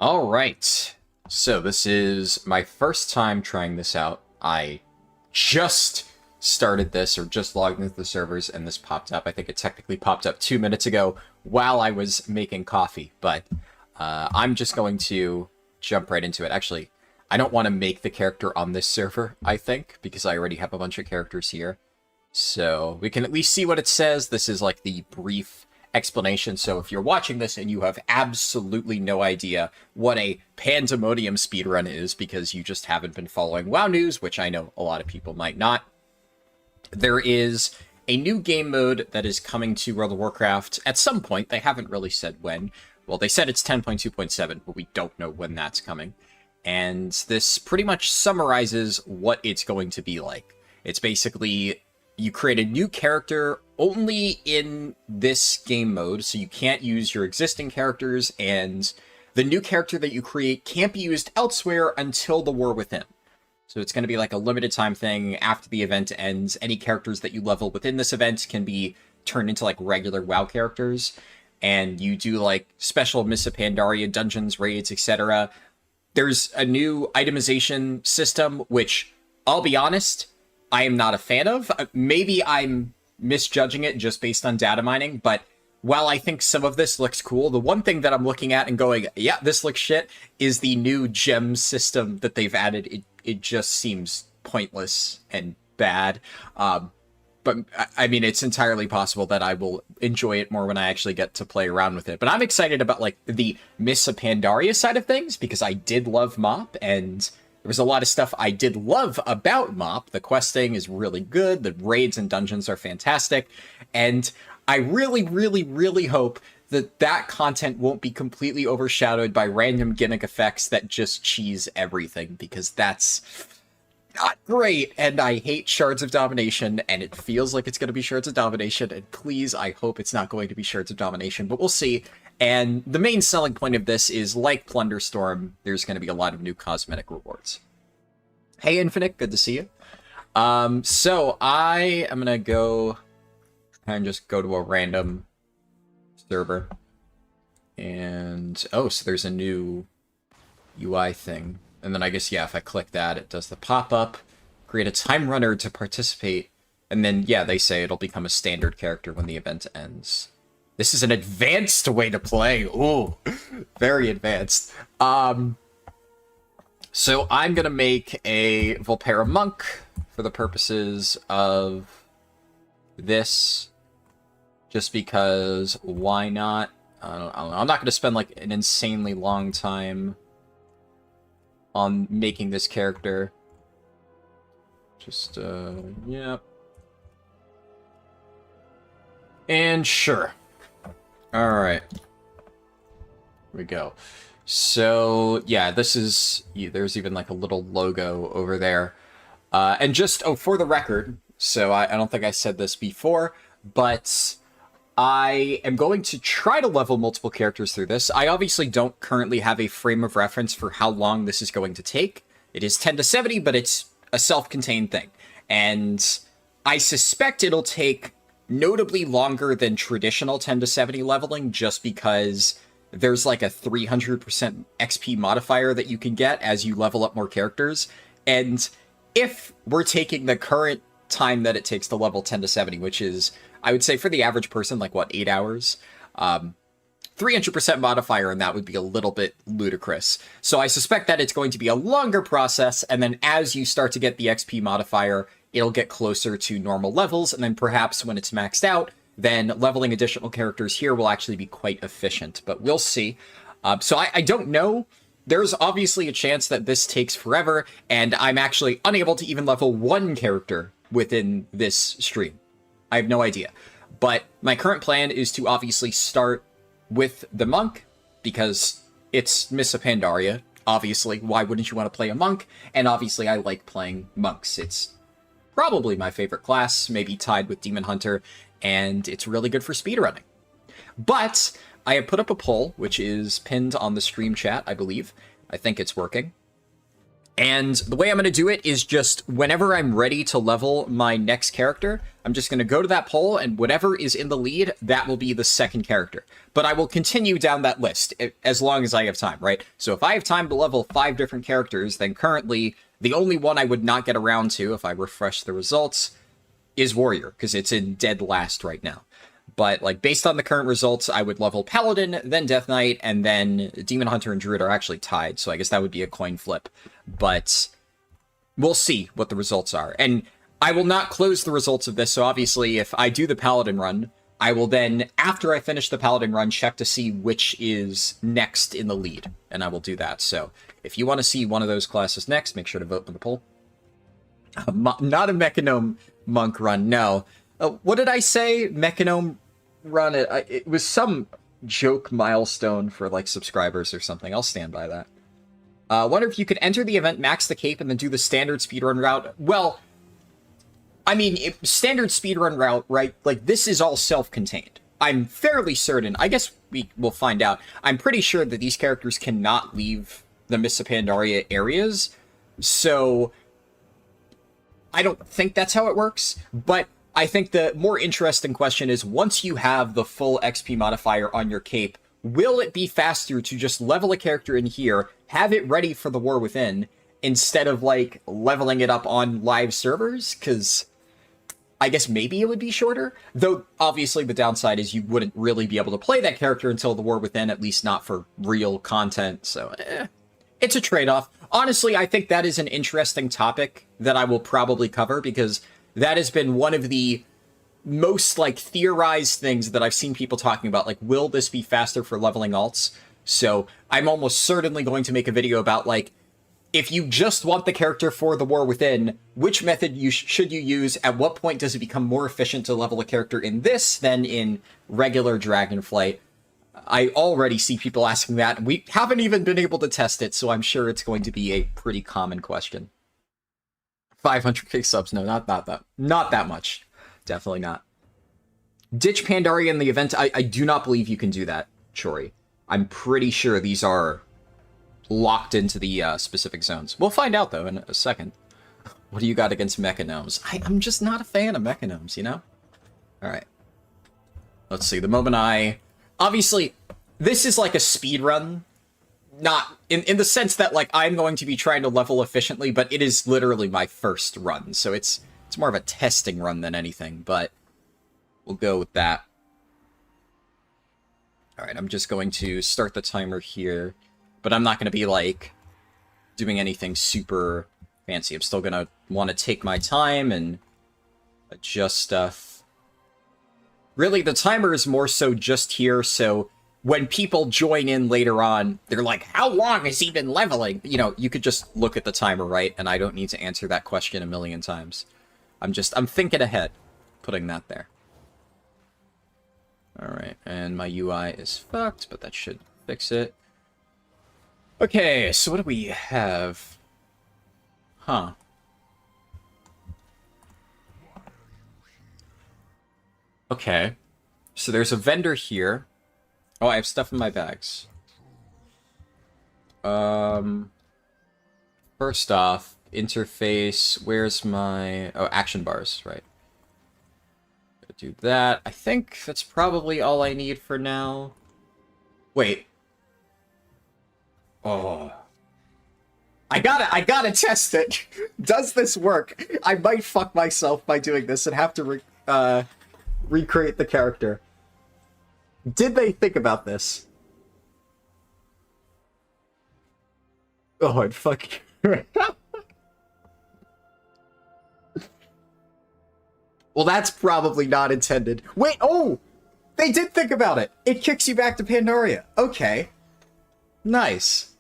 All right. So this is my first time trying this out. I just started this or just logged into the servers and this popped up. I think it technically popped up 2 minutes ago while I was making coffee, but I'm just going to jump right into it. Actually, I don't want to make the character on this server, I think, because I already have a bunch of characters here. So we can at least see what it says. This is like the brief explanation. So if you're watching this and you have absolutely no idea what a Pandamonium speedrun is because you just haven't been following WoW news, which I know a lot of people might not, there is a new game mode that is coming to World of Warcraft at some point. They haven't really said when. Well, they said it's 10.2.7, but we don't know when that's coming. And this pretty much summarizes what it's going to be like. It's basically you create a new character only in this game mode, so you can't use your existing characters, and the new character that you create can't be used elsewhere until the War Within. So it's going to be like a limited time thing. After the event ends, any characters that you level within this event can be turned into like regular WoW characters, and you do like special Mists of Pandaria dungeons, raids, etc. There's a new itemization system, which, I'll be honest, I am not a fan of. Maybe I'm misjudging it just based on data mining, but while I think some of this looks cool, the one thing that I'm looking at and going, yeah, this looks shit, is the new gem system that they've added. It just seems pointless and bad. But, I mean, it's entirely possible that I will enjoy it more when I actually get to play around with it. But I'm excited about, like, the Mists of Pandaria side of things, because I did love MoP, and there was a lot of stuff I did love about MoP. The questing is really good, the raids and dungeons are fantastic, and I really, really, really hope that that content won't be completely overshadowed by random gimmick effects that just cheese everything, because that's not great, and I hate Shards of Domination, and it feels like it's going to be Shards of Domination, and please, I hope it's not going to be Shards of Domination, but we'll see. And the main selling point of this is, like Plunderstorm, there's going to be a lot of new cosmetic rewards. Hey, Infinite, good to see you. So I am going to go and just go to a random server. And, oh, so there's a new UI thing. And then I guess, yeah, if I click that, it does the pop-up, create a time runner to participate, and then, yeah, they say it'll become a standard character when the event ends. This is an advanced way to play. Ooh, very advanced. So I'm going to make a Volpera Monk for the purposes of this, just because why not? I don't know. I'm not going to spend, like, an insanely long time on making this character. Just, yeah. And sure. Alright. Here we go. So, yeah, this is... there's even, like, a little logo over there. And just, oh, for the record, so I don't think I said this before, but I am going to try to level multiple characters through this. I obviously don't currently have a frame of reference for how long this is going to take. It is 10 to 70, but it's a self-contained thing. And I suspect it'll take notably longer than traditional 10 to 70 leveling, just because there's like a 300% XP modifier that you can get as you level up more characters. And if we're taking the current time that it takes to level 10 to 70, which is, I would say for the average person, like, what, 8 hours? 300% modifier, and that would be a little bit ludicrous. So I suspect that it's going to be a longer process, and then as you start to get the XP modifier, it'll get closer to normal levels, and then perhaps when it's maxed out, then leveling additional characters here will actually be quite efficient, but we'll see. So I don't know. There's obviously a chance that this takes forever, and I'm actually unable to even level one character within this stream. I have no idea. But my current plan is to obviously start with the monk, because it's Mists of Pandaria, obviously. Why wouldn't you want to play a monk? And obviously I like playing monks. It's probably my favorite class, maybe tied with Demon Hunter, and it's really good for speedrunning. But I have put up a poll, which is pinned on the stream chat, I believe. I think it's working. And the way I'm going to do it is just whenever I'm ready to level my next character, I'm just going to go to that poll, and whatever is in the lead, that will be the second character. But I will continue down that list as long as I have time, right? So if I have time to level 5 different characters, then currently the only one I would not get around to if I refresh the results is Warrior, because it's in dead last right now. But, like, based on the current results, I would level Paladin, then Death Knight, and then Demon Hunter and Druid are actually tied, so I guess that would be a coin flip. But we'll see what the results are. And I will not close the results of this, so obviously if I do the Paladin run, I will then, after I finish the Paladin run, check to see which is next in the lead, and I will do that. So if you want to see one of those classes next, make sure to vote for the poll. Not a Mechanome Monk run, no. What did I say? Mechanome run? It was some joke milestone for, like, subscribers or something. I'll stand by that. Wonder if you could enter the event, max the cape, and then do the standard speedrun route. Well, I mean, standard speedrun route, right? Like, this is all self-contained. I'm fairly certain, I guess we will find out, I'm pretty sure that these characters cannot leave the Mists of Pandaria areas, so I don't think that's how it works, but I think the more interesting question is, once you have the full XP modifier on your cape, will it be faster to just level a character in here, have it ready for the War Within, instead of, like, leveling it up on live servers? Because I guess maybe it would be shorter. Though, obviously, the downside is you wouldn't really be able to play that character until the War Within, at least not for real content, so it's a trade-off. Honestly, I think that is an interesting topic that I will probably cover, because that has been one of the most, like, theorized things that I've seen people talking about. Like, will this be faster for leveling alts? So I'm almost certainly going to make a video about, like, if you just want the character for the War Within, which method should you use? At what point does it become more efficient to level a character in this than in regular Dragonflight? I already see people asking that, and we haven't even been able to test it, so I'm sure it's going to be a pretty common question. 500k subs, no, not that much. Definitely not. Ditch Pandaria in the event. I do not believe you can do that, Chori. I'm pretty sure these are locked into the specific zones. We'll find out, though, in a second. What do you got against Mechanomes? I'm just not a fan of Mechanomes, you know? Alright. Let's see, the moment obviously, this is like a speed run. Not in the sense that, like, I'm going to be trying to level efficiently, but it is literally my first run, so it's more of a testing run than anything, but we'll go with that. Alright, I'm just going to start the timer here, but I'm not going to be, like, doing anything super fancy. I'm still going to want to take my time and adjust stuff. Really, the timer is more so just here, so when people join in later on, they're like, how long has he been leveling? You know, you could just look at the timer, right? And I don't need to answer that question a million times. I'm thinking ahead, putting that there. Alright, and my UI is fucked, but that should fix it. Okay, so what do we have? Huh. Okay. So there's a vendor here. Oh, I have stuff in my bags. First off, interface, where's my... Oh, action bars, right. Do that. I think that's probably all I need for now. Wait. Oh. I gotta test it. Does this work? I might fuck myself by doing this and have to recreate the character. Did they think about this? Oh, I'd fuck. Well, that's probably not intended. Wait, oh! They did think about it! It kicks you back to Pandaria. Okay. Nice.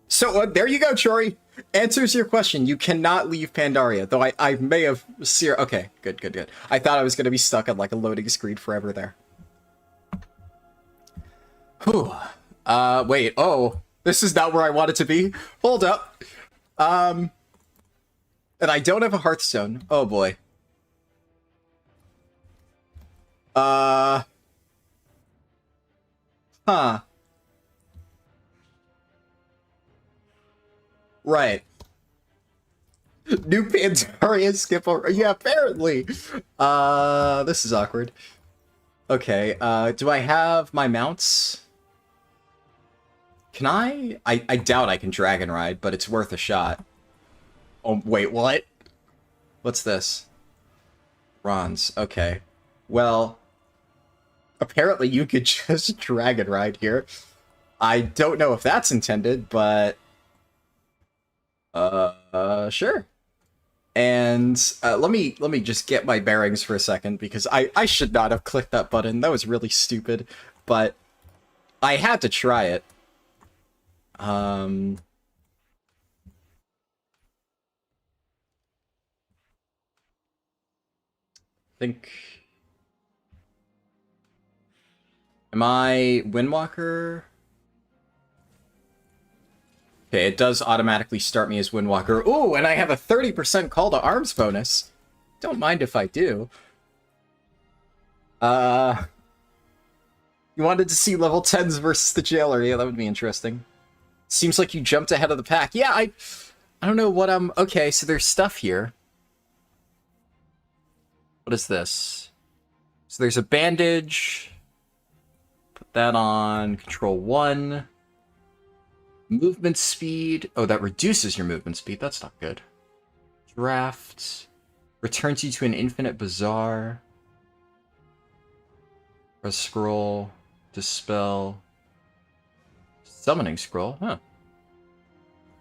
So, there you go, Chori. Answers your question. You cannot leave Pandaria, though I may have... Okay, good. I thought I was going to be stuck on, like, a loading screen forever there. Whew. Wait, oh. This is not where I want it to be. Hold up. And I don't have a Hearthstone. Oh, boy. Huh. Right. New Pandaria skip over. Yeah, apparently. This is awkward. Okay, do I have my mounts? Can I doubt I can dragon ride, but it's worth a shot. Oh, wait, what? What's this? Bronze. Okay. Well, apparently you could just dragon ride here. I don't know if that's intended, but sure. And let me just get my bearings for a second, because I should not have clicked that button. That was really stupid, but I had to try it. I think... Am I Windwalker? Okay, it does automatically start me as Windwalker. Ooh, and I have a 30% call to arms bonus. Don't mind if I do. You wanted to see level 10s versus the Jailer. Yeah, that would be interesting. Seems like you jumped ahead of the pack. Yeah, I don't know what I'm... Okay, so there's stuff here. What is this? So there's a bandage. Put that on control 1. Movement speed. Oh, that reduces your movement speed. That's not good. Draft. Returns you to an infinite bazaar. A scroll. Dispel. Summoning scroll. Huh.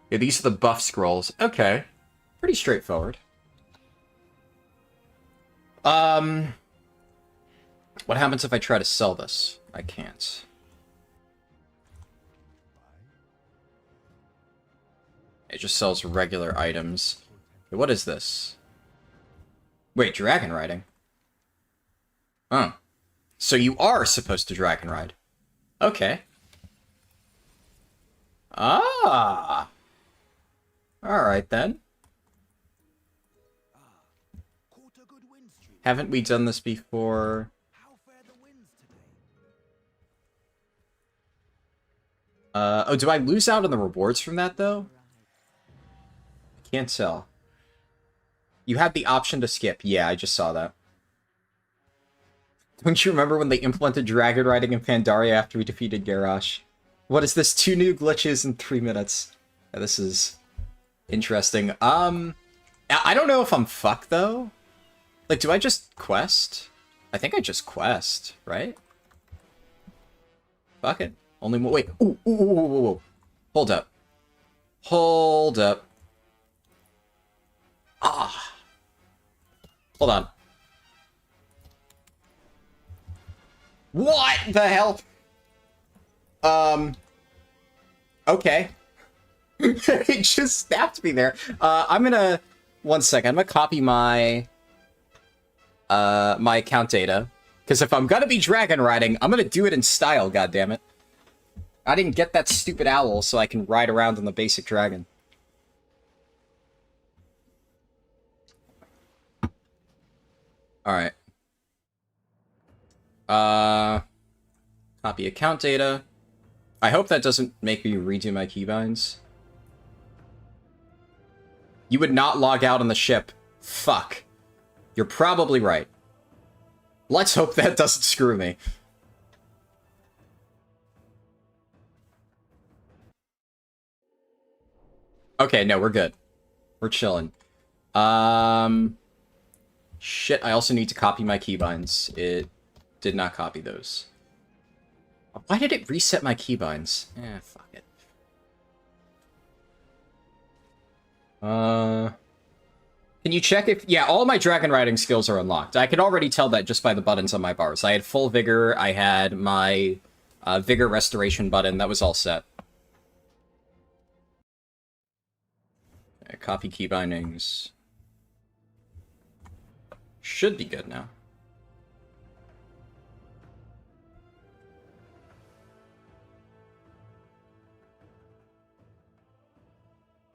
Yeah, these are the buff scrolls. Okay. Pretty straightforward. What happens if I try to sell this? I can't. It just sells regular items. Okay, what is this? Wait, dragon riding? Oh. So you are supposed to dragon ride. Okay. Ah. Alright then. Haven't we done this before? Oh, do I lose out on the rewards from that, though? I can't tell. You had the option to skip. Yeah, I just saw that. Don't you remember when they implemented dragon riding in Pandaria after we defeated Garrosh? What is this? 2 new glitches in 3 minutes. Yeah, this is interesting. I don't know if I'm fucked, though. Like, do I just quest? I think I just quest, right? Fuck it. Only more. Wait. Ooh, ooh, ooh, ooh, ooh. Hold up. Hold up. Ah. Hold on. What the hell? Okay. It just snapped me there. I'm gonna... One second. I'm gonna copy my... my account data. Because if I'm gonna be dragon riding, I'm gonna do it in style, goddammit. I didn't get that stupid owl so I can ride around on the basic dragon. Alright. Copy account data. I hope that doesn't make me redo my keybinds. You would not log out on the ship. Fuck. You're probably right. Let's hope that doesn't screw me. Okay, no, we're good. We're chilling. Shit, I also need to copy my keybinds. It did not copy those. Why did it reset my keybinds? Eh, fuck it. Can you check if... Yeah, all my dragon riding skills are unlocked. I could already tell that just by the buttons on my bars. I had full vigor, I had my vigor restoration button, that was all set. Okay, copy key bindings. Should be good now.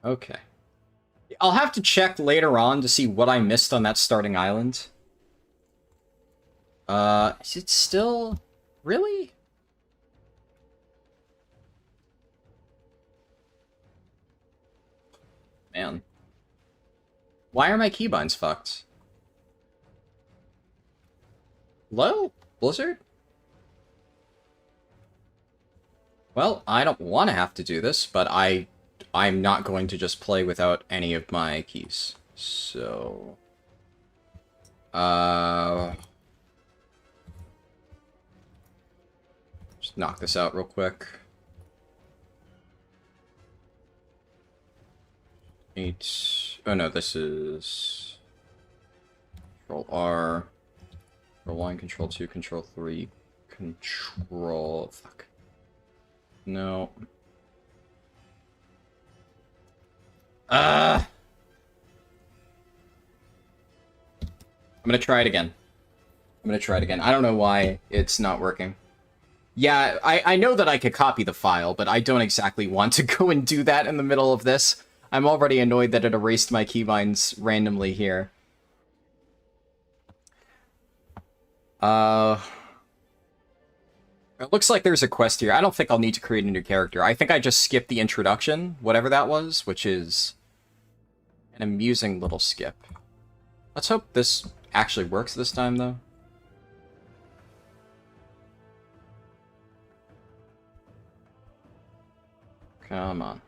Okay. I'll have to check later on to see what I missed on that starting island. Is it still... Really? Man. Why are my keybinds fucked? Hello? Blizzard? Well, I don't want to have to do this, but I'm not going to just play without any of my keys. So... just knock this out real quick. 8... oh no, this is... Control R... Control 1, Control 2, Control 3, Control... fuck. No. I'm gonna try it again. I don't know why it's not working. Yeah, I know that I could copy the file, but I don't exactly want to go and do that in the middle of this. I'm already annoyed that it erased my keybinds randomly here. It looks like there's a quest here. I don't think I'll need to create a new character. I think I just skipped the introduction, whatever that was, which is an amusing little skip. Let's hope this actually works this time, though. Come on.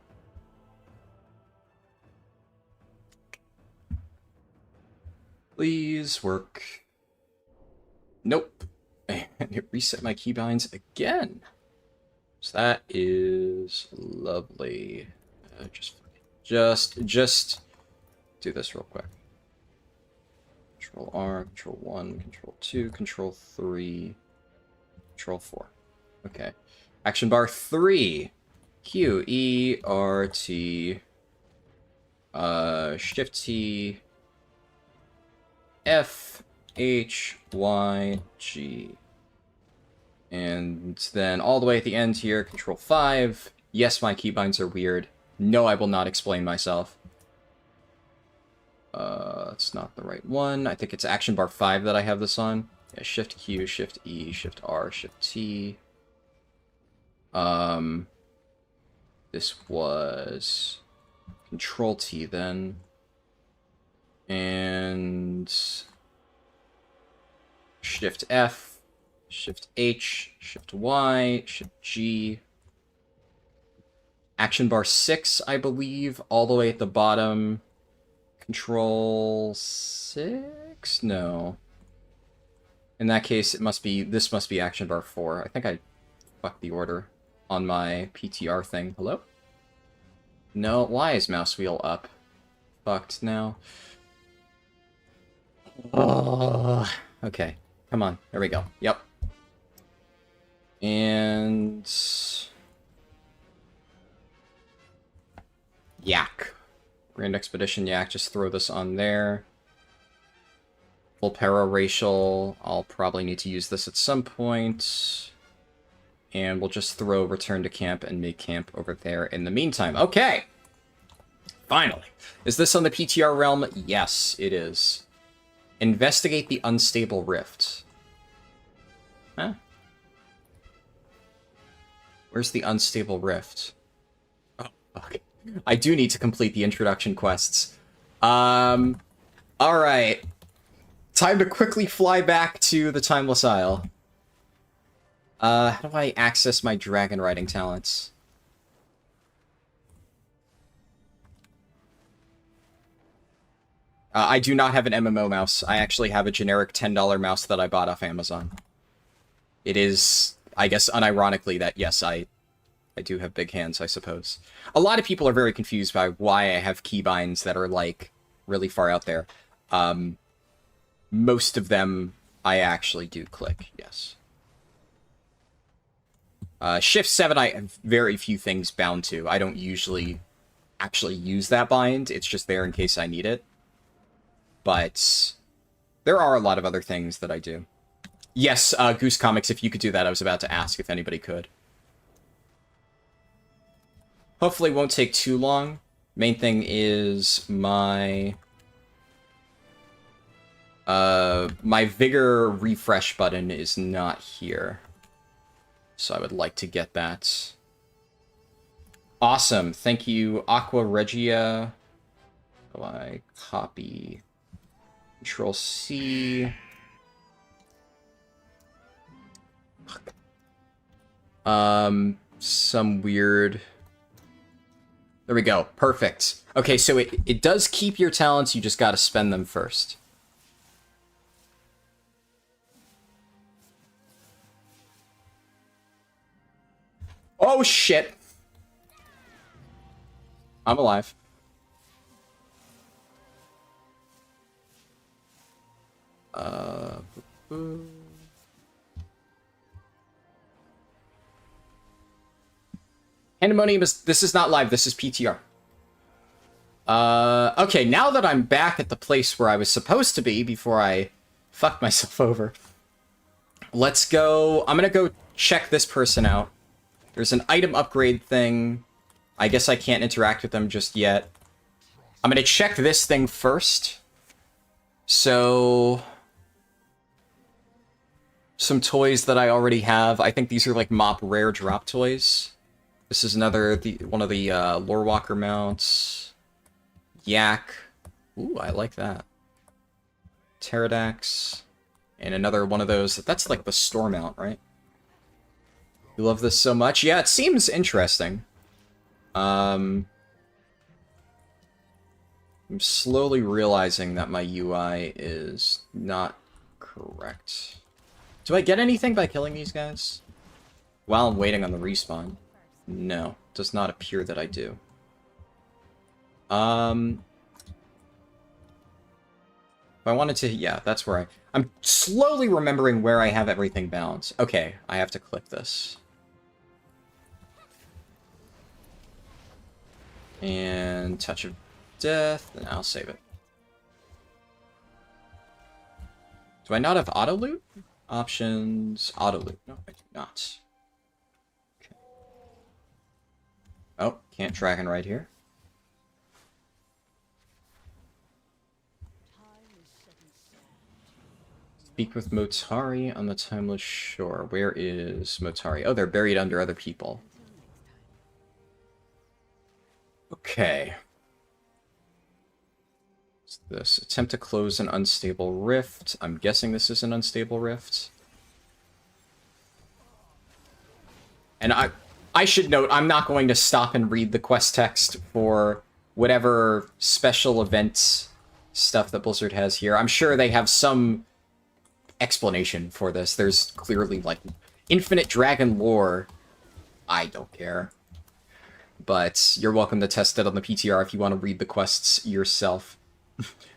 Please work. Nope. And it reset my keybinds again. So that is lovely. Just do this real quick. Control R, Control 1, Control 2, Control 3, Control 4. Okay. Action bar 3. Q, E, R, T, Shift T, F, H, Y, G. And then all the way at the end here, Control 5. Yes, my keybinds are weird. No, I will not explain myself. That's not the right one. I think it's Action Bar 5 that I have this on. Yeah, Shift Q, Shift E, Shift R, Shift T. This was Control T then. And Shift F, Shift H, Shift Y, Shift G. Action bar 6, I believe, all the way at the bottom. Control 6? No. In that case, this must be action bar 4. I think I fucked the order on my PTR thing. Hello? No, why is mouse wheel up? Fucked now. Oh, okay. Come on. There we go. Yep. And... Yak. Grand Expedition Yak, just throw this on there. Full para-racial, I'll probably need to use this at some point. And we'll just throw Return to Camp and make camp over there in the meantime. Okay! Finally. Is this on the PTR realm? Yes, it is. Investigate the Unstable Rift. Huh? Where's the Unstable Rift? Oh, okay. I do need to complete the introduction quests. Alright. Time to quickly fly back to the Timeless Isle. How do I access my dragon riding talents? I do not have an MMO mouse. I actually have a generic $10 mouse that I bought off Amazon. It is, I guess, unironically that, yes, I do have big hands, I suppose. A lot of people are very confused by why I have keybinds that are, like, really far out there. Most of them I actually do click, yes. Shift 7 I have very few things bound to. I don't usually actually use that bind. It's just there in case I need it. But there are a lot of other things that I do. Yes, Goose Comics, if you could do that, I was about to ask if anybody could. Hopefully it won't take too long. Main thing is my... my Vigor refresh button is not here. So I would like to get that. Awesome. Thank you, Aqua Regia. do I copy? Control C. Some weird... There we go. Perfect. Okay, so it does keep your talents, you just gotta spend them first. Oh, shit! I'm alive. Pandamonium is... This is not live, this is PTR. Okay, now that I'm back at the place where I was supposed to be before I fucked myself over, let's go... I'm gonna go check this person out. There's an item upgrade thing. I guess I can't interact with them just yet. I'm gonna check this thing first. So... some toys that I already have. I think these are like Mop Rare drop toys. This is another, one of the Lore Walker mounts. Yak. Ooh, I like that. Pterodax. And another one of those. That's like the store mount, right? You love this so much? Yeah, it seems interesting. I'm slowly realizing that my UI is not correct. Do I get anything by killing these guys? While I'm waiting on the respawn? No, does not appear that I do. If I wanted to, yeah, that's where I'm slowly remembering where I have everything balanced. Okay, I have to click this. And Touch of Death, and I'll save it. Do I not have auto loot? Options, auto loot. No, I do not. Okay. Oh, can't Dragon right here. Speak with Motari on the Timeless Shore. Where is Motari? Oh, they're buried under other people. Okay. What's this? Attempt to close an unstable rift. I'm guessing this is an unstable rift. And I should note, I'm not going to stop and read the quest text for whatever special event stuff that Blizzard has here. I'm sure they have some explanation for this. There's clearly, like, infinite dragon lore. I don't care. But you're welcome to test it on the PTR if you want to read the quests yourself.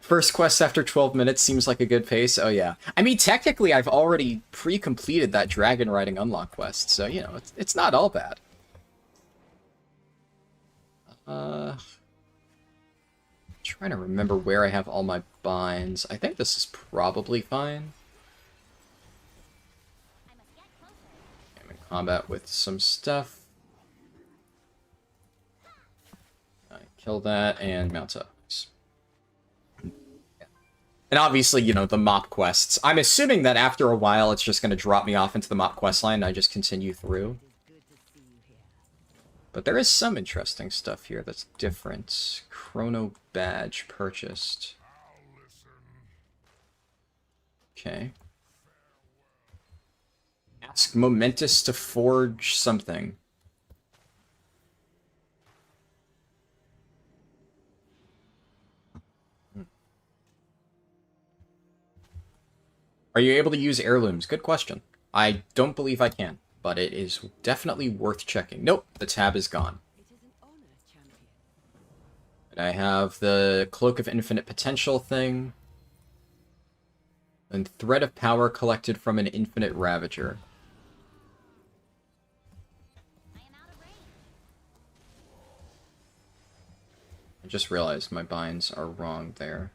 First quest after 12 minutes seems like a good pace. Oh, yeah. I mean, technically, I've already pre-completed that dragon riding unlock quest, so, you know, it's not all bad. Trying to remember where I have all my binds. I think this is probably fine. I'm in combat with some stuff. I kill that and mount up. And obviously, you know, the mop quests. I'm assuming that after a while, it's just going to drop me off into the mop quest line and I just continue through. But there is some interesting stuff here that's different. Chrono badge purchased. Okay. Ask Momentous to forge something. Are you able to use heirlooms? Good question. I don't believe I can, but it is definitely worth checking. Nope, the tab is gone. And I have the Cloak of Infinite Potential thing. And Thread of Power collected from an Infinite Ravager. I just realized my binds are wrong there.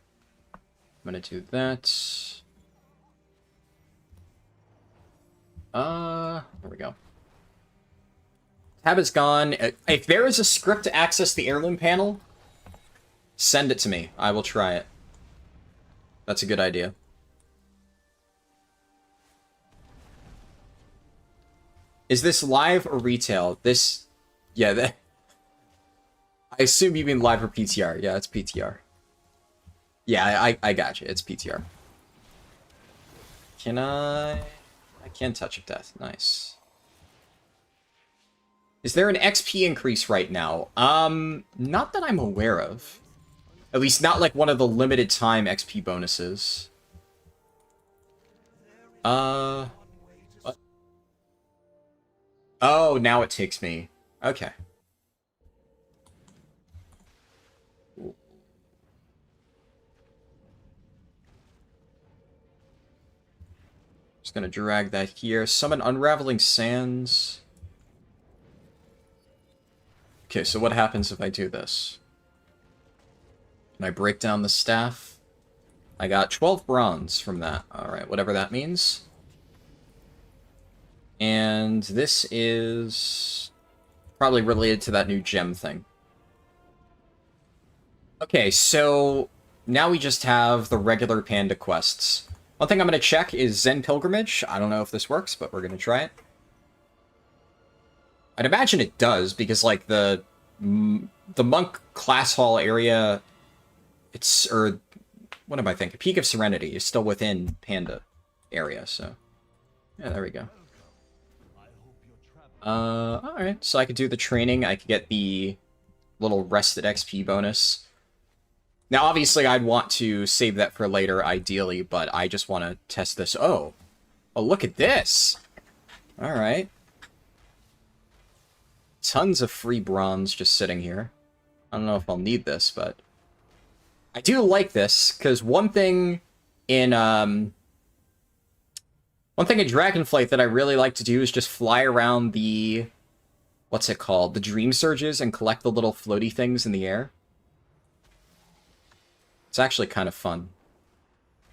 I'm gonna do that. There we go. Tab is gone. If there is a script to access the heirloom panel, send it to me. I will try it. That's a good idea. Is this live or retail? Yeah, I assume you mean live or PTR. Yeah, it's PTR. Yeah, I got you. It's PTR. Can I... I can touch of death. Nice. Is there an XP increase right now? Not that I'm aware of. At least not like one of the limited time XP bonuses. What? Oh, now it takes me. Okay. Cool. Just gonna drag that here. Summon Unraveling Sands. Okay, so what happens if I do this? Can I break down the staff? I got 12 bronze from that. Alright, whatever that means. And this is probably related to that new gem thing. Okay, so now we just have the regular panda quests. One thing I'm going to check is Zen Pilgrimage. I don't know if this works, but we're going to try it. I'd imagine it does, because, like, the monk class hall area, or, what am I thinking? Peak of Serenity is still within Panda area, so, yeah, there we go. Alright, so I could do the training, I could get the little rested XP bonus. Now, obviously, I'd want to save that for later, ideally, but I just want to test this. Oh, look at this! Alright. Tons of free bronze just sitting here. I don't know if I'll need this, but... I do like this, because one thing in Dragonflight that I really like to do is just fly around the... What's it called? The Dream Surges and collect the little floaty things in the air. It's actually kind of fun.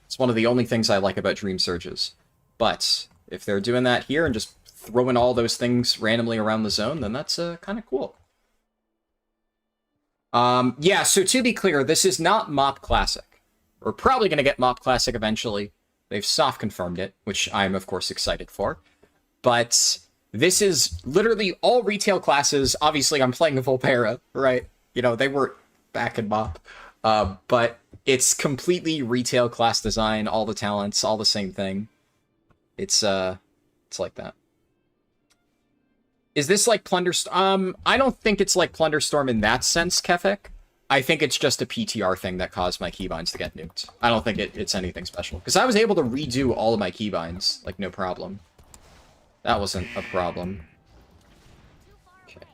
It's one of the only things I like about Dream Surges. But if they're doing that here and just throwing all those things randomly around the zone, then that's kind of cool. Yeah, so to be clear, this is not Mop Classic. We're probably going to get Mop Classic eventually. They've soft confirmed it, which I'm, of course, excited for. But this is literally all retail classes. Obviously, I'm playing the Volpera, right? You know, they weren't back in Mop. But it's completely retail class design, all the talents, all the same thing. It's like that. Is this like Plunderstorm? I don't think it's like Plunderstorm in that sense, Kefik. I think it's just a PTR thing that caused my keybinds to get nuked. I don't think it's anything special. Because I was able to redo all of my keybinds, like, no problem. That wasn't a problem. Okay.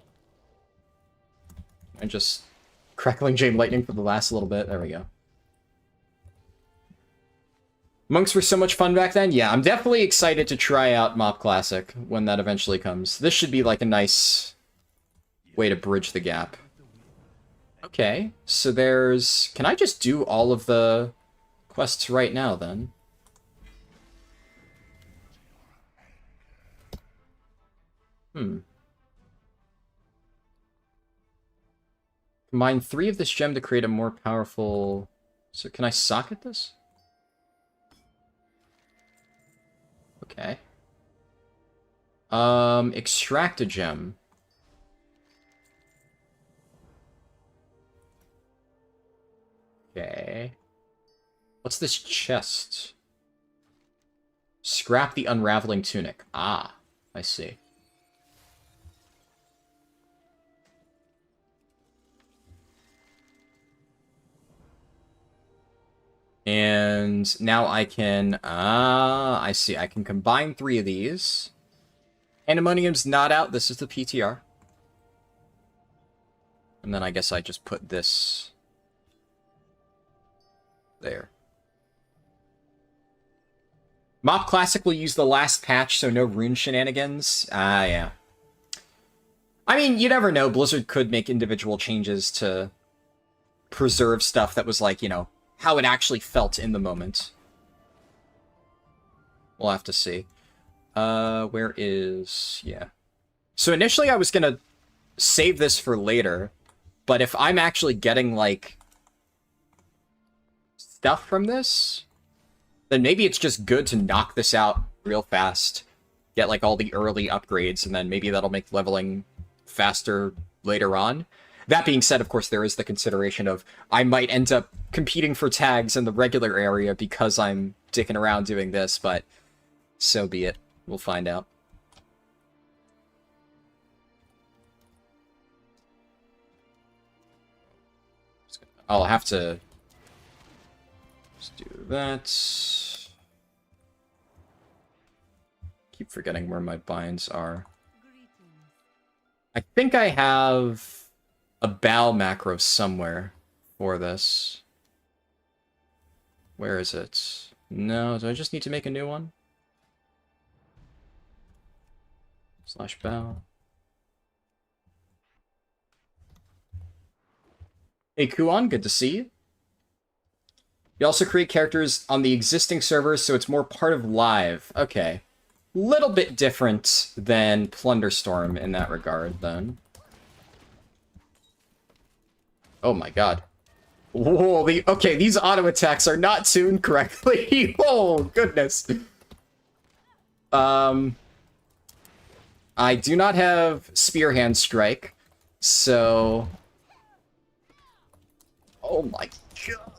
And just crackling Jade Lightning for the last little bit. There we go. Monks were so much fun back then. Yeah, I'm definitely excited to try out Mop Classic when that eventually comes. This should be like a nice way to bridge the gap. Okay, so there's... Can I just do all of the quests right now, then? Combine 3 of this gem to create a more powerful... So can I socket this? Okay. Extract a gem. Okay. What's this chest? Scrap the unraveling tunic. Ah, I see. And now I can, I see, I can combine 3 of these. Pandamonium's not out, this is the PTR. And then I guess I just put this there. Mop Classic will use the last patch, so no rune shenanigans. Ah, yeah. I mean, you never know, Blizzard could make individual changes to preserve stuff that was like, you know, how it actually felt in the moment. We'll have to see. Where is... Yeah. So initially I was gonna save this for later, but if I'm actually getting, like, stuff from this, then maybe it's just good to knock this out real fast, get, like, all the early upgrades, and then maybe that'll make leveling faster later on. That being said, of course, there is the consideration of I might end up competing for tags in the regular area because I'm dicking around doing this, but so be it. We'll find out. I'll have to just do that. Keep forgetting where my binds are. I think I have a bow macro somewhere for this. Where is it? No, do I just need to make a new one? Slash bow. Hey Kuon, good to see you. You also create characters on the existing servers, so it's more part of live. Okay. Little bit different than Plunderstorm in that regard, then. Oh my god. Whoa, okay, these auto attacks are not tuned correctly. Oh, goodness. I do not have Spear Hand Strike, so... Oh my god.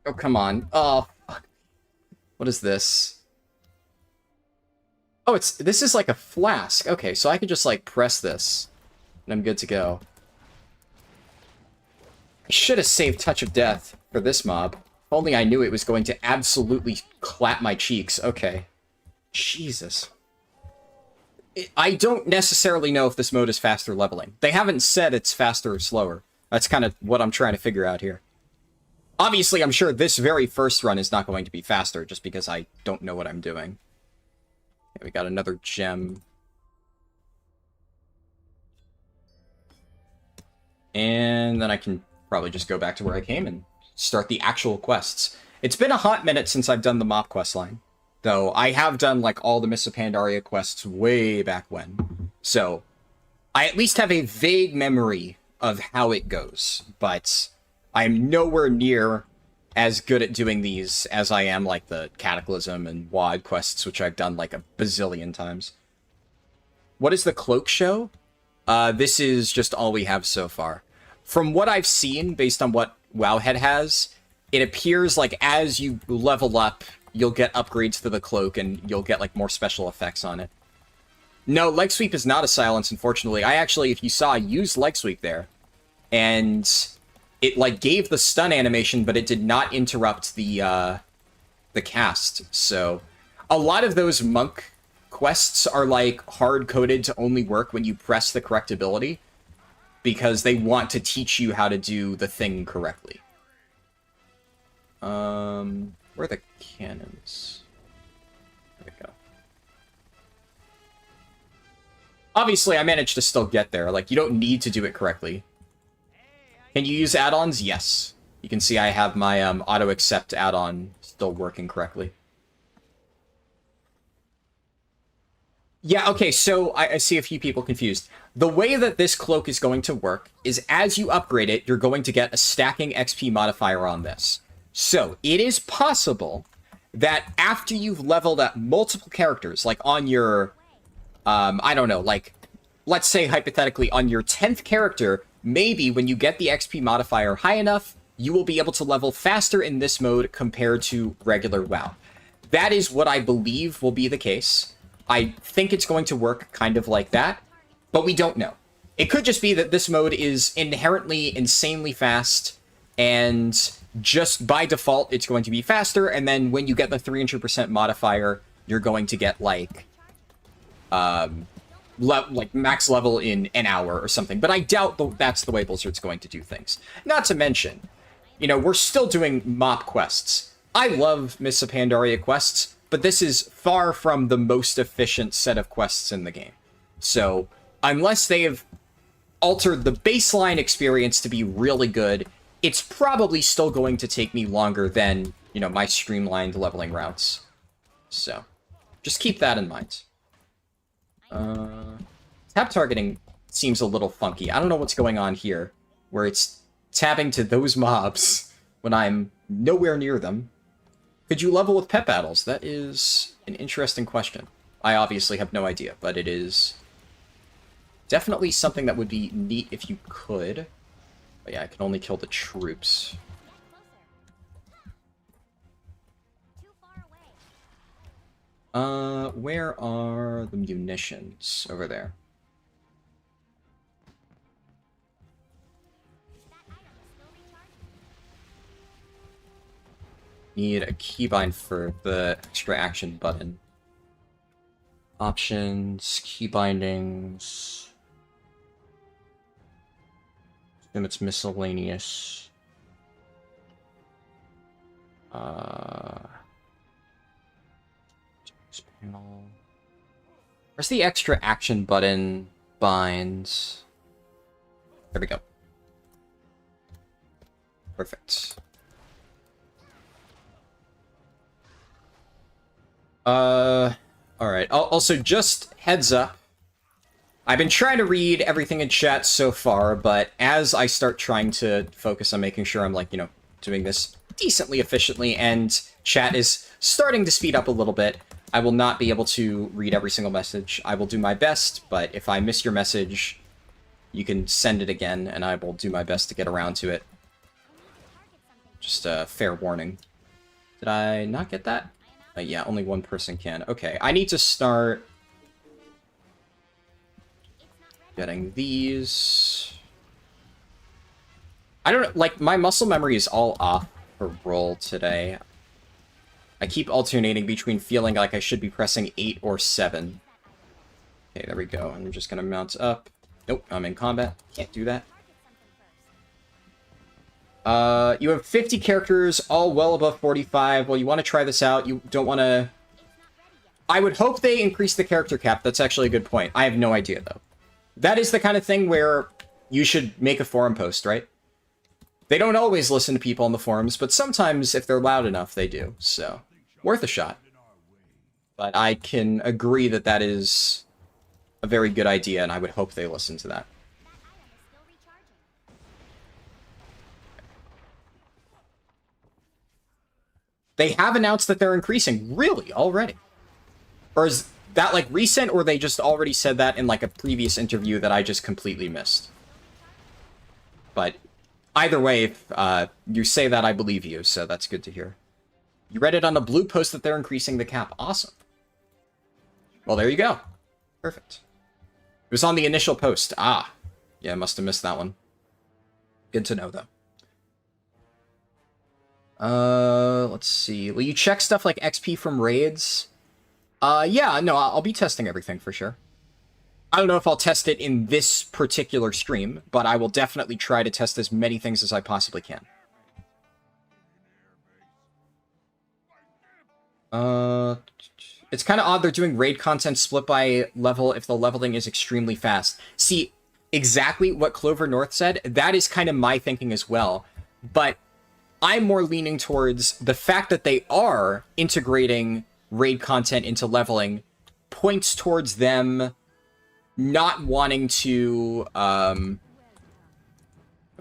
Oh, come on. Oh, fuck. What is this? Oh, this is like a flask. Okay, so I can just, like, press this, and I'm good to go. I should have saved Touch of Death for this mob. If only I knew it was going to absolutely clap my cheeks. Okay. Jesus. I don't necessarily know if this mode is faster leveling. They haven't said it's faster or slower. That's kind of what I'm trying to figure out here. Obviously, I'm sure this very first run is not going to be faster, just because I don't know what I'm doing. Okay, we got another gem. And then I can probably just go back to where I came and start the actual quests. It's been a hot minute since I've done the mop quest line. Though I have done, like, all the Mists of Pandaria quests way back when. So, I at least have a vague memory of how it goes. But I'm nowhere near as good at doing these as I am, like, the Cataclysm and WoD quests, which I've done, like, a bazillion times. What is the Cloak show? This is just all we have so far. From what I've seen, based on what Wowhead has, it appears like as you level up, you'll get upgrades to the cloak, and you'll get, like, more special effects on it. No, Leg Sweep is not a silence, unfortunately. I actually, if you saw, used Leg Sweep there. And it, like, gave the stun animation, but it did not interrupt the cast. So, a lot of those monk quests are, like, hard-coded to only work when you press the correct ability, because they want to teach you how to do the thing correctly. Where are the cannons? There we go. Obviously, I managed to still get there. Like, you don't need to do it correctly. Can you use add-ons? Yes. You can see I have my auto-accept add-on still working correctly. Yeah, okay, so I see a few people confused. The way that this cloak is going to work is as you upgrade it, you're going to get a stacking XP modifier on this. So, it is possible that after you've leveled up multiple characters, like on your, I don't know, like, let's say hypothetically on your 10th character, maybe when you get the XP modifier high enough, you will be able to level faster in this mode compared to regular WoW. That is what I believe will be the case. I think it's going to work kind of like that, but we don't know. It could just be that this mode is inherently insanely fast, and just by default, it's going to be faster, and then when you get the 300% modifier, you're going to get, like, max level in an hour or something. But I doubt that's the way Blizzard's going to do things. Not to mention, you know, we're still doing mop quests. I love Mists of Pandaria quests, but this is far from the most efficient set of quests in the game. So, unless they have altered the baseline experience to be really good, it's probably still going to take me longer than, you know, my streamlined leveling routes. So, just keep that in mind. Tab targeting seems a little funky. I don't know what's going on here, where it's tabbing to those mobs when I'm nowhere near them. Could you level with pet battles? That is an interesting question. I obviously have no idea, but it is definitely something that would be neat if you could. But yeah, I can only kill the troops. Where are the munitions? Over there. Need a keybind for the extra action button. Options, key bindings. Assume it's miscellaneous. Panel. Where's the extra action button? Binds. There we go. Perfect. Alright. Also, just heads up. I've been trying to read everything in chat so far, but as I start trying to focus on making sure I'm, like, you know, doing this decently efficiently, and chat is starting to speed up a little bit, I will not be able to read every single message. I will do my best, but if I miss your message, you can send it again, and I will do my best to get around to it. Just a fair warning. Did I not get that? Yeah, only one person can. Okay, I need to start getting these. I don't know, like, my muscle memory is all off for roll today. I keep alternating between feeling like I should be pressing 8 or 7. Okay, there we go. I'm just gonna mount up. Nope, I'm in combat. Can't do that. You have 50 characters, all well above 45. Well, you want to try this out. You don't want to... I would hope they increase the character cap. That's actually a good point. I have no idea, though. That is the kind of thing where you should make a forum post, right? They don't always listen to people on the forums, but sometimes, if they're loud enough, they do. So, worth a shot. But I can agree that that is a very good idea, and I would hope they listen to that. They have announced that they're increasing. Really? Already? Or is that, like, recent, or they just already said that in, like, a previous interview that I just completely missed? But either way, if you say that, I believe you, so that's good to hear. You read it on the blue post that they're increasing the cap. Awesome. Well, there you go. Perfect. It was on the initial post. Ah. Yeah, I must have missed that one. Good to know, though. Let's see. Will you check stuff like XP from raids? Yeah, no, I'll be testing everything for sure. I don't know if I'll test it in this particular stream, but I will definitely try to test as many things as I possibly can. It's kind of odd they're doing raid content split by level if the leveling is extremely fast. See, exactly what Clover North said, that is kind of my thinking as well, but I'm more leaning towards the fact that they are integrating raid content into leveling points towards them not wanting to, what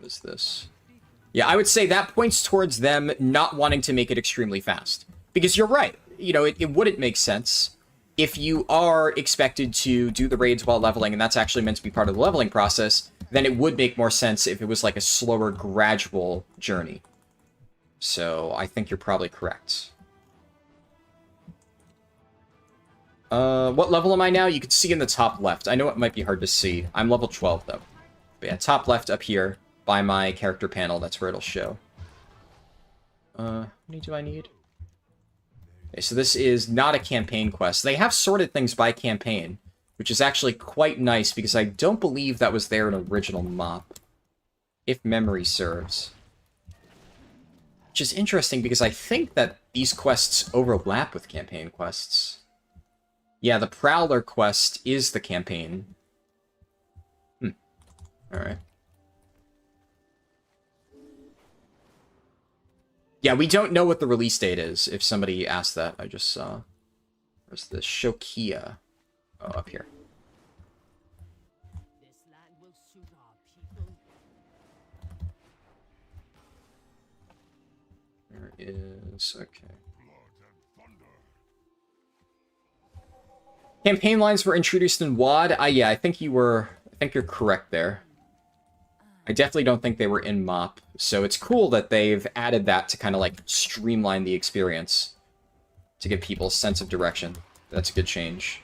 is this? Yeah, I would say that points towards them not wanting to make it extremely fast. Because you're right, you know, it wouldn't make sense if you are expected to do the raids while leveling, and that's actually meant to be part of the leveling process, then it would make more sense if it was like a slower, gradual journey. So, I think you're probably correct. What level am I now? You can see in the top left. I know it might be hard to see. I'm level 12, though. But yeah, top left up here, by my character panel, that's where it'll show. How many do I need? Okay, so this is not a campaign quest. They have sorted things by campaign, which is actually quite nice, because I don't believe that was there in original mop. If memory serves. Which is interesting, because I think that these quests overlap with campaign quests. Yeah, the Prowler quest is the campaign. Alright. Yeah, we don't know what the release date is, if somebody asked that. I just saw. Where's the Shokia? Oh, up here. There is... okay. Campaign lines were introduced in WoD. Yeah, I think you're correct there. I definitely don't think they were in MoP, so it's cool that they've added that to kind of like streamline the experience to give people a sense of direction. That's a good change.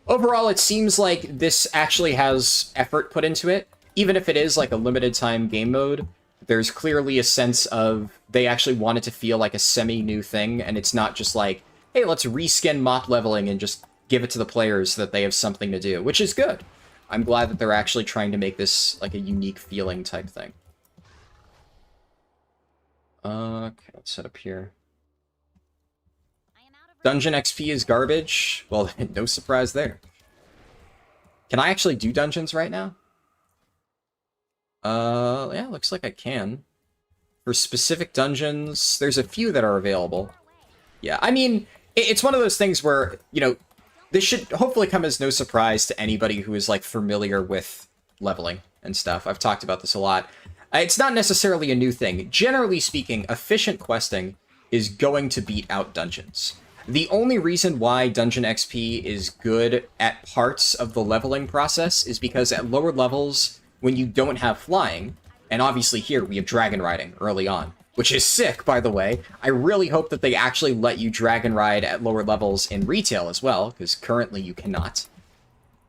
Overall, it seems like this actually has effort put into it. Even if it is like a limited time game mode, there's clearly a sense of they actually want it to feel like a semi-new thing, and it's not just like, hey, let's reskin MoP leveling and just give it to the players so that they have something to do, which is good. I'm glad that they're actually trying to make this like a unique feeling type thing. Okay, let's set up here. Dungeon XP is garbage. Well, no surprise there. Can I actually do dungeons right now? Yeah, looks like I can. For specific dungeons, there's a few that are available. Yeah, I mean, it's one of those things where, you know, this should hopefully come as no surprise to anybody who is, like, familiar with leveling and stuff. I've talked about this a lot. It's not necessarily a new thing. Generally speaking, efficient questing is going to beat out dungeons. The only reason why Dungeon XP is good at parts of the leveling process is because at lower levels, when you don't have flying, and obviously here we have dragon riding early on, which is sick, by the way. I really hope that they actually let you dragon ride at lower levels in retail as well, because currently you cannot.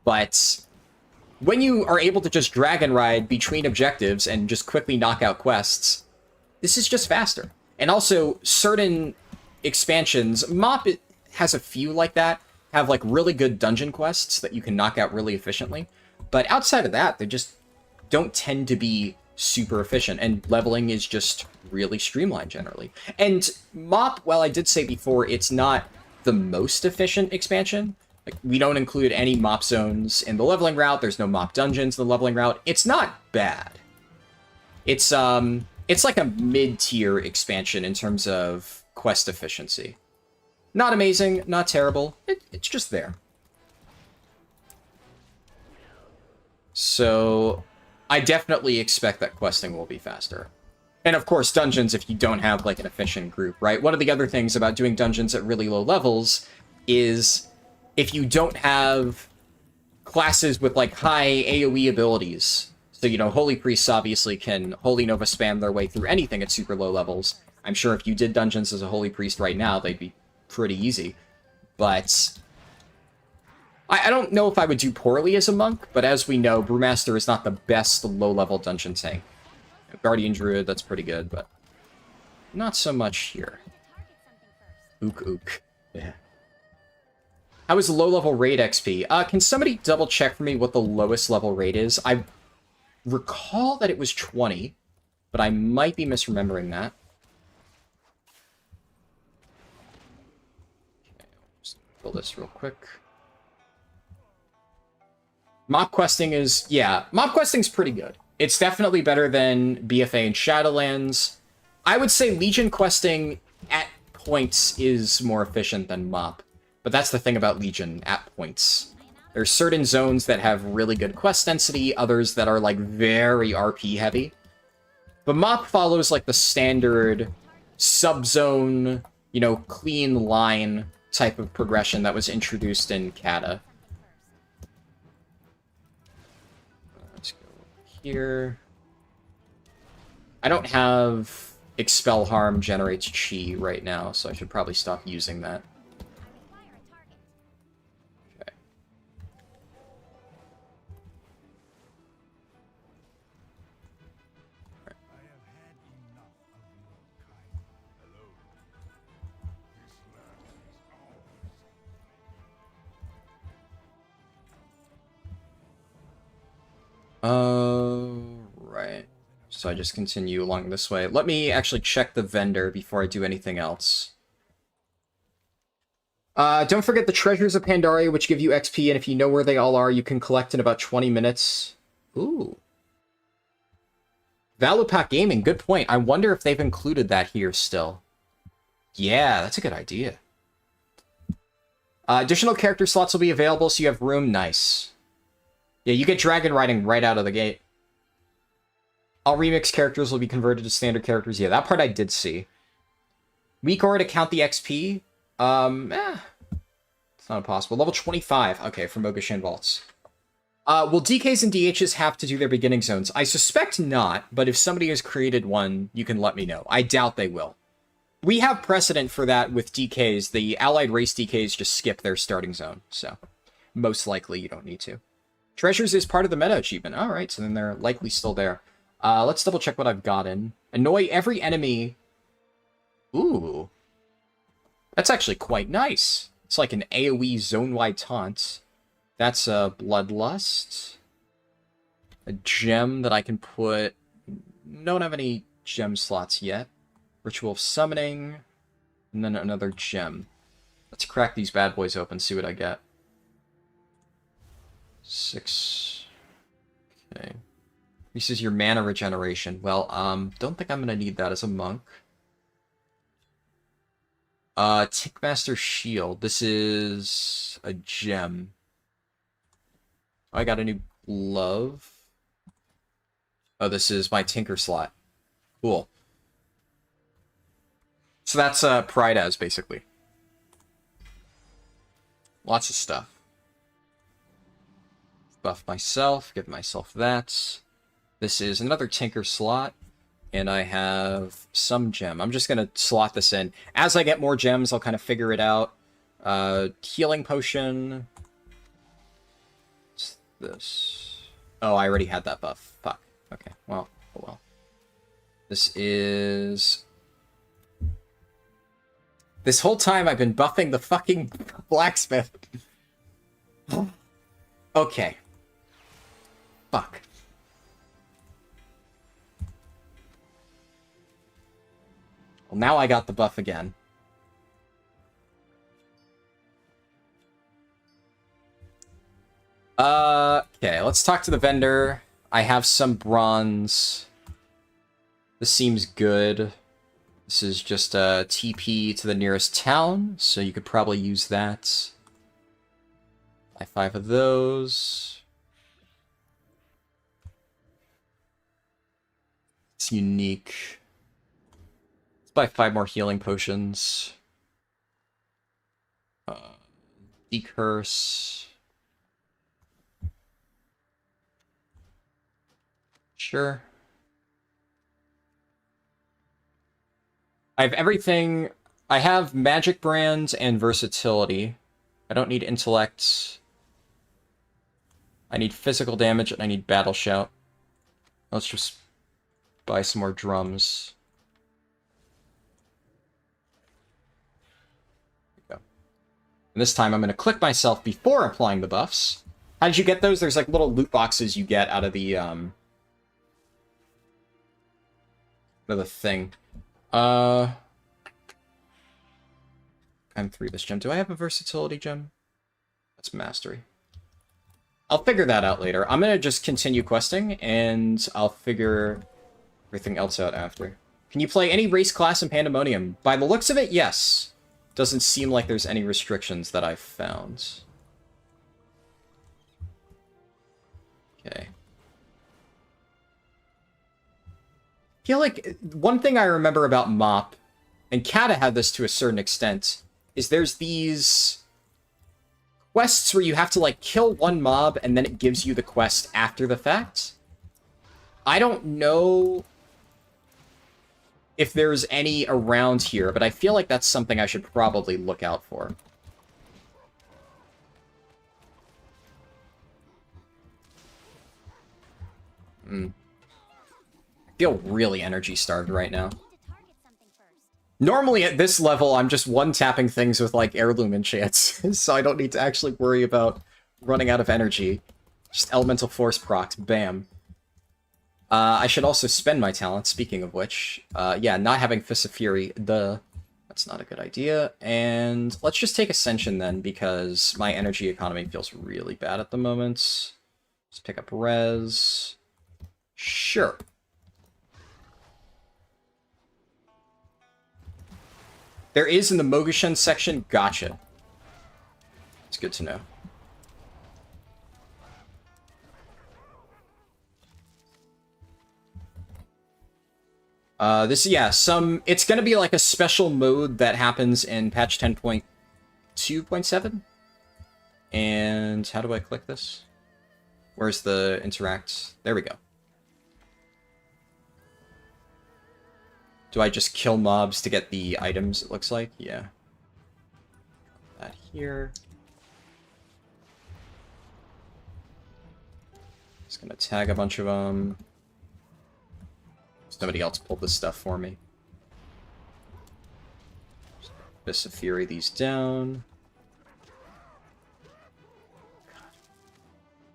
But when you are able to just dragon ride between objectives and just quickly knock out quests, this is just faster. And also, certain expansions, MoP has a few like that, have like really good dungeon quests that you can knock out really efficiently. But outside of that, they just don't tend to be super efficient, and leveling is just really streamlined generally. And MoP, while I did say before, it's not the most efficient expansion. Like, we don't include any MoP zones in the leveling route. There's no MoP dungeons in the leveling route. It's not bad. It's like a mid-tier expansion in terms of quest efficiency. Not amazing, not terrible. It's just there. So I definitely expect that questing will be faster. And of course, dungeons if you don't have like an efficient group, right? One of the other things about doing dungeons at really low levels is if you don't have classes with like high AoE abilities. So, you know, Holy Priests obviously can Holy Nova spam their way through anything at super low levels. I'm sure if you did dungeons as a Holy Priest right now, they'd be pretty easy. But I don't know if I would do poorly as a monk, but as we know, Brewmaster is not the best low-level dungeon tank. Guardian Druid, that's pretty good, but not so much here. Ook ook. Yeah. How is low-level raid XP? Can somebody double-check for me what the lowest level raid is? I recall that it was 20, but I might be misremembering that. Okay, just pull this real quick. MoP questing is, yeah, MoP questing's pretty good. It's definitely better than BFA and Shadowlands. I would say Legion questing at points is more efficient than MoP. But that's the thing about Legion, at points. There's certain zones that have really good quest density, others that are like very RP heavy. But MoP follows like the standard sub-zone, you know, clean line type of progression that was introduced in Kata. Here. I don't have Expel Harm generates chi right now, so I should probably stop using that. Okay. Right. So I just continue along this way. Let me actually check the vendor before I do anything else. Don't forget the Treasures of Pandaria, which give you XP, and if you know where they all are, you can collect in about 20 minutes. Ooh. Valupack Gaming, good point. I wonder if they've included that here still. Yeah, that's a good idea. Additional character slots will be available, so you have room. Nice. Yeah, you get dragon riding right out of the gate. All remix characters will be converted to standard characters. Yeah, that part I did see. Weak aura to count the XP. It's not impossible. Level 25. Okay, for Mogashan Vaults. Will DKs and DHs have to do their beginning zones? I suspect not, but if somebody has created one, you can let me know. I doubt they will. We have precedent for that with DKs. The allied race DKs just skip their starting zone, so most likely you don't need to. Treasures is part of the meta achievement. Alright, so then they're likely still there. Let's double check what I've gotten. Annoy every enemy. Ooh. That's actually quite nice. It's like an AoE zone-wide taunt. That's a Bloodlust. A gem that I can put... Don't have any gem slots yet. Ritual of Summoning. And then another gem. Let's crack these bad boys open, see what I get. 6. Okay. This is your mana regeneration. Well, don't think I'm gonna need that as a monk. Tickmaster Shield. This is a gem. Oh, I got a new glove. Oh, this is my Tinker slot. Cool. So that's Pride as, basically. Lots of stuff. Buff myself, give myself that. This is another Tinker slot. And I have some gem. I'm just going to slot this in. As I get more gems, I'll kind of figure it out. Healing potion. What's this? Oh, I already had that buff. Fuck. Okay, well, oh well. This is... This whole time I've been buffing the fucking blacksmith. Okay. Fuck. Well, now I got the buff again. Okay, let's talk to the vendor. I have some bronze. This seems good. This is just a TP to the nearest town, so you could probably use that. Buy 5 of those. It's unique. Let's buy 5 more healing potions. Decurse. Sure. I have everything. I have magic brand and versatility. I don't need intellect. I need physical damage and I need battle shout. Let's just buy some more drums. There we go. And this time I'm going to click myself before applying the buffs. How did you get those? There's like little loot boxes you get out of the thing. I'm 3 this gem. Do I have a versatility gem? That's mastery. I'll figure that out later. I'm gonna just continue questing, and I'll figure everything else out after. Can you play any race class in Pandamonium? By the looks of it, yes. Doesn't seem like there's any restrictions that I've found. Okay. I feel like one thing I remember about Mop, and Kata had this to a certain extent, is there's these quests where you have to, like, kill one mob and then it gives you the quest after the fact. I don't know if there's any around here, but I feel like that's something I should probably look out for. I feel really energy starved right now. Normally at this level, I'm just one-tapping things with, like, heirloom enchants, so I don't need to actually worry about running out of energy. Just elemental force procs, bam. I should also spend my talent, speaking of which. Yeah, not having Fist of Fury, that's not a good idea. And let's just take Ascension then, because my energy economy feels really bad at the moment. Just pick up Res. Sure. There is in the Mogashen section. Gotcha. It's good to know. It's gonna be like a special mode that happens in patch 10.2.7. And how do I click this? Where's the interact? There we go. Do I just kill mobs to get the items, it looks like? Yeah. That here. Just gonna tag a bunch of them. Somebody else pulled this stuff for me. Abyss of Fury these down.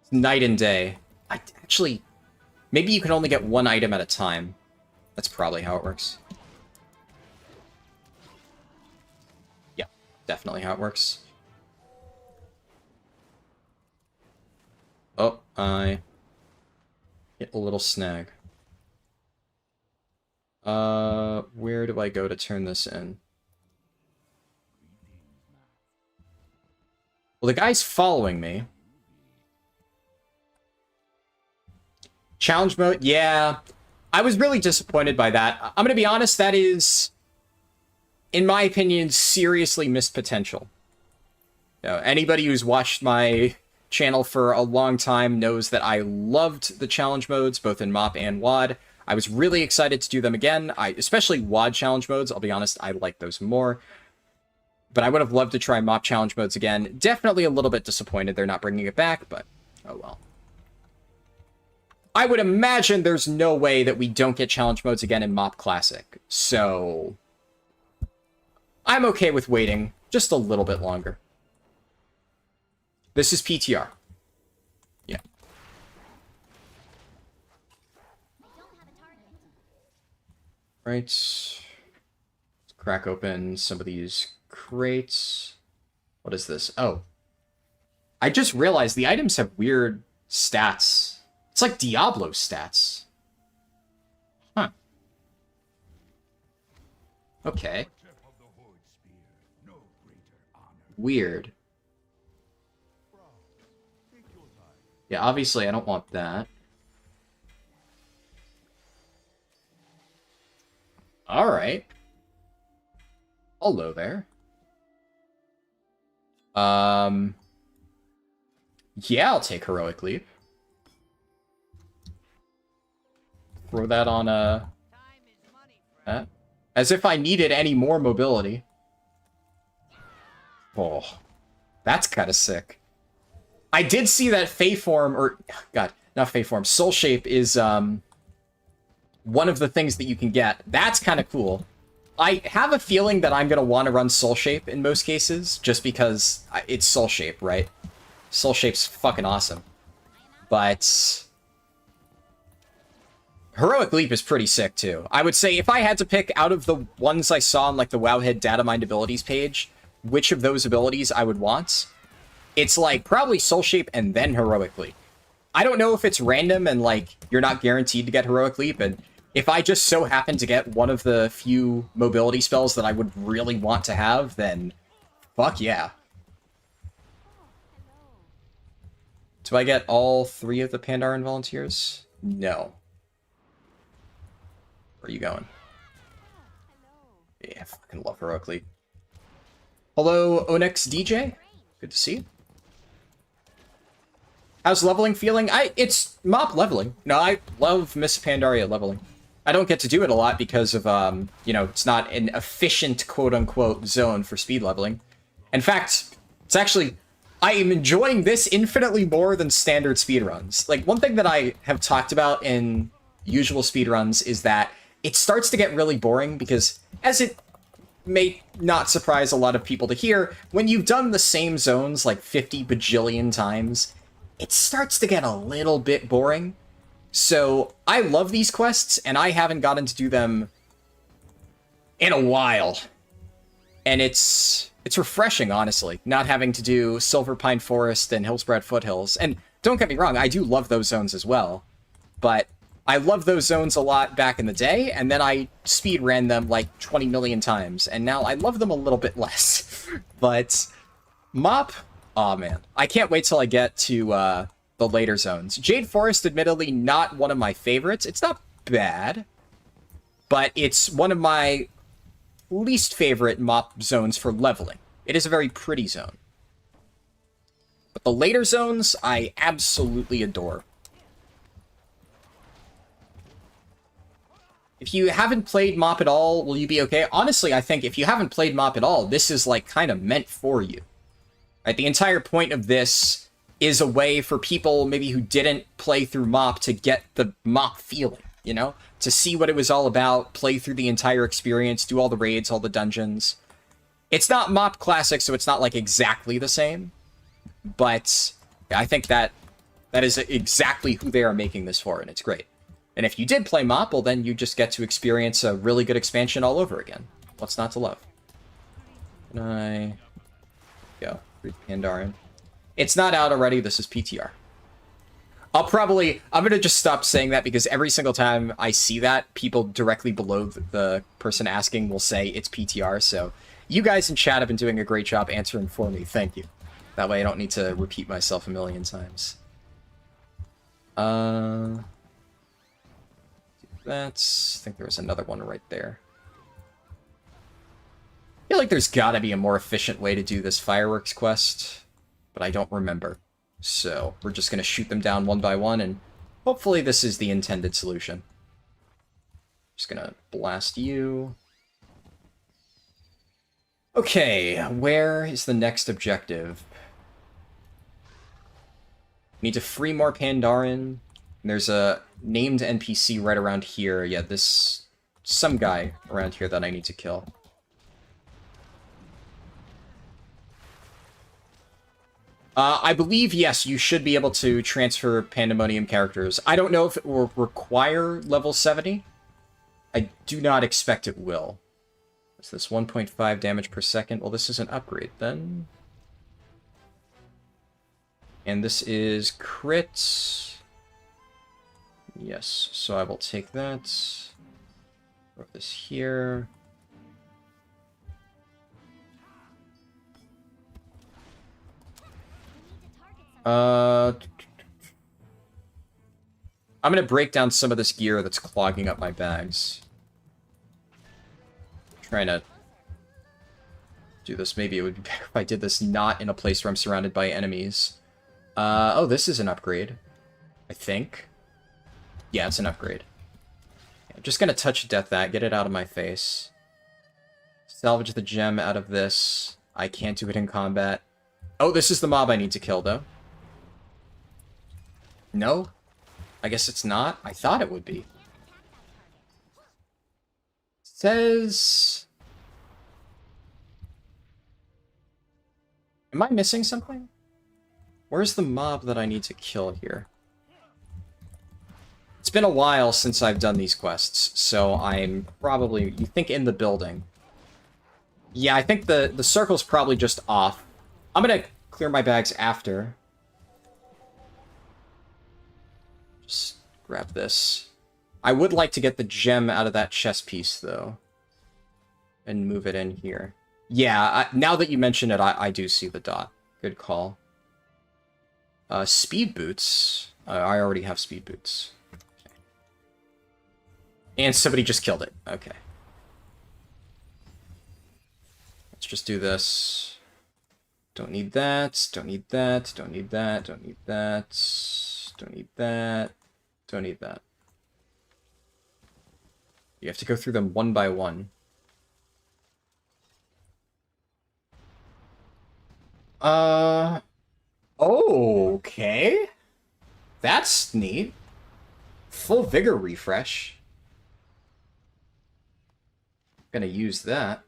It's night and day. Actually, maybe you can only get one item at a time. That's probably how it works. Yeah, definitely how it works. Oh, I hit a little snag. Where do I go to turn this in? Well, the guy's following me. Challenge mode? Yeah. I was really disappointed by that. I'm going to be honest, that is, in my opinion, seriously missed potential. You know, anybody who's watched my channel for a long time knows that I loved the challenge modes, both in MOP and WOD. I was really excited to do them again. Especially WOD challenge modes, I'll be honest, I like those more. But I would have loved to try MOP challenge modes again. Definitely a little bit disappointed they're not bringing it back, but oh well. I would imagine there's no way that we don't get challenge modes again in MOP Classic. So I'm okay with waiting just a little bit longer. This is PTR. Yeah. Right. Let's crack open some of these crates. What is this? Oh. I just realized the items have weird stats. It's like Diablo stats. Huh. Okay. Weird. Yeah, obviously I don't want that. Alright. Hello there. Yeah, I'll take Heroic Leap. Throw that on that. As if I needed any more mobility. Oh, that's kind of sick. I did see that Faeform, or God, not Faeform, Soul Shape is one of the things that you can get. That's kind of cool. I have a feeling that I'm gonna want to run Soul Shape in most cases, just because it's Soul Shape, right? Soul Shape's fucking awesome. But Heroic Leap is pretty sick, too. I would say if I had to pick out of the ones I saw on, like, the Wowhead Data Mined abilities page, which of those abilities I would want, it's, like, probably Soul Shape and then Heroic Leap. I don't know if it's random and, like, you're not guaranteed to get Heroic Leap, and if I just so happen to get one of the few mobility spells that I would really want to have, then fuck yeah. Do I get all 3 of the Pandaren volunteers? No. Where are you going? Yeah, I fucking love Heroic Leap. Hello, Onyx DJ. Good to see you. How's leveling feeling? It's MOP leveling. No, I love Miss Pandaria leveling. I don't get to do it a lot because of, you know, it's not an efficient, quote-unquote, zone for speed leveling. In fact, it's actually, I am enjoying this infinitely more than standard speedruns. Like, one thing that I have talked about in usual speedruns is that it starts to get really boring because, as it may not surprise a lot of people to hear, when you've done the same zones like 50 bajillion times, it starts to get a little bit boring. So I love these quests, and I haven't gotten to do them in a while. And it's refreshing, honestly, not having to do Silver Pine Forest and Hillspread Foothills. And don't get me wrong, I do love those zones as well. But I loved those zones a lot back in the day, and then I speed ran them like 20 million times, and now I love them a little bit less. But MOP, aw man, I can't wait till I get to the later zones. Jade Forest, admittedly, not one of my favorites. It's not bad, but it's one of my least favorite MOP zones for leveling. It is a very pretty zone. But the later zones, I absolutely adore. If you haven't played MoP at all, will you be okay? Honestly, I think if you haven't played MoP at all, this is, like, kind of meant for you. Right? The entire point of this is a way for people, maybe who didn't play through MoP, to get the MoP feeling, you know? To see what it was all about, play through the entire experience, do all the raids, all the dungeons. It's not MoP Classic, so it's not, like, exactly the same. But I think that is exactly who they are making this for, and it's great. And if you did play MoP, well, then you just get to experience a really good expansion all over again. What's not to love? Can I... Go. Read Pandaren. It's not out already. This is PTR. I'm going to just stop saying that because every single time I see that, people directly below the person asking will say it's PTR. So you guys in chat have been doing a great job answering for me. Thank you. That way I don't need to repeat myself a million times. I think there was another one right there. I feel like there's gotta be a more efficient way to do this fireworks quest, but I don't remember. So we're just gonna shoot them down one by one, and hopefully this is the intended solution. Just gonna blast you. Okay, where is the next objective? Need to free more Pandaren. There's a named NPC right around here. Yeah, some guy around here that I need to kill. I believe, yes, you should be able to transfer Pandamonium characters. I don't know if it will require level 70. I do not expect it will. Is this 1.5 damage per second? Well, this is an upgrade, then. And this is crit. Yes, so I will take that. Throw this here. I'm gonna break down some of this gear that's clogging up my bags. Trying to do this. Maybe it would be better if I did this not in a place where I'm surrounded by enemies. Oh, this is an upgrade, I think. Yeah, it's an upgrade. I'm just gonna touch death that, get it out of my face. Salvage the gem out of this. I can't do it in combat. Oh, this is the mob I need to kill, though. No? I guess it's not? I thought it would be. Says... Am I missing something? Where's the mob that I need to kill here? It's been a while since I've done these quests, so I'm probably... You think in the building. Yeah, I think the circle's probably just off. I'm gonna clear my bags after. Just grab this. I would like to get the gem out of that chest piece, though. And move it in here. Yeah, now that you mention it, I do see the dot. Good call. Speed boots. I already have speed boots. Okay. And somebody just killed it. Okay. Let's just do this. Don't need that. Don't need that. Don't need that. Don't need that. Don't need that. Don't need that. You have to go through them one by one. Okay. That's neat. Full vigor refresh. Gonna use that.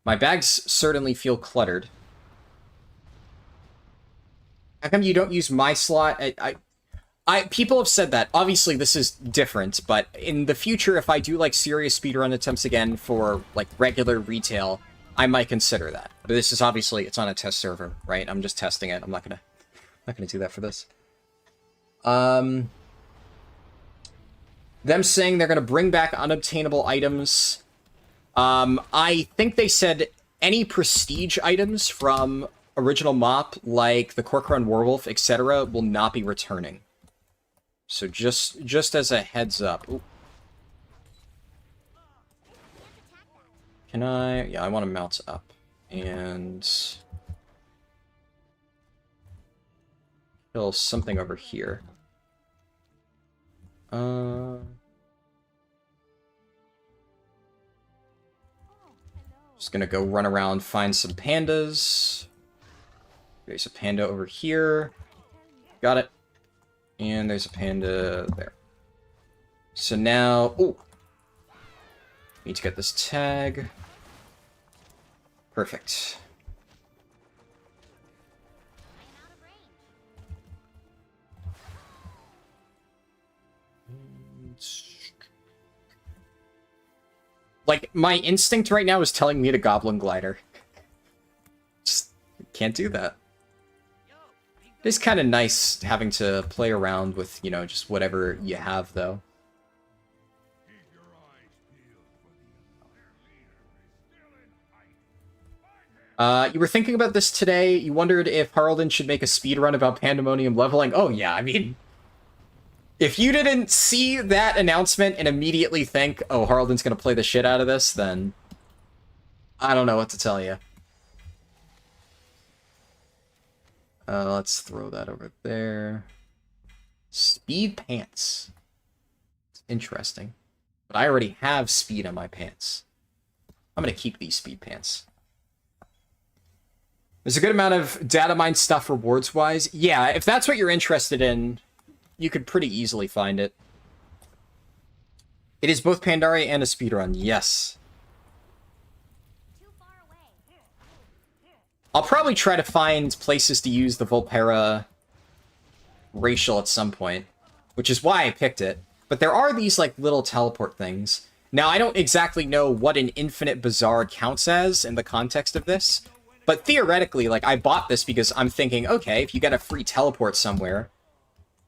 My bags certainly feel cluttered. How come you don't use my slot? People have said that. Obviously, this is different, but in the future, if I do, like, serious speedrun attempts again for, like, regular retail, I might consider that. But this is obviously, it's on a test server, right? I'm just testing it. I'm not gonna do that for this. Them saying they're gonna bring back unobtainable items. I think they said any prestige items from original MoP, like the Corcoran Werewolf, etc., will not be returning. So just as a heads up. Ooh. Can I... Yeah, I want to mount up. And... kill something over here. Just gonna go run around, find some pandas. There's a panda over here. Got it. And there's a panda there. So now... Oh! Need to get this tag. Perfect. Like, my instinct right now is telling me to Goblin Glider. Just can't do that. It's kind of nice having to play around with, you know, just whatever you have, though. You were thinking about this today. You wondered if Haraldin should make a speedrun about Pandamonium leveling. Oh, yeah, I mean... If you didn't see that announcement and immediately think, oh, Haraldin's gonna play the shit out of this, then... I don't know what to tell you. Let's throw that over there. Speed pants. It's interesting. But I already have speed on my pants. I'm gonna keep these speed pants. There's a good amount of data mine stuff rewards-wise. Yeah, if that's what you're interested in, you could pretty easily find it. It is both Pandaria and a speedrun, yes. I'll probably try to find places to use the Volpera racial at some point, which is why I picked it. But there are these, like, little teleport things. Now, I don't exactly know what an infinite bazaar counts as in the context of this, but theoretically, like, I bought this because I'm thinking, okay, if you get a free teleport somewhere...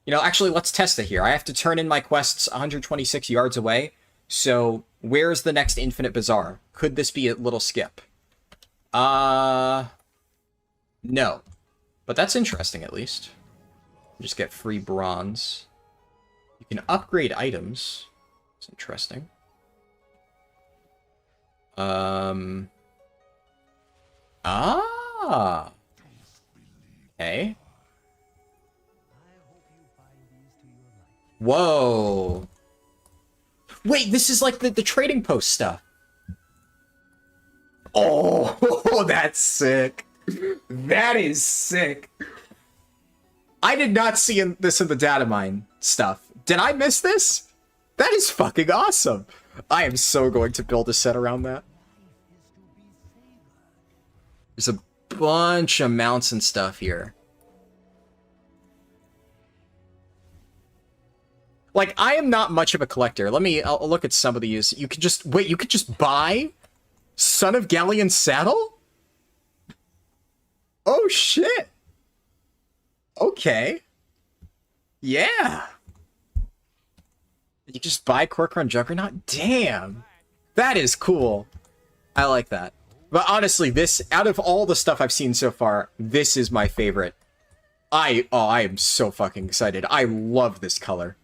You know, actually, let's test it here. I have to turn in my quests 126 yards away. So, where's the next Infinite Bazaar? Could this be a little skip? No. But that's interesting, at least. Just get free bronze. You can upgrade items. It's interesting. Okay. Whoa. Wait, this is like the trading post stuff. Oh, that's sick. That is sick. I did not see this in the data mine stuff. Did I miss this? That is fucking awesome. I am so going to build a set around that. There's a bunch of mounts and stuff here. Like, I am not much of a collector. I'll look at some of these. You could just, wait, you could just buy Son of Galleon Saddle? Oh, shit. Okay. Yeah. You just buy Corcoran Juggernaut? Damn. That is cool. I like that. But honestly, this, out of all the stuff I've seen so far, this is my favorite. I am so fucking excited. I love this color.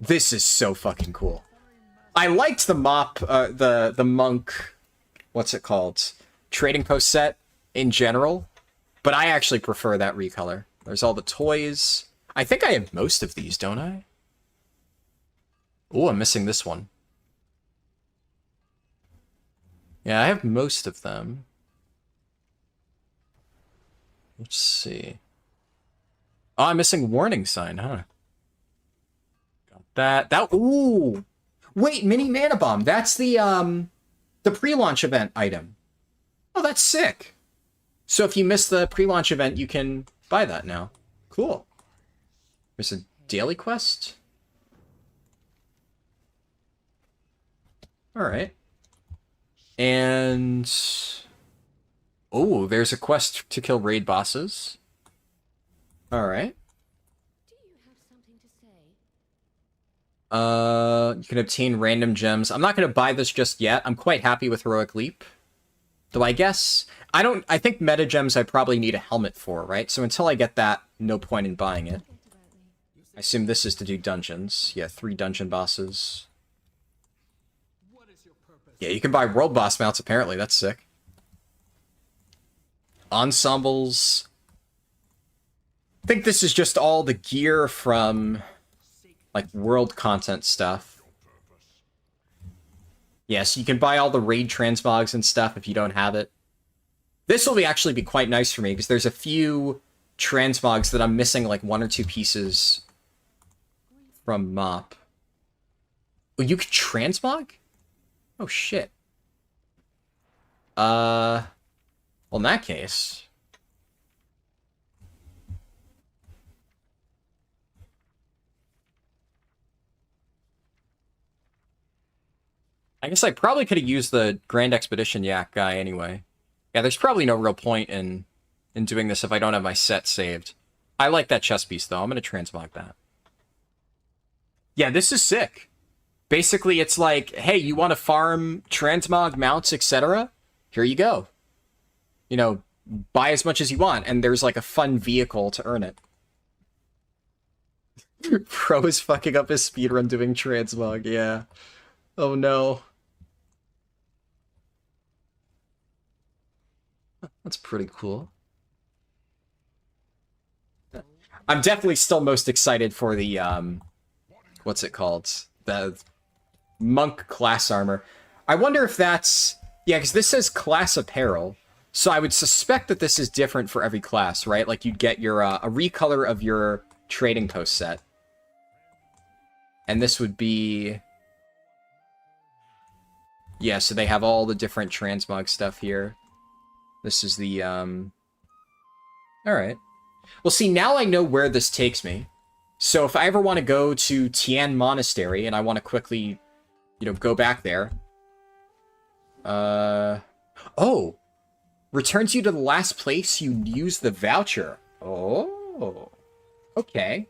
This is so fucking cool. I liked the the monk, what's it called? Trading post set in general, but I actually prefer that recolor. There's all the toys. I think I have most of these, don't I? Oh, I'm missing this one. Yeah, I have most of them. Let's see. Oh, I'm missing warning sign, huh? That, ooh! Wait, mini mana bomb. That's the pre-launch event item. Oh, that's sick. So if you miss the pre-launch event, you can buy that now. Cool. There's a daily quest. Alright. And... oh, there's a quest to kill raid bosses. Alright. You can obtain random gems. I'm not going to buy this just yet. I'm quite happy with Heroic Leap. Though I guess... I think meta gems I probably need a helmet for, right? So until I get that, no point in buying it. I assume this is to do dungeons. Yeah, 3 dungeon bosses. Yeah, you can buy world boss mounts, apparently. That's sick. Ensembles. think this is just all the gear from, like, world content stuff. Yeah, so you can buy all the raid transmogs and stuff if you don't have it. This will actually be quite nice for me, because there's a few transmogs that I'm missing, like, 1 or 2 pieces from MOP. Oh, you could transmog? Oh, shit. Well, in that case... I guess I probably could have used the Grand Expedition Yak guy anyway. Yeah, there's probably no real point in doing this if I don't have my set saved. I like that chest piece, though. I'm going to transmog that. Yeah, this is sick. Basically, it's like, hey, you want to farm transmog, mounts, etc.? Here you go. You know, buy as much as you want, and there's like a fun vehicle to earn it. Pro is fucking up his speedrun doing transmog, yeah. Oh no. That's pretty cool. I'm definitely still most excited for the, what's it called? The monk class armor. I wonder if that's... Yeah, because this says class apparel. So I would suspect that this is different for every class, right? Like, you'd get your, a recolor of your trading post set. And this would be... Yeah, so they have all the different transmog stuff here. This is the, Alright. Well, see, now I know where this takes me. So if I ever want to go to Tian Monastery, and I want to quickly, you know, go back there... Oh! Returns you to the last place you used the voucher. Oh. Okay.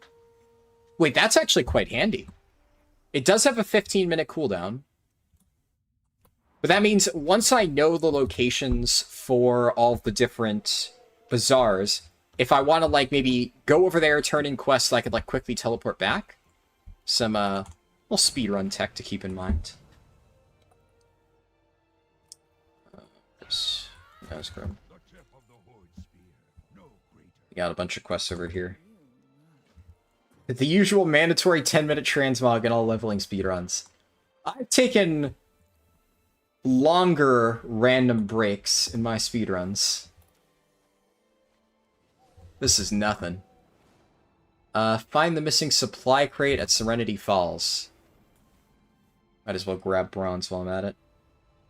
Wait, that's actually quite handy. It does have a 15-minute cooldown. But that means once I know the locations for all the different bazaars, if I want to, like, maybe go over there, turn in quests, I could, like, quickly teleport back. Some, little speedrun tech to keep in mind. Oops. That was good. We got a bunch of quests over here. The usual mandatory 10-minute transmog in all leveling speedruns. I've taken longer random breaks in my speedruns. This is nothing. Find the missing supply crate at Serenity Falls. Might as well grab bronze while I'm at it.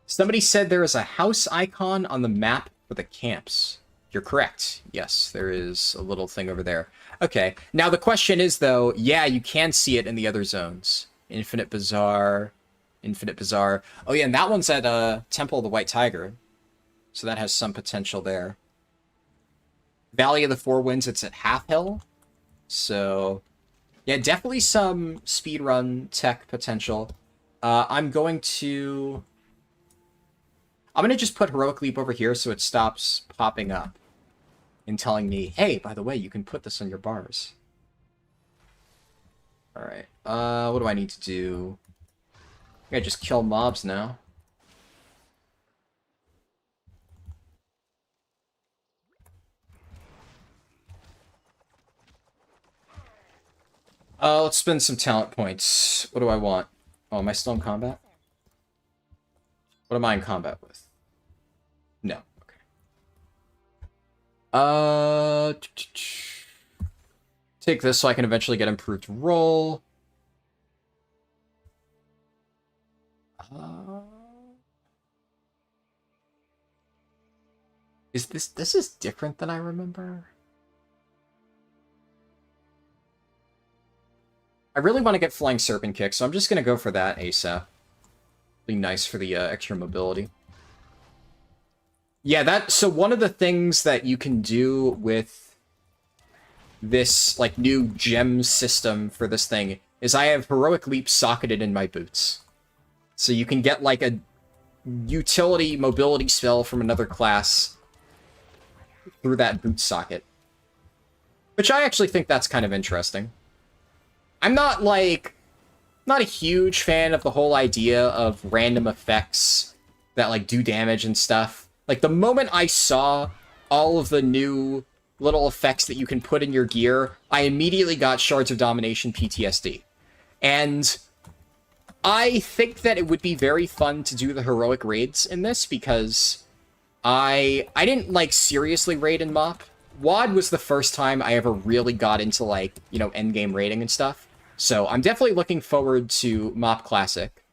Somebody said there is a house icon on the map for the camps. You're correct. Yes, there is a little thing over there. Okay, now the question is, though, yeah, you can see it in the other zones. Infinite Bazaar... Infinite Bazaar. Oh yeah, and that one's at Temple of the White Tiger. So that has some potential there. Valley of the Four Winds, it's at Half Hill. So, yeah, definitely some speedrun tech potential. I'm going to just put Heroic Leap over here so it stops popping up and telling me, hey, by the way, you can put this on your bars. Alright, what do I need to do? I just kill mobs now. Let's spend some talent points. What do I want? Oh, am I still in combat? What am I in combat with? No. Okay. Take this so I can eventually get improved roll. Is this is different than I remember? I really want to get Flying Serpent Kick, so I'm just going to go for that ASAP. Be nice for the extra mobility. Yeah, so one of the things that you can do with this, like, new gem system for this thing is I have Heroic Leap socketed in my boots. So you can get, like, a utility mobility spell from another class through that boot socket. Which I actually think that's kind of interesting. I'm not, like, not a huge fan of the whole idea of random effects that, like, do damage and stuff. Like, the moment I saw all of the new little effects that you can put in your gear, I immediately got Shards of Domination PTSD. And I think that it would be very fun to do the heroic raids in this, because I didn't, like, seriously raid in MoP. WoD was the first time I ever really got into, like, you know, endgame raiding and stuff. So I'm definitely looking forward to MoP Classic,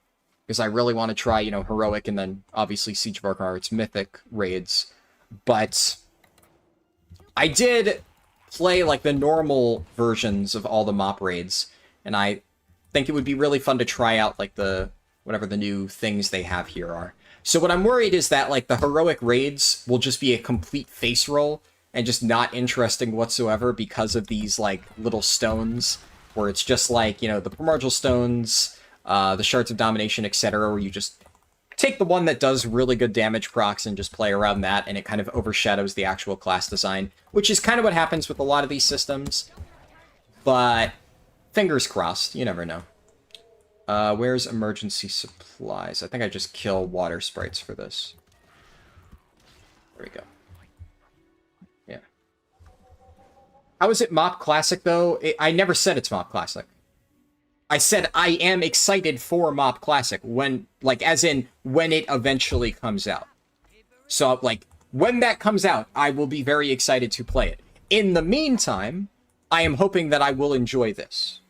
because I really want to try, you know, heroic and then obviously Siege of Archar's mythic raids. But I did play, like, the normal versions of all the MoP raids, and I think it would be really fun to try out, like, the whatever the new things they have here are. So what I'm worried is that, like, the heroic raids will just be a complete face roll and just not interesting whatsoever because of these, like, little stones, where it's just like, you know, the primordial stones, the Shards of Domination, etc., where you just take the one that does really good damage procs and just play around that, and it kind of overshadows the actual class design, which is kind of what happens with a lot of these systems. But fingers crossed, you never know. Where's emergency supplies? I think I just kill water sprites for this. There we go. Yeah. How is it MoP Classic, though? I never said it's MoP Classic. I said I am excited for MoP Classic, when, like, as in, when it eventually comes out. So, like, when that comes out, I will be very excited to play it. In the meantime, I am hoping that I will enjoy this.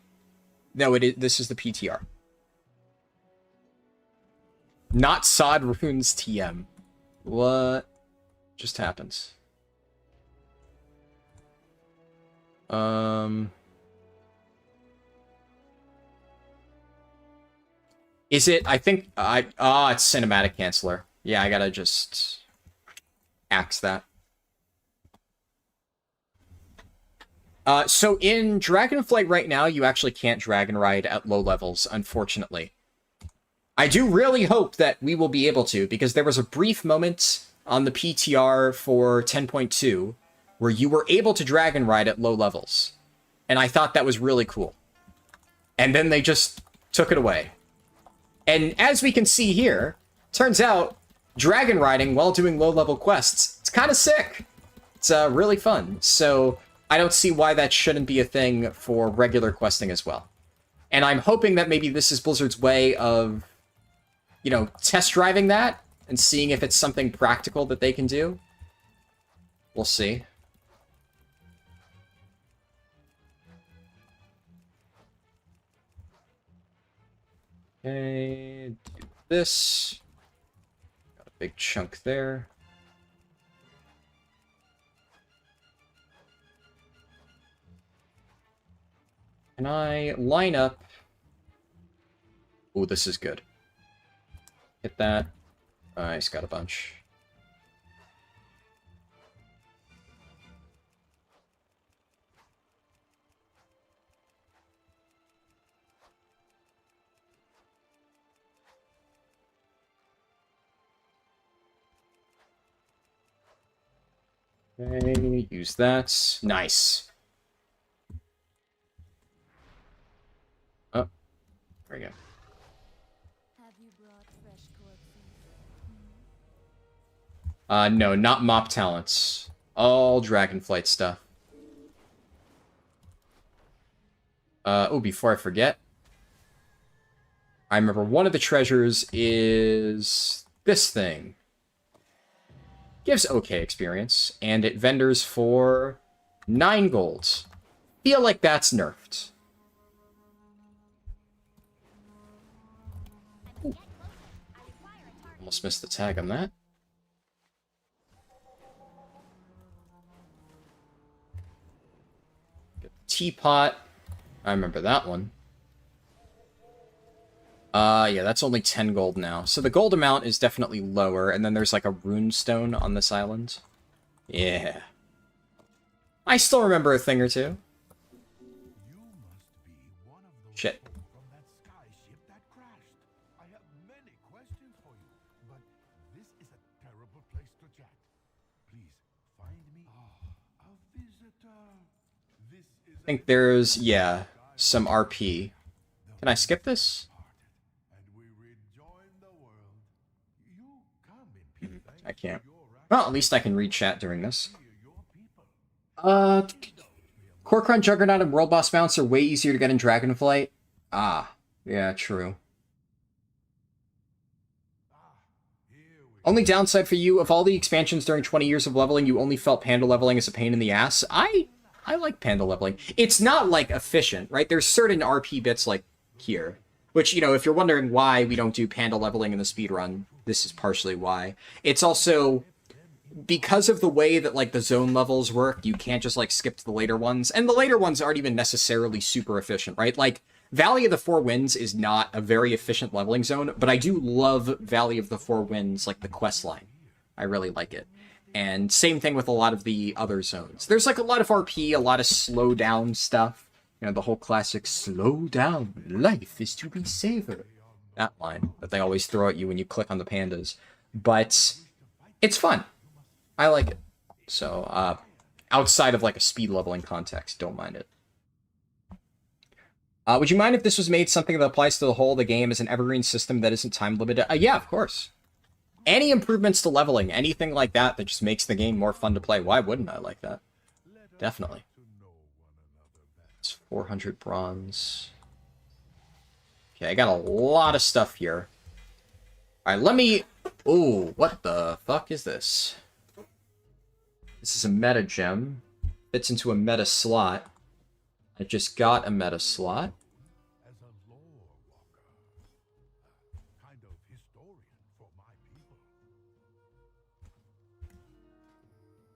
No, this is the PTR. Not Sod Runes TM. What just happens? Is it? I think it's Cinematic Canceller. Yeah, I gotta just axe that. So in Dragonflight right now, you actually can't Dragon Ride at low levels, unfortunately. I do really hope that we will be able to, because there was a brief moment on the PTR for 10.2 where you were able to Dragon Ride at low levels. And I thought that was really cool. And then they just took it away. And as we can see here, turns out Dragon Riding while doing low-level quests, it's kind of sick. It's really fun. So I don't see why that shouldn't be a thing for regular questing as well. And I'm hoping that maybe this is Blizzard's way of, you know, test driving that and seeing if it's something practical that they can do. We'll see. Okay, do this. Got a big chunk there. Can I line up? Oh, this is good. Hit that. Nice, got a bunch. Okay, use that. Nice. Oh, there we go. No, not MoP talents. All Dragonflight stuff. Oh, before I forget, I remember one of the treasures is this thing. Gives okay experience, and it vendors for 9 gold. Feel like that's nerfed. Ooh. Almost missed the tag on that. Get the teapot. I remember that one. Yeah, that's only 10 gold now. So the gold amount is definitely lower, and then there's like a rune stone on this island. Yeah. I still remember a thing or two. Shit. I think there's, yeah, some RP. Can I skip this? I can't. Well, at least I can read chat during this. Uh, Core Crunch, Juggernaut, and World Boss Mounts are way easier to get in Dragonflight. Ah, yeah, true. Only downside for you, of all the expansions during 20 years of leveling, you only felt panda leveling as a pain in the ass. I like panda leveling. It's not, like, efficient, right? There's certain RP bits, like, here. Which, you know, if you're wondering why we don't do panda leveling in the speedrun, this is partially why. It's also because of the way that, like, the zone levels work, you can't just, like, skip to the later ones. And the later ones aren't even necessarily super efficient, right? Like, Valley of the Four Winds is not a very efficient leveling zone, but I do love Valley of the Four Winds, like, the quest line. I really like it. And same thing with a lot of the other zones. There's, like, a lot of RP, a lot of slow down stuff. You know, the whole classic, slow down, life is to be savored. That line that they always throw at you when you click on the pandas. But it's fun. I like it. So, outside of, like, a speed leveling context, don't mind it. Would you mind if this was made something that applies to the whole of the game as an evergreen system that isn't time limited? Yeah, of course. Any improvements to leveling, anything like that that just makes the game more fun to play, why wouldn't I like that? Definitely. It's 400 bronze. Okay, I got a lot of stuff here. Alright, let me... Ooh, what the fuck is this? This is a meta gem. Fits into a meta slot. I just got a meta slot.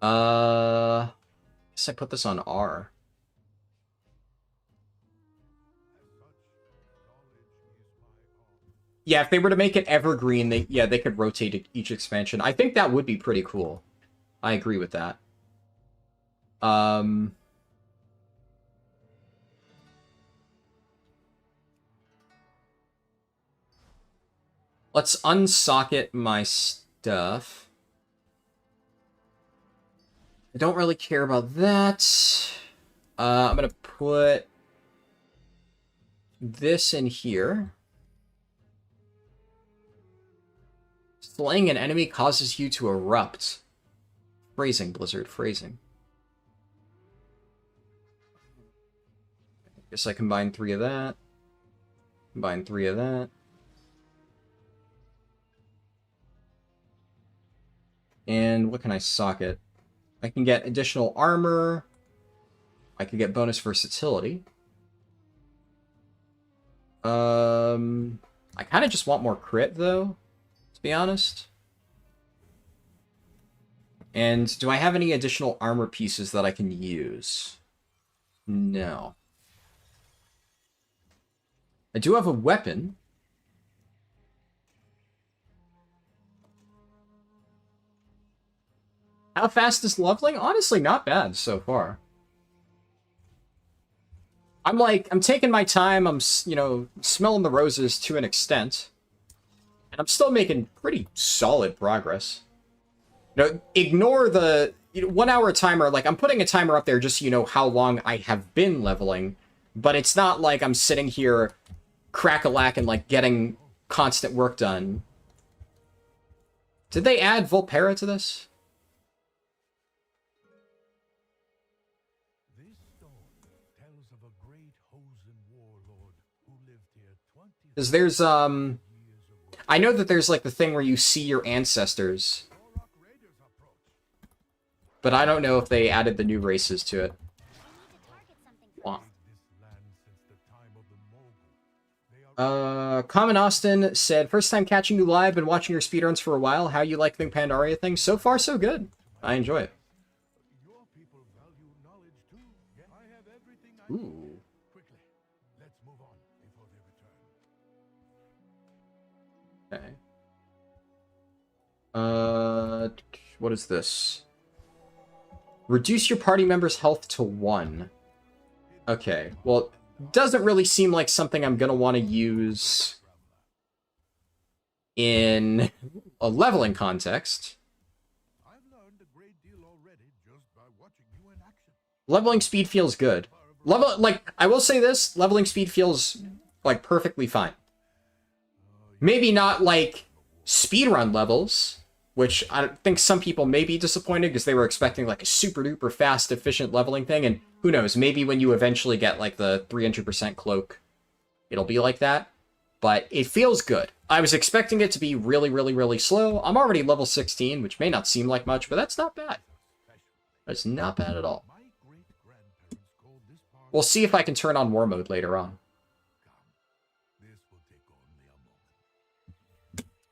Guess I put this on R. Yeah, if they were to make it evergreen, they could rotate each expansion. I think that would be pretty cool. I agree with that. Let's unsocket my stuff. I don't really care about that. I'm gonna put this in here. Slaying an enemy causes you to erupt. Phrasing, Blizzard, phrasing. Guess I combine 3 of that. Combine 3 of that. And what can I socket? I can get additional armor. I can get bonus versatility. I kind of just want more crit, though, to be honest. And do I have any additional armor pieces that I can use? No. I do have a weapon. How fast is leveling? Honestly, not bad so far. I'm taking my time. I'm, you know, smelling the roses to an extent. And I'm still making pretty solid progress. You know, ignore the 1 hour timer. Like, I'm putting a timer up there just so you know how long I have been leveling. But it's not like I'm sitting here crack-a-lack-and, like, getting constant work done. Did they add Volpera to this? Because there's, I know that there's, like, the thing where you see your ancestors. But I don't know if they added the new races to it. Wow. Common Austin said, first time catching you live, been watching your speedruns for a while. How you like the Pandaria thing? So far, so good. I enjoy it. Ooh. Okay. What is this? Reduce your party member's health to 1. Okay, well, doesn't really seem like something I'm gonna want to use in a leveling context. Leveling speed feels good. I will say this, leveling speed feels, like, perfectly fine. Maybe not, like, speedrun levels, which I think some people may be disappointed because they were expecting like a super duper fast, efficient leveling thing, and who knows, maybe when you eventually get like the 300% cloak, it'll be like that. But it feels good. I was expecting it to be really, really, really slow. I'm already level 16, which may not seem like much, but that's not bad. That's not bad at all. We'll see if I can turn on war mode later on.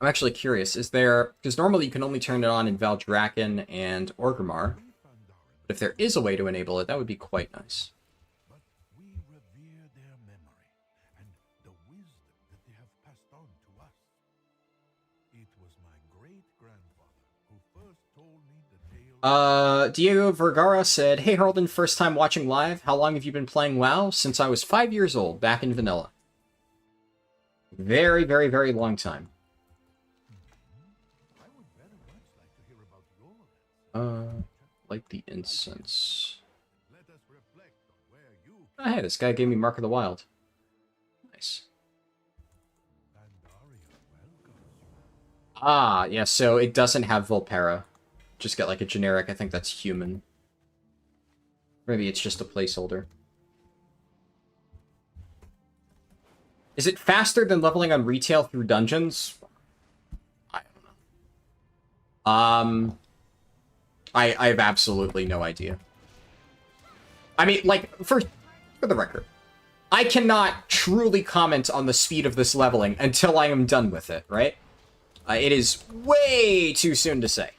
I'm actually curious, is there... Because normally you can only turn it on in Valdrakken and Orgrimmar. But if there is a way to enable it, that would be quite nice. Diego Vergara said, "Hey Harlden, first time watching live. How long have you been playing WoW?" "Since I was 5 years old, back in vanilla." Very, very, very long time. Light the incense. Oh, hey, this guy gave me Mark of the Wild. Nice. Ah, yeah, so it doesn't have Volpera. Just get like a generic, I think that's human. Maybe it's just a placeholder. Is it faster than leveling on retail through dungeons? I don't know. I have absolutely no idea. I mean, like, for the record, I cannot truly comment on the speed of this leveling until I am done with it, right? It is way too soon to say.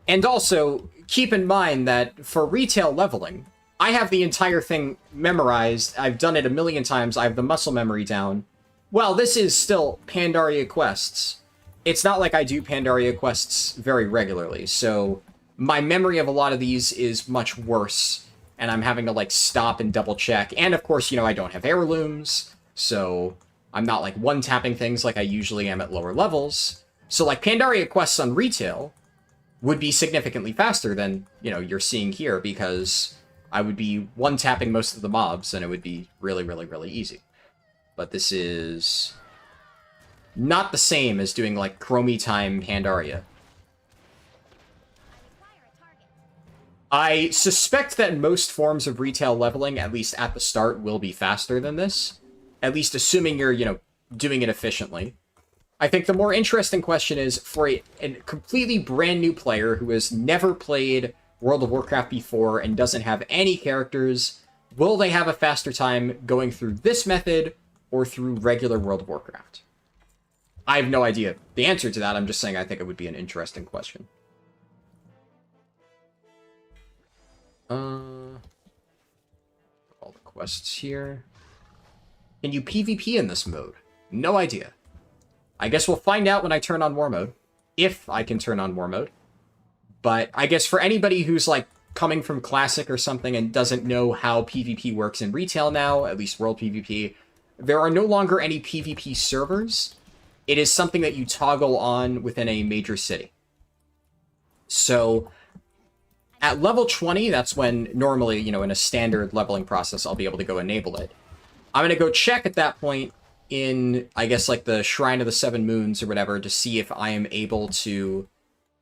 And also, keep in mind that for retail leveling, I have the entire thing memorized. I've done it a million times. I have the muscle memory down. Well, this is still Pandaria quests. It's not like I do Pandaria quests very regularly, so my memory of a lot of these is much worse, and I'm having to, like, stop and double-check. And, of course, you know, I don't have heirlooms, so I'm not, like, one-tapping things like I usually am at lower levels. So, like, Pandaria quests on retail would be significantly faster than, you know, you're seeing here, because I would be one-tapping most of the mobs, and it would be really, really, really easy. But this is not the same as doing, like, Chromie time Pandaria. I suspect that most forms of retail leveling, at least at the start, will be faster than this. At least assuming you're, you know, doing it efficiently. I think the more interesting question is, for a completely brand new player who has never played World of Warcraft before and doesn't have any characters, will they have a faster time going through this method or through regular World of Warcraft? I have no idea the answer to that. I'm just saying I think it would be an interesting question. All the quests here. Can you PvP in this mode? No idea. I guess we'll find out when I turn on war mode. If I can turn on war mode. But I guess for anybody who's, like, coming from Classic or something and doesn't know how PvP works in retail now, at least World PvP, there are no longer any PvP servers. It is something that you toggle on within a major city. So at level 20, that's when normally, you know, in a standard leveling process, I'll be able to go enable it. I'm going to go check at that point in, I guess, like the Shrine of the Seven Moons or whatever to see if I am able to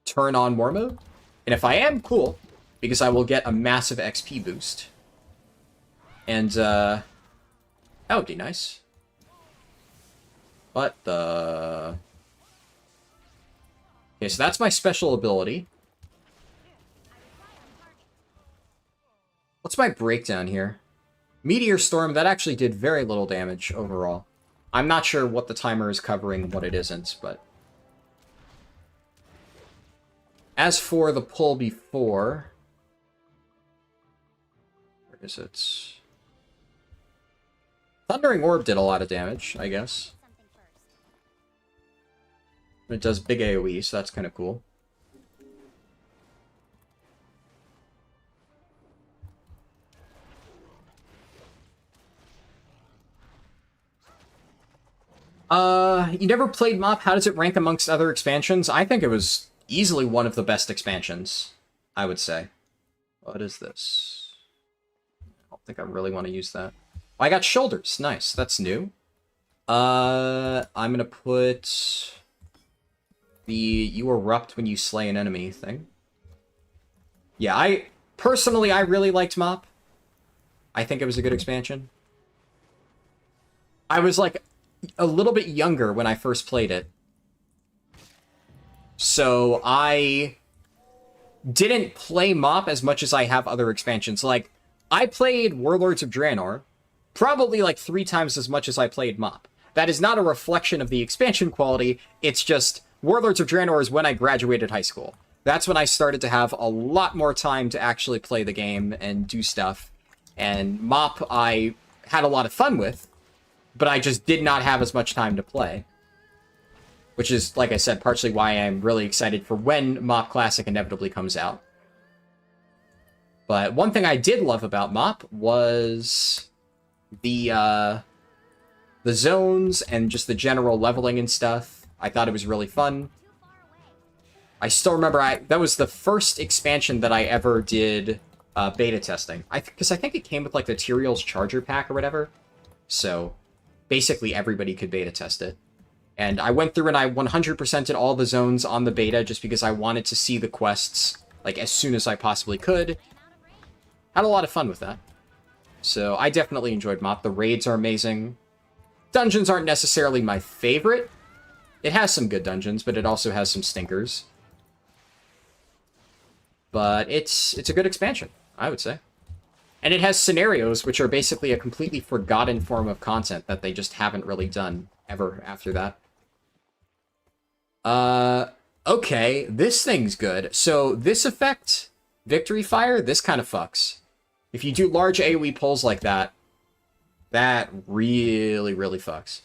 turn on war mode. And if I am, cool, because I will get a massive XP boost. And that would be nice. But the... Okay, so that's my special ability. What's my breakdown here? Meteor Storm, that actually did very little damage overall. I'm not sure what the timer is covering and what it isn't, but... As for the pull before... Where is it? Thundering Orb did a lot of damage, I guess. It does big AoE, so that's kind of cool. You never played MoP? How does it rank amongst other expansions? I think it was easily one of the best expansions, I would say. What is this? I don't think I really want to use that. Oh, I got shoulders. Nice. That's new. I'm gonna put... The you erupt when you slay an enemy thing. Yeah, personally, I really liked Mop. I think it was a good expansion. I was, like, a little bit younger when I first played it. So I didn't play Mop as much as I have other expansions. Like, I played Warlords of Draenor probably, like, 3 times as much as I played Mop. That is not a reflection of the expansion quality. It's just Warlords of Draenor is when I graduated high school. That's when I started to have a lot more time to actually play the game and do stuff. And Mop I had a lot of fun with, but I just did not have as much time to play. Which is, like I said, partially why I'm really excited for when Mop Classic inevitably comes out. But one thing I did love about Mop was the zones and just the general leveling and stuff. I thought it was really fun. I still remember that was the first expansion that I ever did beta testing. Because I think it came with like the Tyrael's Charger Pack or whatever. So basically everybody could beta test it. And I went through and I 100%ed all the zones on the beta just because I wanted to see the quests like as soon as I possibly could. Had a lot of fun with that. So I definitely enjoyed Mop. The raids are amazing. Dungeons aren't necessarily my favorite. It has some good dungeons, but it also has some stinkers. But it's a good expansion, I would say. And it has scenarios, which are basically a completely forgotten form of content that they just haven't really done ever after that. Okay, this thing's good. So this effect, Victory Fire, this kind of fucks. If you do large AoE pulls like that, that really, really fucks.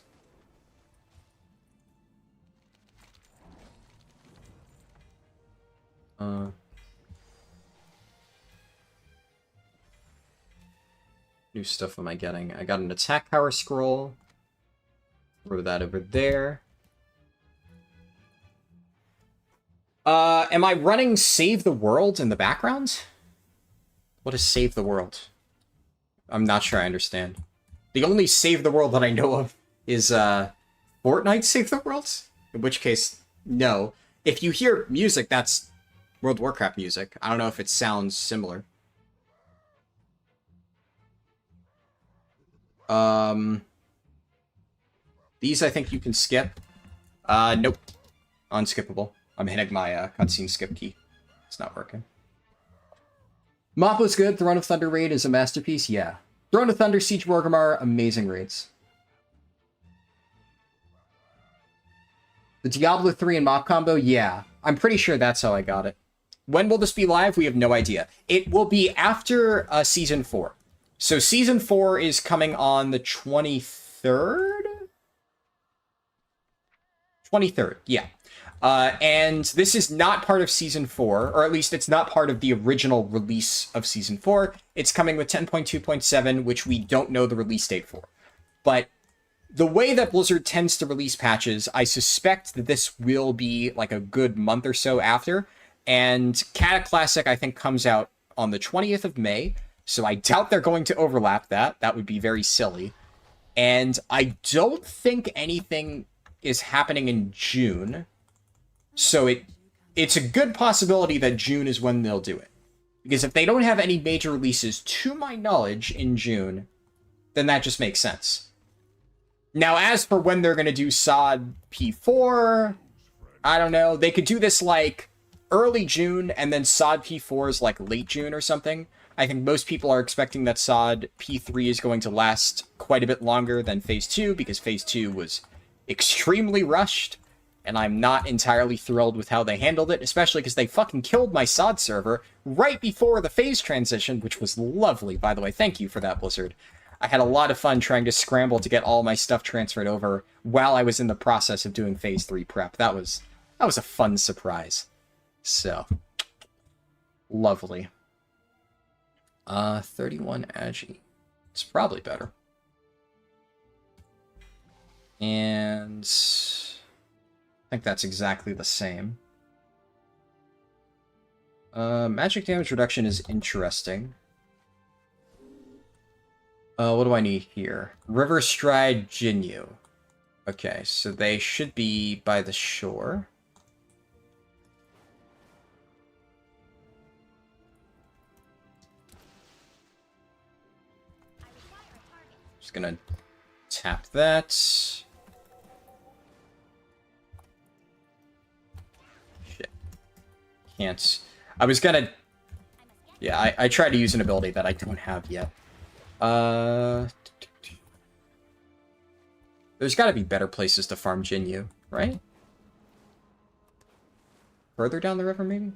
New stuff am I getting? I got an attack power scroll. Throw that over there. Am I running Save the World in the background? What is Save the World? I'm not sure I understand. The only Save the World that I know of is, Fortnite Save the World? In which case, no. If you hear music, that's World of Warcraft music. I don't know if it sounds similar. These I think you can skip. Nope. Unskippable. I'm hitting my cutscene skip key. It's not working. Mop was good. Throne of Thunder raid is a masterpiece. Yeah. Throne of Thunder, Siege of Orgrimmar, amazing raids. The Diablo 3 and Mop combo? Yeah. I'm pretty sure that's how I got it. When will this be live? We have no idea. It will be after Season 4. So Season 4 is coming on the 23rd? 23rd, yeah. And this is not part of Season 4, or at least it's not part of the original release of Season 4. It's coming with 10.2.7, which we don't know the release date for. But the way that Blizzard tends to release patches, I suspect that this will be like a good month or so after. And Cata Classic, I think, comes out on the 20th of May. So I doubt they're going to overlap that. That would be very silly. And I don't think anything is happening in June. So it's a good possibility that June is when they'll do it. Because if they don't have any major releases, to my knowledge, in June, then that just makes sense. Now, as for when they're going to do SOD P4, I don't know. They could do this, like, early June, and then SOD P4 is, like, late June or something. I think most people are expecting that SOD P3 is going to last quite a bit longer than Phase 2, because Phase 2 was extremely rushed, and I'm not entirely thrilled with how they handled it, especially because they fucking killed my SOD server right before the phase transition, which was lovely, by the way. Thank you for that, Blizzard. I had a lot of fun trying to scramble to get all my stuff transferred over while I was in the process of doing Phase 3 prep. That was a fun surprise. So, lovely. 31 Agi. It's probably better. And I think that's exactly the same. Magic damage reduction is interesting. What do I need here? River Stride Jinyu. Okay, so they should be by the shore. Just gonna tap that. Shit. Can't. I was gonna... Yeah, I tried to use an ability that I don't have yet. There's gotta be better places to farm Jinyu, right? Further down the river, maybe?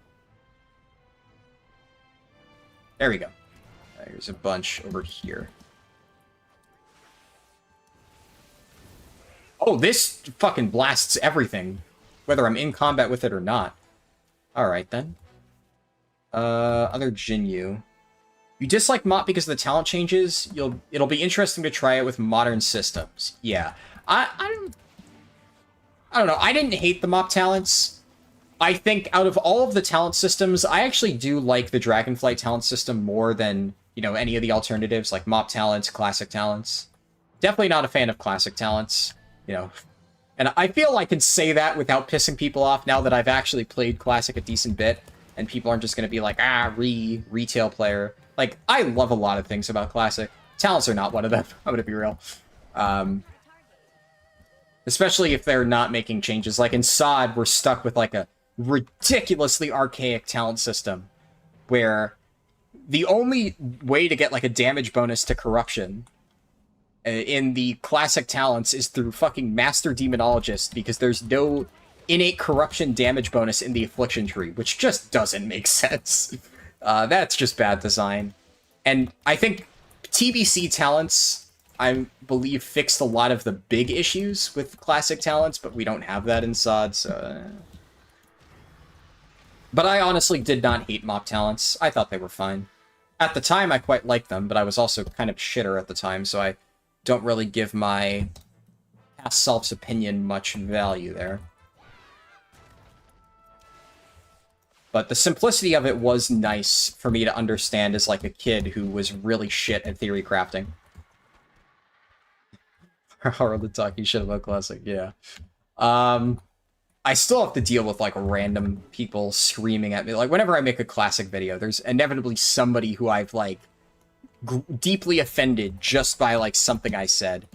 There we go. There's a bunch over here. Oh, this fucking blasts everything, whether I'm in combat with it or not. Alright, then. Other Jinyu. You dislike Mop because of the talent changes? It'll be interesting to try it with modern systems. Yeah. I don't know. I didn't hate the Mop talents. I think out of all of the talent systems, I actually do like the Dragonflight talent system more than, you know, any of the alternatives, like Mop talents, classic talents. Definitely not a fan of classic talents, you know. And I feel I can say that without pissing people off now that I've actually played classic a decent bit, and people aren't just going to be like, retail player. Like, I love a lot of things about classic. Talents are not one of them, I'm going to be real. Especially if they're not making changes. Like in SOD, we're stuck with like a ridiculously archaic talent system where the only way to get like a damage bonus to corruption in the classic talents is through fucking Master Demonologist, because there's no innate corruption damage bonus in the affliction tree, which just doesn't make sense. That's just bad design. And I think TBC talents, I believe, fixed a lot of the big issues with classic talents, but we don't have that in SOD, so... But I honestly did not hate Mop talents. I thought they were fine. At the time, I quite liked them, but I was also kind of shitter at the time, so I don't really give my past self's opinion much value there. But the simplicity of it was nice for me to understand as like a kid who was really shit at theory crafting. Harlan talking shit about classic, yeah. I still have to deal with, like, random people screaming at me. Like, whenever I make a classic video, there's inevitably somebody who I've, like, deeply offended just by, like, something I said.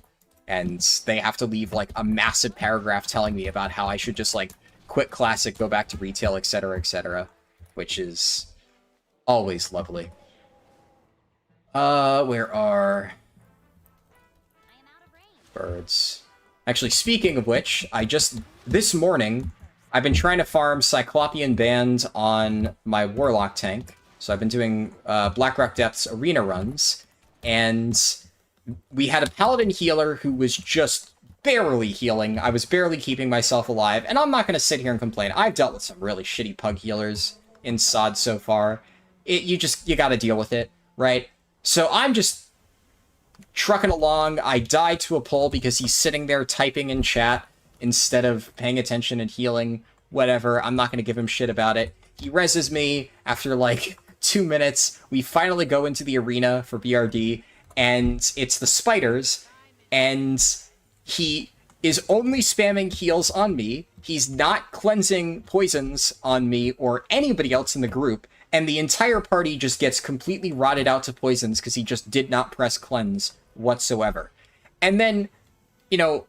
And they have to leave, like, a massive paragraph telling me about how I should just, like, quit classic, go back to retail, etc., etc. Which is always lovely. Where are... birds? Actually, speaking of which, this morning, I've been trying to farm Cyclopean Band on my Warlock tank. So I've been doing Blackrock Depths arena runs, and we had a Paladin healer who was just barely healing. I was barely keeping myself alive, and I'm not going to sit here and complain. I've dealt with some really shitty pug healers in SOD so far. You got to deal with it, right? So I'm just trucking along. I die to a pull because he's sitting there typing in chat instead of paying attention and healing. Whatever, I'm not going to give him shit about it. He reses me after like 2 minutes. We finally go into the arena for BRD, and it's the spiders, and he is only spamming heals on me. He's not cleansing poisons on me or anybody else in the group, and the entire party just gets completely rotted out to poisons because he just did not press cleanse whatsoever. And then, you know,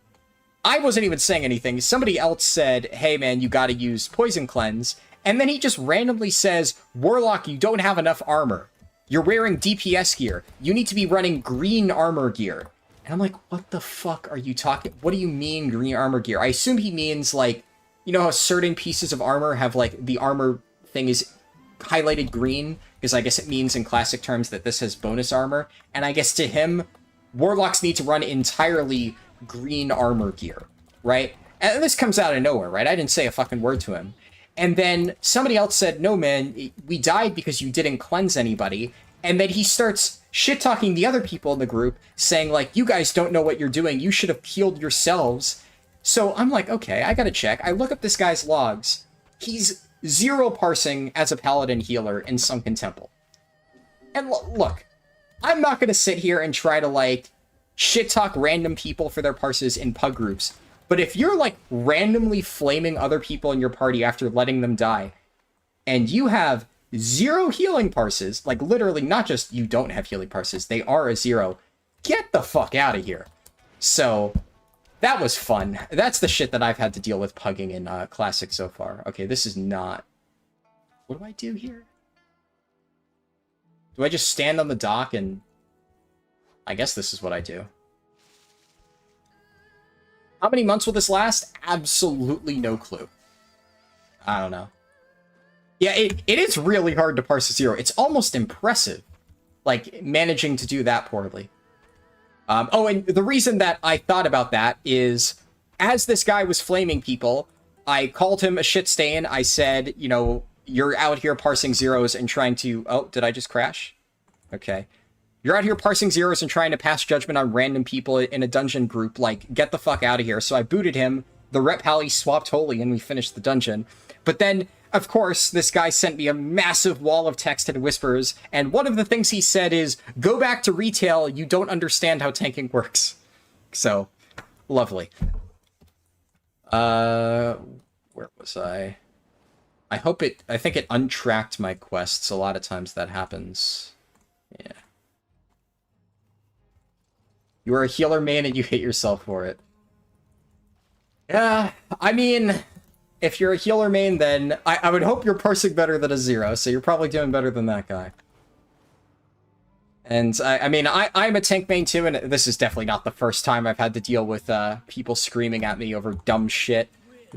I wasn't even saying anything. Somebody else said, hey man, you gotta use poison cleanse. And then he just randomly says, Warlock, you don't have enough armor. You're wearing DPS gear. You need to be running green armor gear. And I'm like, what the fuck are you talking? What do you mean green armor gear? I assume he means like, you know how certain pieces of armor have like the armor thing is highlighted green? Because I guess it means in classic terms that this has bonus armor. And I guess to him, Warlocks need to run entirely green armor gear, right? And this comes out of nowhere, right? I didn't say a fucking word to him. And then somebody else said, no, man, we died because you didn't cleanse anybody. And then he starts shit-talking the other people in the group, saying, like, you guys don't know what you're doing. You should have healed yourselves. So I'm like, okay, I gotta check. I look up this guy's logs. He's 0 parsing as a paladin healer in Sunken Temple. And look, I'm not gonna sit here and try to, like, shit-talk random people for their parses in pug groups. But if you're, like, randomly flaming other people in your party after letting them die, and you have 0 healing parses, like, literally, not just you don't have healing parses, they are a 0, Get the fuck out of here. So, that was fun. That's the shit that I've had to deal with pugging in Classic so far. Okay, this is not... What do I do here? Do I just stand on the dock and... I guess this is what I do. How many months will this last? Absolutely no clue. I don't know. Yeah, it is really hard to parse a zero. It's almost impressive, like, managing to do that poorly. Oh, and the reason that I thought about that is, as this guy was flaming people, I called him a shit stain. I said, you know, you're out here parsing zeros and trying to... Oh, did I just crash? Okay. You're out here parsing zeros and trying to pass judgment on random people in a dungeon group. Like, get the fuck out of here. So I booted him. The rep pally swapped wholly and we finished the dungeon. But then, of course, this guy sent me a massive wall of text and whispers. And one of the things he said is, go back to retail. You don't understand how tanking works. So, lovely. Where was I? I think it untracked my quests. A lot of times that happens. Yeah. You are a healer main and you hate yourself for it. Yeah, I mean, if you're a healer main, then I would hope you're parsing better than a zero, so you're probably doing better than that guy. And I mean, I'm a tank main too, and this is definitely not the first time I've had to deal with people screaming at me over dumb shit.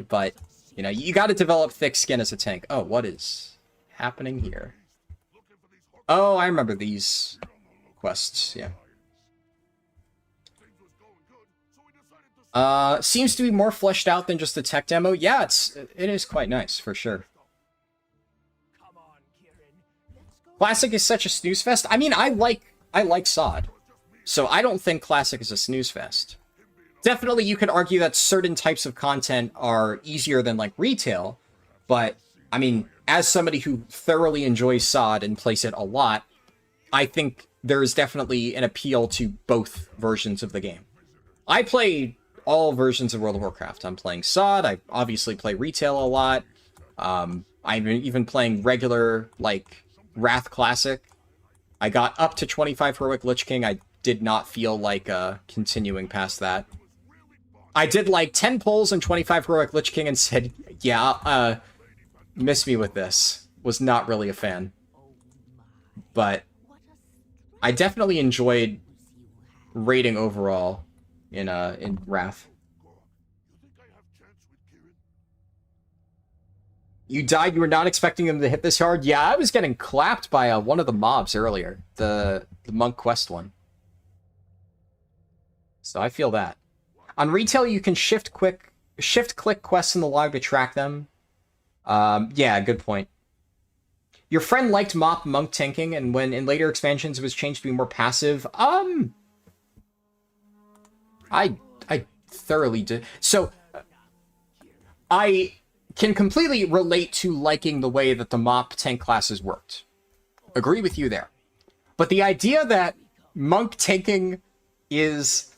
But, you know, you gotta develop thick skin as a tank. Oh, what is happening here? Oh, I remember these quests, yeah. Seems to be more fleshed out than just a tech demo. Yeah, it is quite nice, for sure. Classic is such a snooze fest. I mean, I like SOD, so I don't think Classic is a snooze fest. Definitely, you could argue that certain types of content are easier than, like, retail, but, I mean, as somebody who thoroughly enjoys SOD and plays it a lot, I think there is definitely an appeal to both versions of the game. I play all versions of World of Warcraft. I'm playing SOD, I obviously play retail a lot, I'm even playing regular, like, Wrath Classic. I got up to 25 Heroic Lich King. I did not feel like continuing past that. I did like 10 pulls and 25 Heroic Lich King and said, yeah, miss me with this. Was not really a fan. But I definitely enjoyed raiding overall in Wrath. You died, you were not expecting him to hit this hard? Yeah, I was getting clapped by one of the mobs earlier. The Monk Quest one. So I feel that. On retail, you can shift-click quests in the log to track them. Yeah, good point. Your friend liked Mop Monk tanking, and when in later expansions it was changed to be more passive. I thoroughly did. So, I can completely relate to liking the way that the Mop tank classes worked. Agree with you there. But the idea that Monk tanking is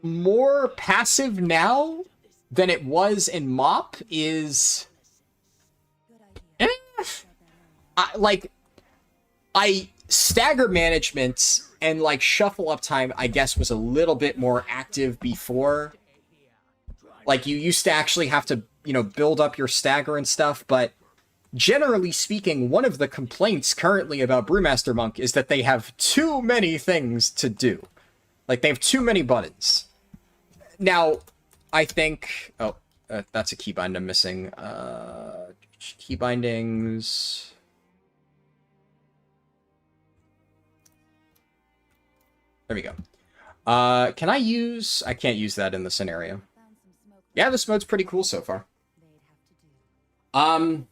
more passive now than it was in Mop is... stagger management and, like, shuffle up time, I guess, was a little bit more active before. Like, you used to actually have to, you know, build up your stagger and stuff, but generally speaking, one of the complaints currently about Brewmaster Monk is that they have too many things to do. Like, they have too many buttons. Now, I think... Oh, that's a keybind I'm missing. Key bindings... There we go. Can I use... I can't use that in the scenario. Yeah, this mode's pretty cool so far. Yeah.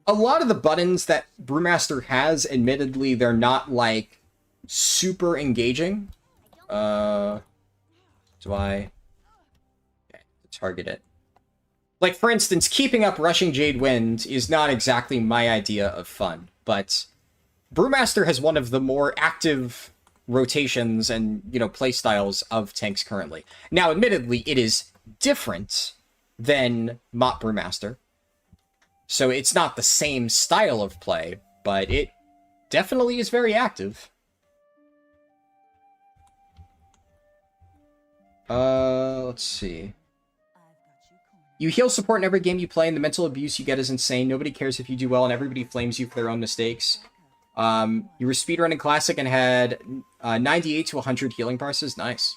A lot of the buttons that Brewmaster has, admittedly, they're not, like, super engaging. Do I... Okay, target it. Like, for instance, keeping up Rushing Jade Wind is not exactly my idea of fun, but Brewmaster has one of the more active rotations and, you know, playstyles of tanks currently. Now, admittedly, it is different than Mop Brewmaster, so it's not the same style of play, but it definitely is very active. Let's see. You heal support in every game you play, and the mental abuse you get is insane. Nobody cares if you do well, and everybody flames you for their own mistakes. You were speedrunning Classic and had 98 to 100 healing parses. Nice.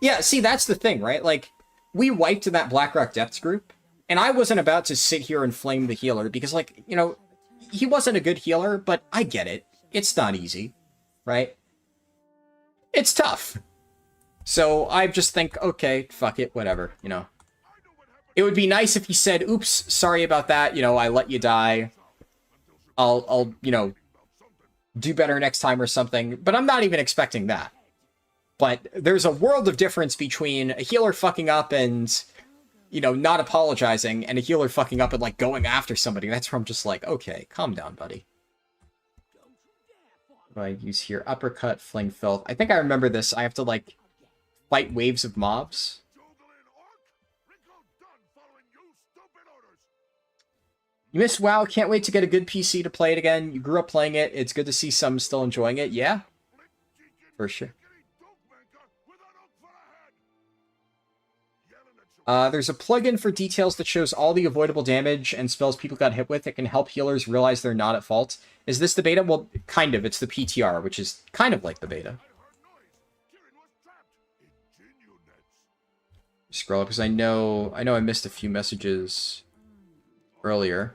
Yeah, see, that's the thing, right? Like, we wiped that Blackrock Depths group, and I wasn't about to sit here and flame the healer, because, like, you know, he wasn't a good healer, but I get it. It's not easy, right? It's tough. So I just think, okay, fuck it, whatever, you know. It would be nice if he said, oops, sorry about that, you know, I let you die. I'll, you know, do better next time or something. But I'm not even expecting that. But there's a world of difference between a healer fucking up and, you know, not apologizing, and a healer fucking up and, like, going after somebody. That's where I'm just like, okay, calm down, buddy. What do I use here? Uppercut, Fling Filth. I think I remember this. I have to, like, fight waves of mobs. You missed WoW, can't wait to get a good PC to play it again. You grew up playing it, it's good to see some still enjoying it. Yeah, for sure. There's a plugin for details that shows all the avoidable damage and spells people got hit with. It can help healers realize they're not at fault. Is this the beta? Well, kind of. It's the PTR, which is kind of like the beta. Scroll up, because I know I missed a few messages earlier.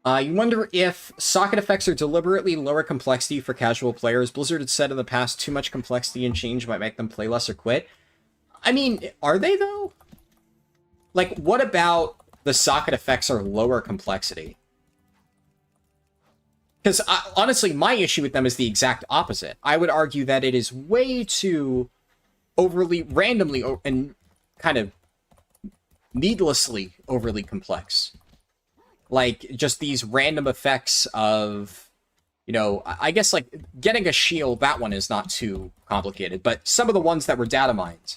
You wonder if socket effects are deliberately lower complexity for casual players. Blizzard had said in the past too much complexity and change might make them play less or quit. I mean, are they though? Like, what about the socket effects are lower complexity? Because honestly, my issue with them is the exact opposite. I would argue that it is way too overly, randomly, and kind of needlessly overly complex. Like, just these random effects of, you know, I guess, like, getting a shield, that one is not too complicated, but some of the ones that were data mined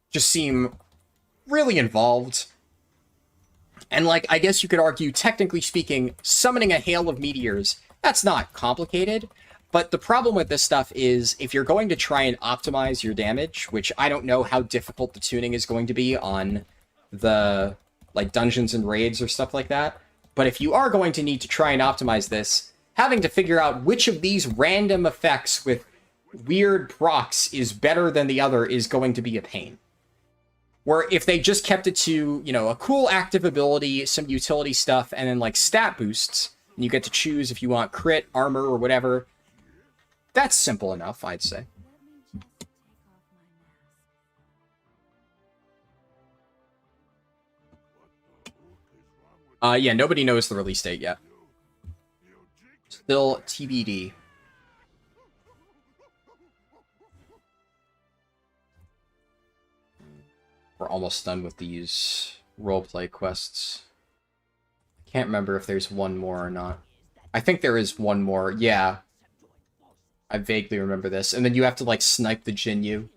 just seem really involved. And, like, I guess you could argue, technically speaking, summoning a hail of meteors, that's not complicated. But the problem with this stuff is, if you're going to try and optimize your damage, which I don't know how difficult the tuning is going to be on the, like, dungeons and raids or stuff like that, but if you are going to need to try and optimize this, having to figure out which of these random effects with weird procs is better than the other is going to be a pain. Where if they just kept it to, you know, a cool active ability, some utility stuff, and then, like, stat boosts, and you get to choose if you want crit, armor, or whatever, that's simple enough, I'd say. Yeah, nobody knows the release date yet. Still TBD. We're almost done with these roleplay quests. Can't remember if there's one more or not. I think there is one more, yeah. I vaguely remember this. And then you have to, like, snipe the Jinyu.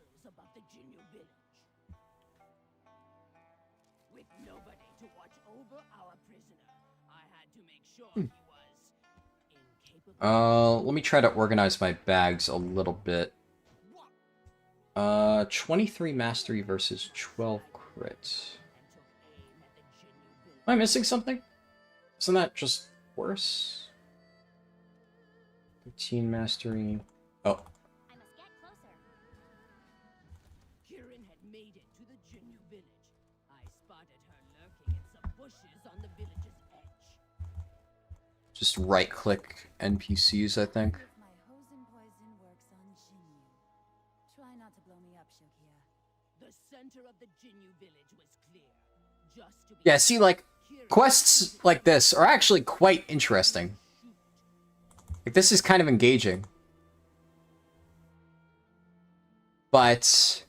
Let me try to organize my bags a little bit. 23 mastery versus 12 crits. Am I missing something? Isn't that just worse? 13 mastery. Oh. Kieran had made it to the Jinyu village. I spotted her lurking in some bushes on the village's edge. Just right-click NPCs, I think. Yeah, see, like, quests like this are actually quite interesting. Like, this is kind of engaging. But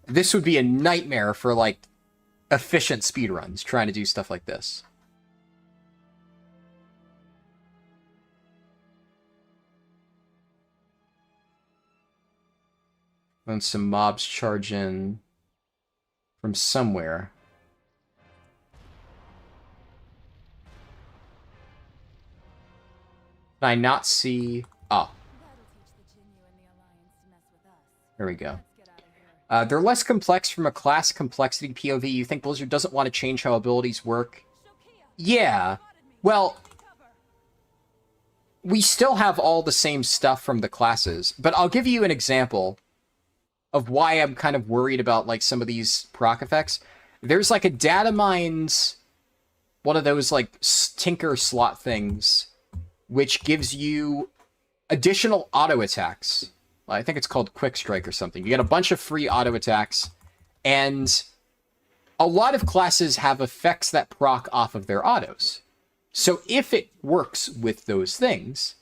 this would be a nightmare for, like, efficient speedruns trying to do stuff like this. When some mobs charge in from somewhere. Can I not see? Oh. There we go. They're less complex from a class complexity POV. You think Blizzard doesn't want to change how abilities work? Yeah. Well, we still have all the same stuff from the classes, but I'll give you an example of why I'm kind of worried about like some of these proc effects. There's like a data mines, one of those like tinker slot things, which gives you additional auto attacks. I think it's called Quick Strike or something. You get a bunch of free auto attacks, and a lot of classes have effects that proc off of their autos. So if it works with those things,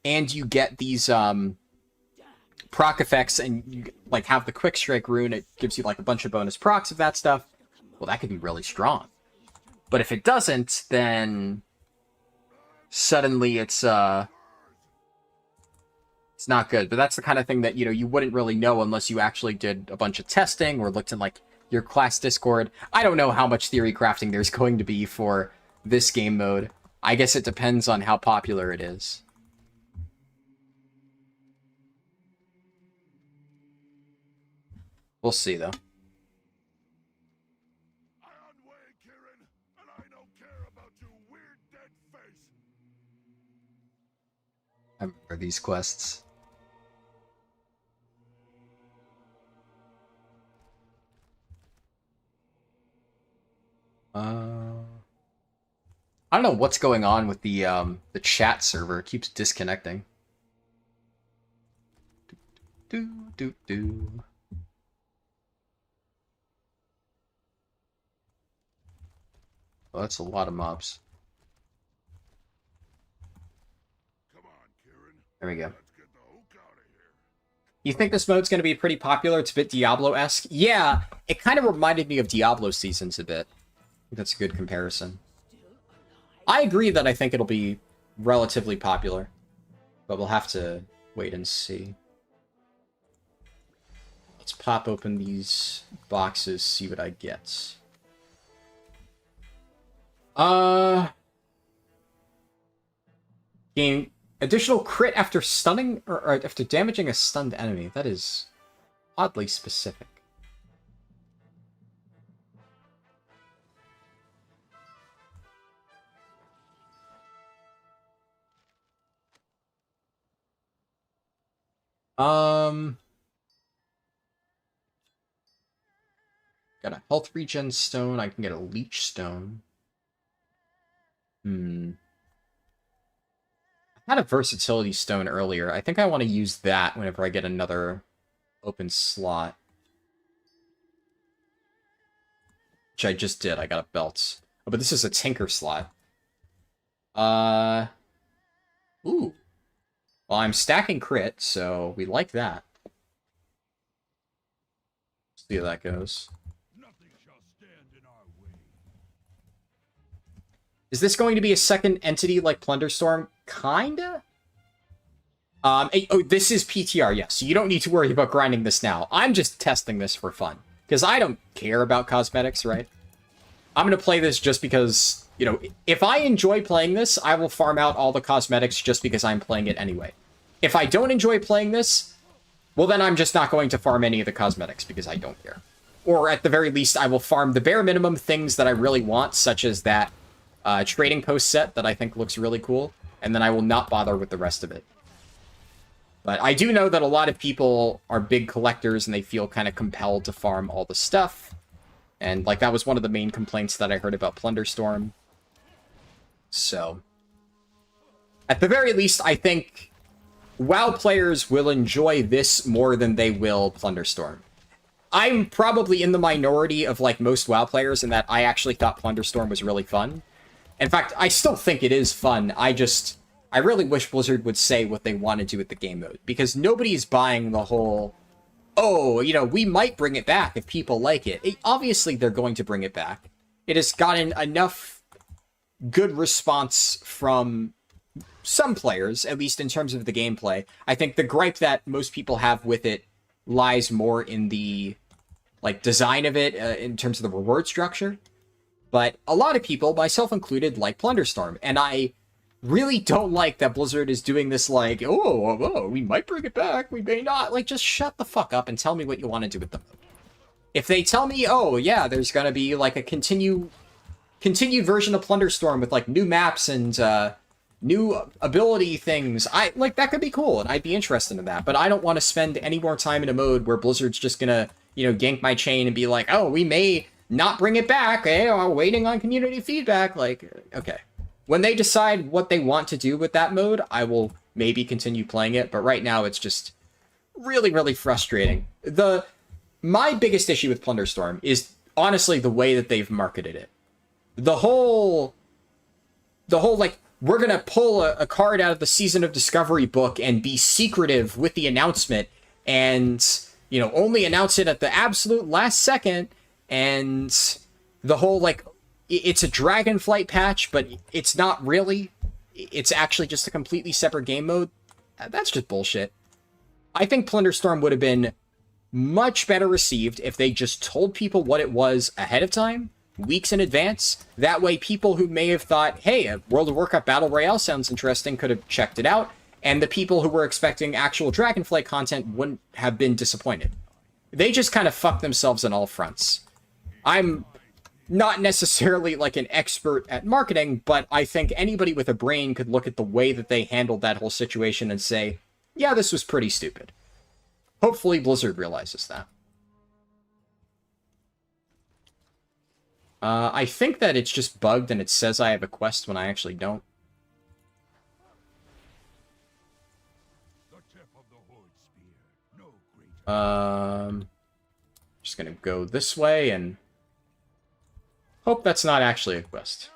and you get these proc effects, and you like have the Quick Strike rune, it gives you like a bunch of bonus procs of that stuff, well, that could be really strong. But if it doesn't, then suddenly it's not good. But that's the kind of thing that, you know, you wouldn't really know unless you actually did a bunch of testing or looked in like your class Discord. I don't know how much theory crafting there's going to be for this game mode. I guess it depends on how popular it is. We'll see, though. I remember these quests. I don't know what's going on with the chat server. It keeps disconnecting. Oh, that's a lot of mobs. There we go. You think this mode's going to be pretty popular? It's a bit Diablo-esque. Yeah, it kind of reminded me of Diablo Seasons a bit. I think that's a good comparison. I agree that I think it'll be relatively popular, but we'll have to wait and see. Let's pop open these boxes, see what I get. Gain additional crit after stunning or after damaging a stunned enemy. That is oddly specific. Got a health regen stone. I can get a leech stone. I had a versatility stone earlier. I think I want to use that whenever I get another open slot. Which I just did. I got a belt. Oh, but this is a tinker slot. Ooh. Well, I'm stacking crit, so we like that. See how that goes. Is this going to be a second entity like Plunderstorm? Kinda? Oh, this is PTR, yes. So you don't need to worry about grinding this now. I'm just testing this for fun. Because I don't care about cosmetics, right? I'm going to play this just because, you know, if I enjoy playing this, I will farm out all the cosmetics just because I'm playing it anyway. If I don't enjoy playing this, well, then I'm just not going to farm any of the cosmetics because I don't care. Or at the very least, I will farm the bare minimum things that I really want, such as that trading post set that I think looks really cool, and then I will not bother with the rest of it. But I do know that a lot of people are big collectors and they feel kind of compelled to farm all the stuff. And like that was one of the main complaints that I heard about Plunderstorm. So, at the very least, I think WoW players will enjoy this more than they will Plunderstorm. I'm probably in the minority of like most WoW players in that I actually thought Plunderstorm was really fun. In fact, I still think it is fun. I really wish Blizzard would say what they want to do with the game mode. Because nobody's buying the whole, oh, you know, we might bring it back if people like it. Obviously, they're going to bring it back. It has gotten enough good response from some players, at least in terms of the gameplay. I think the gripe that most people have with it lies more in the like design of it, in terms of the reward structure. But a lot of people, myself included, like Plunderstorm, and I really don't like that Blizzard is doing this, like, oh, we might bring it back, we may not. Like, just shut the fuck up and tell me what you want to do with them. If they tell me, oh, yeah, there's gonna be, like, a continued version of Plunderstorm with, like, new maps and, new ability things, like, that could be cool, and I'd be interested in that. But I don't want to spend any more time in a mode where Blizzard's just gonna, you know, gank my chain and be like, oh, we may not bring it back, waiting on community feedback. Like, okay. When they decide what they want to do with that mode, I will maybe continue playing it, but right now it's just really, really frustrating. My biggest issue with Plunderstorm is, honestly, the way that they've marketed it. The whole, like, we're going to pull a card out of the Season of Discovery book and be secretive with the announcement and, you know, only announce it at the absolute last second, and the whole, like, it's a Dragonflight patch, but it's not really. It's actually just a completely separate game mode. That's just bullshit. I think Plunderstorm would have been much better received if they just told people what it was ahead of time, weeks in advance. That way people who may have thought, hey, a World of Warcraft Battle Royale sounds interesting, could have checked it out, and the people who were expecting actual Dragonflight content wouldn't have been disappointed. They just kind of fucked themselves on all fronts. I'm not necessarily like an expert at marketing, but I think anybody with a brain could look at the way that they handled that whole situation and say, yeah, this was pretty stupid. Hopefully Blizzard realizes that. I think that it's just bugged and it says I have a quest when I actually don't. Just gonna go this way and hope that's not actually a quest.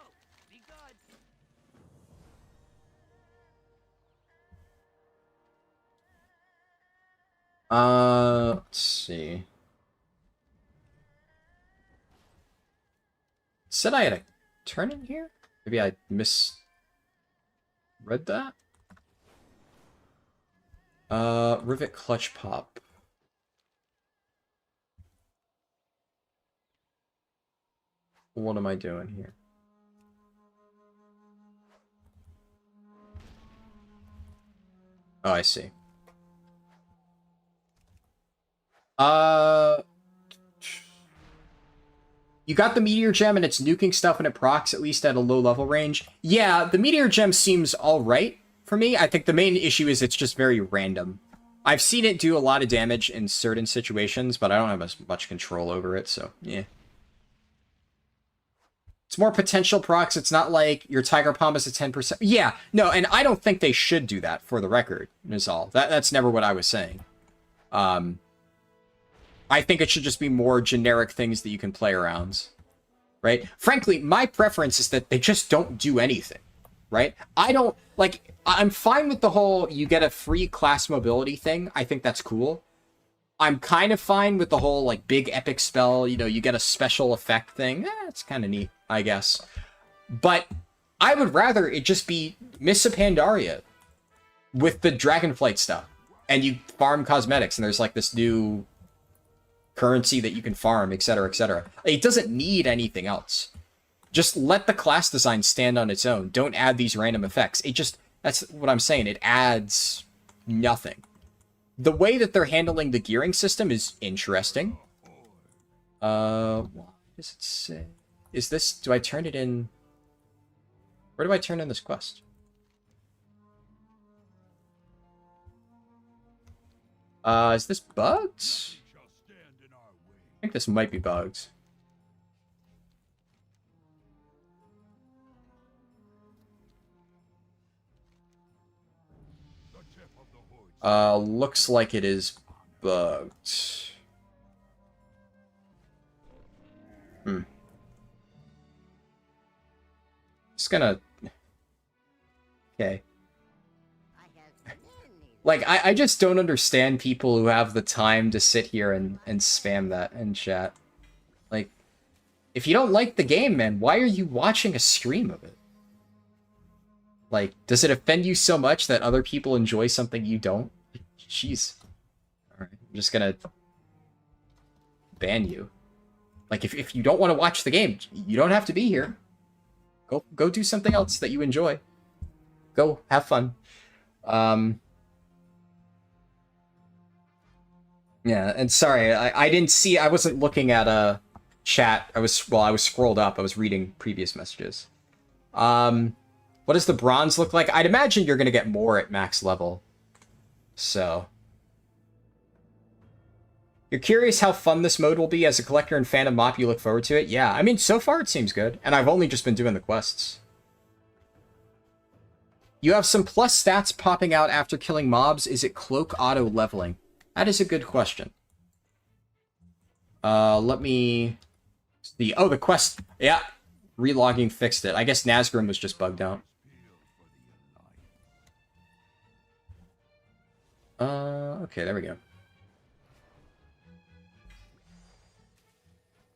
Let's see. It said I had a turn in here? Maybe I misread that? Rivet Clutch Pop. What am I doing here? Oh, I see. You got the Meteor Gem and it's nuking stuff and it procs, at least at a low level range. Yeah, the Meteor Gem seems alright for me. I think the main issue is it's just very random. I've seen it do a lot of damage in certain situations, but I don't have as much control over it, so yeah. It's more potential procs. It's not like your Tiger Palm is a 10%. Yeah, no, and I don't think they should do that, for the record, is all. That's never what I was saying. I think it should just be more generic things that you can play around, right? Frankly, my preference is that they just don't do anything, right? I don't, like, I'm fine with the whole you get a free class mobility thing. I think that's cool. I'm kind of fine with the whole, like, big epic spell, you know, you get a special effect thing. It's kind of neat, I guess. But I would rather it just be Miss Pandaria with the Dragonflight stuff. And you farm cosmetics, and there's, like, this new currency that you can farm, etc., etc. It doesn't need anything else. Just let the class design stand on its own. Don't add these random effects. It just, that's what I'm saying. It adds nothing. The way that they're handling the gearing system is interesting. What does it say? Is this, do I turn it in? Where do I turn in this quest? Is this bugged? I think this might be bugged. Looks like it is bugged. Just gonna... Okay. Like, I just don't understand people who have the time to sit here and spam that in chat. Like, if you don't like the game, man, why are you watching a stream of it? Like, does it offend you so much that other people enjoy something you don't? Jeez. Alright, I'm just gonna ban you. Like, if you don't want to watch the game, you don't have to be here. Go do something else that you enjoy. go have fun. Yeah, and sorry, I didn't see, I wasn't looking at a chat. I was scrolled up. I was reading previous messages. What does the bronze look like? I'd imagine you're going to get more at max level. So. You're curious how fun this mode will be as a collector and fan of MoP, you look forward to it? Yeah, I mean, so far it seems good. And I've only just been doing the quests. You have some plus stats popping out after killing mobs. Is it cloak auto leveling? That is a good question. Let me see. Oh, the quest. Yeah. Relogging fixed it. I guess Nazgrim was just bugged out. Okay, there we go.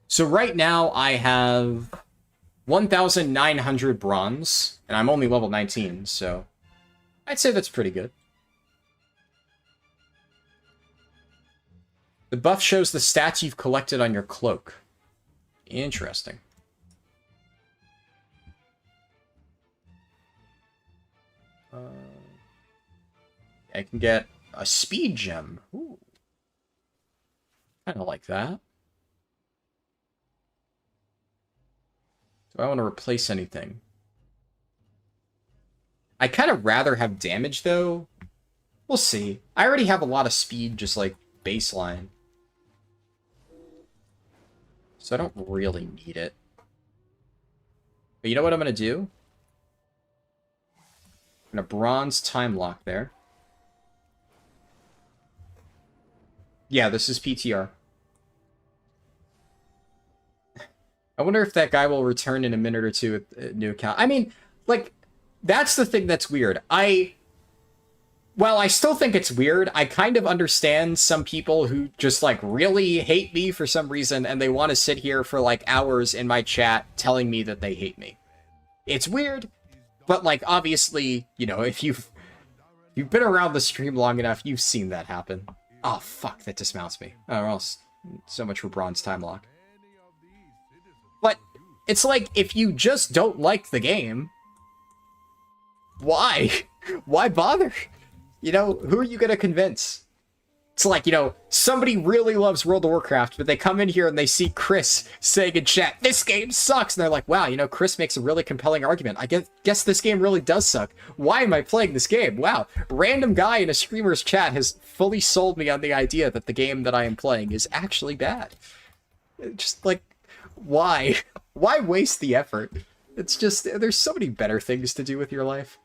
So right now I have 1,900 bronze, and I'm only level 19, so I'd say that's pretty good. The buff shows the stats you've collected on your cloak. Interesting. I can get a speed gem. Ooh. Kind of like that. Do I want to replace anything? I kind of rather have damage, though. We'll see. I already have a lot of speed, just like baseline. So I don't really need it. But you know what I'm going to do? I'm going to bronze time lock there. Yeah, this is PTR. I wonder if that guy will return in a minute or two with a new account. I mean, like, that's the thing that's weird. Well, I still think it's weird. I kind of understand some people who just, like, really hate me for some reason, and they want to sit here for, like, hours in my chat telling me that they hate me. It's weird, but, like, obviously, you know, if you've been around the stream long enough, you've seen that happen. Oh, fuck, that dismounts me. Oh, well, so much for bronze time lock. But it's like, if you just don't like the game, why? Why bother? You know, who are you going to convince? It's like, you know, somebody really loves World of Warcraft, but they come in here and they see Chris saying in chat, this game sucks. And they're like, wow, you know, Chris makes a really compelling argument. I guess this game really does suck. Why am I playing this game? Wow, random guy in a streamer's chat has fully sold me on the idea that the game that I am playing is actually bad. Just like, why? Why waste the effort? It's just, there's so many better things to do with your life.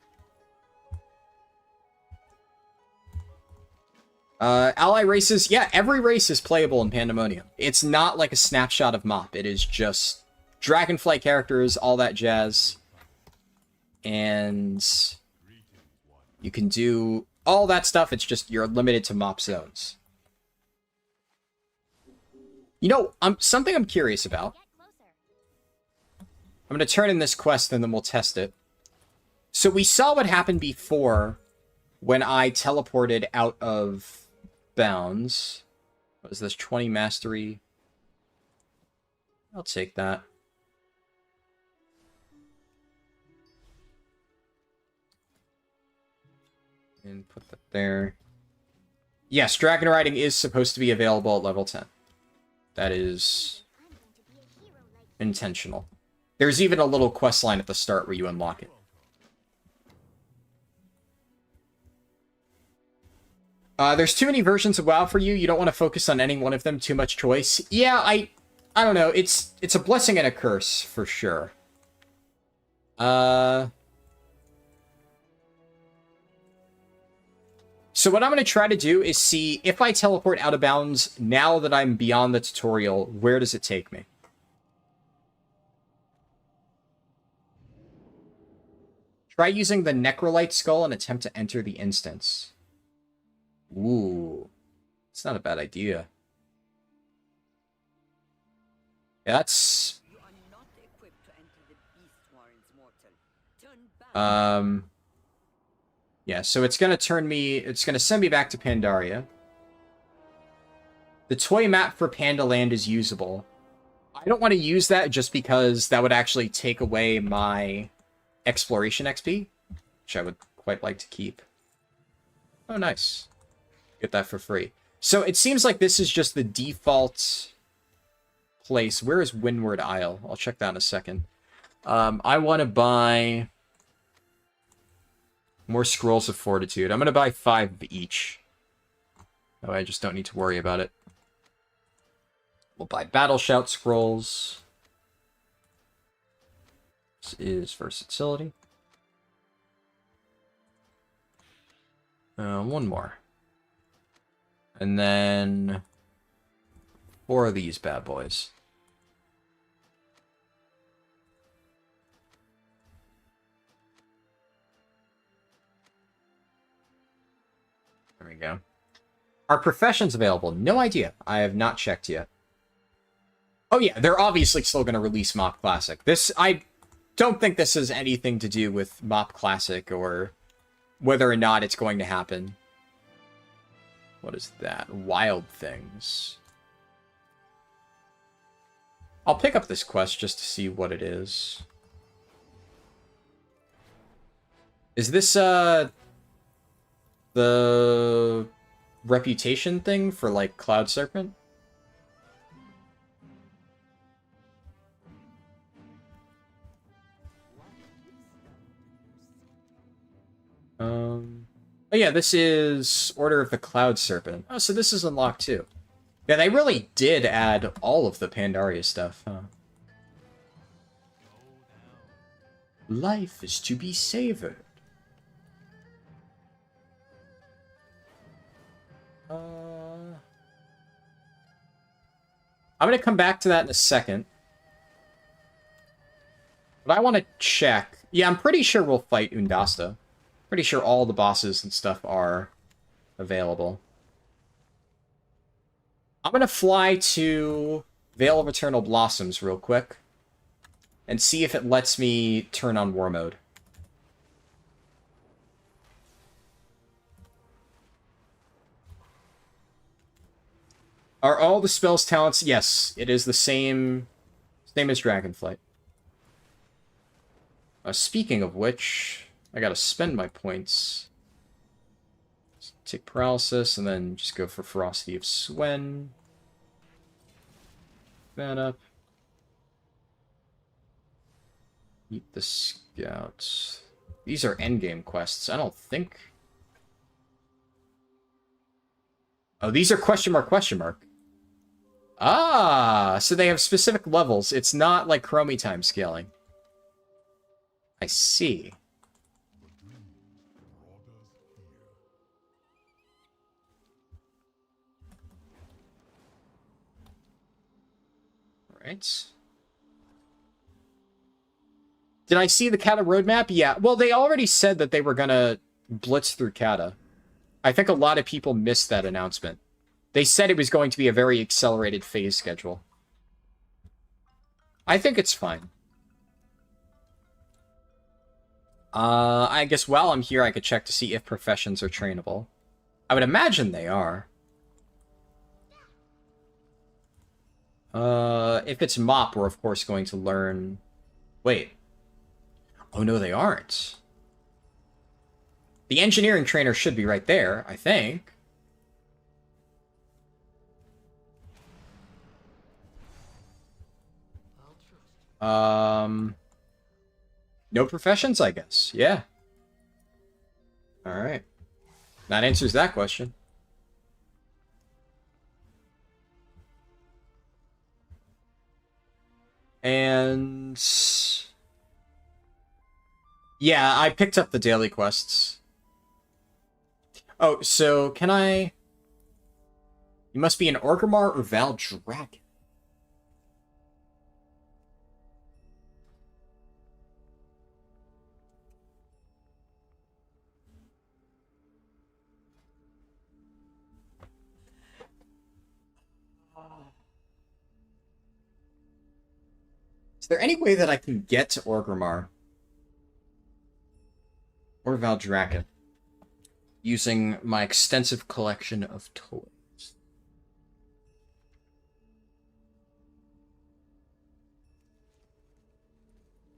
Ally races, yeah, every race is playable in Pandamonium. It's not like a snapshot of MoP. It is just Dragonflight characters, all that jazz. And you can do all that stuff. It's just you're limited to MoP zones. You know, something I'm curious about. I'm going to turn in this quest and then we'll test it. So we saw what happened before when I teleported out of bounds. What is this? 20 mastery. I'll take that. And put that there. Yes, dragon riding is supposed to be available at level 10. That is intentional. There's even a little quest line at the start where you unlock it. There's too many versions of WoW for you. You don't want to focus on any one of them. Too much choice. Yeah, I don't know. It's a blessing and a curse for sure. So what I'm going to try to do is see if I teleport out of bounds now that I'm beyond the tutorial, where does it take me? Try using the Necrolite skull and attempt to enter the instance. Ooh, it's not a bad idea. That's... Yeah, so it's going to turn me... It's going to send me back to Pandaria. The toy map for Pandaland is usable. I don't want to use that just because that would actually take away my exploration XP. which I would quite like to keep. Oh, nice. Get that for free. So it seems like this is just the default place. Where is Windward Isle? I'll check that in a second. I want to buy more Scrolls of Fortitude. I'm going to buy 5 of each. Oh, I just don't need to worry about it. We'll buy Battle Shout Scrolls. This is versatility. One more. And then 4 of these bad boys. There we go. Are professions available? No idea. I have not checked yet. Oh yeah, they're obviously still going to release Mop Classic. I don't think this has anything to do with Mop Classic or whether or not it's going to happen. What is that? Wild Things. I'll pick up this quest just to see what it is. Is this, the reputation thing for, like, Cloud Serpent? Oh yeah, this is Order of the Cloud Serpent. Oh, so this is unlocked too. Yeah, they really did add all of the Pandaria stuff, huh? Life is to be savored. I'm gonna come back to that in a second. But I want to check. Yeah, I'm pretty sure we'll fight Undasta. Pretty sure all the bosses and stuff are available. I'm gonna fly to Vale of Eternal Blossoms real quick and see if it lets me turn on war mode. Are all the spells talents? Yes, it is the same as Dragonflight. Speaking of which, I gotta spend my points. Take Paralysis, and then just go for Ferocity of Swen. That up. Meet the Scouts. These are endgame quests. I don't think... Oh, these are question mark, question mark. Ah, so they have specific levels. It's not like Chromie time scaling. I see. Right. Did I see the Kata roadmap? Yeah. Well, they already said that they were gonna blitz through Kata. I think a lot of people missed that announcement. They said it was going to be a very accelerated phase schedule. I think it's fine. I guess while I'm here, I could check to see if professions are trainable. I would imagine they are. If it's Mop, we're of course going to learn... Wait. Oh no, they aren't. The engineering trainer should be right there, I think. No professions, I guess. Yeah. Alright. That answers that question. And... yeah, I picked up the daily quests. Oh, so can I... You must be an Orgrimmar or Val Dragon. Is there any way that I can get to Orgrimmar or Valdrakken using my extensive collection of toys?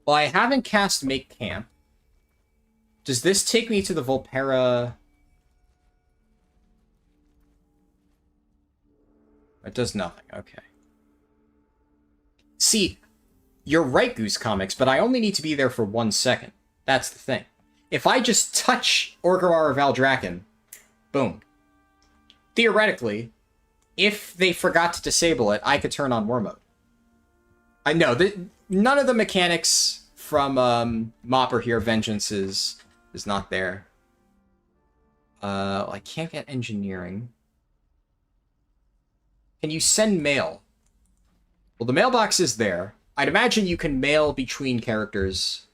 Well, I haven't cast Make Camp Does this take me to the Volpera? It does nothing. Okay. See, you're right, Goose Comics, but I only need to be there for 1 second. That's the thing. If I just touch Orgrimmar or Valdrakken, boom. Theoretically, if they forgot to disable it, I could turn on War Mode. I know that none of the mechanics from Mopper here, Vengeance, is not there. I can't get engineering. Can you send mail? Well, the mailbox is there. I'd imagine you can mail between characters.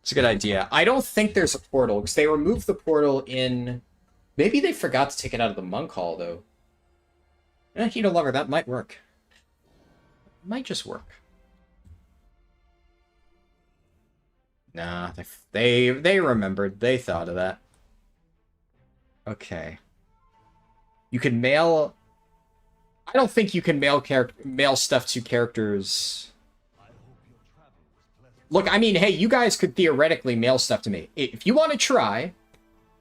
It's a good idea. I don't think there's a portal, because they removed the portal in... Maybe they forgot to take it out of the Monk Hall, though. Hito Lover, that might work. Might just work. Nah, they remembered. They thought of that. Okay. You can mail... I don't think you can mail stuff to characters... Look, I mean, hey, you guys could theoretically mail stuff to me. If you want to try,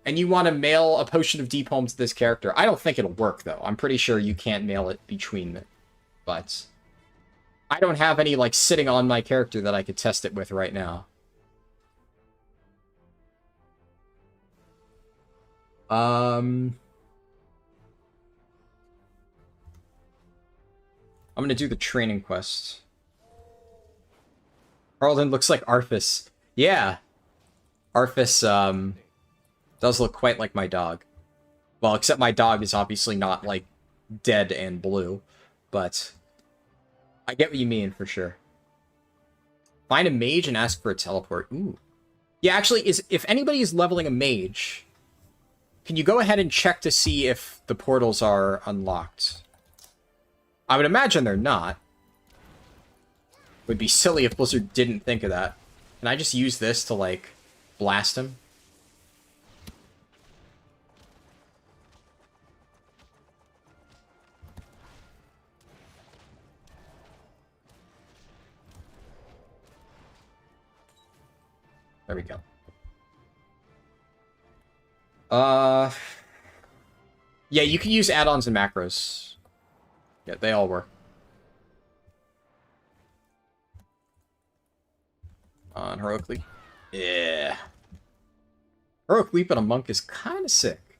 and you want to mail a Potion of Deep Home to this character, I don't think it'll work, though. I'm pretty sure you can't mail it between them. But I don't have any, like, sitting on my character that I could test it with right now. I'm gonna do the training quest. Carlton looks like Arthas. Yeah. Arthas, does look quite like my dog. Well, except my dog is obviously not, like, dead and blue. But I get what you mean, for sure. Find a mage and ask for a teleport. Ooh. Yeah, actually, if anybody is leveling a mage, can you go ahead and check to see if the portals are unlocked? I would imagine they're not. It would be silly if Blizzard didn't think of that. Can I just use this to, like, blast him? There we go. Yeah, you can use add-ons and macros. Yeah, they all work. On Heroic Leap. Yeah. Heroic Leap on a monk is kind of sick.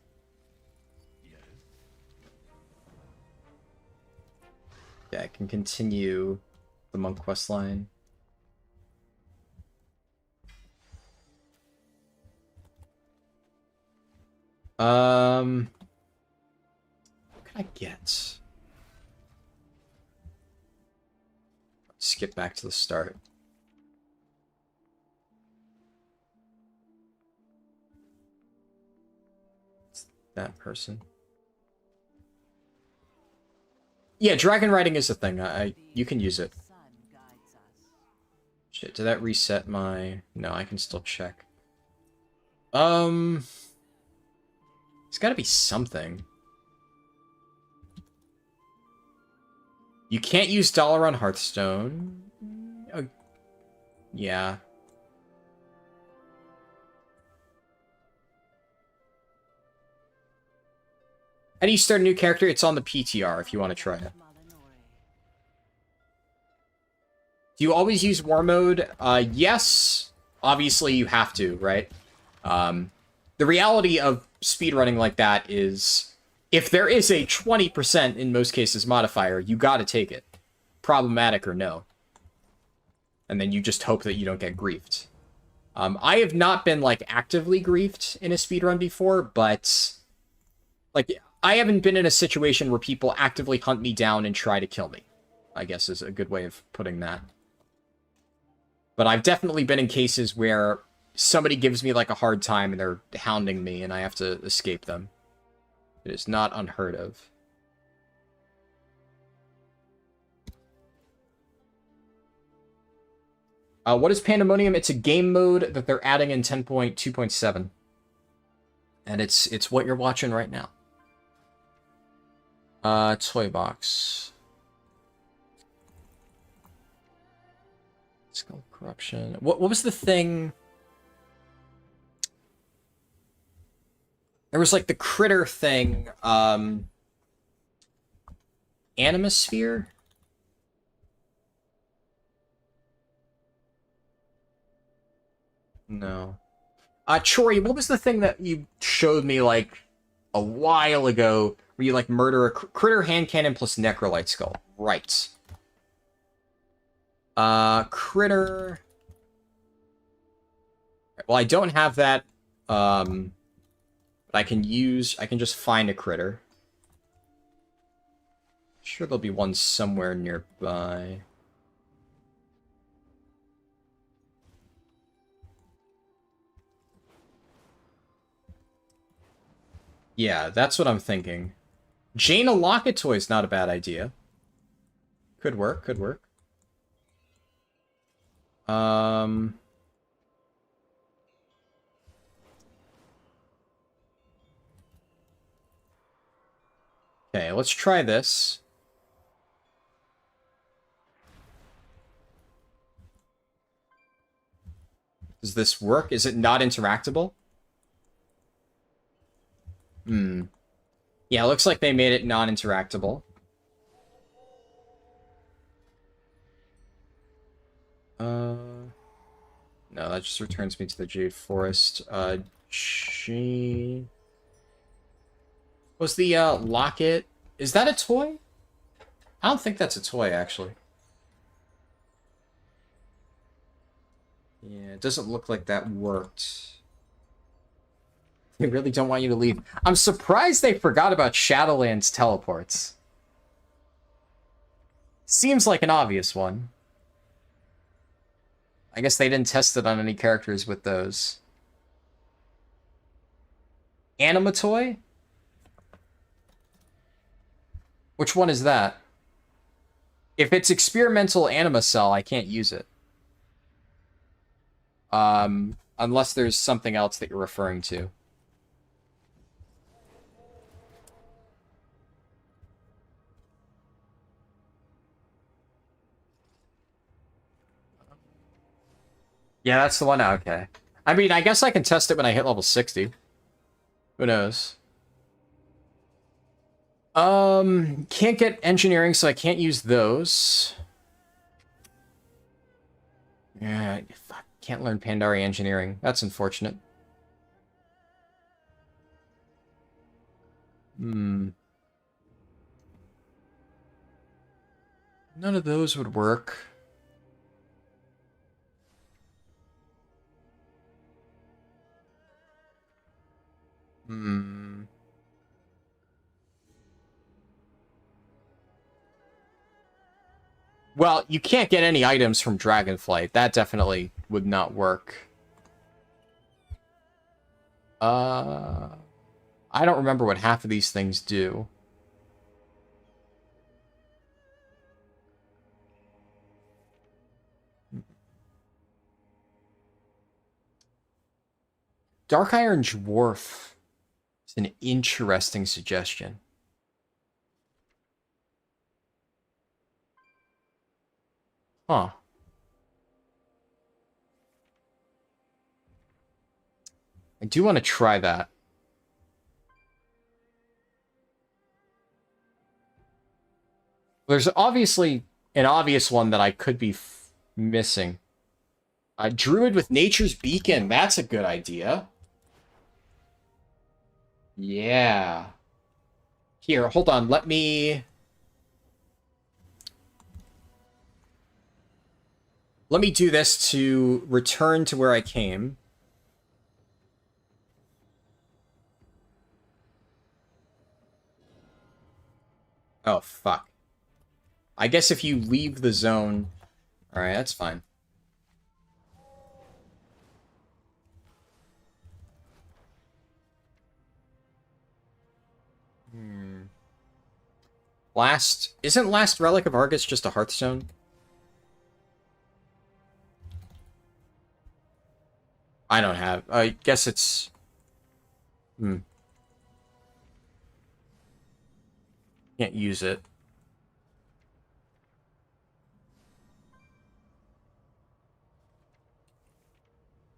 Yeah, I can continue the monk quest line. What can I get? Skip back to the start. It's that person. Yeah, dragon riding is a thing. You can use it. Shit, did that reset my... No, I can still check. It's gotta be something. You can't use dollar on Hearthstone. Oh, yeah. How do you start a new character? It's on the PTR if you want to try it. Do you always use War Mode? Yes. Obviously, you have to, right? The reality of speedrunning like that is, if there is a 20%, in most cases, modifier, you gotta take it. Problematic or no. And then you just hope that you don't get griefed. I have not been, like, actively griefed in a speedrun before, but... Like, I haven't been in a situation where people actively hunt me down and try to kill me, I guess is a good way of putting that. But I've definitely been in cases where somebody gives me, like, a hard time and they're hounding me and I have to escape them. It is not unheard of. What is Pandamonium? It's a game mode that they're adding in 10.2.7. And it's what you're watching right now. Toy box. Skull corruption. What was the thing? There was like the critter thing, Animosphere? No. Chori, what was the thing that you showed me like a while ago where you like murder a critter hand cannon plus necrolite skull? Right. Critter. Well, I don't have that. But I can just find a critter. Sure, there'll be one somewhere nearby. Yeah, that's what I'm thinking. Jaina Locket Toy is not a bad idea. Could work, could work. Okay, let's try this. Does this work? Is it not interactable? Hmm. Yeah, it looks like they made it non-interactable. No, that just returns me to the Jade Forest. Was the, locket... Is that a toy? I don't think that's a toy, actually. Yeah, it doesn't look like that worked. They really don't want you to leave. I'm surprised they forgot about Shadowlands teleports. Seems like an obvious one. I guess they didn't test it on any characters with those. Animatoy? Which one is that? If it's experimental anima cell, I can't use it. Unless there's something else that you're referring to. Yeah, that's the one. Okay. I mean, I guess I can test it when I hit level 60. Who knows? Can't get engineering, so I can't use those. Yeah, fuck, can't learn Pandari engineering. That's unfortunate. None of those would work. Well, you can't get any items from Dragonflight. That definitely would not work. I don't remember what half of these things do. Dark Iron Dwarf is an interesting suggestion. Huh. I do want to try that. There's obviously an obvious one that I could be missing. Druid with Nature's Beacon. That's a good idea. Yeah. Here, hold on. Let me do this to return to where I came. Oh, fuck. I guess if you leave the zone... Alright, that's fine. Isn't Last Relic of Argus just a Hearthstone? I don't have... I guess it's... Hmm. Can't use it.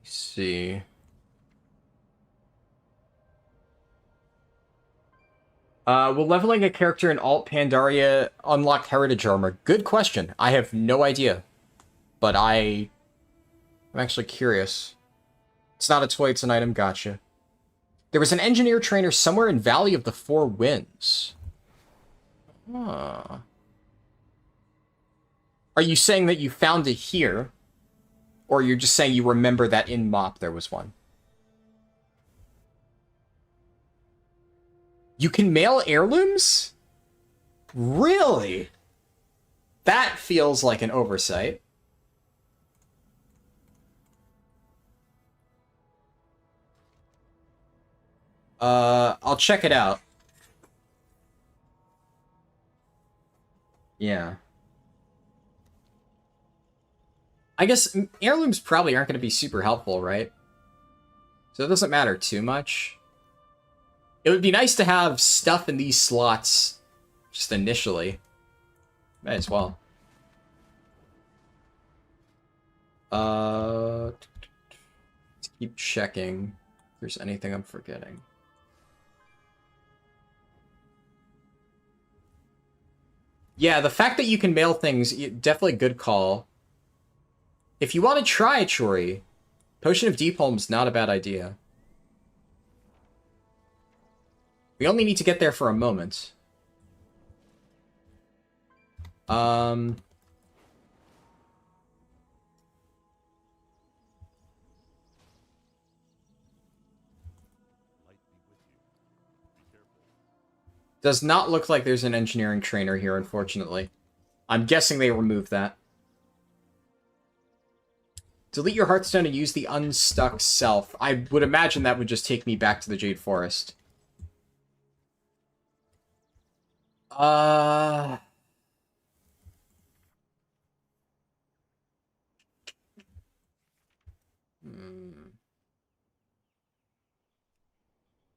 Let's see. Will leveling a character in Alt Pandaria unlock heritage armor? Good question. I have no idea. But I'm actually curious. It's not a toy, it's an item. Gotcha. There was an engineer trainer somewhere in Valley of the Four Winds. Huh. Are you saying that you found it here? Or you're just saying you remember that in MoP there was one? You can mail heirlooms? Really? That feels like an oversight. I'll check it out. Yeah. I guess heirlooms probably aren't going to be super helpful, right? So it doesn't matter too much. It would be nice to have stuff in these slots just initially. Might as well. Let's keep checking if there's anything I'm forgetting. Yeah, the fact that you can mail things, definitely a good call. If you want to try Chori, Potion of Deep Holm's not a bad idea. We only need to get there for a moment. Does not look like there's an engineering trainer here, unfortunately. I'm guessing they removed that. Delete your Hearthstone and use the unstuck self. I would imagine that would just take me back to the Jade Forest.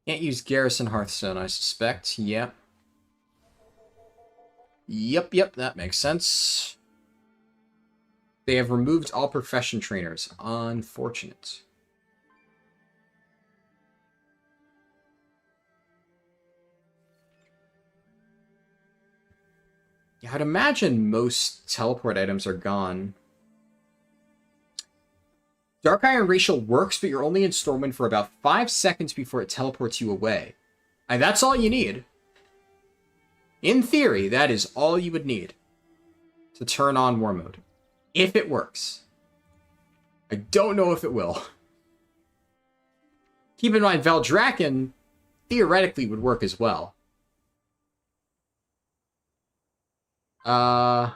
Can't use Garrison Hearthstone, I suspect. Yep. Yep, that makes sense. They have removed all profession trainers. Unfortunate. Yeah, I'd imagine most teleport items are gone. Dark Iron Racial works, but you're only in Stormwind for about 5 seconds before it teleports you away. And that's all you need. In theory, that is all you would need to turn on War Mode. If it works. I don't know if it will. Keep in mind, Valdrakken theoretically would work as well. Huh.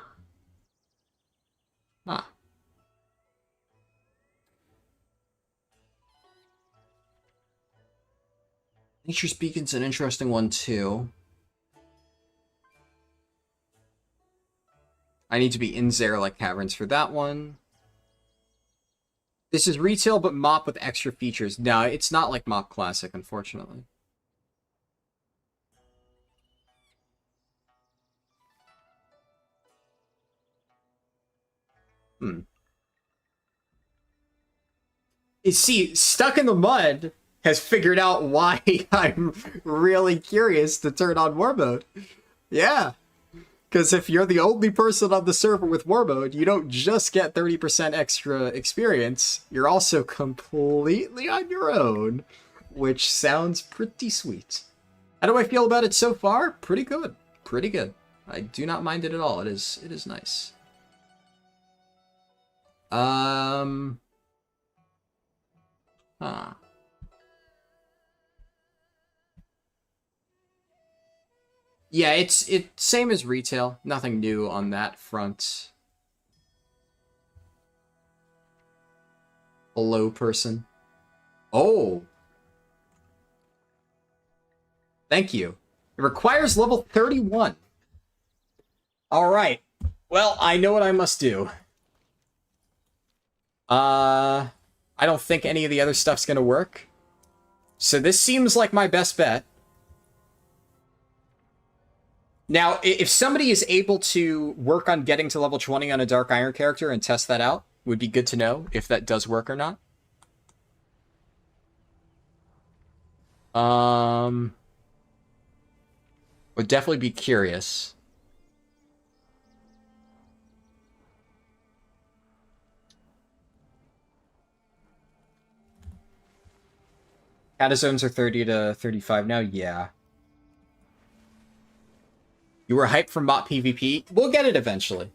Nature's Beacon's an interesting one, too. I need to be in Zerla Caverns for that one. This is retail, but MoP with extra features. No, it's not like MoP Classic, unfortunately. See, Stuck in the Mud has figured out why I'm really curious to turn on War Mode. Yeah. Because if you're the only person on the server with War Mode, you don't just get 30% extra experience, you're also completely on your own, which sounds pretty sweet. How do I feel about it so far? Pretty good. Pretty good. I do not mind it at all. It is nice. Huh. Yeah, it's same as retail. Nothing new on that front. Hello, person. Oh. Thank you. It requires level 31. Alright. Well, I know what I must do. I don't think any of the other stuff's gonna work. So this seems like my best bet. Now, if somebody is able to work on getting to level 20 on a Dark Iron character and test that out, would be good to know if that does work or not. Would definitely be curious. Catazones are 30 to 35 now? Yeah. You were hyped for MOP PvP? We'll get it eventually.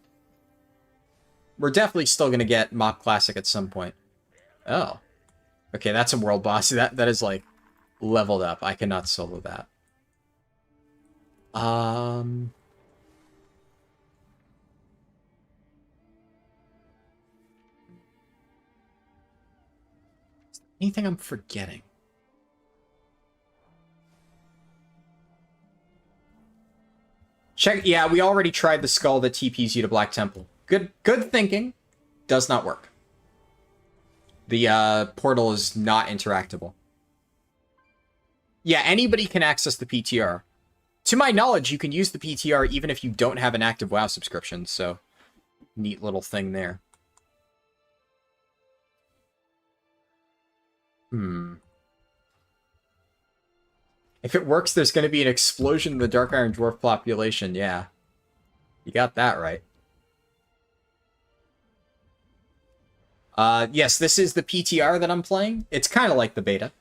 We're definitely still going to get MOP Classic at some point. Oh. Okay, that's a world boss. That is, like, leveled up. I cannot solo that. Anything I'm forgetting? Check. Yeah, we already tried the skull that TPs you to Black Temple. Good thinking. Does not work. The portal is not interactable. Yeah, anybody can access the PTR. To my knowledge, you can use the PTR even if you don't have an active WoW subscription, so neat little thing there. If it works, there's going to be an explosion in the Dark Iron Dwarf population, yeah. You got that right. Yes, this is the PTR that I'm playing. It's kind of like the beta.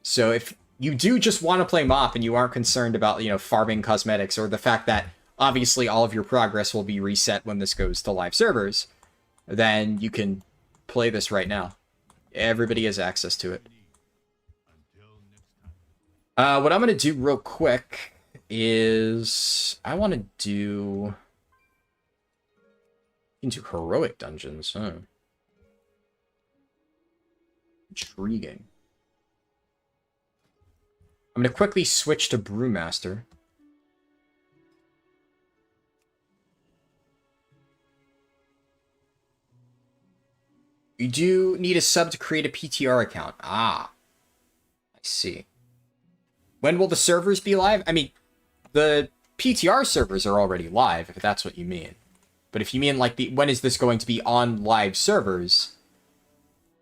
So if you do just want to play MOP and you aren't concerned about, you know, farming cosmetics or the fact that obviously all of your progress will be reset when this goes to live servers, then you can play this right now. Everybody has access to it. What I'm going to do real quick is I want to do into heroic dungeons. Huh? Intriguing. I'm going to quickly switch to Brewmaster. You do need a sub to create a PTR account. Ah, I see. When will the servers be live? I mean, the PTR servers are already live, if that's what you mean. But if you mean, like, when is this going to be on live servers?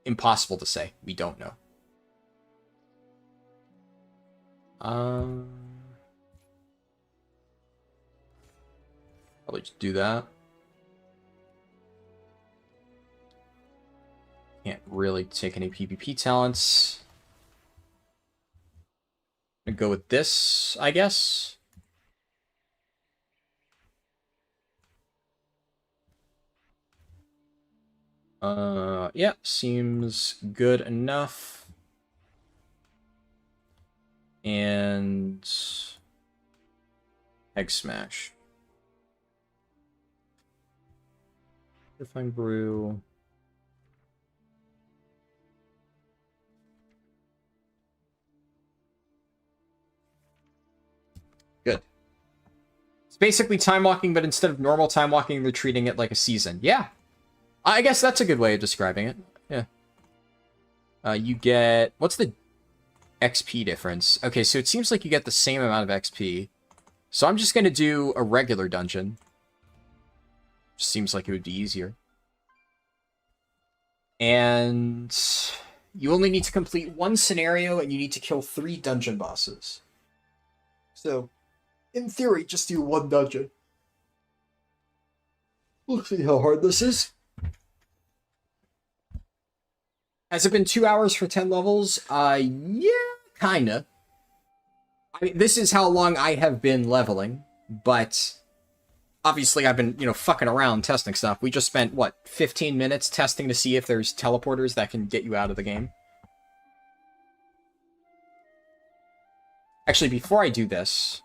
Impossible to say. We don't know. Probably just do that. Can't really take any PvP talents. I'm gonna go with this, I guess. Yeah, seems good enough. And Egg Smash. Purifying Brew. Good. It's basically time walking, but instead of normal time walking, they're treating it like a season. Yeah. I guess that's a good way of describing it. Yeah. You get... What's the XP difference? Okay, so it seems like you get the same amount of XP. So I'm just going to do a regular dungeon. Just seems like it would be easier. And you only need to complete one scenario, and you need to kill 3 dungeon bosses. So, in theory, just do one dungeon. We'll see how hard this is. Has it been 2 hours for 10 levels? Yeah, kinda. I mean, this is how long I have been leveling, but obviously I've been, you know, fucking around testing stuff. We just spent, what, 15 minutes testing to see if there's teleporters that can get you out of the game. Actually, before I do this...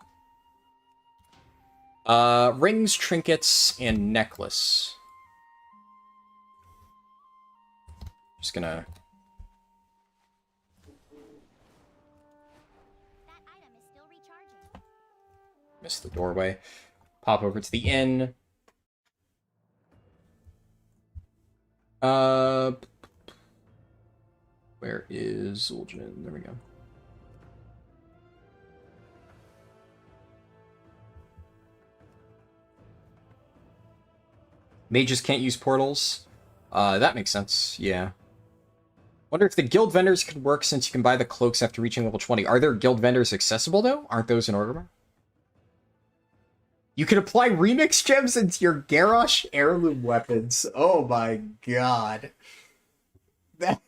rings, trinkets, and necklace. Just gonna... Miss the doorway. Pop over to the inn. Where Where is Zul'jin? There we go. Mages can't use portals. That makes sense, yeah. Wonder if the guild vendors could work since you can buy the cloaks after reaching level 20. Are there guild vendors accessible, though? Aren't those in Orgrimmar? You can apply remix gems into your Garrosh heirloom weapons. Oh my god. That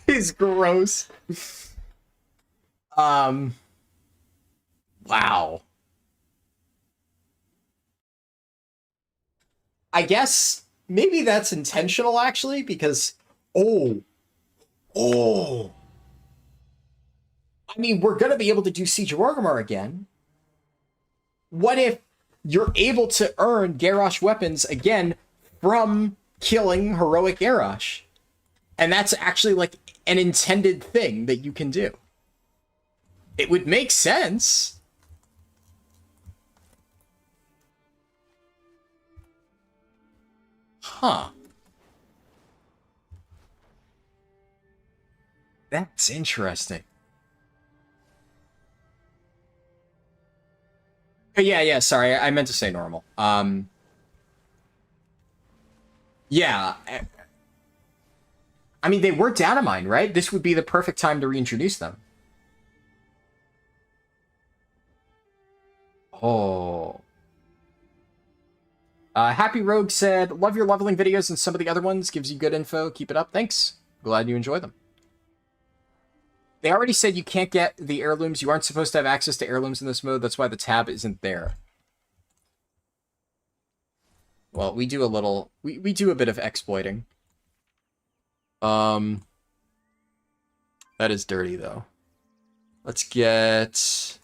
is gross. Wow. I guess maybe that's intentional, actually, because... Oh. I mean, we're going to be able to do Siege of Orgrimmar again. What if you're able to earn Garrosh weapons again from killing heroic Garrosh? And that's actually, like, an intended thing that you can do. It would make sense. Huh. That's interesting. Yeah, sorry, I meant to say normal. Yeah. I mean, they were data mined, right? This would be the perfect time to reintroduce them. Oh. Happy Rogue said, love your leveling videos and some of the other ones. Gives you good info. Keep it up. Thanks. Glad you enjoy them. They already said you can't get the heirlooms. You aren't supposed to have access to heirlooms in this mode. That's why the tab isn't there. Well, we do a little... We do a bit of exploiting. That is dirty, though. Let's get...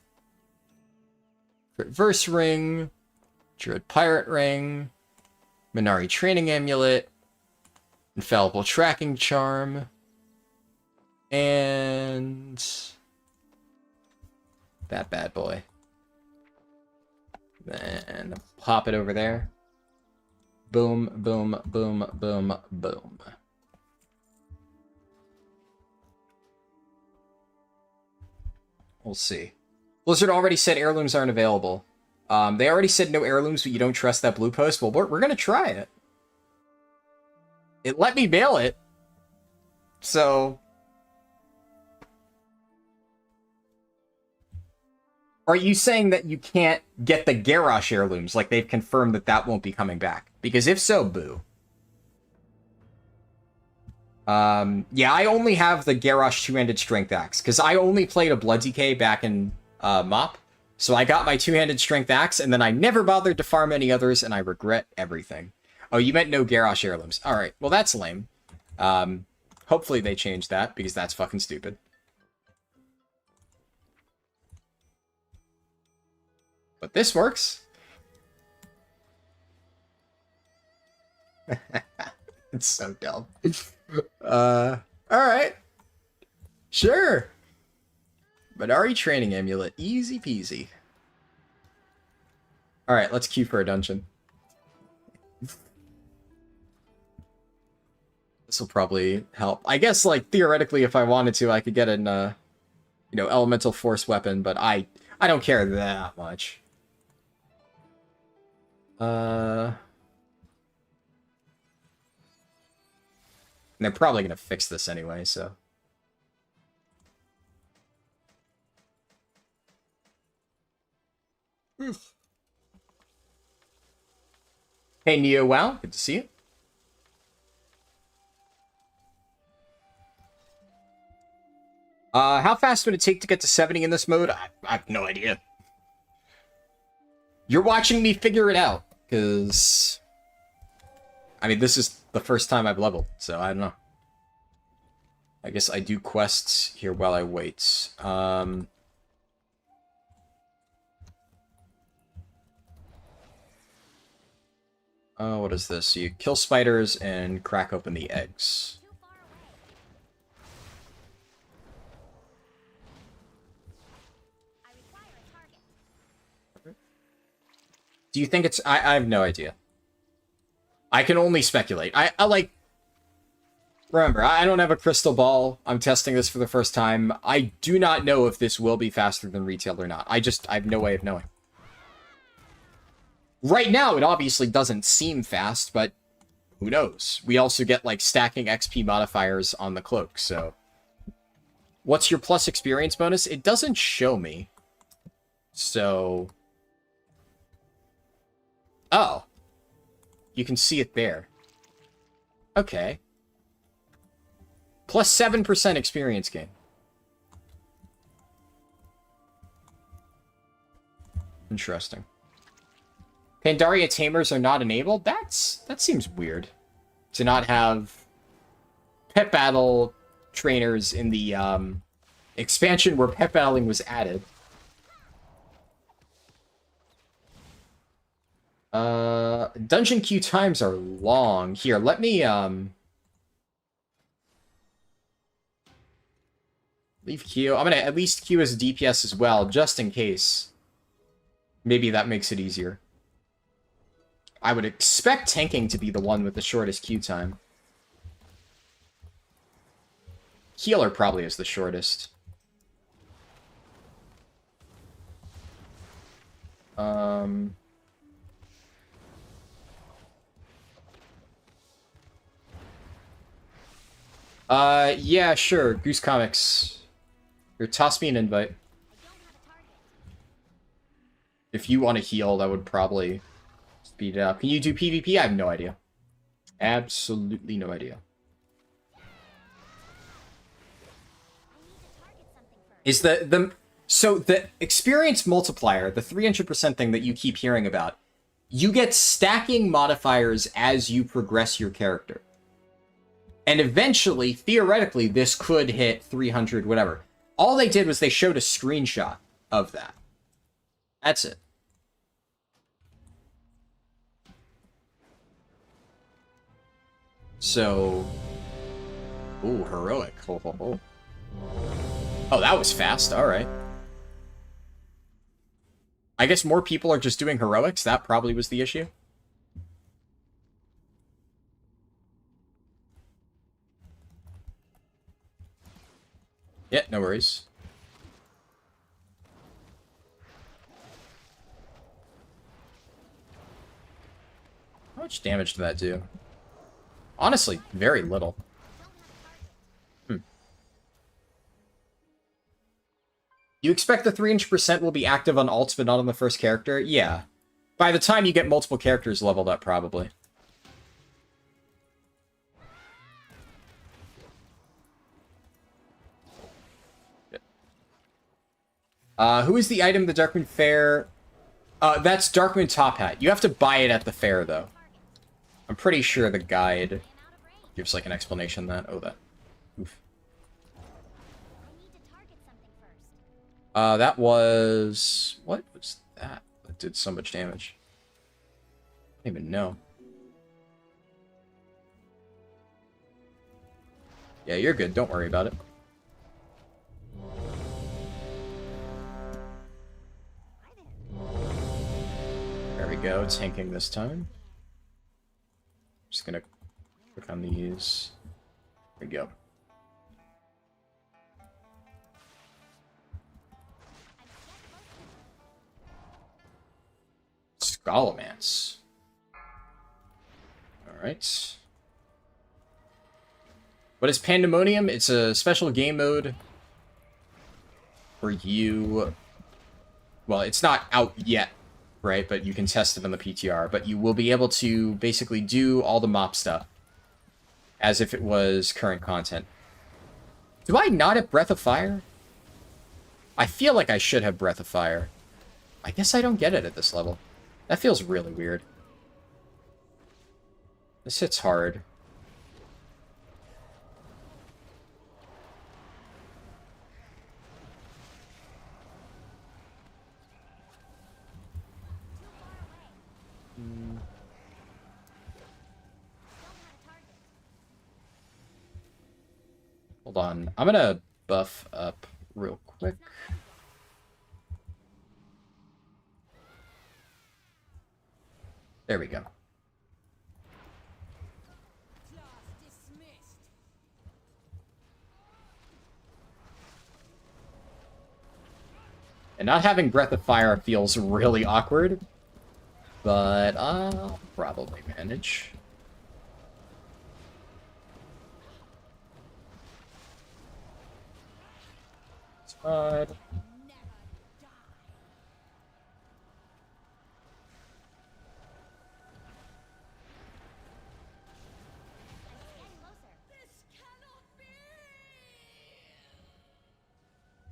Verse Ring, Druid Pirate Ring, Minari Training Amulet, Infallible Tracking Charm, and that bad boy. Then pop it over there. Boom, boom, boom, boom, boom. We'll see. Blizzard already said heirlooms aren't available. They already said no heirlooms, but you don't trust that blue post. Well, we're going to try it. It let me mail it. So... Are you saying that you can't get the Garrosh heirlooms? Like, they've confirmed that that won't be coming back? Because if so, boo. Yeah, I only have the Garrosh two-handed strength axe. Because I only played a Blood DK back in MoP. So I got my two-handed strength axe, and then I never bothered to farm any others, and I regret everything. Oh, you meant no Garrosh heirlooms. Alright, well that's lame. Hopefully they change that, because that's fucking stupid. But this works. It's so dumb. Alright. Sure. Minari Training Amulet. Easy peasy. Alright, let's queue for a dungeon. This will probably help. I guess, like, theoretically, if I wanted to, I could get an, you know, elemental force weapon, but I don't care that much. And they're probably gonna fix this anyway, so. Hey, Neo, wow, good to see you. How fast would it take to get to 70 in this mode? I have no idea. You're watching me figure it out, because... I mean, this is the first time I've leveled, so I don't know. I guess I do quests here while I wait. Oh, what is this? You kill spiders and crack open the eggs. Do you think it's... I have no idea. I can only speculate. I like... Remember, I don't have a crystal ball. I'm testing this for the first time. I do not know if this will be faster than retail or not. I have no way of knowing. Right now, it obviously doesn't seem fast, but who knows? We also get, like, stacking XP modifiers on the cloak, so... What's your plus experience bonus? It doesn't show me. So... Oh. You can see it there. Okay. Plus 7% experience gain. Interesting. Pandaria Tamers are not enabled? That seems weird. To not have pet battle trainers in the expansion where pet battling was added. Dungeon queue times are long. Here, let me leave queue. I'm gonna at least queue as DPS as well, just in case. Maybe that makes it easier. I would expect tanking to be the one with the shortest queue time. Healer probably is the shortest. Yeah, sure. Goose Comics. Here, toss me an invite. If you want to heal, that would probably speed it up. Can you do PvP? I have no idea. Absolutely no idea. Is so the experience multiplier, the 300% thing that you keep hearing about, you get stacking modifiers as you progress your character. And eventually, theoretically, this could hit 300, whatever. All they did was they showed a screenshot of that. That's it. So... Ooh, heroic. Ho, ho, ho. Oh, that was fast. Alright. I guess more people are just doing heroics. That probably was the issue. Yeah, no worries. How much damage did that do? Honestly, very little. You expect the 300% will be active on alts, but not on the first character? Yeah. By the time you get multiple characters leveled up, probably. Who is the item the Darkmoon Fair? That's Darkmoon Top Hat. You have to buy it at the fair, though. I'm pretty sure the guide gives, like, an explanation that. Oh, that. Oof. That was... What was that? That did so much damage. I don't even know. Yeah, you're good. Don't worry about it. There we go. Tanking this time. Just gonna click on these. There we go. Scholomance. Alright. What is Pandamonium? It's a special game mode where you... Well, it's not out yet, right? But you can test it on the PTR. But you will be able to basically do all the mop stuff as if it was current content. Do I not have Breath of Fire? I feel like I should have Breath of Fire. I guess I don't get it at this level. That feels really weird. This hits hard. Hold on. I'm gonna buff up real quick. There we go. And not having Breath of Fire feels really awkward. But I'll probably manage. Side.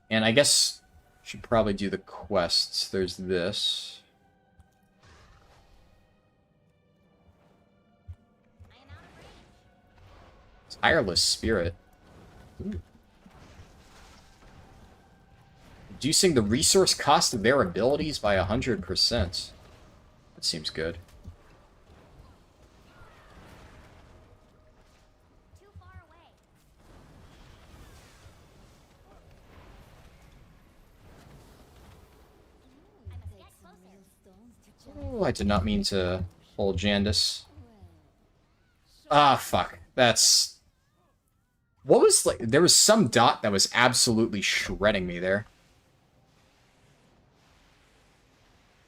And I guess should probably do the quests. There's this. Tireless Spirit. Ooh. Reducing the resource cost of their abilities by 100%. That seems good. Oh, I did not mean to hold Jandis. Ah, fuck. That's... What was, like... There was some dot that was absolutely shredding me there.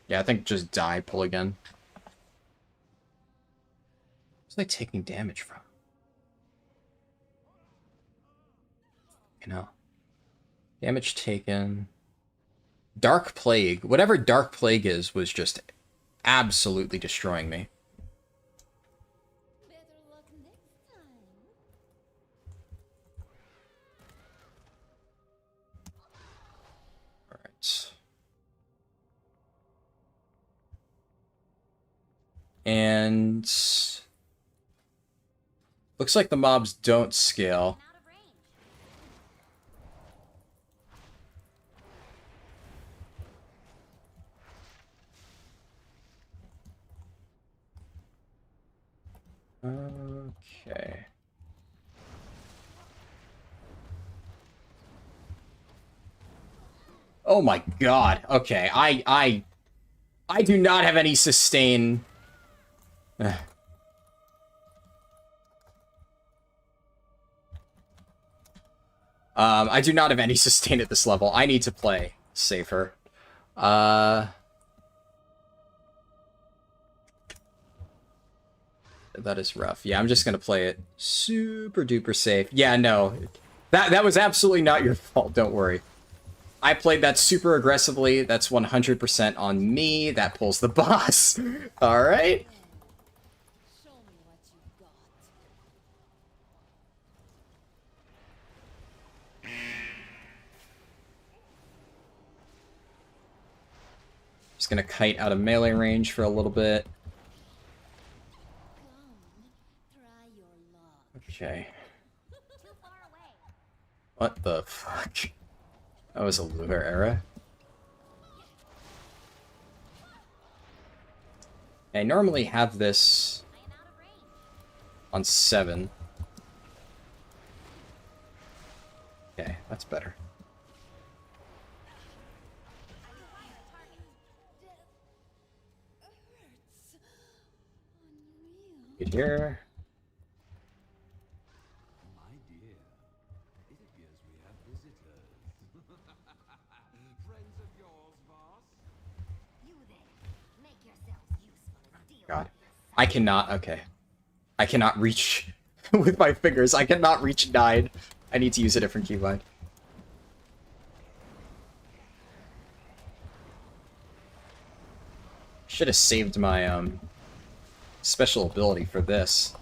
Yeah, I think just die, pull again. What's I taking damage from? You know. Damage taken. Dark Plague. Whatever Dark Plague is was just absolutely destroying me. Alright. And... looks like the mobs don't scale. Okay. Oh my god. Okay, I do not have any sustain. I do not have any sustain at this level. I need to play safer. That is rough. Yeah, I'm just gonna play it super duper safe. Yeah, no. That was absolutely not your fault, don't worry. I played that super aggressively. That's 100% on me. That pulls the boss. Alright. Just gonna kite out of melee range for a little bit. Okay. What the fuck? That was a lure era. I normally have this on 7. Okay, that's better. Get here. God. I cannot, okay. I cannot reach with my fingers. I cannot reach 9. I need to use a different keybind. Should have saved my, special ability for this.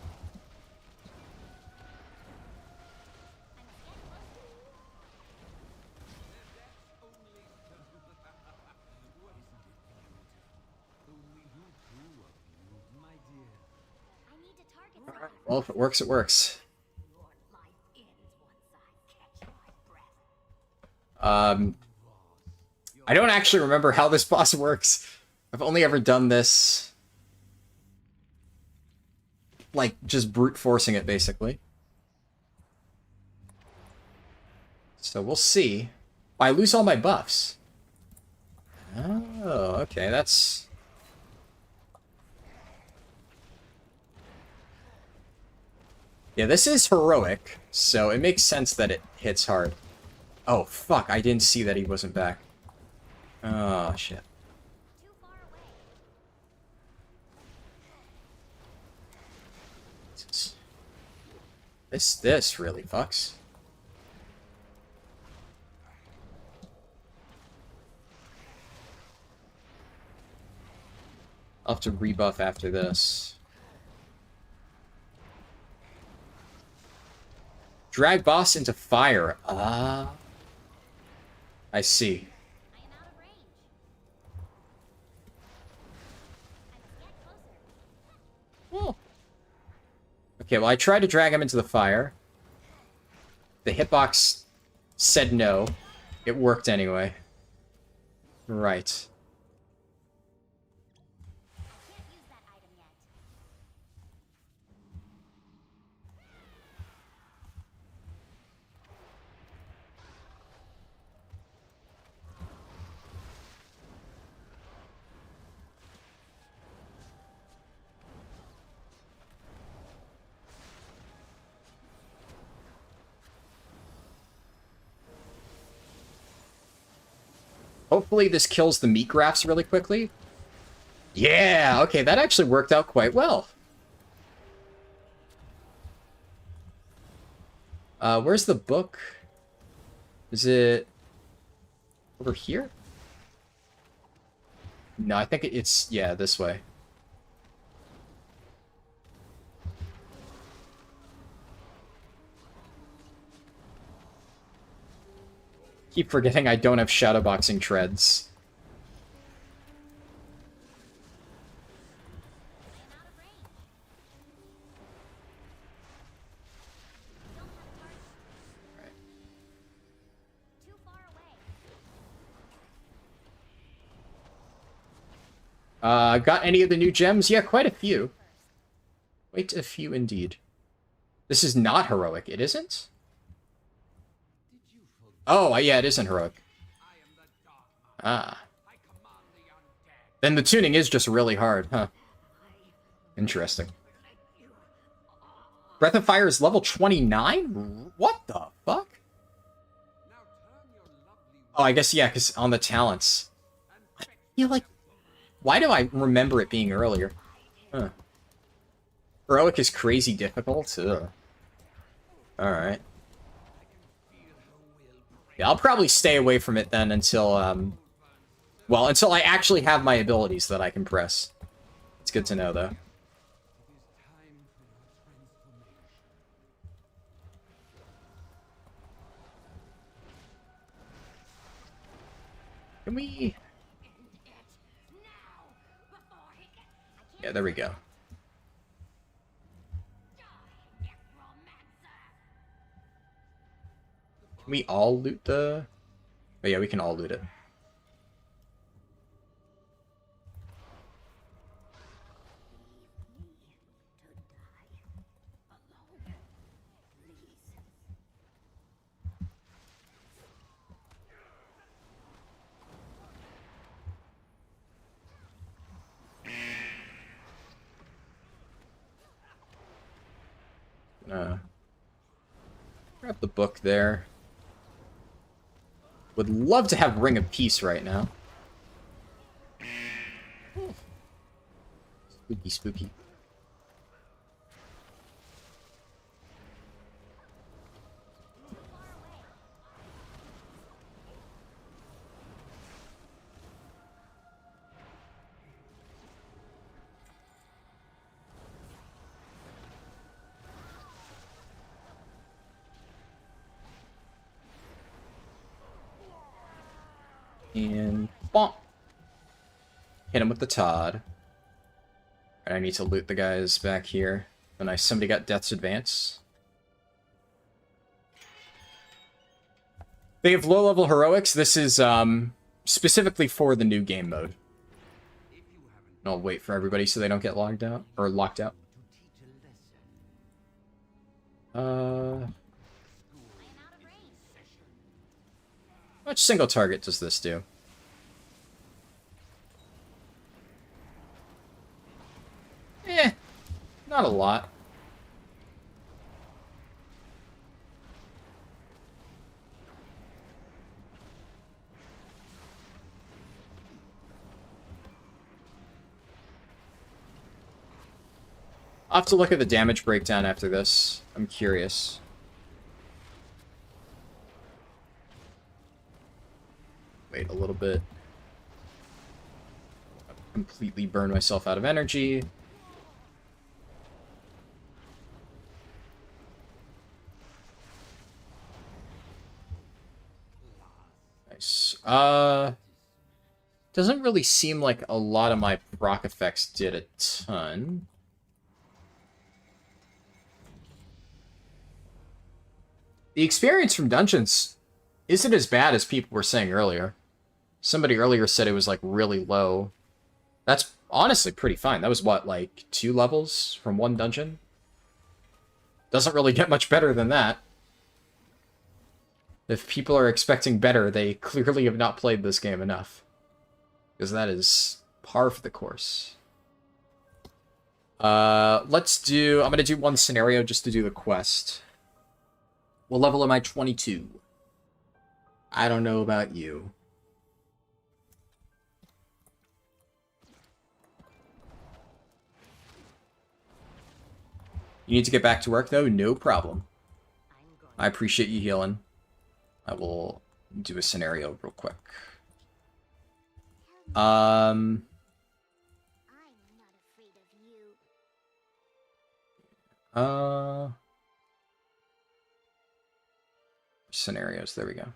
Well, if it works, it works. I don't actually remember how this boss works. I've only ever done this... like, just brute forcing it, basically. So we'll see. I lose all my buffs. Oh, okay, that's... yeah, this is heroic, so it makes sense that it hits hard. Oh, fuck, I didn't see that he wasn't back. Oh, shit. This really fucks. I'll have to rebuff after this. Drag boss into fire. Ah. I see. Oh. Okay, well, I tried to drag him into the fire. The hitbox said no. It worked anyway. Right. Hopefully this kills the meat grafts really quickly. Yeah, okay, that actually worked out quite well. Where's the book? Is it over here? No, I think it's, yeah, this way. Keep forgetting I don't have shadowboxing treads. Got any of the new gems? Yeah, quite a few. Quite a few indeed. This is not heroic, it isn't? Oh, yeah, it isn't heroic. Ah. Then the tuning is just really hard, huh? Interesting. Breath of Fire is level 29? What the fuck? Oh, I guess, yeah, because on the talents. I feel like... Why do I remember it being earlier? Huh. Heroic is crazy difficult? Ugh. Alright. Yeah, I'll probably stay away from it then until, well, until I actually have my abilities that I can press. It's good to know, though. Can we... Yeah, there we go. Can we all loot the... Oh yeah, we can all loot it. Grab the book there. Would love to have Ring of Peace right now. Spooky, spooky. And bonk. Hit him with the Todd. And I need to loot the guys back here. Oh, nice. Somebody got Death's Advance. They have low-level heroics. This is specifically for the new game mode. And I'll wait for everybody so they don't get logged out or locked out. How much single target does this do? Not a lot. I'll have to look at the damage breakdown after this. I'm curious. Wait a little bit. I've completely burned myself out of energy. Nice. Doesn't really seem like a lot of my proc effects did a ton. The experience from dungeons isn't as bad as people were saying earlier. Somebody earlier said it was, like, really low. That's honestly pretty fine. That was, what, like, 2 levels from one dungeon? Doesn't really get much better than that. If people are expecting better, they clearly have not played this game enough. Because that is par for the course. Let's do... I'm going to do one scenario just to do the quest. What level am I? 22. I don't know about you. You need to get back to work, though? No problem. I appreciate you healing. I will do a scenario real quick. Scenarios, there we go.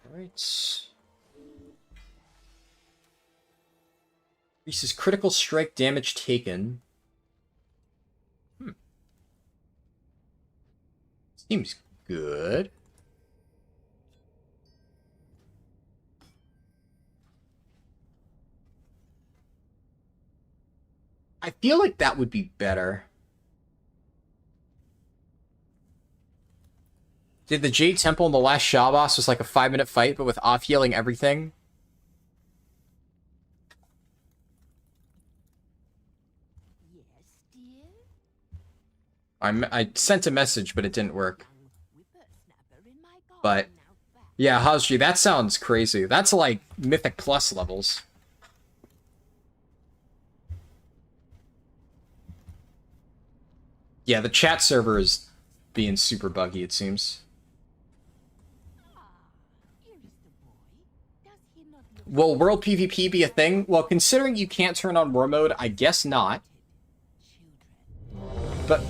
Alright. Increases critical strike damage taken. Seems good. I feel like that would be better. Did the Jade Temple in the last Shaw boss was like a 5-minute fight, but with off-healing everything? I sent a message, but it didn't work. But, yeah, Hosji, that sounds crazy. That's like Mythic Plus levels. Yeah, the chat server is being super buggy, it seems. Will World PvP be a thing? Well, considering you can't turn on War Mode, I guess not. But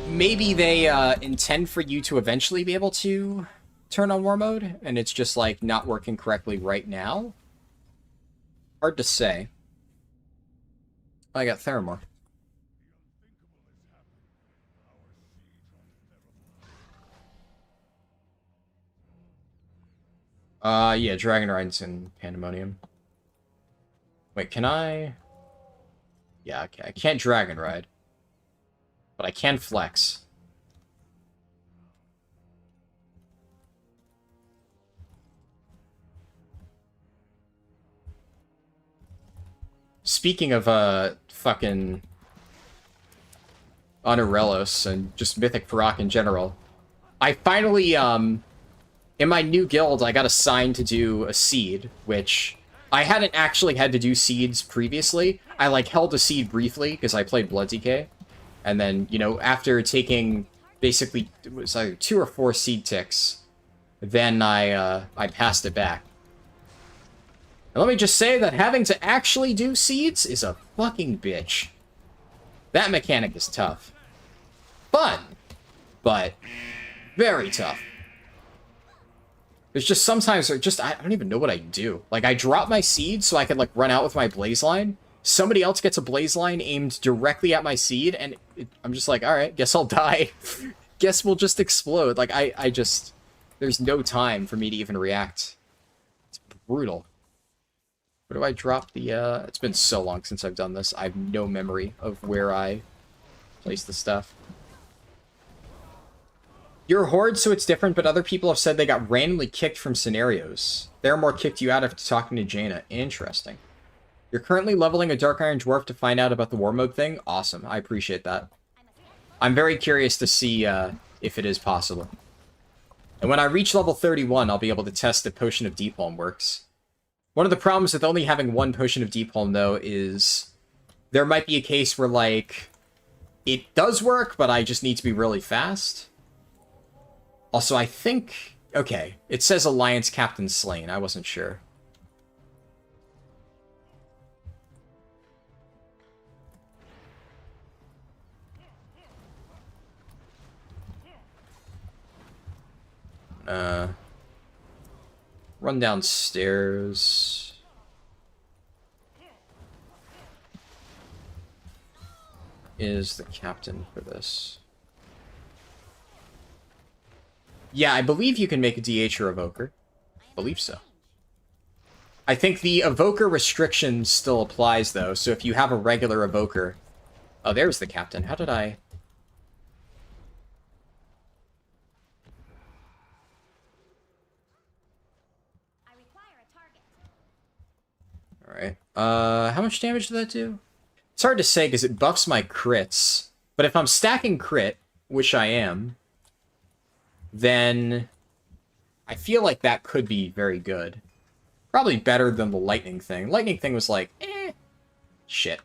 maybe they intend for you to eventually be able to turn on War Mode, and it's just, like, not working correctly right now? Hard to say. Oh, I got Theramore. Yeah, Dragon Ride's in Pandamonium. Wait, can I? Yeah, okay. I can't Dragon Ride. But I can flex. Speaking of, fucking Honorelos and just Mythic Farak in general, I finally, in my new guild, I got assigned to do a seed, which I hadn't actually had to do seeds previously. I, like, held a seed briefly, because I played Blood DK. And then, you know, after taking basically, it was either 2 or 4 seed ticks, then I passed it back. And let me just say that having to actually do seeds is a fucking bitch. That mechanic is tough. Fun, but very tough. There's just sometimes, I don't even know what I do. Like, I drop my seed so I can, like, run out with my blaze line. Somebody else gets a blaze line aimed directly at my seed, and I'm just like, alright, guess I'll die. Guess we'll just explode. Like, I just... There's no time for me to even react. It's brutal. Where do I drop the, It's been so long since I've done this. I have no memory of where I place the stuff. You're a horde, so it's different, but other people have said they got randomly kicked from scenarios. Theramore kicked you out after talking to Jaina. Interesting. You're currently leveling a Dark Iron Dwarf to find out about the War Mode thing? Awesome. I appreciate that. I'm very curious to see if it is possible. And when I reach level 31, I'll be able to test if Potion of Deep Home works. One of the problems with only having one potion of Deep Home, though, is there might be a case where, like, it does work, but I just need to be really fast. Also, I think... Okay, it says Alliance Captain slain. I wasn't sure. Run downstairs. Is the captain for this? Yeah, I believe you can make a DH or Evoker. I believe so. I think the Evoker restriction still applies, though, so if you have a regular Evoker... Oh, there's the captain. How did I... Alright. How much damage did that do? It's hard to say because it buffs my crits. But if I'm stacking crit, which I am, then I feel like that could be very good. Probably better than the lightning thing. Lightning thing was like, eh. Shit.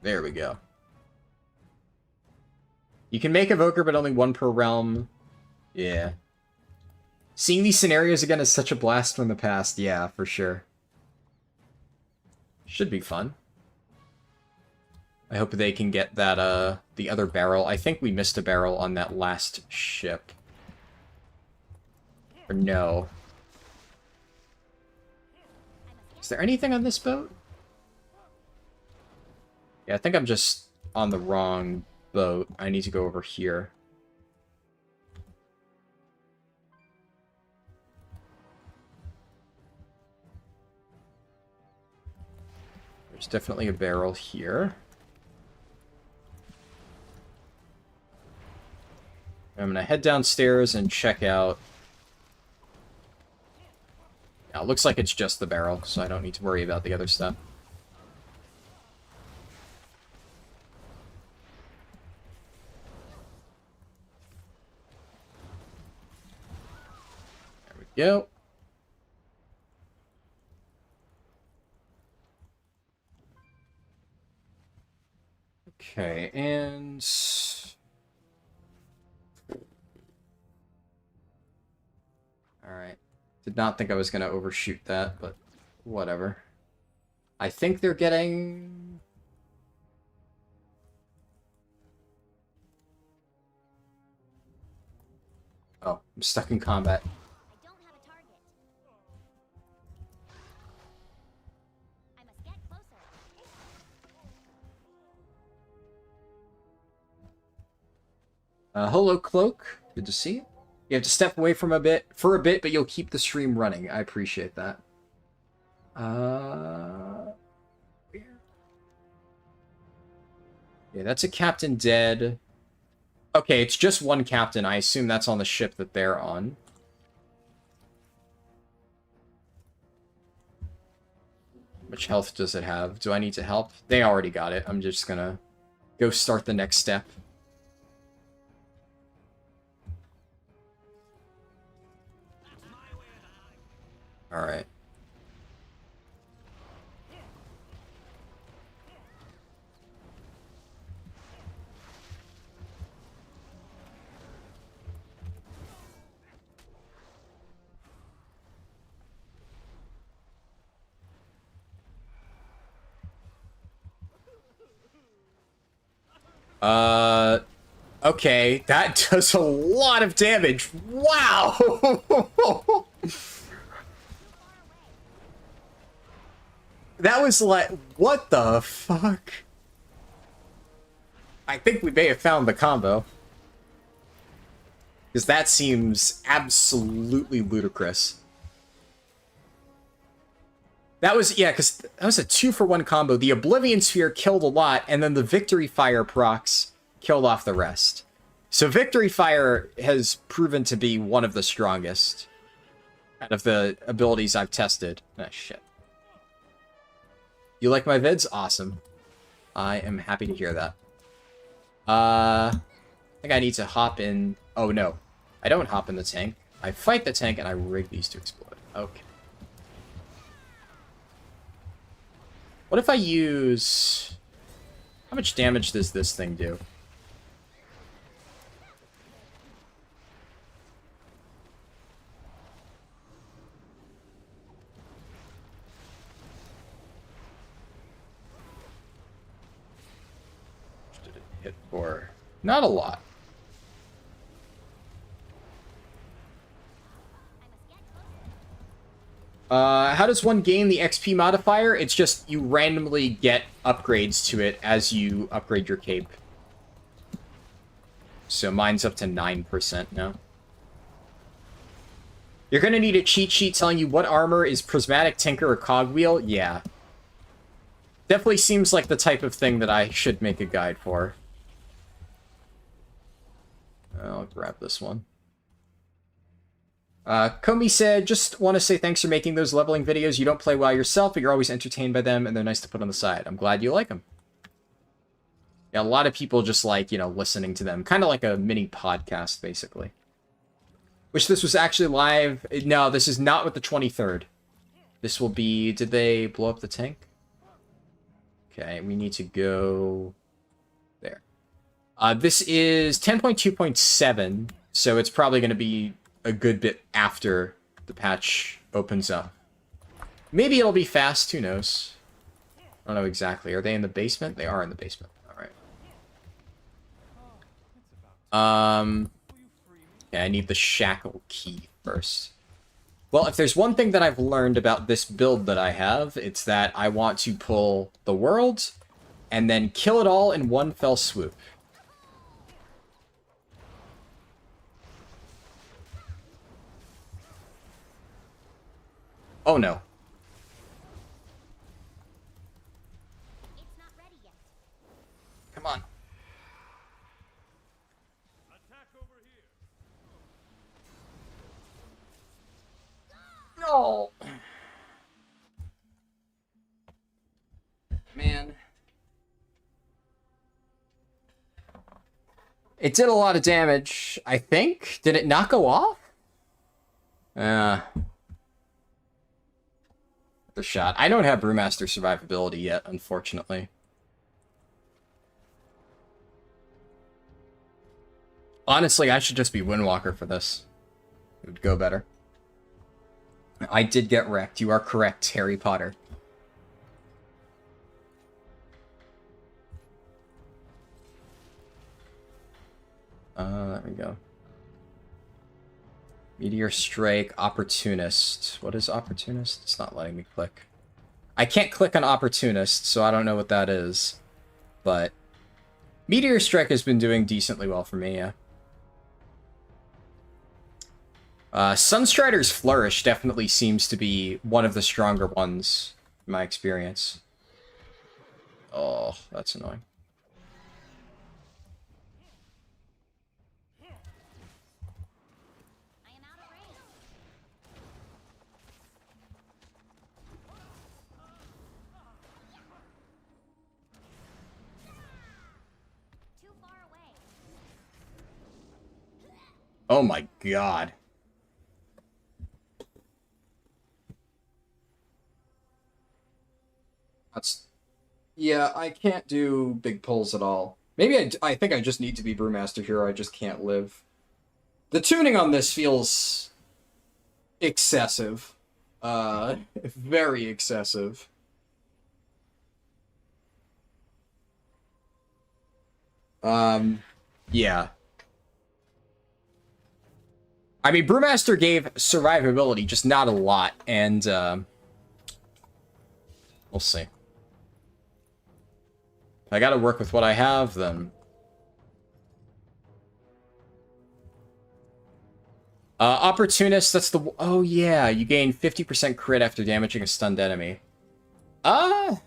There we go. You can make Evoker, but only one per realm. Yeah. Seeing these scenarios again is such a blast from the past. Yeah, for sure. Should be fun. I hope they can get that, the other barrel. I think we missed a barrel on that last ship. Or no. Is there anything on this boat? Yeah, I think I'm just on the wrong boat. I need to go over here. There's definitely a barrel here. I'm gonna head downstairs and check out... Now, it looks like it's just the barrel, so I don't need to worry about the other stuff. Go. Okay, and... Alright. Did not think I was going to overshoot that, but whatever. I think they're getting... Oh, I'm stuck in combat. Hello, Cloak. Good to see you. You have to step away from for a bit, but you'll keep the stream running. I appreciate that. Yeah, that's a captain dead. Okay, it's just one captain. I assume that's on the ship that they're on. How much health does it have? Do I need to help? They already got it. I'm just gonna go start the next step. Alright. Okay, that does a lot of damage. Wow! That was like, what the fuck? I think we may have found the combo. Because that seems absolutely ludicrous. That was, yeah, because that was a 2-for-1 combo. The Oblivion Sphere killed a lot, and then the Victory Fire procs killed off the rest. So Victory Fire has proven to be one of the strongest out of the abilities I've tested. Ah, shit. You like my vids? Awesome. I am happy to hear that. I think I need to hop in... Oh, no. I don't hop in the tank. I fight the tank and I rig these to explode. Okay. What if I use... How much damage does this thing do? Which did it hit for? Not a lot. How does one gain the XP modifier? It's just you randomly get upgrades to it as you upgrade your cape. So mine's up to 9% now. You're gonna need a cheat sheet telling you what armor is Prismatic Tinker or Cogwheel? Yeah. Definitely seems like the type of thing that I should make a guide for. I'll grab this one. Komi said, just want to say thanks for making those leveling videos. You don't play well yourself, but you're always entertained by them, and they're nice to put on the side. I'm glad you like them. Yeah, a lot of people just like, you know, listening to them. Kind of like a mini podcast, basically. Wish this was actually live. No, this is not with the 23rd. This will be... Did they blow up the tank? Okay, we need to go... There. This is 10.2.7, so it's probably going to be a good bit after the patch opens up. Maybe it'll be fast, who knows? I don't know exactly. Are they in the basement? They are in the basement. Alright. Yeah, I need the shackle key first. Well, if there's one thing that I've learned about this build that I have, it's that I want to pull the world and then kill it all in one fell swoop. Oh no. It's not ready yet. Come on. Attack over here. No. Man. It did a lot of damage, I think. Did it not go off? The shot. I don't have Brewmaster survivability yet, unfortunately. Honestly, I should just be Windwalker for this. It would go better. I did get wrecked. You are correct, Harry Potter. There we go. Meteor Strike, Opportunist. What is Opportunist? It's not letting me click. I can't click on Opportunist, so I don't know what that is. But Meteor Strike has been doing decently well for me, yeah. Sunstrider's Flourish definitely seems to be one of the stronger ones, in my experience. Oh, that's annoying. Oh my god. That's... Yeah, I can't do big pulls at all. Maybe I think I just need to be Brewmaster here, I just can't live. The tuning on this feels... excessive. Very excessive. Yeah. I mean, Brewmaster gave survivability, just not a lot, and, we'll see. If I gotta work with what I have, then... Opportunist, that's the... Oh, yeah, you gain 50% crit after damaging a stunned enemy. Yeah.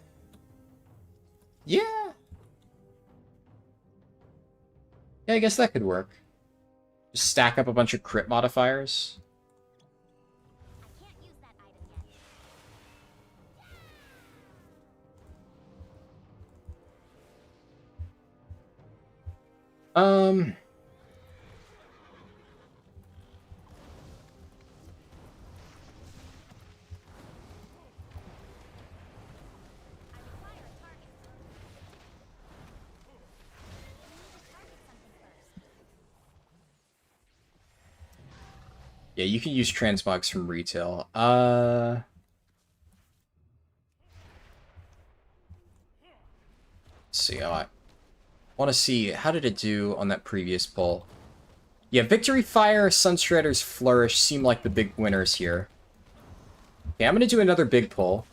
Yeah, I guess that could work. Just stack up a bunch of crit modifiers. I can't use that item yet. Um... I require a target. I need to target something first. Yeah, you can use transmogs from retail. Let's see. I want to see, how did it do on that previous poll? Yeah, Victory Fire, Sunshredder's Flourish seem like the big winners here. Okay, I'm going to do another big pull.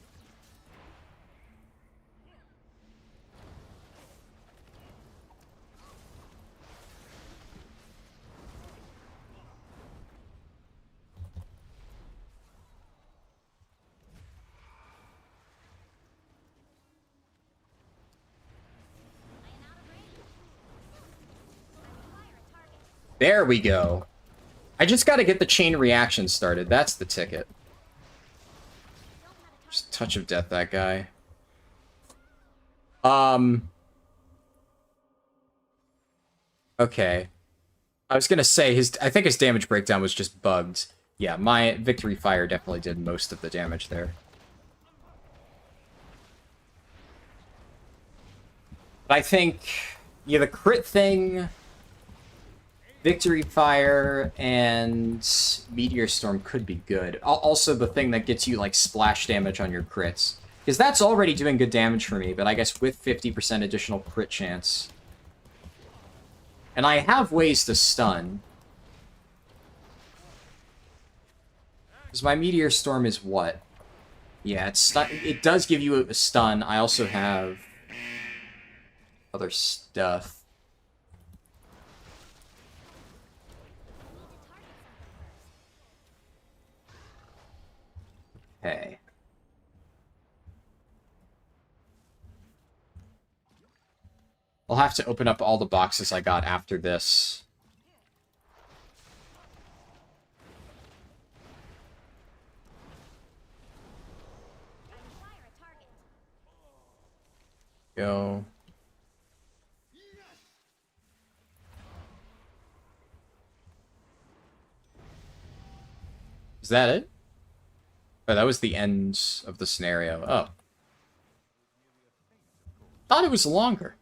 I am out of range. I require a target. There we go. I just got to get the chain reaction started. That's the ticket. I don't have a target. Just touch of death, that guy. Okay. I was gonna say, I think his damage breakdown was just bugged. Yeah, my Victory Fire definitely did most of the damage there. But I think, yeah, the crit thing, Victory Fire, and Meteor Storm could be good. Also, the thing that gets you, like, splash damage on your crits. Because that's already doing good damage for me, but I guess with 50% additional crit chance. And I have ways to stun. Because my Meteor Storm is what? Yeah, it does give you a stun. I also have other stuff. Okay. I'll have to open up all the boxes I got after this. I require a target. Go. Is that it? Oh, that was the end of the scenario. Oh. Thought it was longer.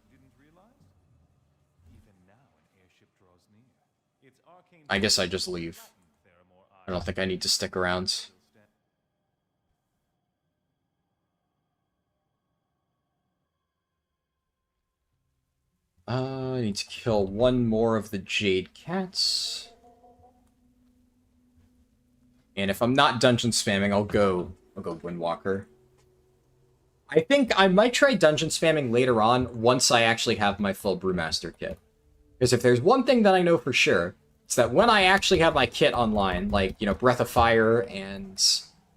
I guess I just leave. I don't think I need to stick around. I need to kill one more of the Jade Cats. And if I'm not dungeon spamming, I'll go Windwalker. I think I might try dungeon spamming later on once I actually have my full Brewmaster kit. Because if there's one thing that I know for sure, it's that when I actually have my kit online, like, you know, Breath of Fire and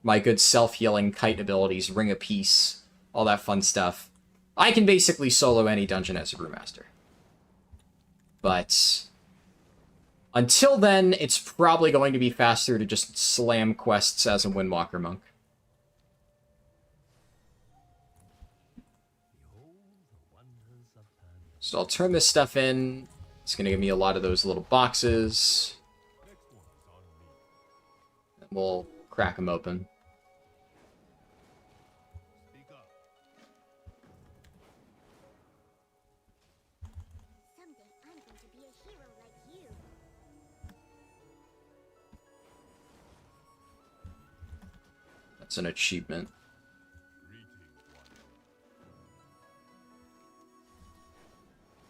my good self-healing kite abilities, Ring of Peace, all that fun stuff, I can basically solo any dungeon as a Brewmaster. But until then, it's probably going to be faster to just slam quests as a Windwalker monk. So I'll turn this stuff in. It's going to give me a lot of those little boxes. And we'll crack them open. Someday I'm going to be a hero like you. That's an achievement.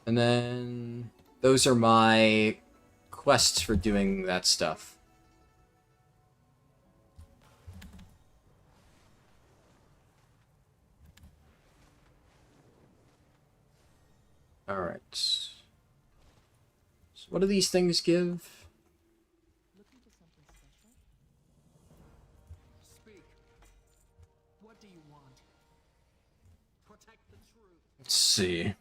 And then those are my quests for doing that stuff. Alright. So what do these things give? Looking for something special? Speak. What do you want? Protect the truth. Let's see.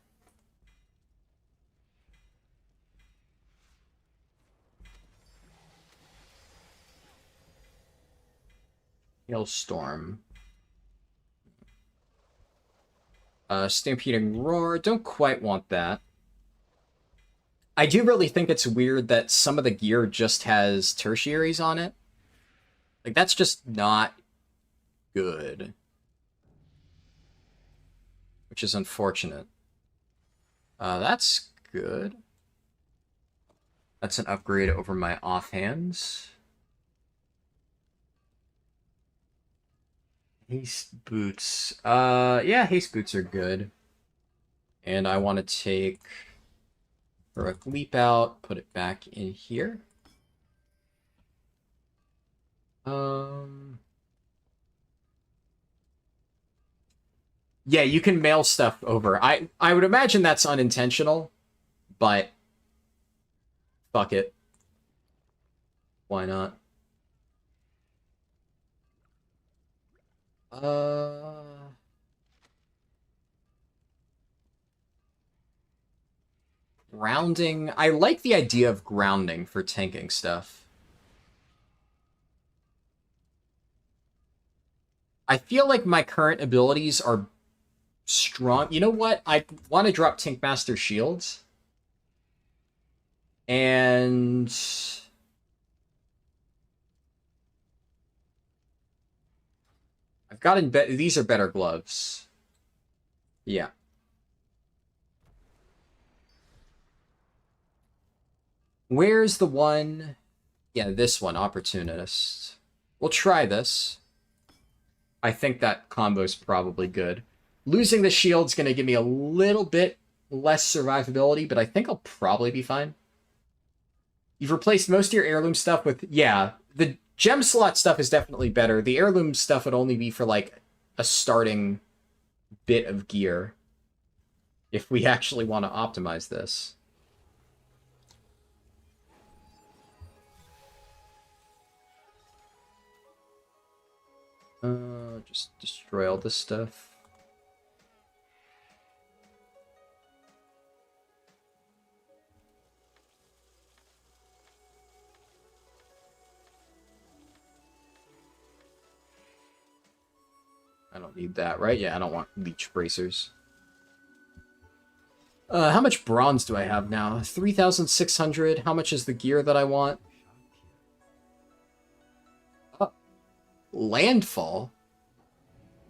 Hailstorm. Stampeding Roar. Don't quite want that. I do really think it's weird that some of the gear just has tertiaries on it. Like, that's just not good. Which is unfortunate. That's good. That's an upgrade over my offhands. Haste boots. Yeah, haste boots are good. And I want to take heroic leap out, put it back in here. Yeah, you can mail stuff over. I would imagine that's unintentional, but fuck it. Why not? Grounding. I like the idea of grounding for tanking stuff. I feel like my current abilities are strong. You know what? I want to drop Tankmaster Shields. And I've gotten these are better gloves. Yeah. Where's the one? Yeah, this one, Opportunist. We'll try this. I think that combo's probably good. Losing the shield's going to give me a little bit less survivability, but I think I'll probably be fine. You've replaced most of your heirloom stuff with... Yeah, the gem slot stuff is definitely better. The heirloom stuff would only be for, like, a starting bit of gear. If we actually want to optimize this. Just destroy all this stuff. I don't need that, right? Yeah, I don't want leech bracers. How much bronze do I have now? 3,600. How much is the gear that I want? Landfall?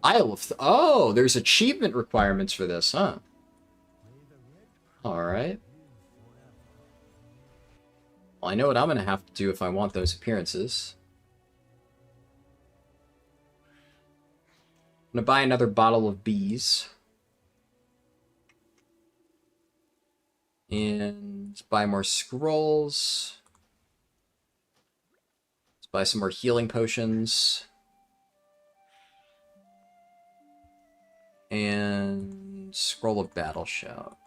Isle of... Oh, there's achievement requirements for this, huh? Alright. Well, I know what I'm going to have to do if I want those appearances. I'm going to buy another bottle of bees. And buy more scrolls. Let's buy some more healing potions. And scroll of battle shout.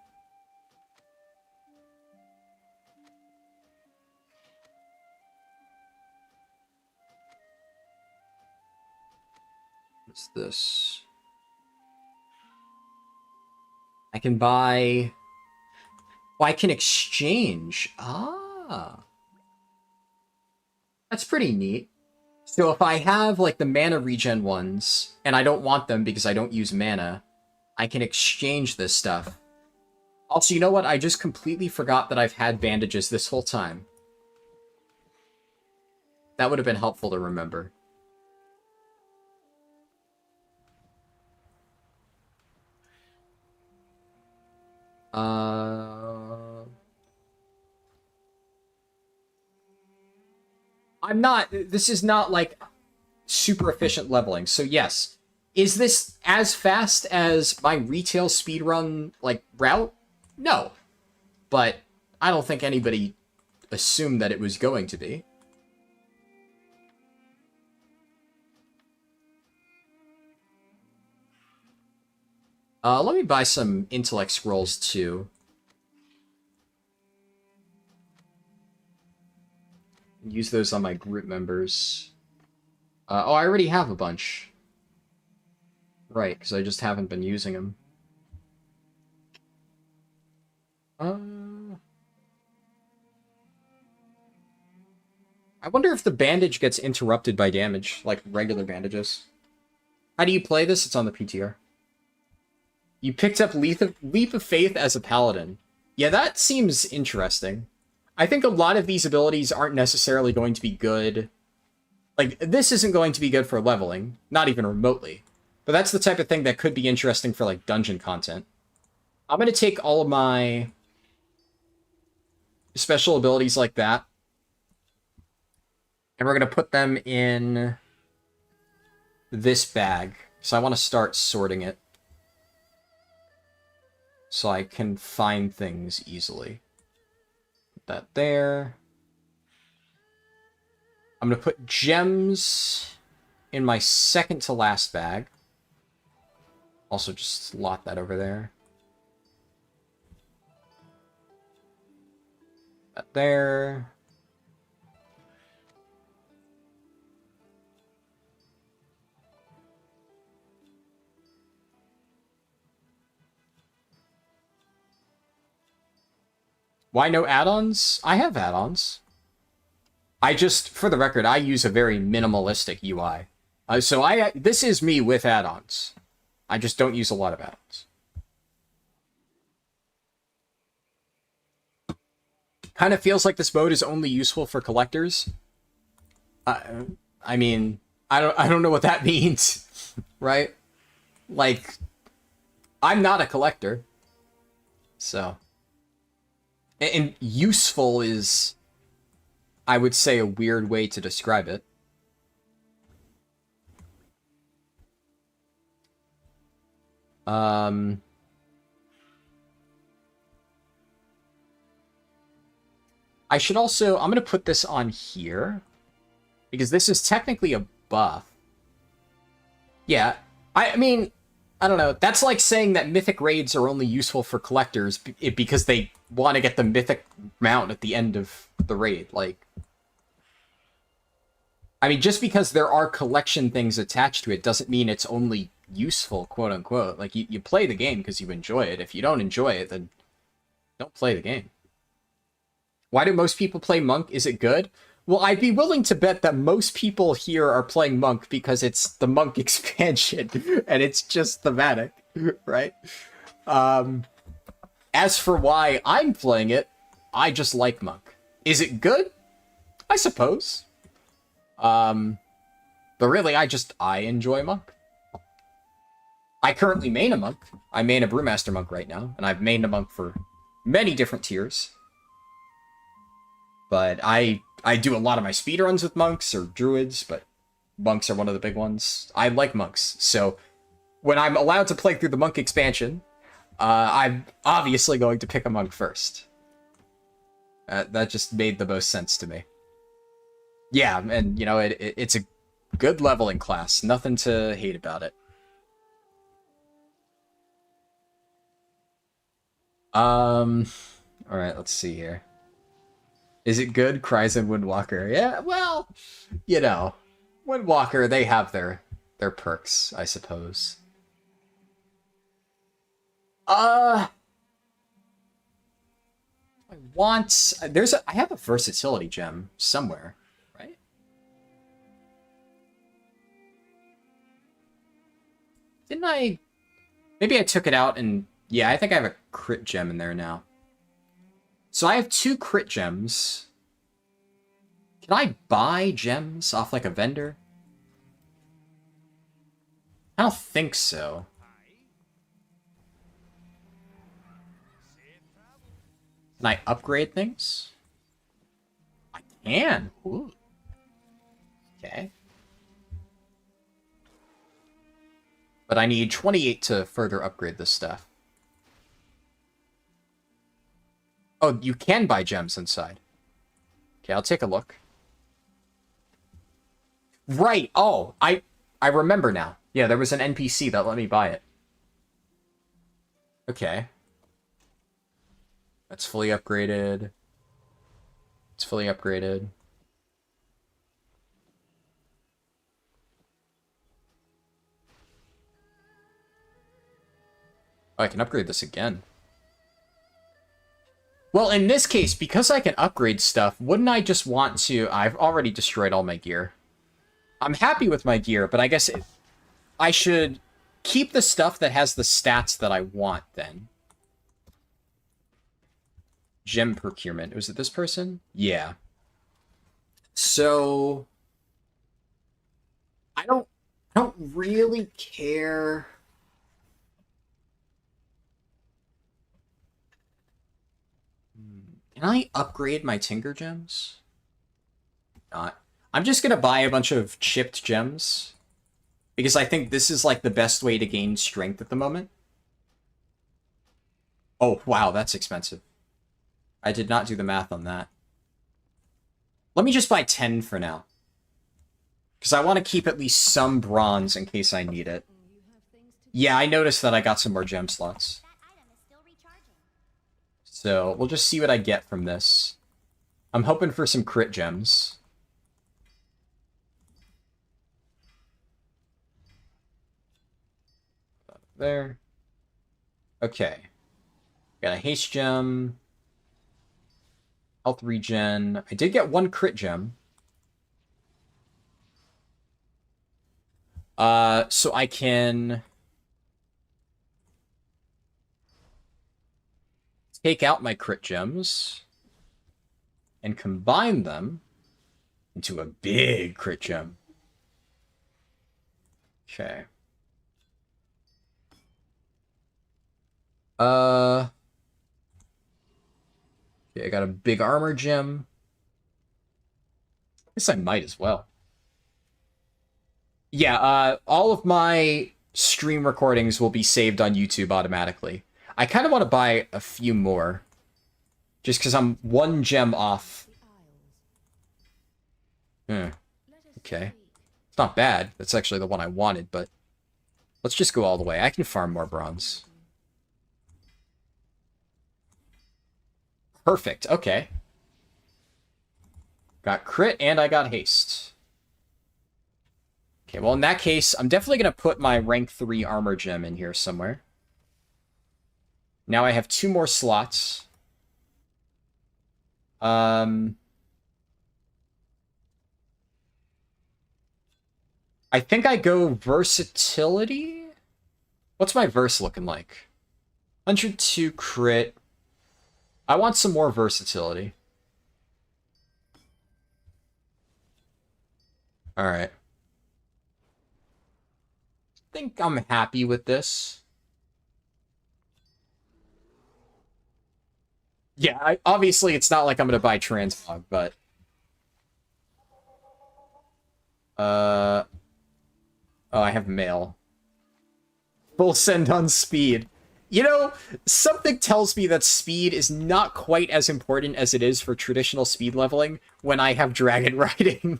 What's this? I can buy... Oh, I can exchange. Ah. That's pretty neat. So if I have, like, the mana regen ones, and I don't want them because I don't use mana, I can exchange this stuff. Also, you know what? I just completely forgot that I've had bandages this whole time. That would have been helpful to remember. This is not, like, super efficient leveling. So, yes. Is this as fast as my retail speedrun, like, route? No. But I don't think anybody assumed that it was going to be. Let me buy some intellect scrolls, too. Use those on my group members. Oh, I already have a bunch. Right, because I just haven't been using them. I wonder if the bandage gets interrupted by damage, like regular bandages. How do you play this? It's on the PTR. You picked up Leap of Faith as a paladin. Yeah, that seems interesting. I think a lot of these abilities aren't necessarily going to be good. Like, this isn't going to be good for leveling, not even remotely. But that's the type of thing that could be interesting for, like, dungeon content. I'm going to take all of my special abilities like that, and we're going to put them in this bag. So I want to start sorting it so I can find things easily. Put that there. I'm going to put gems in my second to last bag. Also just slot that over there. That there. Why no add-ons? I have add-ons. I just, for the record, I use a very minimalistic UI. So this is me with add-ons. I just don't use a lot of add-ons. Kind of feels like this mode is only useful for collectors. I mean, I don't know what that means, right? Like, I'm not a collector, so. And useful is, I would say, a weird way to describe it. I should also, I'm going to put this on here, because this is technically a buff. Yeah, I mean, I don't know. That's like saying that mythic raids are only useful for collectors because they want to get the mythic mount at the end of the raid. Like, I mean, just because there are collection things attached to it doesn't mean it's only useful, quote unquote. Like, you play the game because you enjoy it. If you don't enjoy it, then don't play the game. Why do most people play Monk? Is it good? Well, I'd be willing to bet that most people here are playing Monk because it's the Monk expansion, and it's just thematic, right? As for why I'm playing it, I just like Monk. Is it good? I suppose. But really, I enjoy Monk. I currently main a Monk. I main a Brewmaster Monk right now, and I've mained a Monk for many different tiers. But I do a lot of my speedruns with monks or druids, but monks are one of the big ones. I like monks, so when I'm allowed to play through the monk expansion, I'm obviously going to pick a monk first. That just made the most sense to me. Yeah, and you know, it's a good leveling class. Nothing to hate about it. Alright, let's see here. Is it good? Cries in Windwalker. Yeah, well, you know, Windwalker, they have their perks, I suppose. I have a versatility gem somewhere, right? Didn't I? Maybe I took it out and, yeah, I think I have a crit gem in there now. So I have 2 crit gems. Can I buy gems off, like, a vendor? I don't think so. Can I upgrade things? I can. Ooh. Okay. But I need 28 to further upgrade this stuff. Oh, you can buy gems inside. Okay, I'll take a look. Right. Oh, I remember now. Yeah, there was an NPC that let me buy it. Okay. That's fully upgraded. It's fully upgraded. Oh, I can upgrade this again. Well, in this case, because I can upgrade stuff, wouldn't I just want to... I've already destroyed all my gear. I'm happy with my gear, but I guess I should keep the stuff that has the stats that I want, then. Gem procurement. Was it this person? Yeah. So... I don't really care... Can I upgrade my Tinker Gems? Not. I'm just gonna buy a bunch of chipped gems. Because I think this is like the best way to gain strength at the moment. Oh, wow, that's expensive. I did not do the math on that. Let me just buy 10 for now. Because I want to keep at least some bronze in case I need it. Yeah, I noticed that I got some more gem slots. That item is still recharging. So, we'll just see what I get from this. I'm hoping for some crit gems. There. Okay. Got a haste gem. Health regen. I did get one crit gem. So I can take out my crit gems and combine them into a big crit gem. Okay. Okay, I got a big armor gem. I guess I might as well. Yeah, all of my stream recordings will be saved on YouTube automatically. I kind of want to buy a few more. Just because I'm one gem off. Okay. It's not bad. That's actually the one I wanted, but... Let's just go all the way. I can farm more bronze. Perfect, okay. Got crit and I got haste. Okay, well in that case, I'm definitely going to put my rank 3 armor gem in here somewhere. Now I have 2 more slots. I think I go versatility? What's my verse looking like? 102 crit. I want some more versatility. Alright. I think I'm happy with this. Yeah, obviously it's not like I'm going to buy Transmog, but... Oh, I have mail. Full send on speed. You know, something tells me that speed is not quite as important as it is for traditional speed leveling when I have dragon riding.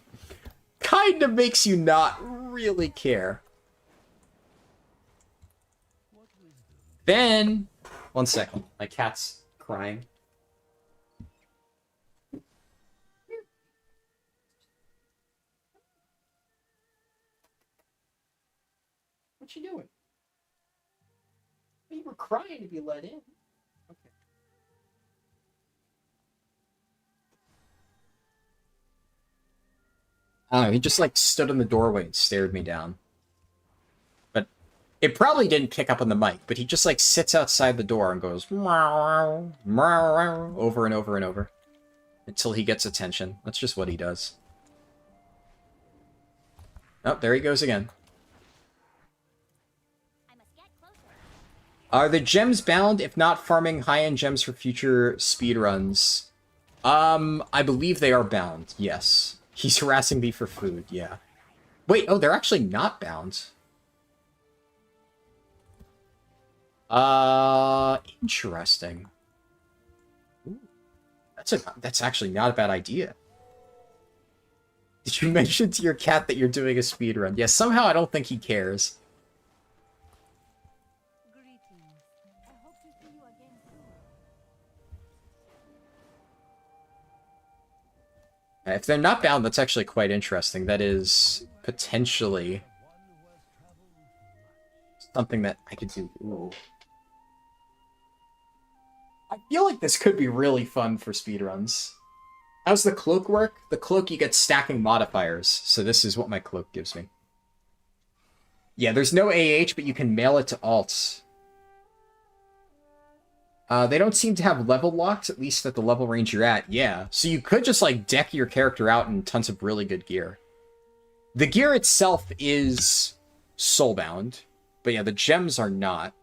Kind of makes you not really care. Ben! 1 second. My cat's crying. What you doing? You were crying to be let in. Okay. I don't know, he just like stood in the doorway and stared me down. But it probably didn't pick up on the mic, but he just like sits outside the door and goes meow, meow, over and over and over until he gets attention. That's just what he does. Oh, there he goes again. Are the gems bound if not farming high-end gems for future speedruns? I believe they are bound, yes. He's harassing me for food, yeah. Wait, oh, they're actually not bound. Interesting. Ooh, that's actually not a bad idea. Did you mention to your cat that you're doing a speedrun? Yes, somehow I don't think he cares. If they're not bound, that's actually quite interesting. That is potentially something that I could do. Ooh. I feel like this could be really fun for speedruns. How's the cloak work? The cloak, you get stacking modifiers, so this is what my cloak gives me. Yeah, there's no AH, but you can mail it to alts. They don't seem to have level locks, at least at the level range you're at. Yeah, so you could just, like, deck your character out in tons of really good gear. The gear itself is soulbound, but yeah, the gems are not.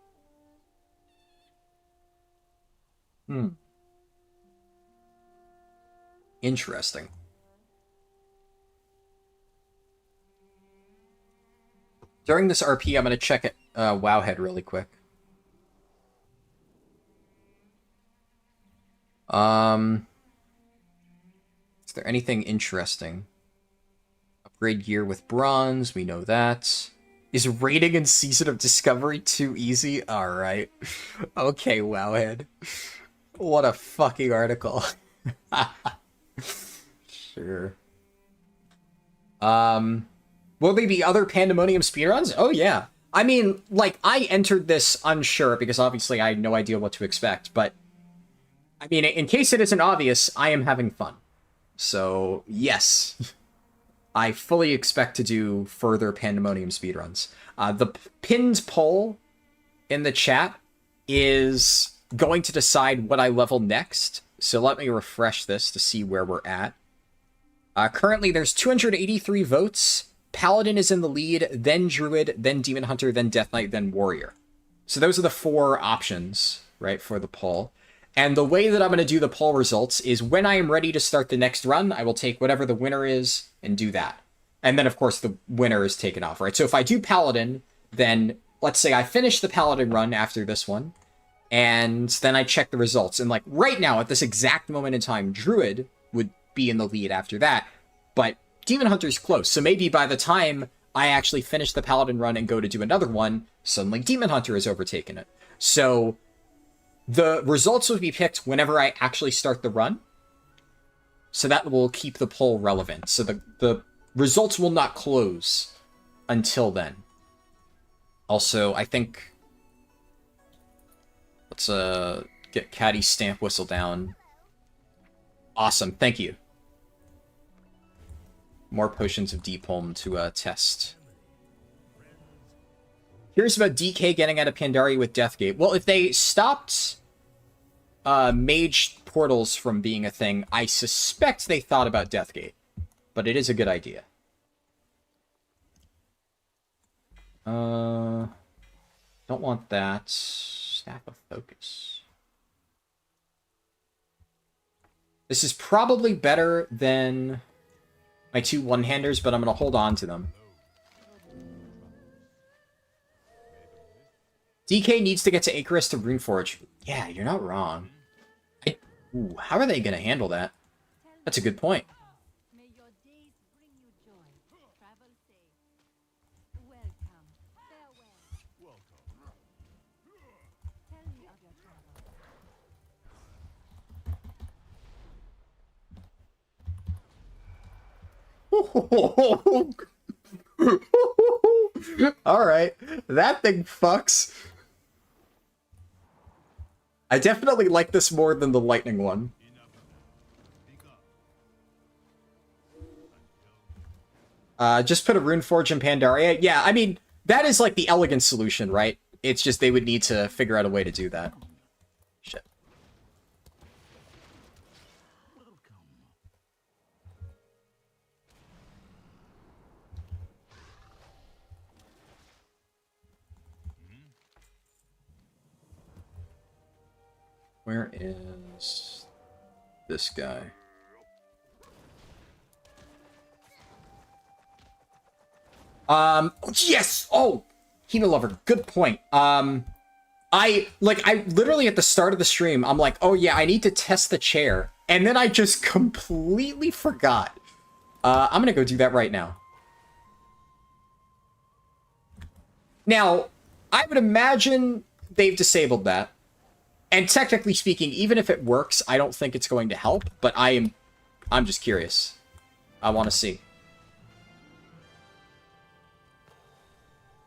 Interesting. During this RP, I'm going to check it, Wowhead really quick. Is there anything interesting? Upgrade gear with bronze, we know that. Is raiding in Season of Discovery too easy? Alright. Okay, Wowhead. What a fucking article. Sure. Will there be other Pandamonium speedruns? Oh yeah. I mean, like, I entered this unsure because obviously I had no idea what to expect, but I mean, in case it isn't obvious, I am having fun. So, yes. I fully expect to do further Pandemonium speedruns. The pinned poll in the chat is going to decide what I level next. So let me refresh this to see where we're at. Currently, there's 283 votes. Paladin is in the lead, then Druid, then Demon Hunter, then Death Knight, then Warrior. So those are the 4 options, right, for the poll. And the way that I'm going to do the poll results is when I am ready to start the next run, I will take whatever the winner is and do that. And then, of course, the winner is taken off, right? So if I do Paladin, then let's say I finish the Paladin run after this one, and then I check the results. And, like, right now, at this exact moment in time, Druid would be in the lead after that, but Demon Hunter's close. So maybe by the time I actually finish the Paladin run and go to do another one, suddenly Demon Hunter has overtaken it. So the results will be picked whenever I actually start the run. So that will keep the poll relevant. So the results will not close until then. Also, I think... Let's get Caddy's stamp whistle down. Awesome, thank you. More potions of Deep Home to test. Curious about DK getting out of Pandaria with Deathgate. Well, if they stopped mage portals from being a thing, I suspect they thought about Deathgate. But it is a good idea. Don't want that. Staff of Focus. This is probably better than my 2 one-handers, but I'm going to hold on to them. DK needs to get to Icarus to Runeforge. Yeah, you're not wrong. Ooh, how are they going to handle that? That's a good point. May your days bring you joy. Travel safe. Welcome. Farewell. Tell me of your travel. Alright, that thing fucks. I definitely like this more than the lightning one. Just put a Runeforge in Pandaria. Yeah, I mean, that is like the elegant solution, right? It's just they would need to figure out a way to do that. Shit. Where is this guy? Yes! Oh! Hina Lover, good point. I literally at the start of the stream, I'm like, oh yeah, I need to test the chair. And then I just completely forgot. I'm gonna go do that right now. Now, I would imagine they've disabled that. And technically speaking, even if it works, I don't think it's going to help, but I'm just curious. I want to see.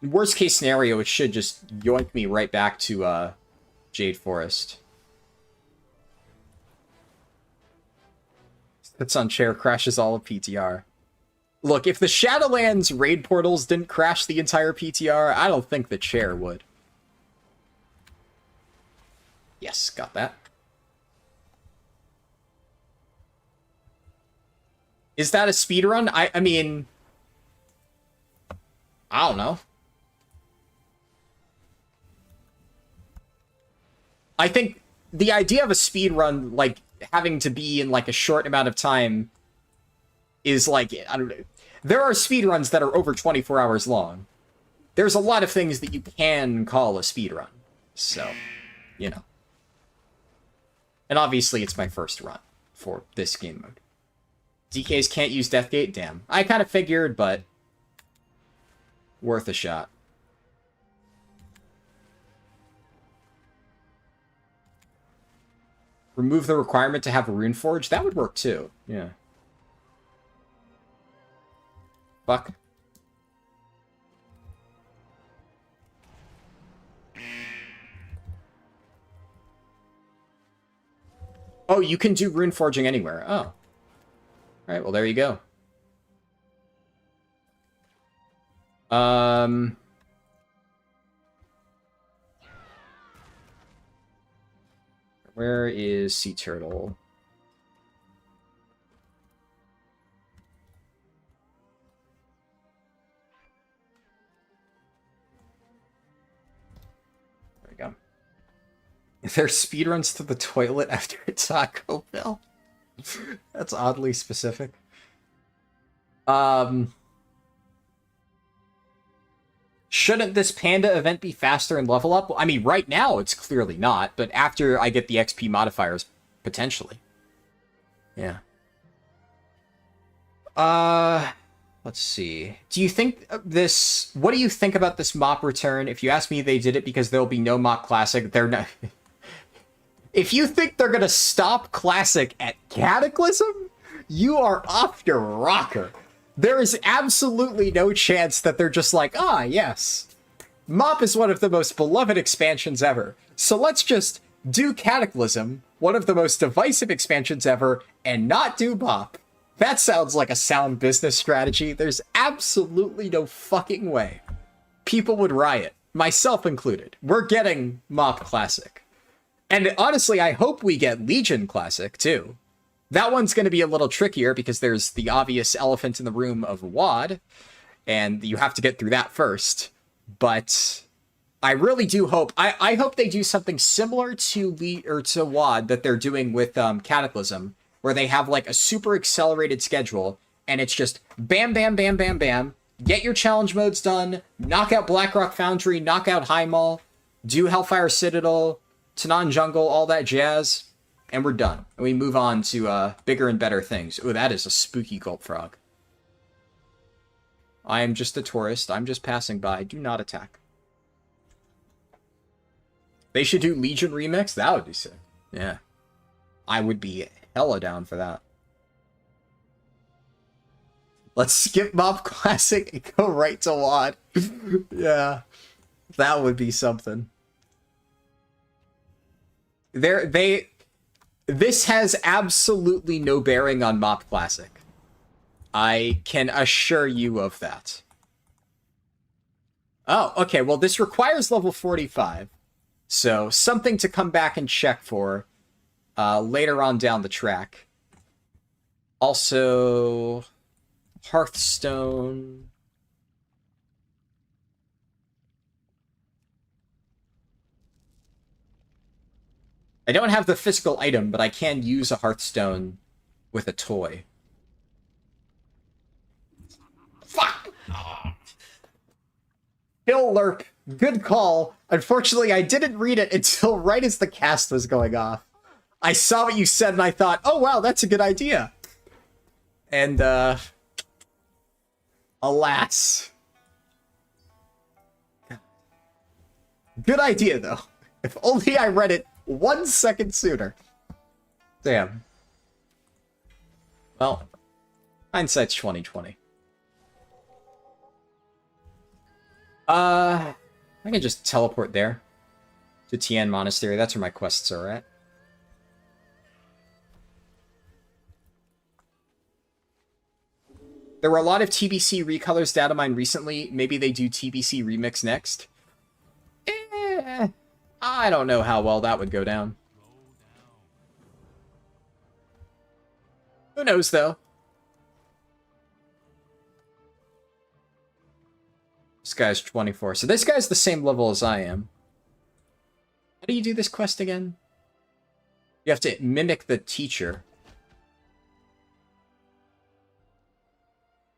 Worst case scenario, it should just yoink me right back to Jade Forest. Puts on chair, crashes all of PTR. Look, if the Shadowlands raid portals didn't crash the entire PTR, I don't think the chair would. Yes, got that. Is that a speedrun? I mean... I don't know. I think the idea of a speedrun, like, having to be in, like, a short amount of time is, like, I don't know. There are speedruns that are over 24 hours long. There's a lot of things that you can call a speedrun. So, you know. And obviously it's my first run for this game mode. DKs can't use Deathgate? Damn. I kind of figured, but worth a shot. Remove the requirement to have a rune forge? That would work too. Yeah. Fuck. Oh, you can do rune forging anywhere. Oh. Alright, well there you go. Where is Sea Turtle? There we go. There's speedruns to the toilet after a Taco Bell. That's oddly specific. Shouldn't this Panda event be faster and level up? Well, I mean, right now it's clearly not, but after I get the XP modifiers, potentially. Yeah. Let's see. Do you think this... What do you think about this mop return? If you ask me, they did it because there'll be no mop classic. They're not... If you think they're gonna stop classic at Cataclysm, you are off your rocker. There is absolutely no chance that they're just like, ah, yes. Mop is one of the most beloved expansions ever. So let's just do Cataclysm, one of the most divisive expansions ever, and not do Mop. That sounds like a sound business strategy. There's absolutely no fucking way. People would riot, myself included. We're getting Mop Classic. And honestly, I hope we get Legion Classic, too. That one's going to be a little trickier because there's the obvious elephant in the room of WoD, and you have to get through that first. But I really do hope... I hope they do something similar to WoD that they're doing with Cataclysm, where they have like a super accelerated schedule, and it's just bam, bam, bam, bam, bam, get your challenge modes done, knock out Blackrock Foundry, knock out Highmaul, do Hellfire Citadel, Tanan Jungle, all that jazz, and we're done. And we move on to bigger and better things. Ooh, that is a spooky gulp frog. I am just a tourist. I'm just passing by. Do not attack. They should do Legion Remix? That would be sick. Yeah. I would be hella down for that. Let's skip Mob Classic and go right to WoD. Yeah. That would be something. This has absolutely no bearing on Mop Classic. I can assure you of that. Oh, okay, well this requires level 45. So, something to come back and check for later on down the track. Also, Hearthstone... I don't have the physical item, but I can use a Hearthstone with a toy. Fuck! Hill Lerp, good call. Unfortunately, I didn't read it until right as the cast was going off. I saw what you said and I thought, oh wow, that's a good idea. And, alas. Good idea, though. If only I read it 1 second sooner. Damn. Well, hindsight's 20/20. I can just teleport there. To Tian Monastery. That's where my quests are at. There were a lot of TBC recolors data mine recently. Maybe they do TBC remix next. I don't know how well that would go down. Who knows, though? This guy's 24. So this guy's the same level as I am. How do you do this quest again? You have to mimic the teacher.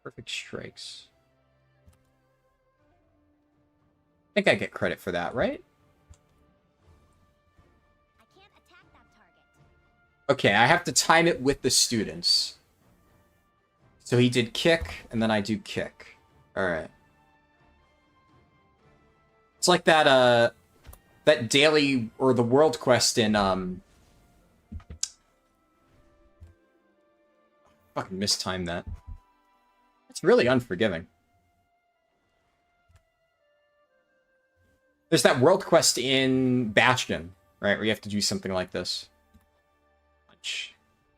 Perfect strikes. I think I get credit for that, right? I can't attack that target. Okay, I have to time it with the students. So he did kick, and then I do kick. Alright. It's like that, that daily, or the world quest in, fucking mistimed that. It's really unforgiving. There's that world quest in Bastion, right, where you have to do something like this.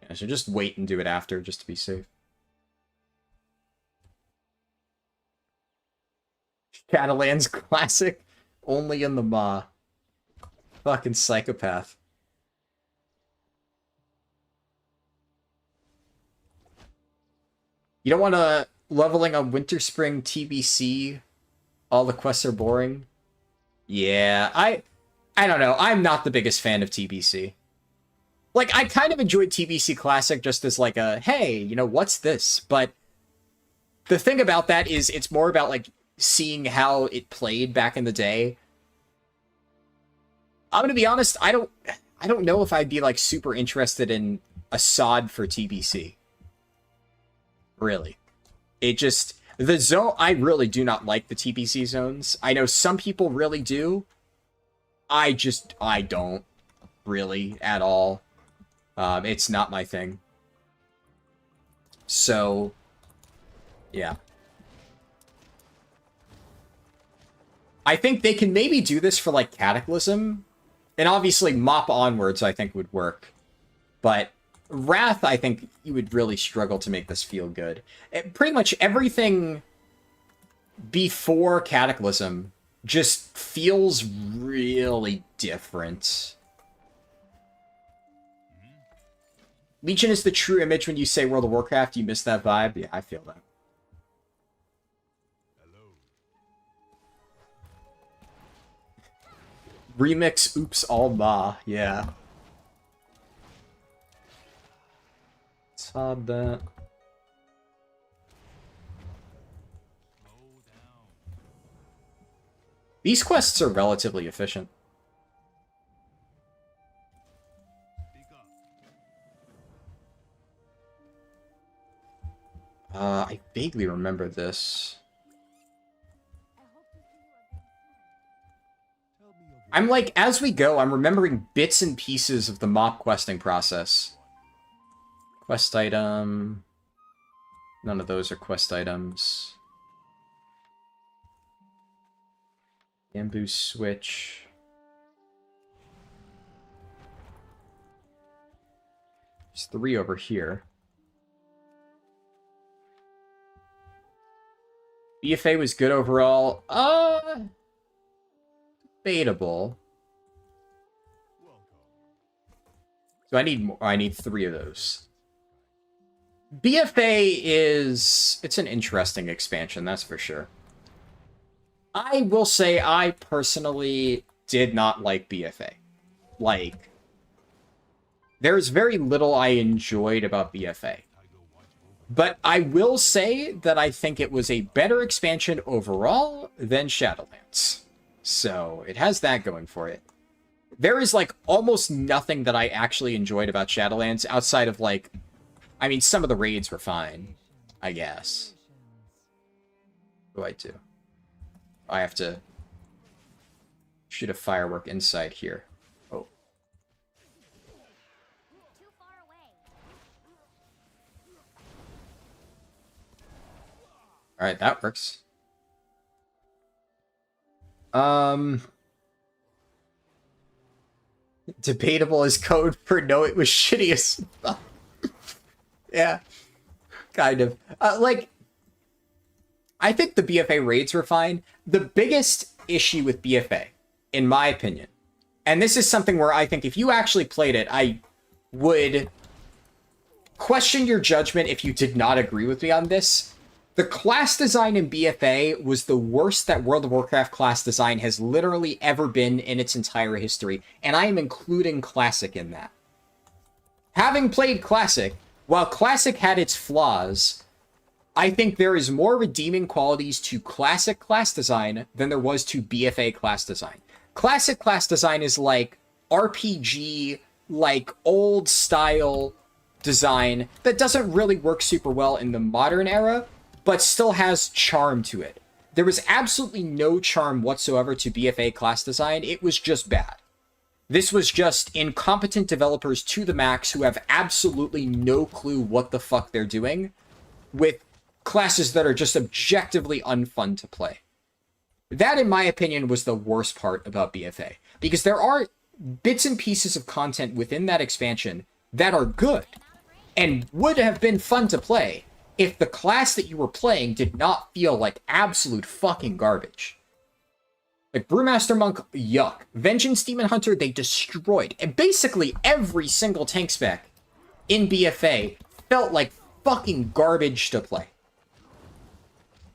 Yeah, so just wait and do it after, just to be safe. Shadowlands classic, only in the Maw. Fucking psychopath. You don't want to leveling on Winter Spring TBC. All the quests are boring. Yeah, I don't know. I'm not the biggest fan of TBC. Like, I kind of enjoyed TBC Classic just as like a, hey, you know, what's this? But the thing about that is it's more about like seeing how it played back in the day. I'm gonna be honest, I don't know if I'd be like super interested in a SOD for TBC. Really. It just, the zone, I really do not like the TBC zones. I know some people really do. I don't really at all. It's not my thing. So, yeah. I think they can maybe do this for like Cataclysm. And obviously Mop onwards I think would work. But Wrath, I think you would really struggle to make this feel good. Pretty much everything before Cataclysm just feels really different. Legion is the true image when you say World of Warcraft. You miss that vibe? Yeah, I feel that. Remix Oops All Ma. Yeah. Saw that. These quests are relatively efficient. I vaguely remember this. I'm like, as we go, I'm remembering bits and pieces of the mop questing process. Quest item. None of those are quest items. Bamboo switch. There's 3 over here. BFA was good overall. Debatable. So I need more. I need 3 of those. BFA is... it's an interesting expansion, that's for sure. I will say I personally did not like BFA. Like, there's very little I enjoyed about BFA. But I will say that I think it was a better expansion overall than Shadowlands. So, it has that going for it. There is, like, almost nothing that I actually enjoyed about Shadowlands outside of, like... I mean, some of the raids were fine, I guess. What do I do? I have to shoot a firework inside here. Oh. Too far away. Alright, that works. Debatable is code for no, it was shitty as fuck. Yeah. Kind of. Like, I think the BFA raids were fine. The biggest issue with BFA, in my opinion, and this is something where I think if you actually played it, I would question your judgment if you did not agree with me on this. The class design in BFA was the worst that World of Warcraft class design has literally ever been in its entire history, and I am including Classic in that. Having played Classic, while Classic had its flaws, I think there is more redeeming qualities to Classic class design than there was to BFA class design. Classic class design is like RPG, like old style design that doesn't really work super well in the modern era, but still has charm to it. There was absolutely no charm whatsoever to BFA class design. It was just bad. This was just incompetent developers to the max who have absolutely no clue what the fuck they're doing with classes that are just objectively unfun to play. That, in my opinion, was the worst part about BFA. Because there are bits and pieces of content within that expansion that are good and would have been fun to play if the class that you were playing did not feel like absolute fucking garbage. Like, Brewmaster Monk, yuck. Vengeance Demon Hunter, they destroyed. And basically every single tank spec in BFA felt like fucking garbage to play.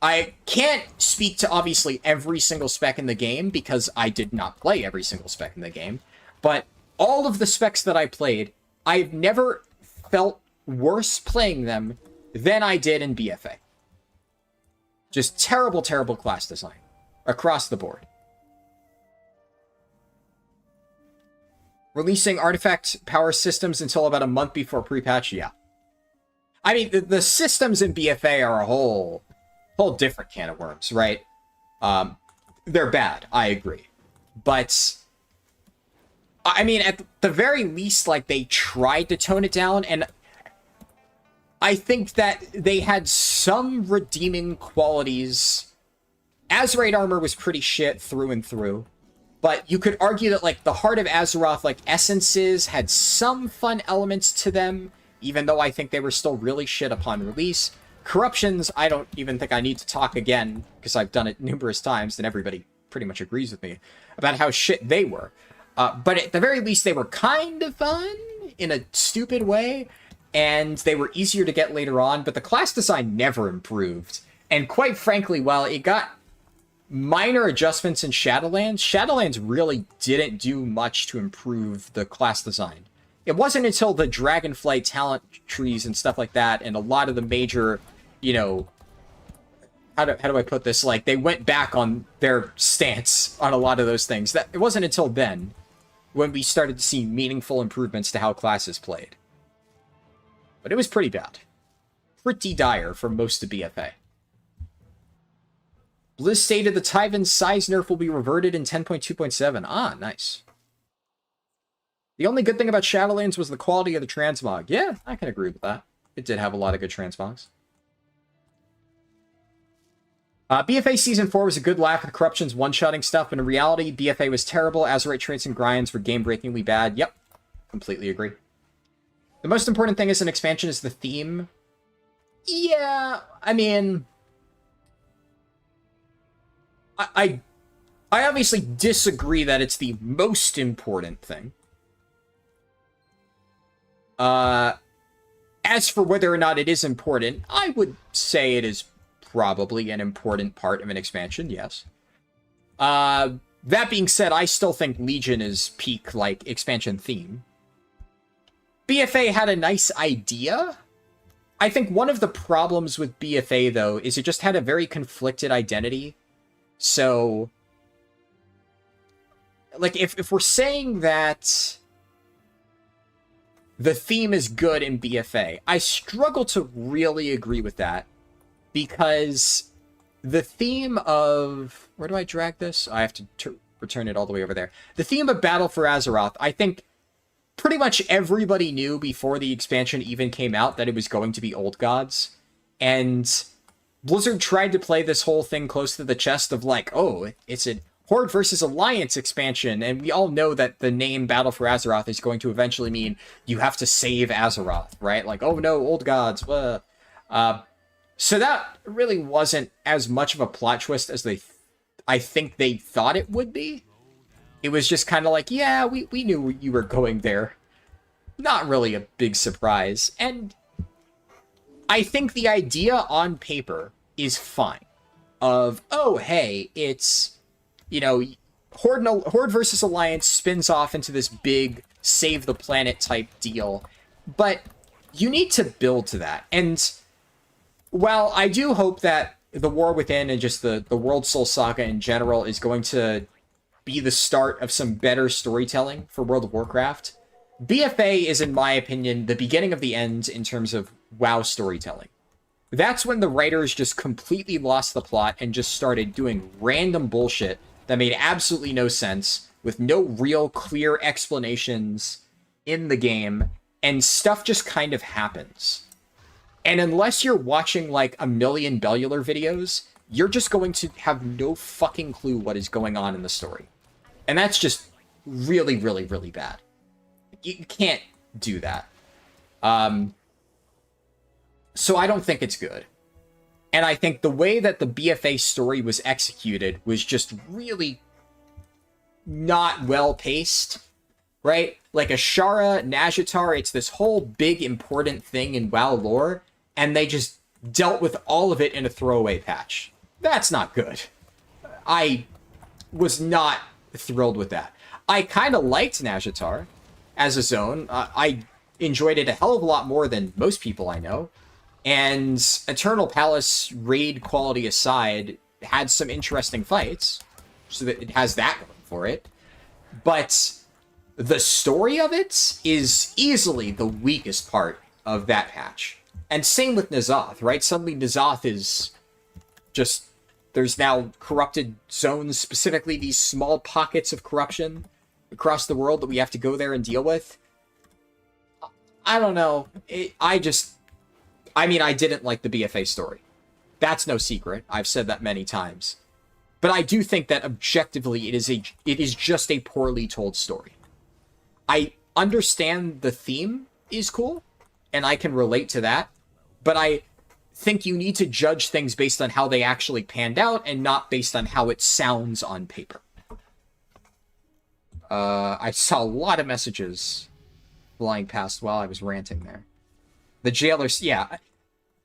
I can't speak to, obviously, every single spec in the game, because I did not play every single spec in the game. But all of the specs that I played, I've never felt worse playing them than I did in BFA. Just terrible, terrible class design. Across the board. Releasing artifact power systems until about a month before pre-patch, yeah. I mean, the systems in BFA are a whole different can of worms, right? They're bad, I agree. But, I mean, at the very least, like, they tried to tone it down, and I think that they had some redeeming qualities. Azerite armor was pretty shit through and through. But you could argue that, like, the Heart of Azeroth, like, essences had some fun elements to them, even though I think they were still really shit upon release. Corruptions, I don't even think I need to talk again, because I've done it numerous times, and everybody pretty much agrees with me about how shit they were. But at the very least, they were kind of fun, in a stupid way, and they were easier to get later on, but the class design never improved. And quite frankly, while it got minor adjustments in Shadowlands, Shadowlands really didn't do much to improve the class design. It wasn't until the Dragonflight talent trees and stuff like that, and a lot of the major, you know, how do I put this? Like, they went back on their stance on a lot of those things. That it wasn't until then when we started to see meaningful improvements to how classes played. But it was pretty bad. Pretty dire for most of BFA. Blizz stated the Tyvan size nerf will be reverted in 10.2.7. Ah, nice. The only good thing about Shadowlands was the quality of the transmog. Yeah, I can agree with that. It did have a lot of good transmogs. BFA Season 4 was a good laugh with Corruption's one-shotting stuff, but in reality, BFA was terrible. Azerite traits and grinds were game-breakingly bad. Yep, completely agree. The most important thing as an expansion is the theme. Yeah, I mean, I obviously disagree that it's the most important thing. As for whether or not it is important, I would say it is probably an important part of an expansion, yes. That being said, I still think Legion is peak, like, expansion theme. BFA had a nice idea. I think one of the problems with BFA, though, is it just had a very conflicted identity. So, like, if we're saying that the theme is good in BFA, I struggle to really agree with that, because the theme of... Where do I drag this? I have to return it all the way over there. The theme of Battle for Azeroth, I think pretty much everybody knew before the expansion even came out that it was going to be Old Gods. And Blizzard tried to play this whole thing close to the chest of like, oh, it's a Horde versus Alliance expansion, and we all know that the name Battle for Azeroth is going to eventually mean you have to save Azeroth, right? Like, oh no, Old Gods, So that really wasn't as much of a plot twist as I think they thought it would be. It was just kind of like, yeah, we knew you were going there. Not really a big surprise. And I think the idea on paper is fine. Of, oh, hey, it's, you know, Horde versus Alliance spins off into this big save the planet type deal. But you need to build to that. And while I do hope that the War Within and just the World Soul Saga in general is going to be the start of some better storytelling for World of Warcraft, BFA is, in my opinion, the beginning of the end in terms of WoW storytelling. That's when the writers just completely lost the plot and just started doing random bullshit that made absolutely no sense, with no real clear explanations in the game, and stuff just kind of happens. And unless you're watching like a million Bellular videos, you're just going to have no fucking clue what is going on in the story. And that's just really, really, really bad. You can't do that. So I don't think it's good. And I think the way that the BFA story was executed was just really not well paced, right? Like Ashara, Nazjatar, it's this whole big important thing in WoW lore, and they just dealt with all of it in a throwaway patch. That's not good. I was not thrilled with that. I kind of liked Nazjatar as a zone. I enjoyed it a hell of a lot more than most people I know. And Eternal Palace, raid quality aside, had some interesting fights, so that it has that going for it. But the story of it is easily the weakest part of that patch. And same with N'Zoth, right? Suddenly N'Zoth is just... There's now corrupted zones, specifically these small pockets of corruption across the world that we have to go there and deal with. I don't know. I mean, I didn't like the BFA story. That's no secret. I've said that many times. But I do think that objectively it is just a poorly told story. I understand the theme is cool, and I can relate to that, but I think you need to judge things based on how they actually panned out and not based on how it sounds on paper. I saw a lot of messages flying past while I was ranting there. The jailers, yeah.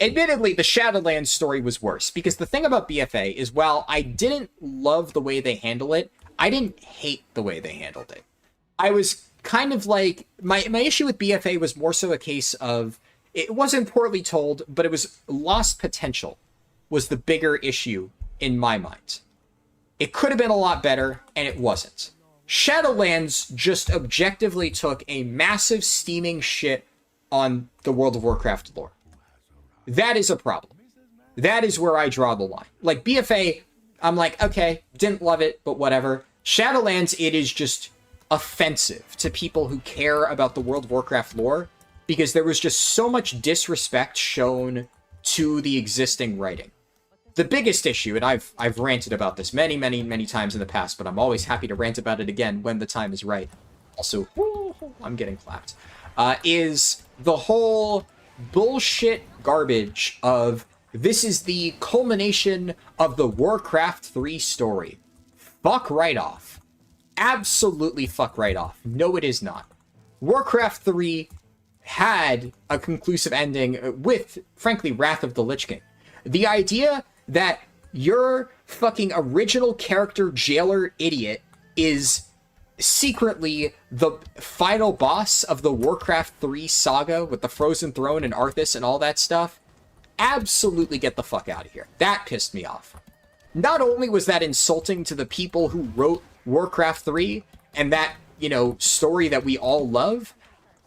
Admittedly, the Shadowlands story was worse, because the thing about BFA is, while I didn't love the way they handle it, I didn't hate the way they handled it. I was kind of like, my issue with BFA was more so a case of, it wasn't poorly told, but it was lost potential was the bigger issue in my mind. It could have been a lot better, and it wasn't. Shadowlands just objectively took a massive steaming shit on the World of Warcraft lore. That is a problem. That is where I draw the line. Like, BFA, I'm like, okay, didn't love it, but whatever. Shadowlands, it is just offensive to people who care about the World of Warcraft lore, because there was just so much disrespect shown to the existing writing. The biggest issue, and I've ranted about this many, many, many times in the past, but I'm always happy to rant about it again when the time is right. Also, I'm getting clapped. Is the whole bullshit garbage of, this is the culmination of the Warcraft 3 story. Fuck right off. Absolutely fuck right off. No, it is not. Warcraft 3 had a conclusive ending with, frankly, Wrath of the Lich King. The idea that your fucking original character jailer idiot is secretly the final boss of the Warcraft 3 saga with the Frozen Throne and Arthas and all that stuff, absolutely get the fuck out of here. That pissed me off. Not only was that insulting to the people who wrote Warcraft 3 and that, you know, story that we all love,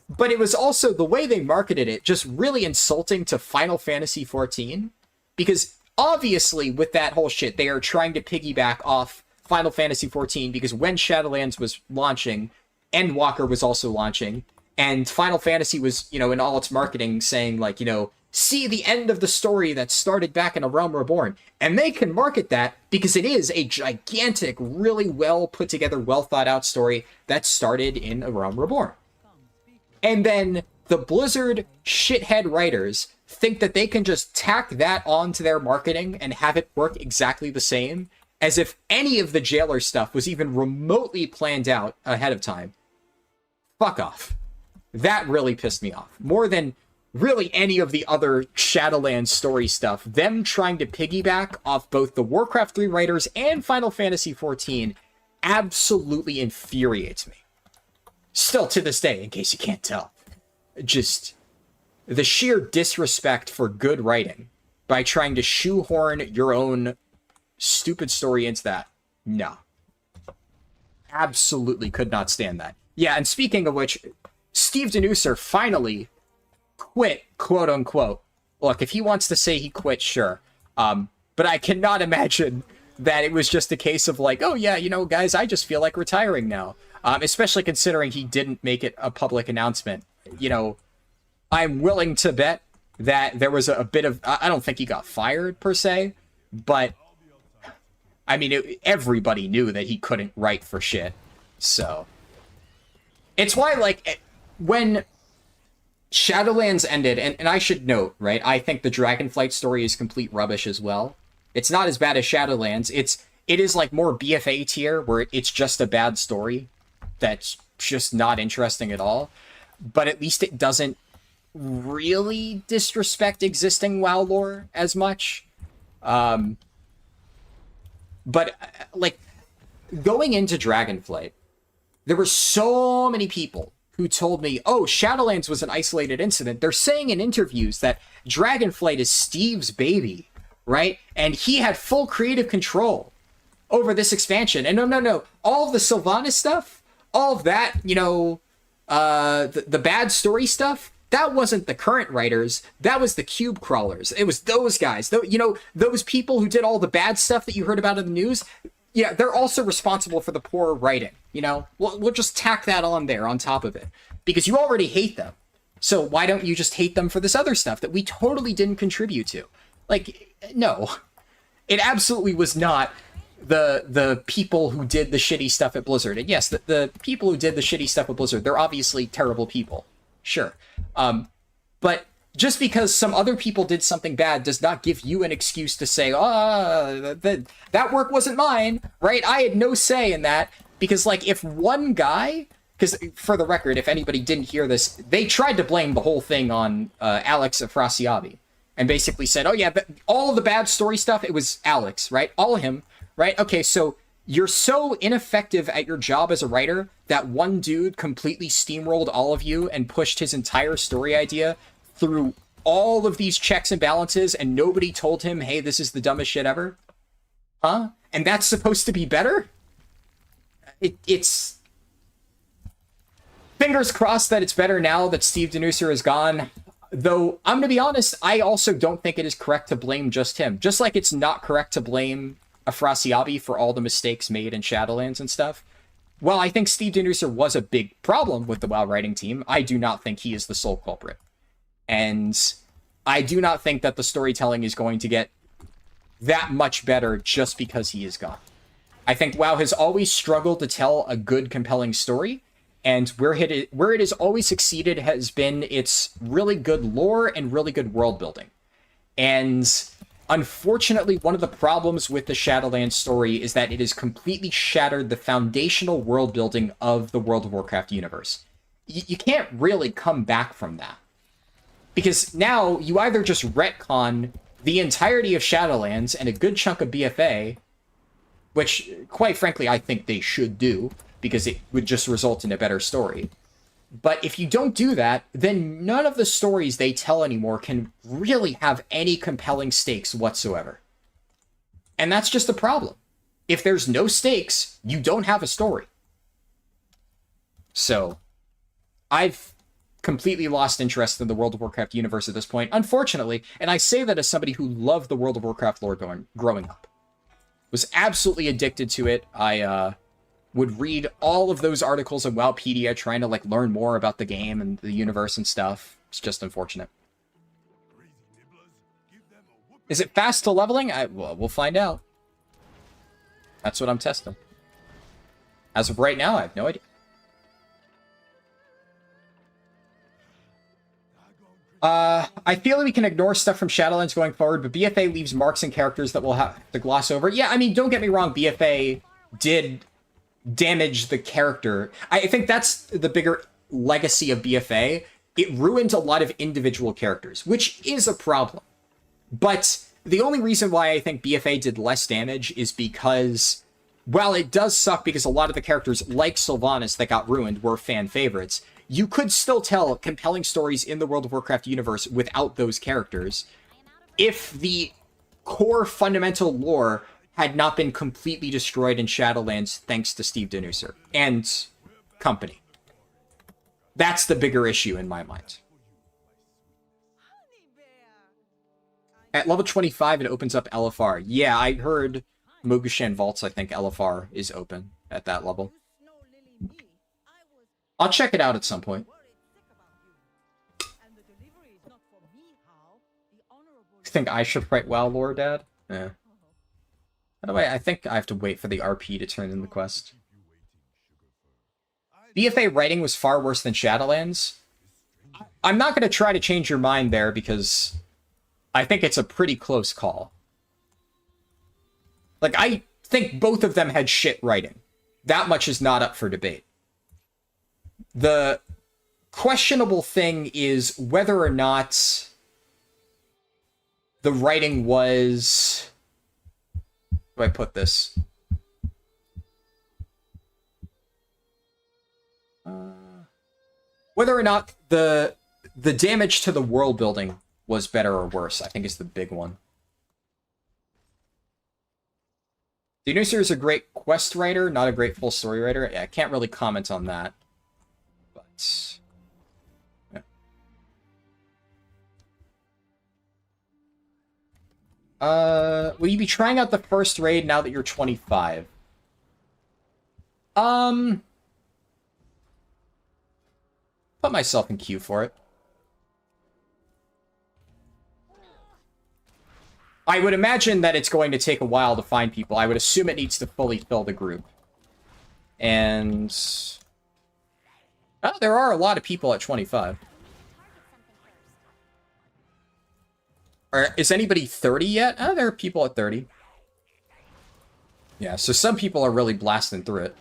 but it was also the way they marketed it just really insulting to Final Fantasy XIV, because obviously with that whole shit, they are trying to piggyback off Final Fantasy XIV, because when Shadowlands was launching, Endwalker was also launching, and Final Fantasy was, you know, in all its marketing saying, like, you know, see the end of the story that started back in A Realm Reborn. And they can market that because it is a gigantic, really well put together, well thought out story that started in A Realm Reborn. And then the Blizzard shithead writers think that they can just tack that onto their marketing and have it work exactly the same, as if any of the Jailer stuff was even remotely planned out ahead of time. Fuck off. That really pissed me off. More than really any of the other Shadowlands story stuff, them trying to piggyback off both the Warcraft 3 writers and Final Fantasy 14 absolutely infuriates me. Still to this day, in case you can't tell. Just the sheer disrespect for good writing by trying to shoehorn your own stupid story into that. No. Absolutely could not stand that. Yeah, and speaking of which, Steve Denuser finally quit, quote unquote. Look, if he wants to say he quit, sure. But I cannot imagine that it was just a case of like, oh yeah, you know, guys, I just feel like retiring now. Especially considering he didn't make it a public announcement. You know, I'm willing to bet that there was a bit of... I don't think he got fired, per se. But, I mean, everybody knew that he couldn't write for shit. So, it's why, like, when Shadowlands ended, and I should note, right, I think the Dragonflight story is complete rubbish as well. It's not as bad as Shadowlands. It is, like, more BFA tier, where it's just a bad story that's just not interesting at all. But at least it doesn't really disrespect existing WoW lore as much. But, like, going into Dragonflight, there were so many people who told me, oh, Shadowlands was an isolated incident. They're saying in interviews that Dragonflight is Steve's baby, right? And he had full creative control over this expansion. And no. All of the Sylvanas stuff, all of that, you know, the bad story stuff, that wasn't the current writers. That was the cube crawlers. It was those guys. You know, those people who did all the bad stuff that you heard about in the news. Yeah, they're also responsible for the poor writing, you know? We'll just tack that on there on top of it. Because you already hate them. So why don't you just hate them for this other stuff that we totally didn't contribute to? Like, no. It absolutely was not the people who did the shitty stuff at Blizzard. And yes, the people who did the shitty stuff at Blizzard, they're obviously terrible people. Sure. But just because some other people did something bad does not give you an excuse to say, that work wasn't mine, right? I had no say in that. Because, like, if one guy... Because, for the record, if anybody didn't hear this, they tried to blame the whole thing on Alex Afrasiabi. And basically said, oh yeah, but all of the bad story stuff, it was Alex, right? All of him, right? Okay, so you're so ineffective at your job as a writer that one dude completely steamrolled all of you and pushed his entire story idea through all of these checks and balances, and nobody told him, hey, this is the dumbest shit ever? Huh? And that's supposed to be better? It's... Fingers crossed that it's better now that Steve Denuser is gone. Though, I'm going to be honest, I also don't think it is correct to blame just him. Just like it's not correct to blame Afrasiabi for all the mistakes made in Shadowlands and stuff. While I think Steve Denuser was a big problem with the WoW writing team, I do not think he is the sole culprit. And I do not think that the storytelling is going to get that much better just because he is gone. I think WoW has always struggled to tell a good, compelling story, and where it has always succeeded has been its really good lore and really good world building. And unfortunately, one of the problems with the Shadowlands story is that it has completely shattered the foundational world building of the World of Warcraft universe. You can't really come back from that. Because now you either just retcon the entirety of Shadowlands and a good chunk of BFA, which, quite frankly, I think they should do, because it would just result in a better story. But if you don't do that, then none of the stories they tell anymore can really have any compelling stakes whatsoever. And that's just a problem. If there's no stakes, you don't have a story. So, I've completely lost interest in the World of Warcraft universe at this point, unfortunately, and I say that as somebody who loved the World of Warcraft lore growing up. Was absolutely addicted to it. I would read all of those articles on Wowpedia trying to, like, learn more about the game and the universe and stuff. It's just unfortunate. Is it fast to leveling? Well, we'll find out. That's what I'm testing. As of right now, I have no idea. I feel like we can ignore stuff from Shadowlands going forward, but BFA leaves marks and characters that we'll have to gloss over. Yeah, I mean, don't get me wrong, BFA did damage the character. I think that's the bigger legacy of BFA. It ruined a lot of individual characters, which is a problem. But the only reason why I think BFA did less damage is because, while it does suck because a lot of the characters, like Sylvanas, that got ruined were fan favorites, you could still tell compelling stories in the World of Warcraft universe without those characters if the core fundamental lore had not been completely destroyed in Shadowlands thanks to Steve Denuser and company. That's the bigger issue in my mind. At level 25, it opens up LFR. Yeah, I heard Mogushan Vaults, I think LFR is open at that level. I'll check it out at some point. I think I should write WoW lore, Dad? Yeah. By the way, I think I have to wait for the RP to turn in the quest. BFA writing was far worse than Shadowlands. I'm not going to try to change your mind there because I think it's a pretty close call. Like, I think both of them had shit writing. That much is not up for debate. The questionable thing is whether or not the writing was... How do I put this? Whether or not the damage to the world building was better or worse, I think is the big one. Denuser is a great quest writer, not a great full story writer. I can't really comment on that. But... yeah. Will you be trying out the first raid now that you're 25? Put myself in queue for it. I would imagine that it's going to take a while to find people. I would assume it needs to fully fill the group. And... oh, there are a lot of people at 25. Is anybody 30 yet? Oh, there are people at 30. Yeah, so some people are really blasting through it.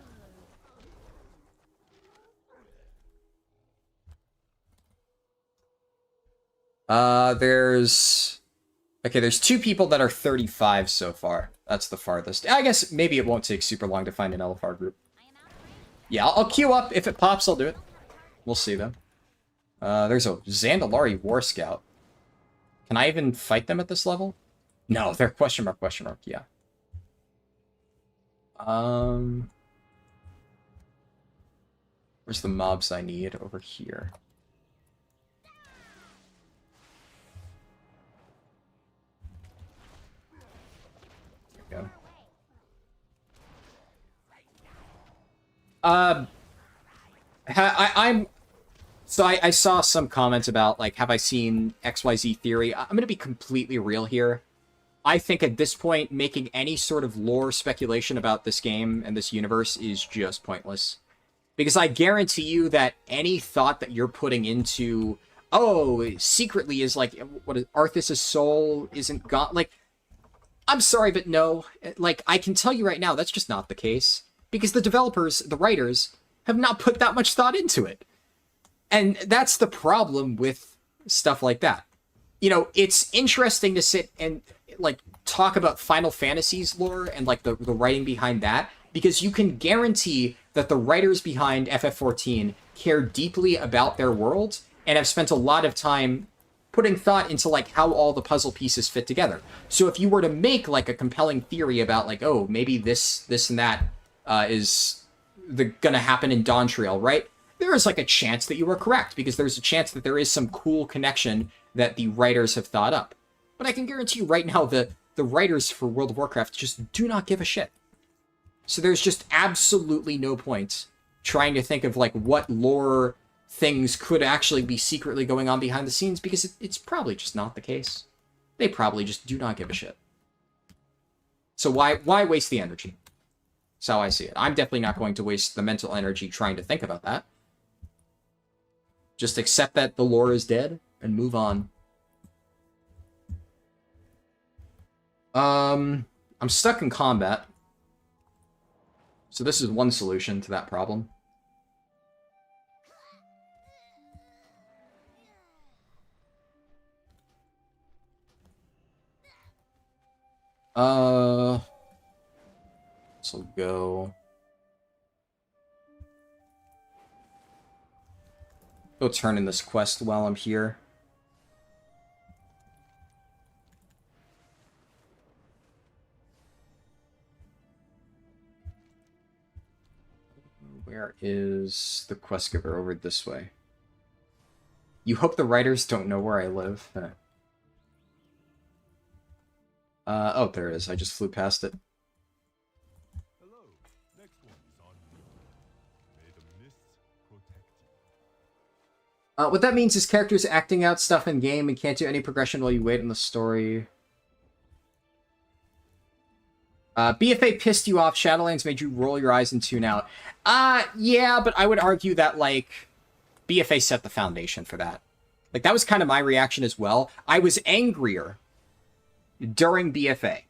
There's 2 people that are 35 so far. That's the farthest. I guess maybe it won't take super long to find an LFR group. Yeah, I'll queue up. If it pops, I'll do it. We'll see, though. There's a Zandalari War Scout. Can I even fight them at this level? No, they're question mark, yeah. Where's the mobs I need? Over here. There we go. I saw some comments about, like, have I seen XYZ Theory? I'm going to be completely real here. I think at this point, making any sort of lore speculation about this game and this universe is just pointless. Because I guarantee you that any thought that you're putting into, oh, secretly is like, what is Arthas' soul isn't gone? Like, I'm sorry, but no. Like, I can tell you right now, that's just not the case. Because the developers, the writers, have not put that much thought into it. And that's the problem with stuff like that. You know, it's interesting to sit and, like, talk about Final Fantasy's lore and, like, the writing behind that, because you can guarantee that the writers behind FF14 care deeply about their world and have spent a lot of time putting thought into, like, how all the puzzle pieces fit together. So if you were to make, like, a compelling theory about, like, oh, maybe this and that is gonna happen in Dawntrail, right? There is, like, a chance that you are correct, because there's a chance that there is some cool connection that the writers have thought up. But I can guarantee you right now that the writers for World of Warcraft just do not give a shit. So there's just absolutely no point trying to think of, like, what lore things could actually be secretly going on behind the scenes, because it's probably just not the case. They probably just do not give a shit. So why waste the energy? That's how I see it. I'm definitely not going to waste the mental energy trying to think about that. Just accept that the lore is dead and move on. I'm stuck in combat. So this is one solution to that problem. So go turn in this quest while I'm here. Where is the quest giver? Over this way. You hope the writers don't know where I live. Oh, there it is. I just flew past it. Hello. Next one is on me. May the mists protect you. What that means is characters acting out stuff in game and can't do any progression while you wait in the story. BFA pissed you off. Shadowlands made you roll your eyes and tune out. Yeah, but I would argue that, like, BFA set the foundation for that. Like, that was kind of my reaction as well. I was angrier during BFA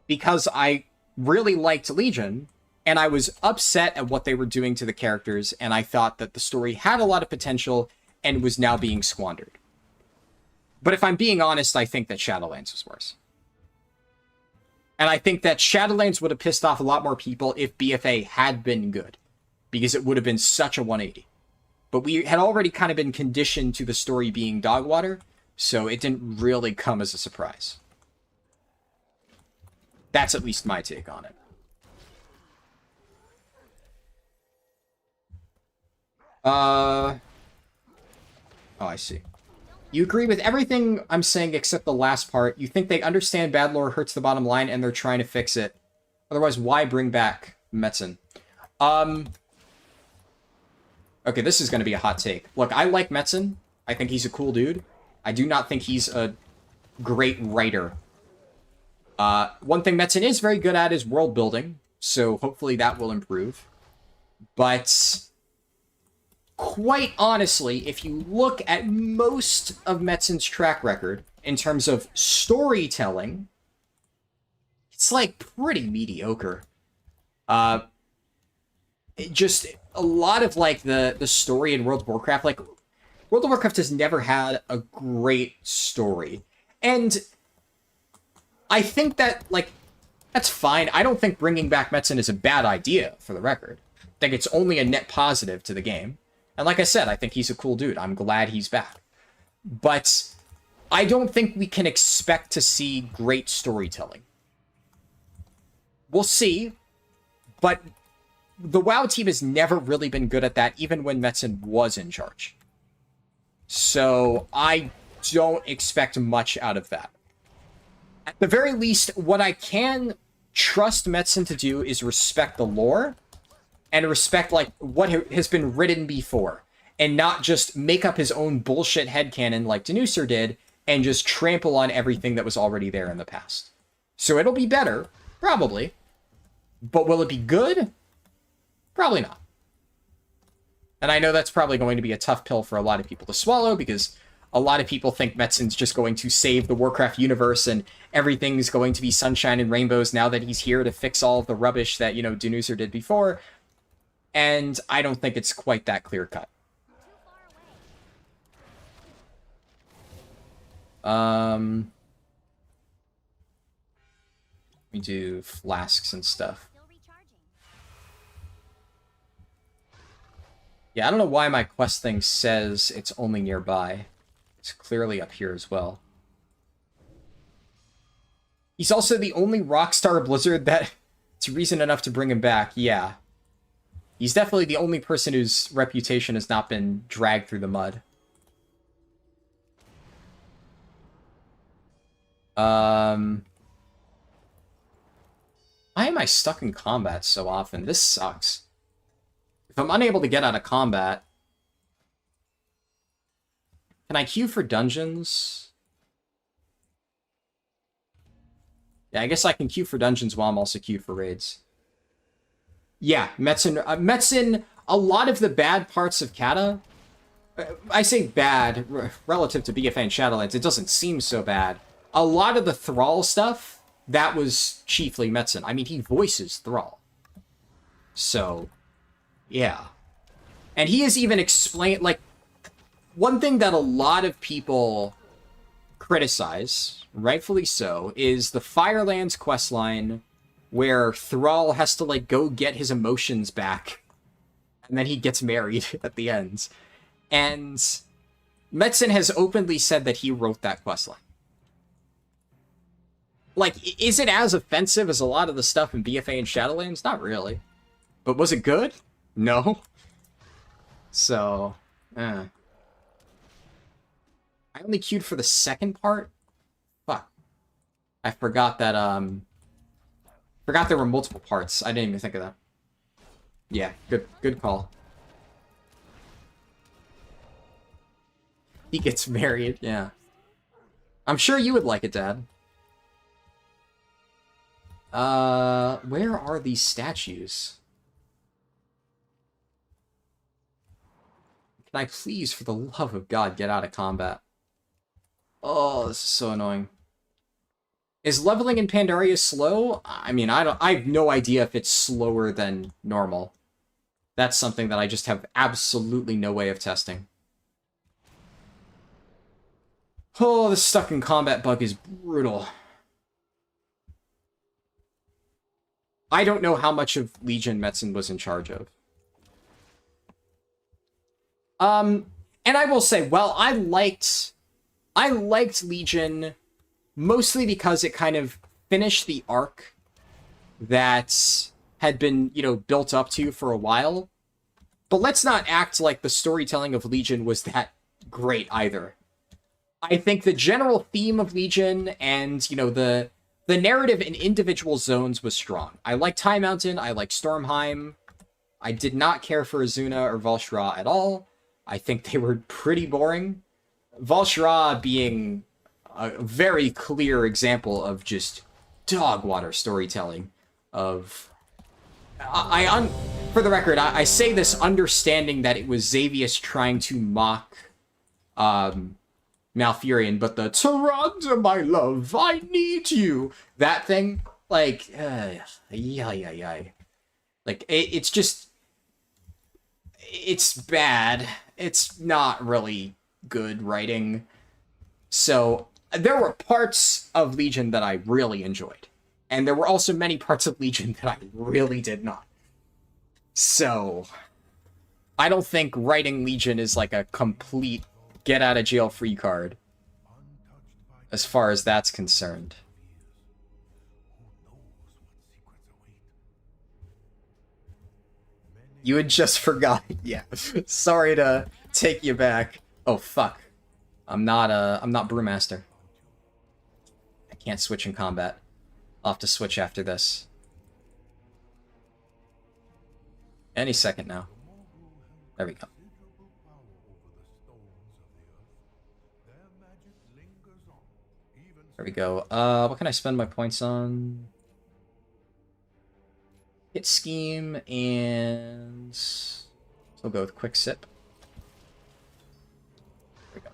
because I really liked Legion, and I was upset at what they were doing to the characters, and I thought that the story had a lot of potential and was now being squandered. But if I'm being honest, I think that Shadowlands was worse. And I think that Shadowlands would have pissed off a lot more people if BFA had been good, because it would have been such a 180. But we had already kind of been conditioned to the story being dog water, so it didn't really come as a surprise. That's at least my take on it. Oh, I see. You agree with everything I'm saying except the last part. You think they understand bad lore hurts the bottom line and they're trying to fix it. Otherwise, why bring back Metzen? Okay, this is going to be a hot take. Look, I like Metzen. I think he's a cool dude. I do not think he's a great writer. One thing Metzen is very good at is world building, so hopefully that will improve. But quite honestly, if you look at most of Metzen's track record in terms of storytelling, it's like pretty mediocre. Just a lot of like the story in World of Warcraft, like World of Warcraft has never had a great story. And I think that, like, that's fine. I don't think bringing back Metzen is a bad idea, for the record. I think it's only a net positive to the game. And like I said, I think he's a cool dude. I'm glad he's back. But I don't think we can expect to see great storytelling. We'll see. But the WoW team has never really been good at that, even when Metzen was in charge. So I don't expect much out of that. At the very least, what I can trust Metzen to do is respect the lore and respect, like, what has been written before, and not just make up his own bullshit headcanon like Denuser did and just trample on everything that was already there in the past. So it'll be better, probably. But will it be good? Probably not. And I know that's probably going to be a tough pill for a lot of people to swallow, because a lot of people think Metzen's just going to save the Warcraft universe and everything's going to be sunshine and rainbows now that he's here to fix all of the rubbish that, you know, Denuser did before. And I don't think it's quite that clear-cut. Let me do flasks and stuff. Still recharging. Yeah, I don't know why my quest thing says it's only nearby. It's clearly up here as well. He's also the only Rockstar Blizzard that it's reason enough to bring him back. Yeah. He's definitely the only person whose reputation has not been dragged through the mud. Why am I stuck in combat so often? This sucks. If I'm unable to get out of combat, can I queue for dungeons? Yeah, I guess I can queue for dungeons while I'm also queued for raids. Yeah, Metzen, a lot of the bad parts of Kata I say bad relative to BFA and Shadowlands. It doesn't seem so bad. A lot of the Thrall stuff, that was chiefly Metzen. I mean, he voices Thrall. So, yeah. And he has even explained, like, one thing that a lot of people criticize, rightfully so, is the Firelands questline where Thrall has to, like, go get his emotions back, and then he gets married at the end. And Metzen has openly said that he wrote that questline. Like, is it as offensive as a lot of the stuff in BFA and Shadowlands? Not really. But was it good? No. So, I only queued for the second part? Fuck. I forgot that, forgot there were multiple parts. I didn't even think of that. Yeah, good call. He gets married, yeah. I'm sure you would like it, Dad. Where are these statues? Can I please, for the love of God, get out of combat? Oh, this is so annoying. Is leveling in Pandaria slow? I mean, I have no idea if it's slower than normal. That's something that I just have absolutely no way of testing. Oh, the stuck in combat bug is brutal. I don't know how much of Legion Metzen was in charge of. And I will say, well, I liked Legion mostly because it kind of finished the arc that had been, you know, built up to for a while. But let's not act like the storytelling of Legion was that great either. I think the general theme of Legion and, you know, the narrative in individual zones was strong. I liked High Mountain, I liked Stormheim. I did not care for Azuna or Valshra at all. I think they were pretty boring. Valshra being a very clear example of just dog water storytelling of... For the record, I say this understanding that it was Xavius trying to mock Malfurion, but the Tyrande, my love, I need you! That thing, like, like, it's just... It's bad. It's not really good writing. So, there were parts of Legion that I really enjoyed. And there were also many parts of Legion that I really did not. So, I don't think writing Legion is like a complete get-out-of-jail-free card, as far as that's concerned. You had just forgotten. Yeah. Sorry to take you back. Oh, fuck. I'm not Brewmaster. I can't switch in combat. I'll have to switch after this. Any second now. There we go. There we go. What can I spend my points on? Hit scheme and we'll go with quick sip. There we go.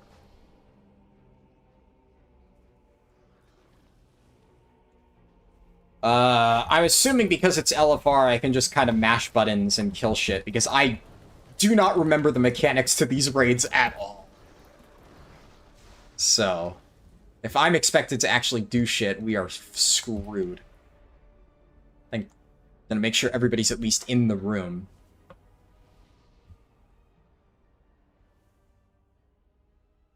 I'm assuming because it's LFR, I can just kind of mash buttons and kill shit, because I do not remember the mechanics to these raids at all. So, if I'm expected to actually do shit, we are screwed. I'm gonna make sure everybody's at least in the room.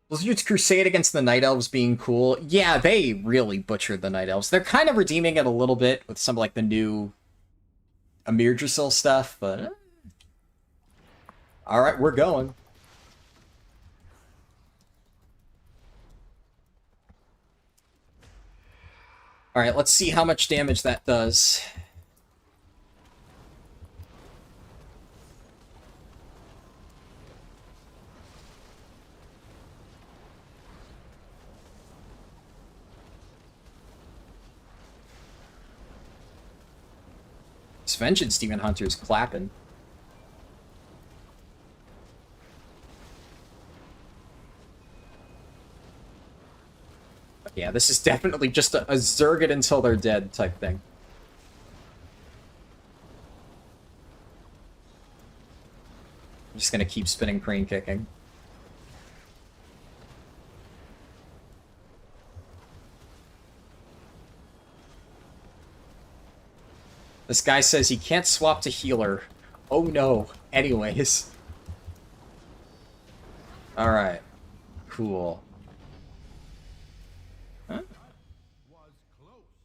Blizzard's crusade against the Night Elves being cool. Yeah, they really butchered the Night Elves. They're kind of redeeming it a little bit with some, like, the new Amir Drasil stuff, but... Alright, we're going. Alright, let's see how much damage that does. This Vengeance Demon Hunter's clapping. Yeah, this is definitely just a Zerg it until they're dead type thing. I'm just gonna keep spinning crane kicking. This guy says he can't swap to healer. Oh no. Anyways. Alright. Cool. Huh?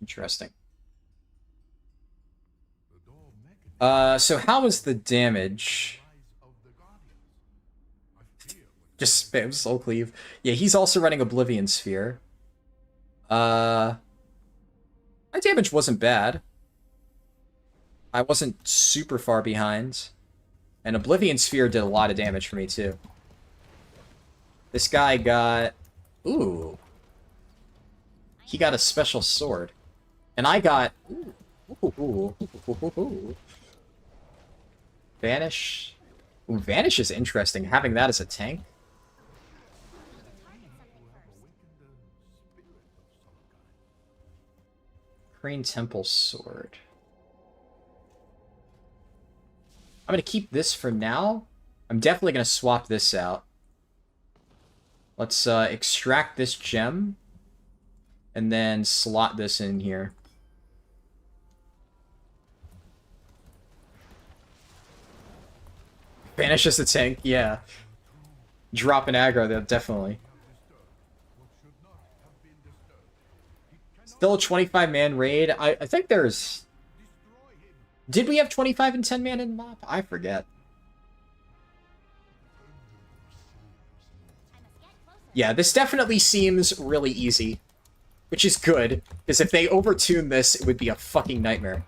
Interesting. So how was the damage? Just spam soul cleave. Yeah, he's also running Oblivion Sphere. My damage wasn't bad. I wasn't super far behind. And Oblivion Sphere did a lot of damage for me, too. This guy got... Ooh. He got a special sword. And I got... Ooh. Vanish. Ooh, Vanish is interesting, having that as a tank. Crane Temple Sword. I'm going to keep this for now. I'm definitely going to swap this out. Let's extract this gem. And then slot this in here. Banishes the tank, yeah. Drop an aggro, though, definitely. Still a 25-man raid. I think there's... Did we have 25 and 10 man in the map? I forget. Yeah, this definitely seems really easy. Which is good, because if they overtune this, it would be a fucking nightmare.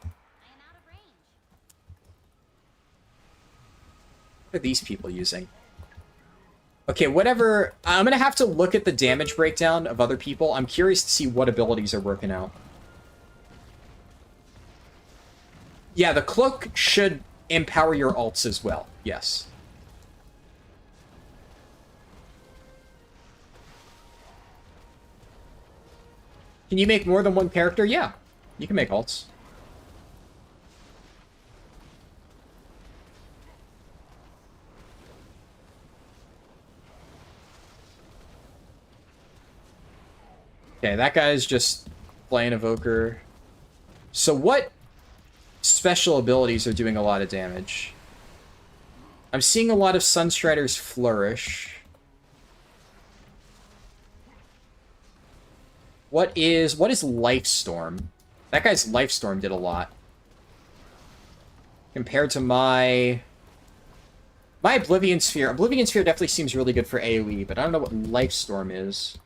What are these people using? Okay, whatever. I'm gonna have to look at the damage breakdown of other people. I'm curious to see what abilities are working out. Yeah, the cloak should empower your ults as well. Yes. Can you make more than one character? Yeah, you can make ults. Okay, that guy's just playing Evoker. So what special abilities are doing a lot of damage? I'm seeing a lot of Sunstrider's Flourish. What is Lifestorm? That guy's Lifestorm did a lot. Compared to my Oblivion Sphere. Oblivion Sphere definitely seems really good for AoE, but I don't know what Lifestorm is.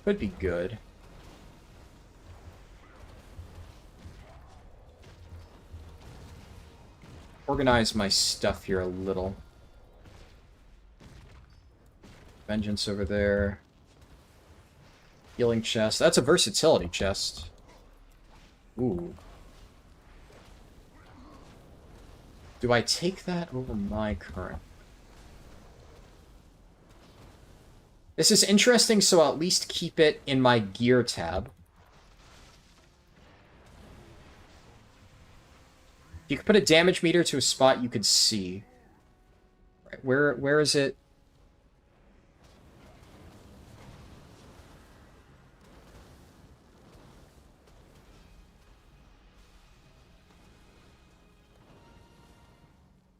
Could be good. Organize my stuff here a little. Vengeance over there. Healing chest. That's a versatility chest. Ooh. Do I take that over my current? This is interesting, so I'll at least keep it in my gear tab. If you could put a damage meter to a spot you could see. Right, where is it?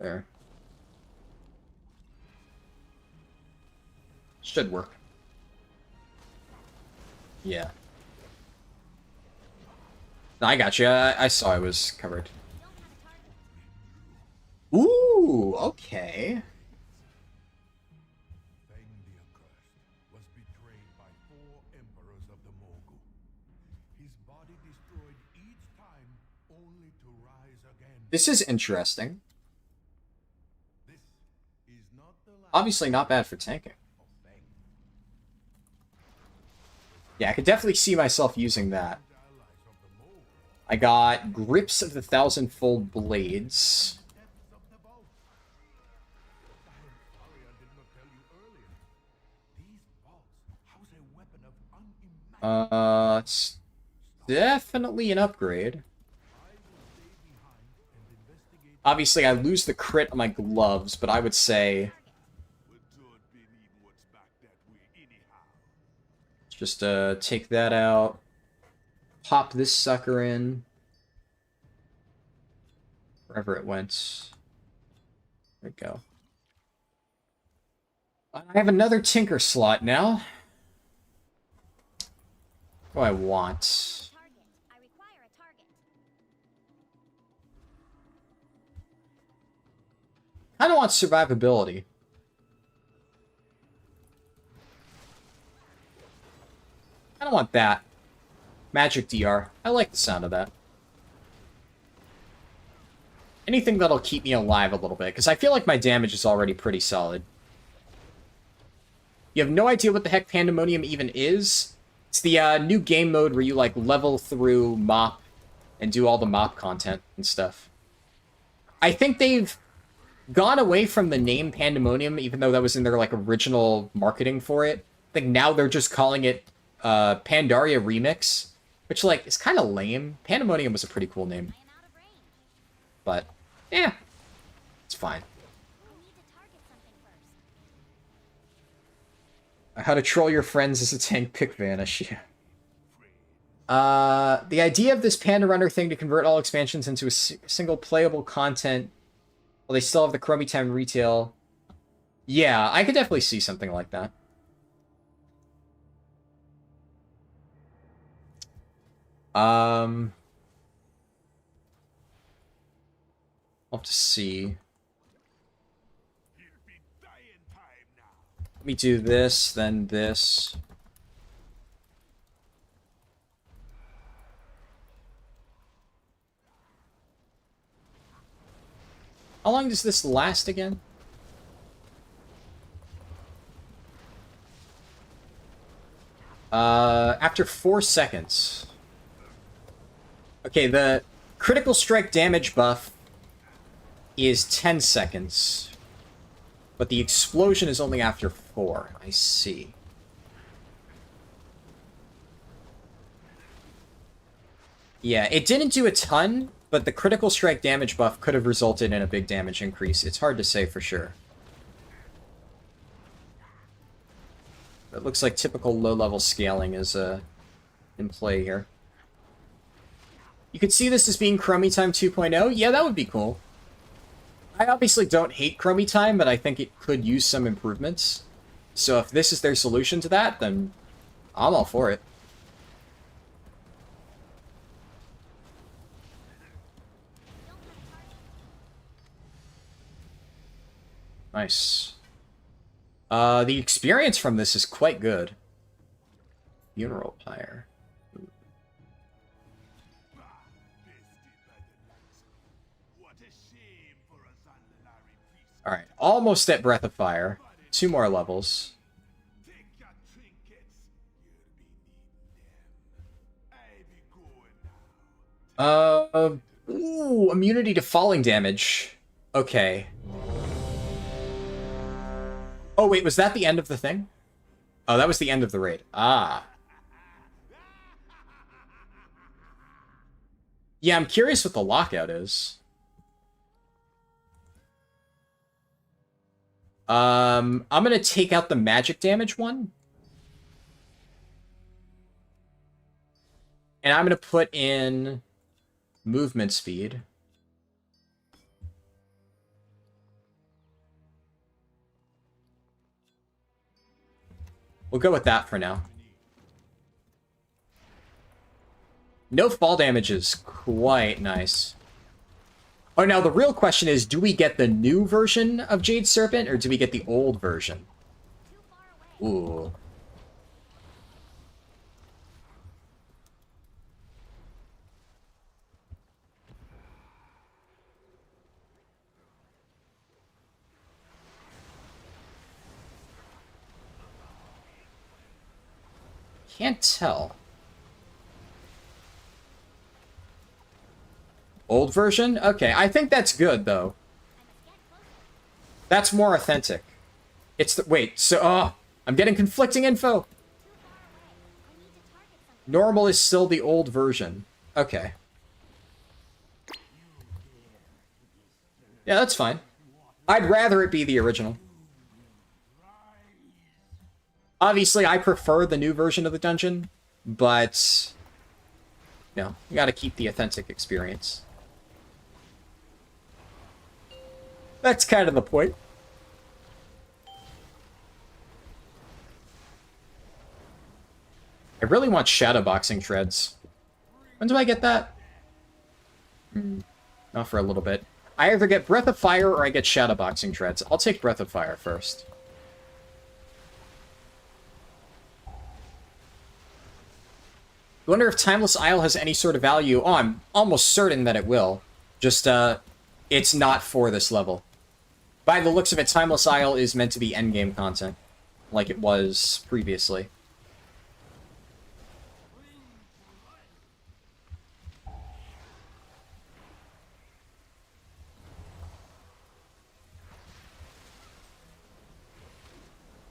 There. Should work. Yeah. No, I got you. I saw I was covered. Ooh, okay. Feng the Accursed was betrayed by 4 emperors of the Mogul. His body destroyed each time, only to rise again. This is interesting. This is not the last Obviously not bad for tanking. of Feng. Yeah, I could definitely see myself using that. Allies of the Mogul, I got Grips of the Thousandfold Blades. depths of the vault. I'm sorry I did not tell you earlier. These vaults house a weapon of unimaginable It's definitely an upgrade. Obviously, I lose the crit on my gloves, but I would say just take that out, pop this sucker in, wherever it went. There we go. I have another Tinker slot now. What do I want? Target. I require a target. I don't want survivability. I don't want that. Magic DR. I like the sound of that. Anything that'll keep me alive a little bit, because I feel like my damage is already pretty solid. You have no idea what the heck Pandamonium even is? It's the new game mode where you, like, level through MoP and do all the MoP content and stuff. I think they've gone away from the name Pandamonium, even though that was in their, like, original marketing for it. I think now they're just calling it Pandaria Remix, which, like, is kind of lame. Pandemonium was a pretty cool name. I am out of range. But, yeah, it's fine. I need to target something first. How to troll your friends as a tank pick vanish, yeah. The idea of this Panda Runner thing to convert all expansions into a single playable content while they still have the Chromie Time retail. Yeah, I could definitely see something like that. I'll have to see. Let me do this, then this. How long does this last again? After 4 seconds. Okay, the critical strike damage buff is 10 seconds. But the explosion is only after 4. I see. Yeah, it didn't do a ton, but the critical strike damage buff could have resulted in a big damage increase. It's hard to say for sure. It looks like typical low-level scaling is in play here. You could see this as being Chromie Time 2.0. Yeah, that would be cool. I obviously don't hate Chromie Time, but I think it could use some improvements. So if this is their solution to that, then I'm all for it. Nice. The experience from this is quite good. Funeral pyre. Alright, almost at Breath of Fire. 2 more levels. Ooh, immunity to falling damage. Okay. Oh, wait, was that the end of the thing? Oh, that was the end of the raid. Ah. Yeah, I'm curious what the lockout is. I'm gonna take out the magic damage one. And I'm gonna put in movement speed. We'll go with that for now. No fall damage is quite nice. Oh, now the real question is, do we get the new version of Jade Serpent, or do we get the old version? Too far away. Ooh. Can't tell. Old version? Okay, I think that's good, though. That's more authentic. It's the... Wait, so... Oh, I'm getting conflicting info. Too far away. I need to target Normal is still the old version. Okay. Yeah, that's fine. I'd rather it be the original. Obviously, I prefer the new version of the dungeon, but... you gotta keep the authentic experience. That's kind of the point. I really want shadowboxing shreds. When do I get that? Not for a little bit. I either get Breath of Fire or I get shadowboxing shreds. I'll take Breath of Fire first. I wonder if Timeless Isle has any sort of value. Oh, I'm almost certain that it will. Just, it's not for this level. By the looks of it, Timeless Isle is meant to be endgame content, like it was previously.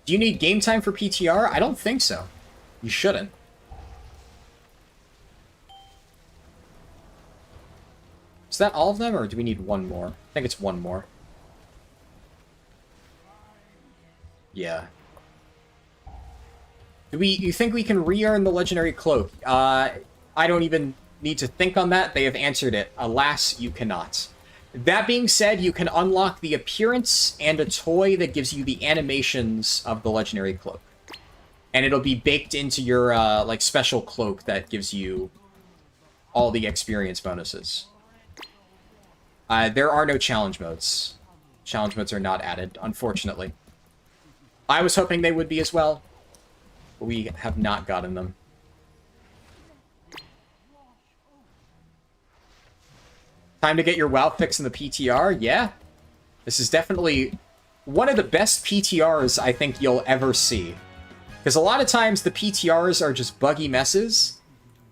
Do you need game time for PTR? I don't think so. You shouldn't. Is that all of them, or do we need one more? I think it's one more. Yeah. You think we can re-earn the legendary cloak? I don't even need to think on that. They have answered it. Alas, you cannot. That being said, you can unlock the appearance and a toy that gives you the animations of the legendary cloak. And it'll be baked into your, like, special cloak that gives you all the experience bonuses. There are no challenge modes. Challenge modes are not added, unfortunately. I was hoping they would be as well, but we have not gotten them. Time to get your WoW fix in the PTR? Yeah. This is definitely one of the best PTRs I think you'll ever see. Because a lot of times the PTRs are just buggy messes.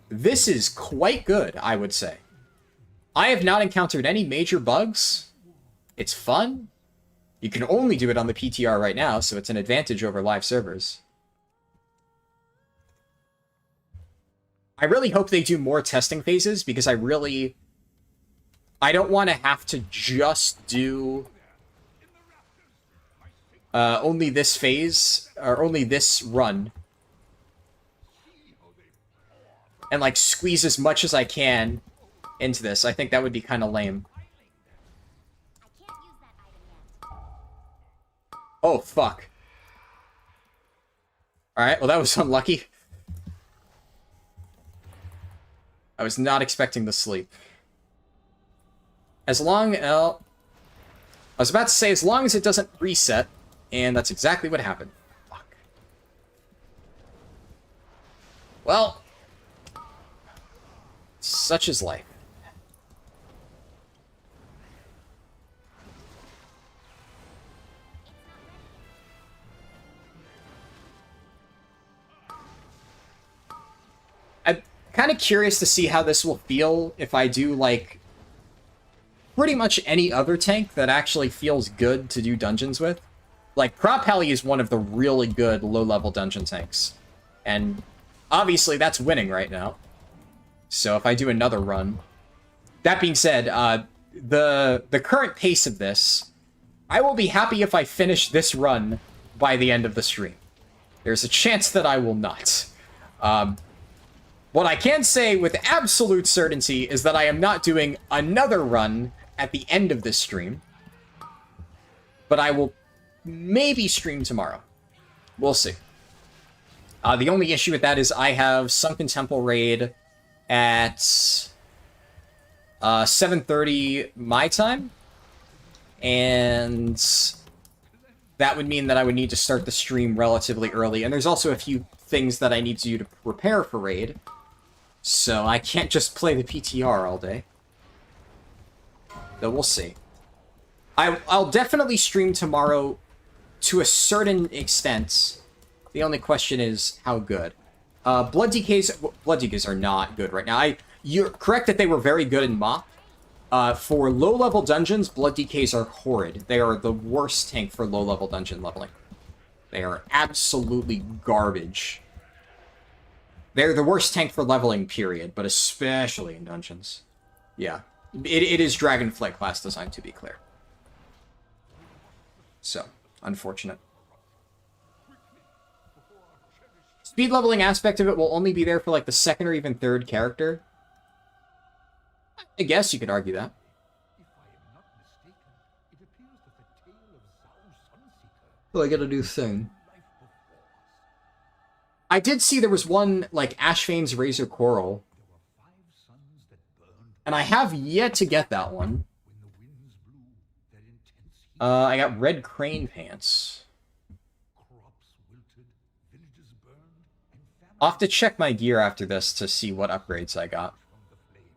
This is quite good, I would say. I have not encountered any major bugs. It's fun. You can only do it on the PTR right now, so it's an advantage over live servers. I really hope they do more testing phases, because I don't want to have to just do only this phase, or only this run, and like squeeze as much as I can into this. I think that would be kind of lame. I can't use that item yet. Oh, fuck. Alright, well that was unlucky. I was not expecting the sleep. As long... I was about to say, as long as it doesn't reset, and that's exactly what happened. Fuck. Well... such is life. I'm kind of curious to see how this will feel if I do, like, pretty much any other tank that actually feels good to do dungeons with. Like, Prop Heli is one of the really good low-level dungeon tanks. And obviously that's winning right now. So if I do another run... That being said, the current pace of this, I will be happy if I finish this run by the end of the stream. There's a chance that I will not. What I can say with absolute certainty is that I am not doing another run at the end of this stream. But I will maybe stream tomorrow. We'll see. The only issue with that is I have Sunken Temple raid at 7:30 my time. And that would mean that I would need to start the stream relatively early. And there's also a few things that I need to do to prepare for raid. So I can't just play the PTR all day. Though we'll see. I'll definitely stream tomorrow to a certain extent. The only question is how good. Blood DKs are not good right now. You're correct that they were very good in MOP. For low-level dungeons, Blood DKs are horrid. They are the worst tank for low-level dungeon leveling. They are absolutely garbage. They're the worst tank for leveling, period, but especially in dungeons. Yeah. It is Dragonflight class design, to be clear. So, unfortunate. Speed leveling aspect of it will only be there for, like, the second or even third character. I guess you could argue that. If I am not mistaken, it appears that the tale of Zhao Sunseeker Oh, I gotta do thing. life before us. I did see there was one, like, Ashvane's Razor Coral, There were 5 suns that burned and I have yet to get that one. when the winds blew their intense heat. I got Red Crane Pants. Crops wilted, villages burned, and famine I'll have to check my gear after this to see what upgrades I got. from the flames.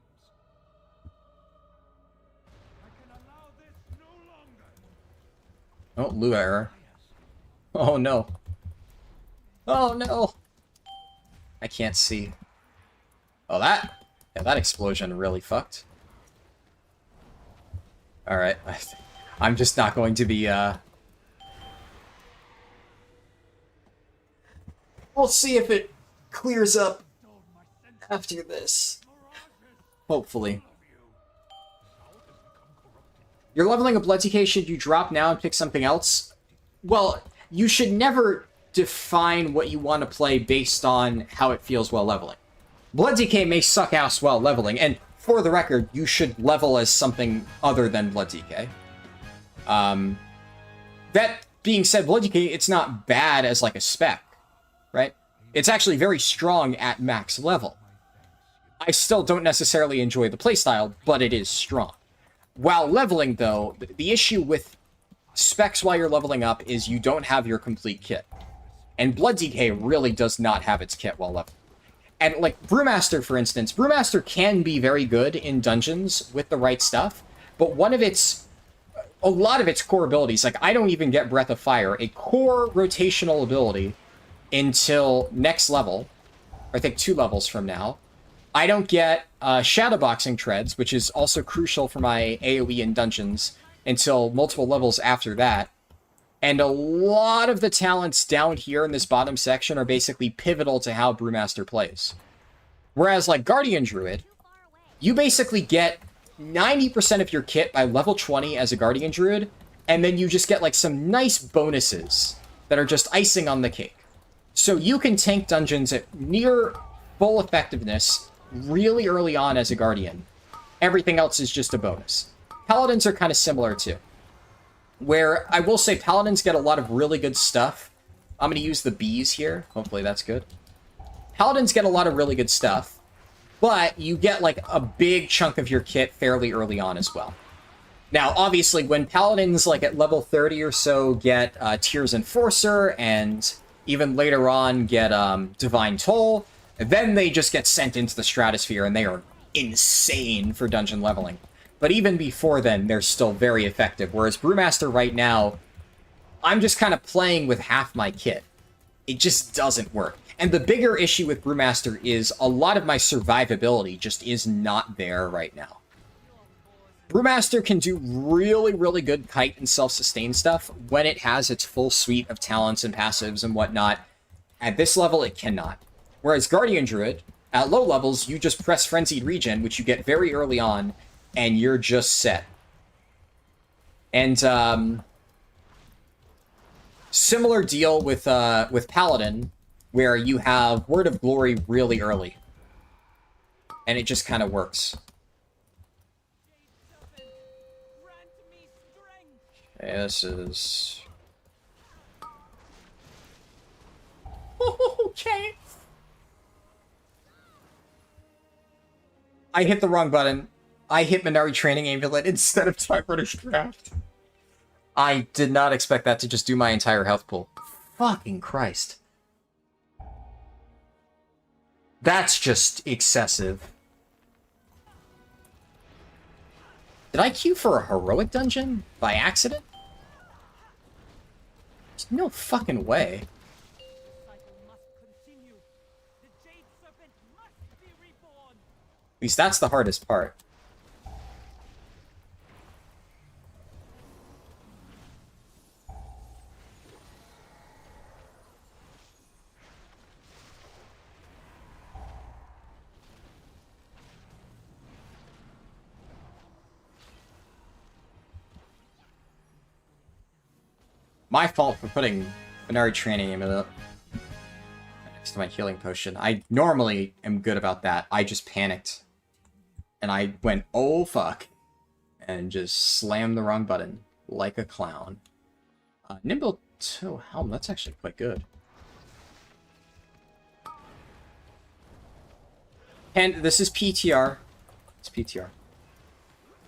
I can allow this no longer. Oh, Lua error. Oh no. Oh no! I can't see. Oh, that explosion really fucked. Alright, I'm just not going to be, We'll see if it clears up after this. Hopefully. You're leveling a Blood DK, should you drop now and pick something else? Well, you should never define what you want to play based on how it feels while leveling. Blood DK may suck ass while leveling, and for the record, you should level as something other than Blood DK. That being said, Blood DK, it's not bad as like a spec, right? It's actually very strong at max level. I still don't necessarily enjoy the playstyle, but it is strong. While leveling, though, the issue with specs while you're leveling up is you don't have your complete kit. And Blood DK really does not have its kit while leveling. And, like, Brewmaster, for instance, Brewmaster can be very good in dungeons with the right stuff, but a lot of its core abilities, like, I don't even get Breath of Fire, a core rotational ability, until next level, or I think 2 levels from now. I don't get Shadowboxing Treads, which is also crucial for my AoE in dungeons, until multiple levels after that. And a lot of the talents down here in this bottom section are basically pivotal to how Brewmaster plays. Whereas, like, Guardian Druid, you basically get 90% of your kit by level 20 as a Guardian Druid, and then you just get, like, some nice bonuses that are just icing on the cake. So you can tank dungeons at near full effectiveness really early on as a Guardian. Everything else is just a bonus. Paladins are kind of similar, too. Where I will say Paladins get a lot of really good stuff. I'm going to use the bees here. Hopefully that's good. Paladins get a lot of really good stuff, but you get like a big chunk of your kit fairly early on as well. Now, obviously, when Paladins like at level 30 or so get Tears Enforcer and even later on get Divine Toll, then they just get sent into the stratosphere and they are insane for dungeon leveling. But even before then, they're still very effective. Whereas Brewmaster right now, I'm just kind of playing with half my kit. It just doesn't work. And the bigger issue with Brewmaster is a lot of my survivability just is not there right now. Brewmaster can do really, really good kite and self-sustain stuff when it has its full suite of talents and passives and whatnot. At this level, it cannot. Whereas Guardian Druid, at low levels, you just press Frenzied Regen, which you get very early on, and you're just set. And similar deal with Paladin, where you have Word of Glory really early, and it just kind of works. Okay, this is okay. I hit the wrong button. I hit Minari Training Amulet instead of Time British Draft. I did not expect that to just do my entire health pool. Fucking Christ. That's just excessive. Did I queue for a heroic dungeon by accident? There's no fucking way. The cycle must continue. The Jade Serpent must be reborn. At least that's the hardest part. My fault for putting Binary Training in it next to my healing potion. I normally am good about that. I just panicked. And I went, oh fuck. And just slammed the wrong button. Like a clown. Nimble Toe Helm, that's actually quite good. And this is PTR. It's PTR.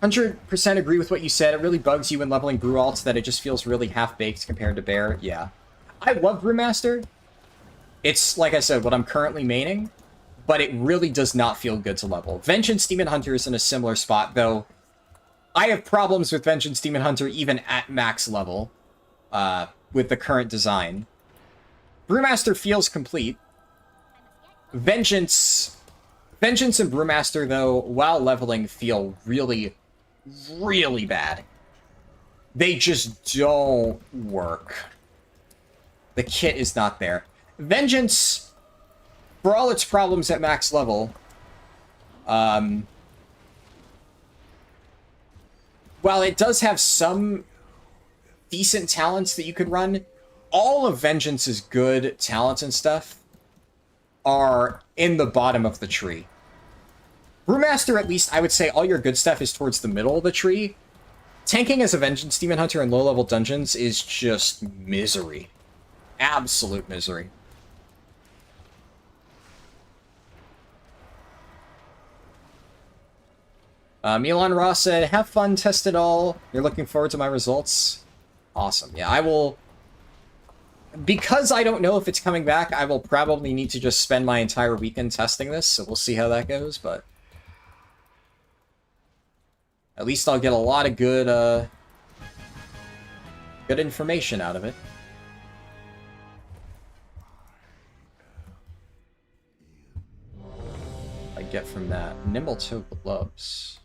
100% agree with what you said. It really bugs you when leveling Brew Alts that it just feels really half-baked compared to Bear. Yeah. I love Brewmaster. It's, like I said, what I'm currently maining, but it really does not feel good to level. Vengeance Demon Hunter is in a similar spot, though I have problems with Vengeance Demon Hunter even at max level with the current design. Brewmaster feels complete. Vengeance and Brewmaster, though, while leveling, feel really, really bad. They just don't work. The kit is not there. Vengeance, for all its problems at max level, while it does have some decent talents that you could run, all of Vengeance's good talents and stuff are in the bottom of the tree. Brewmaster, at least, I would say all your good stuff is towards the middle of the tree. Tanking as a Vengeance Demon Hunter in low-level dungeons is just misery. Absolute misery. Milan Ross said, have fun, test it all. You're looking forward to my results. Awesome. Yeah, I will... Because I don't know if it's coming back, I will probably need to just spend my entire weekend testing this, so we'll see how that goes, but... At least I'll get a lot of good, good information out of it. I get from that. Nimble Toe Gloves.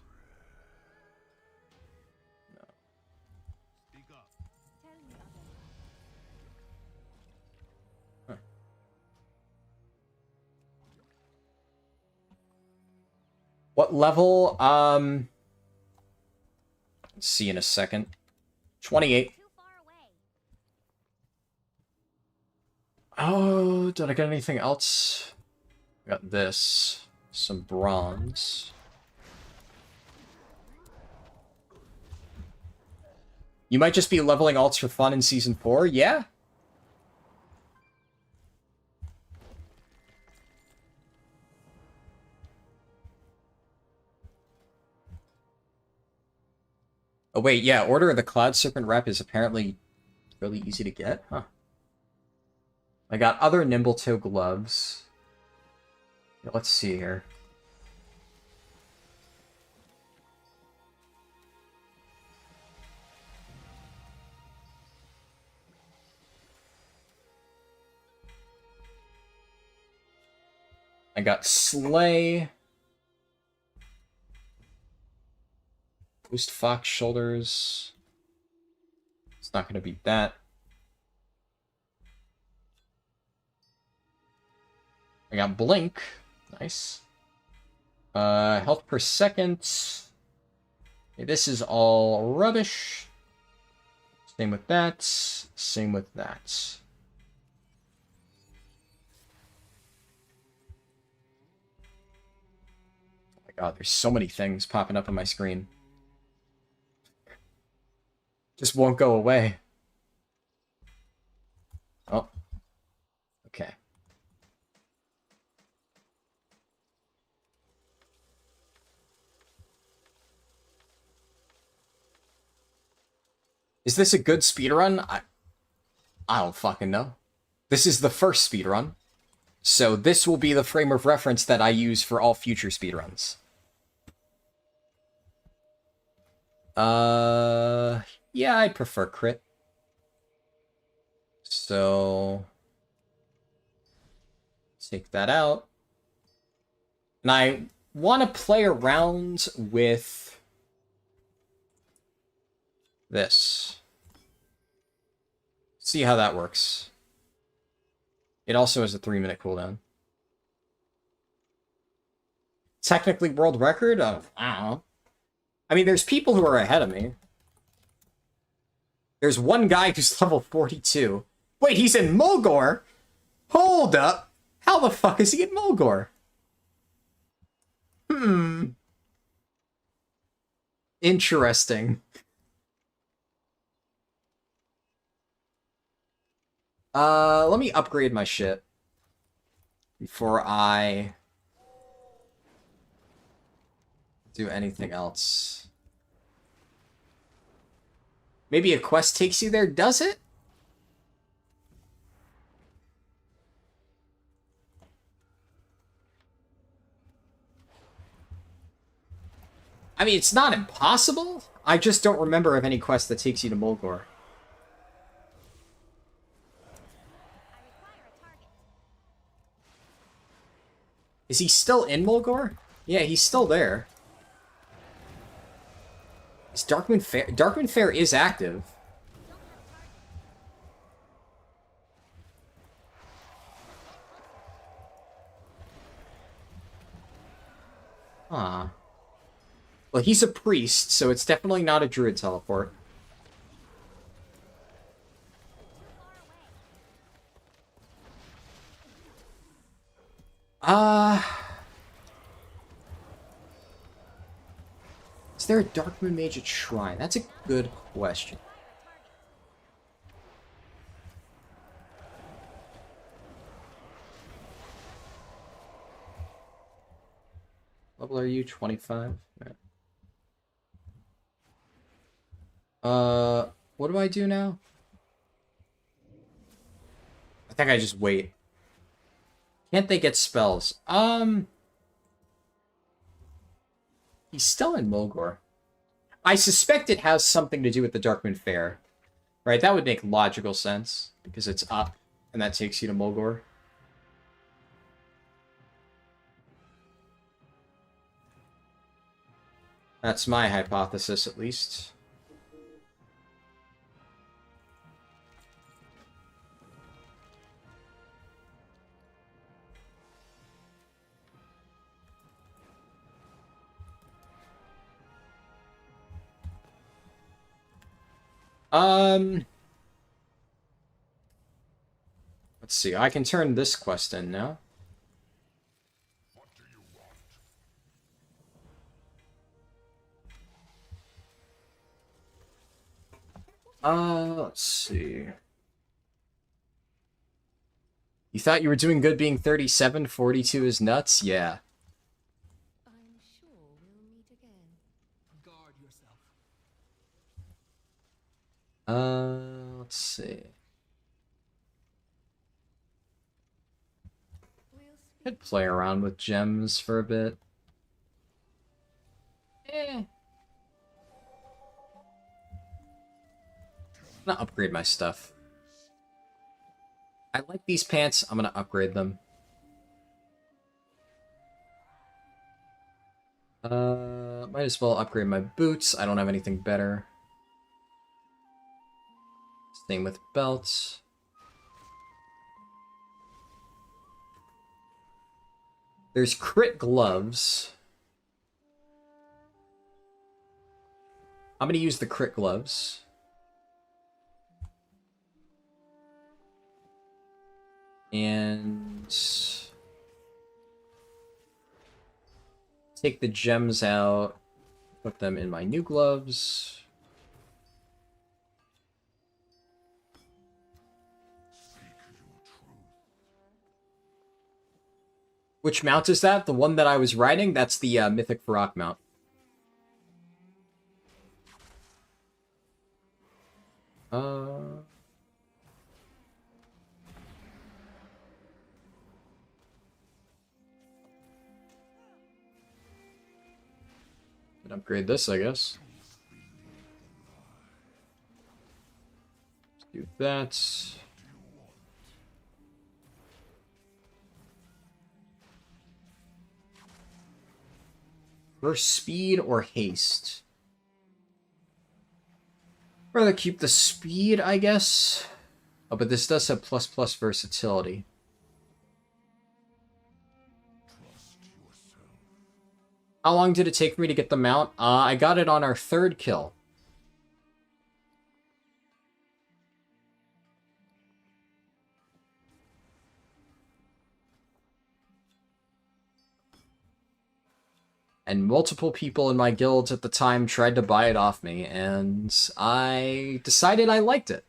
What level? Let's see in a second. 28. Too far away. Oh, did I get anything else? I got this. Some bronze. You might just be leveling alts for fun in Season 4? Yeah? Oh wait, yeah, Order of the Cloud Serpent rep is apparently really easy to get, huh? I got other Nimble Toe gloves. Yeah, let's see here. I got Slay. Boost Fox Shoulders. It's not going to beat that. I got Blink. Nice. Health per second. Okay, this is all rubbish. Same with that. Same with that. Oh my god, there's so many things popping up on my screen. Just won't go away. Oh. Okay. Is this a good speedrun? I don't fucking know. This is the first speedrun. So this will be the frame of reference that I use for all future speedruns. Yeah, I prefer crit. So take that out. And I want to play around with this. See how that works. It also has a 3-minute cooldown. Technically world record? I don't know. I mean, there's people who are ahead of me. There's one guy who's level 42. Wait, he's in Mulgore? Hold up. How the fuck is he in Mulgore? Interesting. Let me upgrade my shit before I do anything else. Maybe a quest takes you there, does it? I mean, it's not impossible. I just don't remember of any quest that takes you to Mulgore. I require a target. Is he still in Mulgore? Yeah, he's still there. Is Darkmoon Fair? Darkmoon Fair is active. Don't have a target. Huh. Well, he's a priest, so it's definitely not a druid teleport. Is there a Darkmoon Mage at Shrine? That's a good question. Level are you? 25? What do I do now? I think I just wait. Can't they get spells? He's still in Mulgore. I suspect it has something to do with the Darkmoon Fair. Right? That would make logical sense, because it's up, and that takes you to Mulgore. That's my hypothesis, at least. Let's see. I can turn this quest in now. What do you want? Let's see. You thought you were doing good being 37? 42 is nuts? Yeah. I'm sure we'll meet again. Guard yourself. Let's see. We'll speak. Could play around with gems for a bit. I'm gonna upgrade my stuff. I like these pants. I'm gonna upgrade them. Might as well upgrade my boots. I don't have anything better. Same with belts. There's crit gloves. I'm gonna use the crit gloves. And take the gems out, put them in my new gloves. Which mount is that? The one that I was riding? That's the Mythic Varrock mount. Can upgrade this, I guess. Let's do that. First speed or haste? Rather keep the speed, I guess. Oh, but this does have ++ versatility. How long did it take me to get the mount? I got it on our 3rd kill. And multiple people in my guilds at the time tried to buy it off me, and I decided I liked it.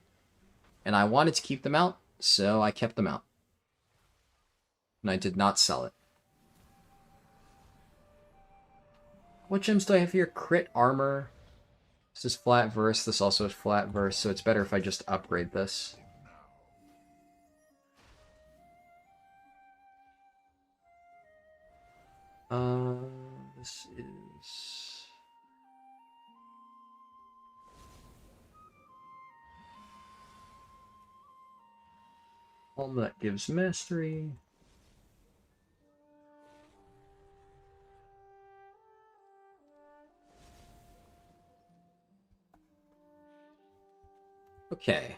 And I wanted to keep them out, so I kept them out. And I did not sell it. What gems do I have here? Crit armor. This is flat verse. This also is flat verse, so it's better if I just upgrade this. This is... that gives mastery. Okay.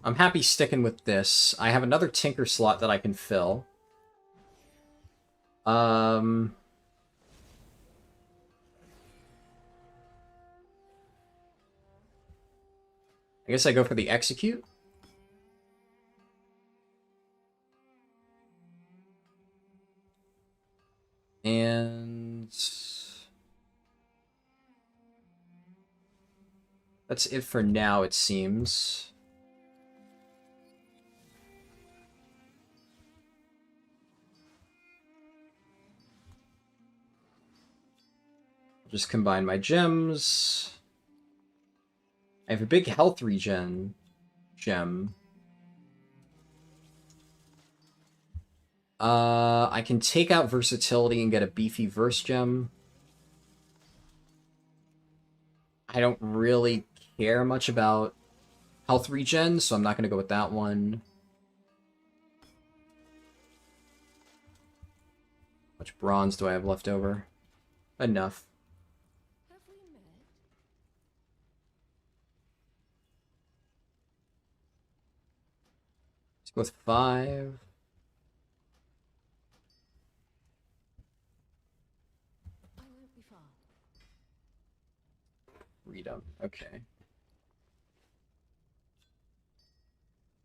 I'm happy sticking with this. I have another Tinker slot that I can fill. I guess I go for the Execute. And... that's it for now, it seems. Just combine my gems. I have a big health regen gem. I can take out versatility and get a beefy verse gem. I don't really care much about health regen, so I'm not going to go with that one. How much bronze do I have left over? Enough. Have we met? Let's go with 5. I won't be far. Freedom. Okay.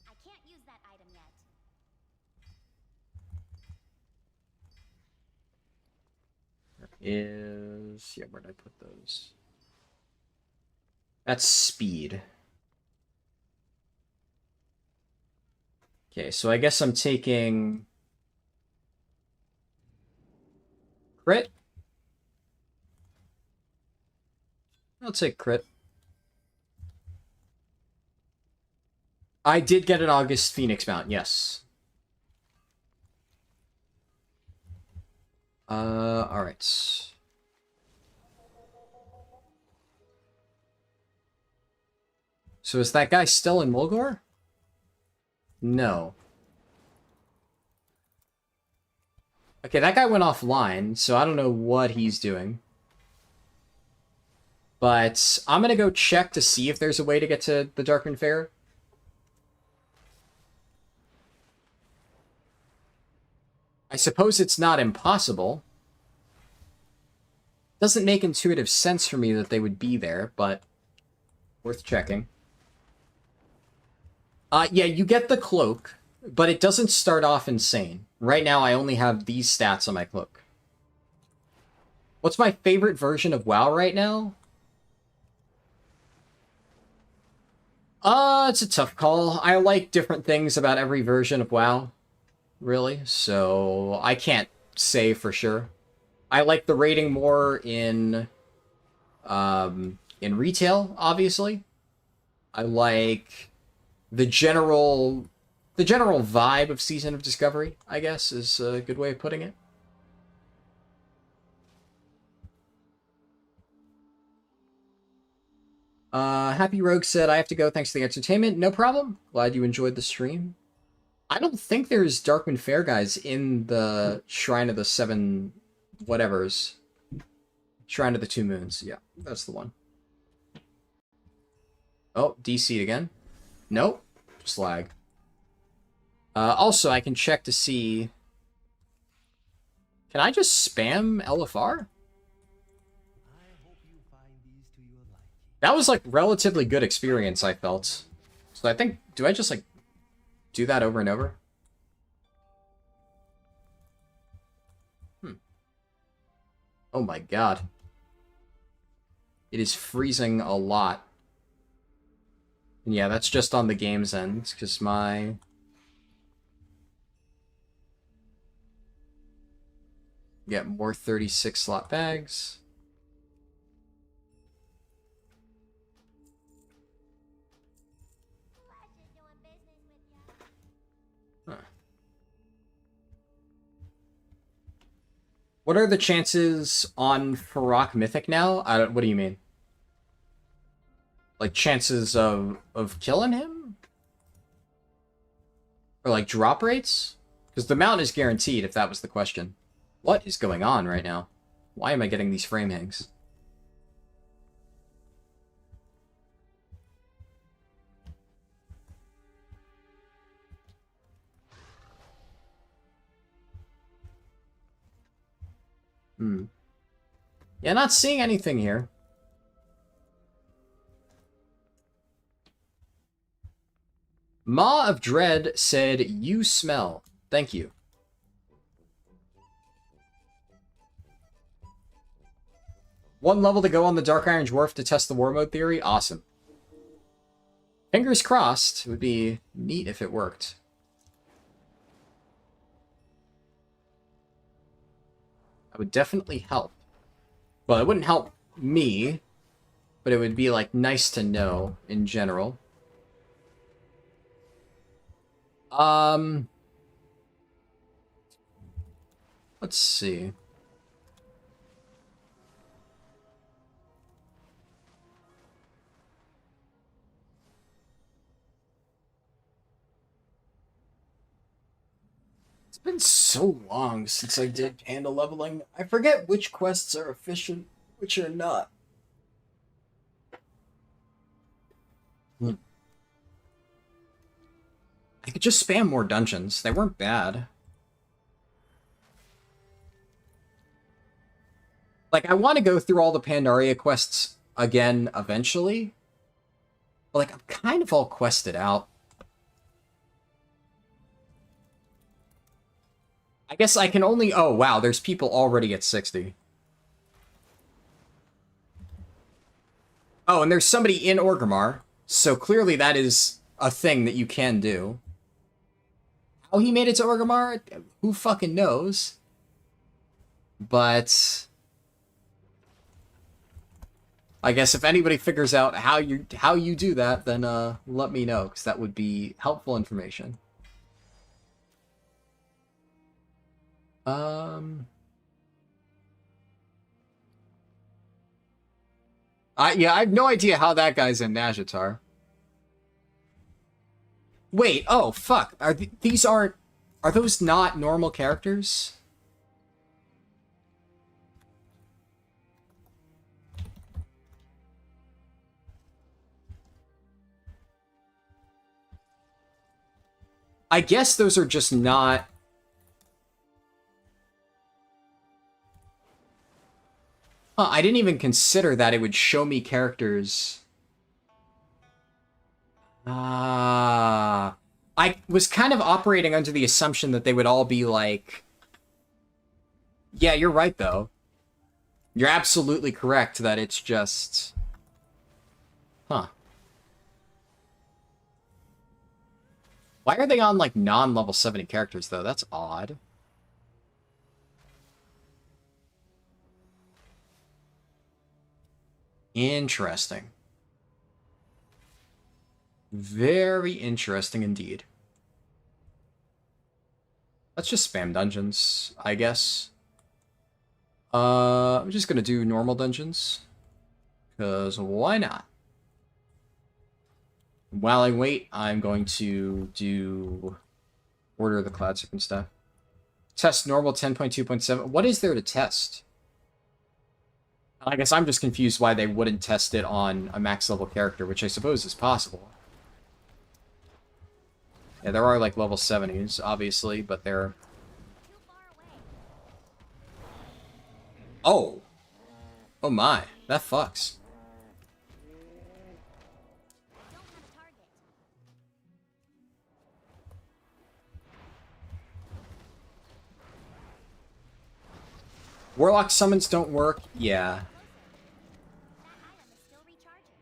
I can't use that item yet. Is... yeah, where did I put those? That's speed. Okay, so I guess I'm taking... crit? I'll take crit. I did get an August Phoenix mount, yes. Alright. So is that guy still in Mulgore? No. Okay, that guy went offline, so I don't know what he's doing. But I'm gonna go check to see if there's a way to get to the Darkman Fair. I suppose it's not impossible. Doesn't make intuitive sense for me that they would be there, but worth checking. Yeah, you get the cloak, but it doesn't start off insane. Right now, I only have these stats on my cloak. What's my favorite version of WoW right now? It's a tough call. I like different things about every version of WoW, really, so I can't say for sure. I like the rating more in retail, obviously. I like the general vibe of Season of Discovery, I guess, is a good way of putting it. Happy Rogue said, I have to go, thanks for the entertainment. No problem. Glad you enjoyed the stream. I don't think there's Darkman Fair guys in the Shrine of the Seven whatevers. Shrine of the Two Moons. Yeah, that's the one. Oh, DC'd again. Nope. Just lag. Also, I can check to see... can I just spam LFR? That was, like, relatively good experience, I felt. So I think... do I just, like, do that over and over? Oh my god. It is freezing a lot. And yeah, that's just on the game's end, because my... Get more 36 slot bags. Pleasure doing business with ya. Huh. What are the chances on Farok Mythic now? What do you mean? Like, chances of killing him? Or, like, drop rates? Because the mount is guaranteed, if that was the question. What is going on right now? Why am I getting these frame hangs? Yeah, not seeing anything here. Maw of Dread said, "You smell." Thank you. One level to go on the Dark Iron Dwarf to test the war mode theory? Awesome. Fingers crossed. It would be neat if it worked. That would definitely help. Well, it wouldn't help me, but it would be, like, nice to know in general. Let's see. It's been so long since I did panda leveling. I forget which quests are efficient, which are not. I could just spam more dungeons. They weren't bad. Like, I want to go through all the Pandaria quests again eventually. But, like, I'm kind of all quested out. I guess I can only... Oh, wow, there's people already at 60. Oh, and there's somebody in Orgrimmar. So clearly that is a thing that you can do. How he made it to Orgrimmar? Who fucking knows? But... I guess if anybody figures out how you do that, then let me know, because that would be helpful information. Yeah, I have no idea how that guy's in Nazjatar. Wait, oh fuck. Are those not normal characters? I guess those are just not... Huh, I didn't even consider that it would show me characters. I was kind of operating under the assumption that they would all be like... Yeah, you're right, though. You're absolutely correct that it's just... Huh. Why are they on, like, non-level 70 characters, though? That's odd. Interesting. Very interesting indeed. Let's just spam dungeons, I guess. I'm just gonna do normal dungeons. Because why not? While I wait, I'm going to do Order of the Cloud Serpent stuff. Test normal 10.2.7. What is there to test? I guess I'm just confused why they wouldn't test it on a max level character, which I suppose is possible. Yeah, there are like level 70s, obviously, but they're... Too far away. Oh! Oh my, that fucks. Don't have a target. Warlock summons don't work? Yeah. That item is still recharging.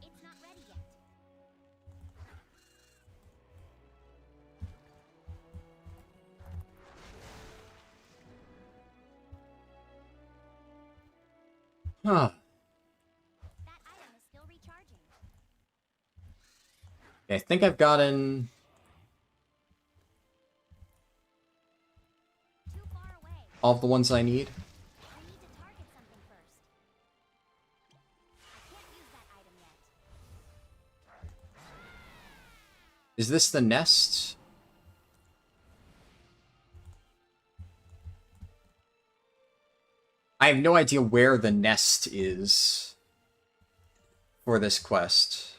It's not ready yet. Huh. That item is still recharging. Okay, I think I've gotten Too far away. all of the ones I need. I need to target something first. I can't use that item yet. Is this the nest? I have no idea where the nest is for this quest.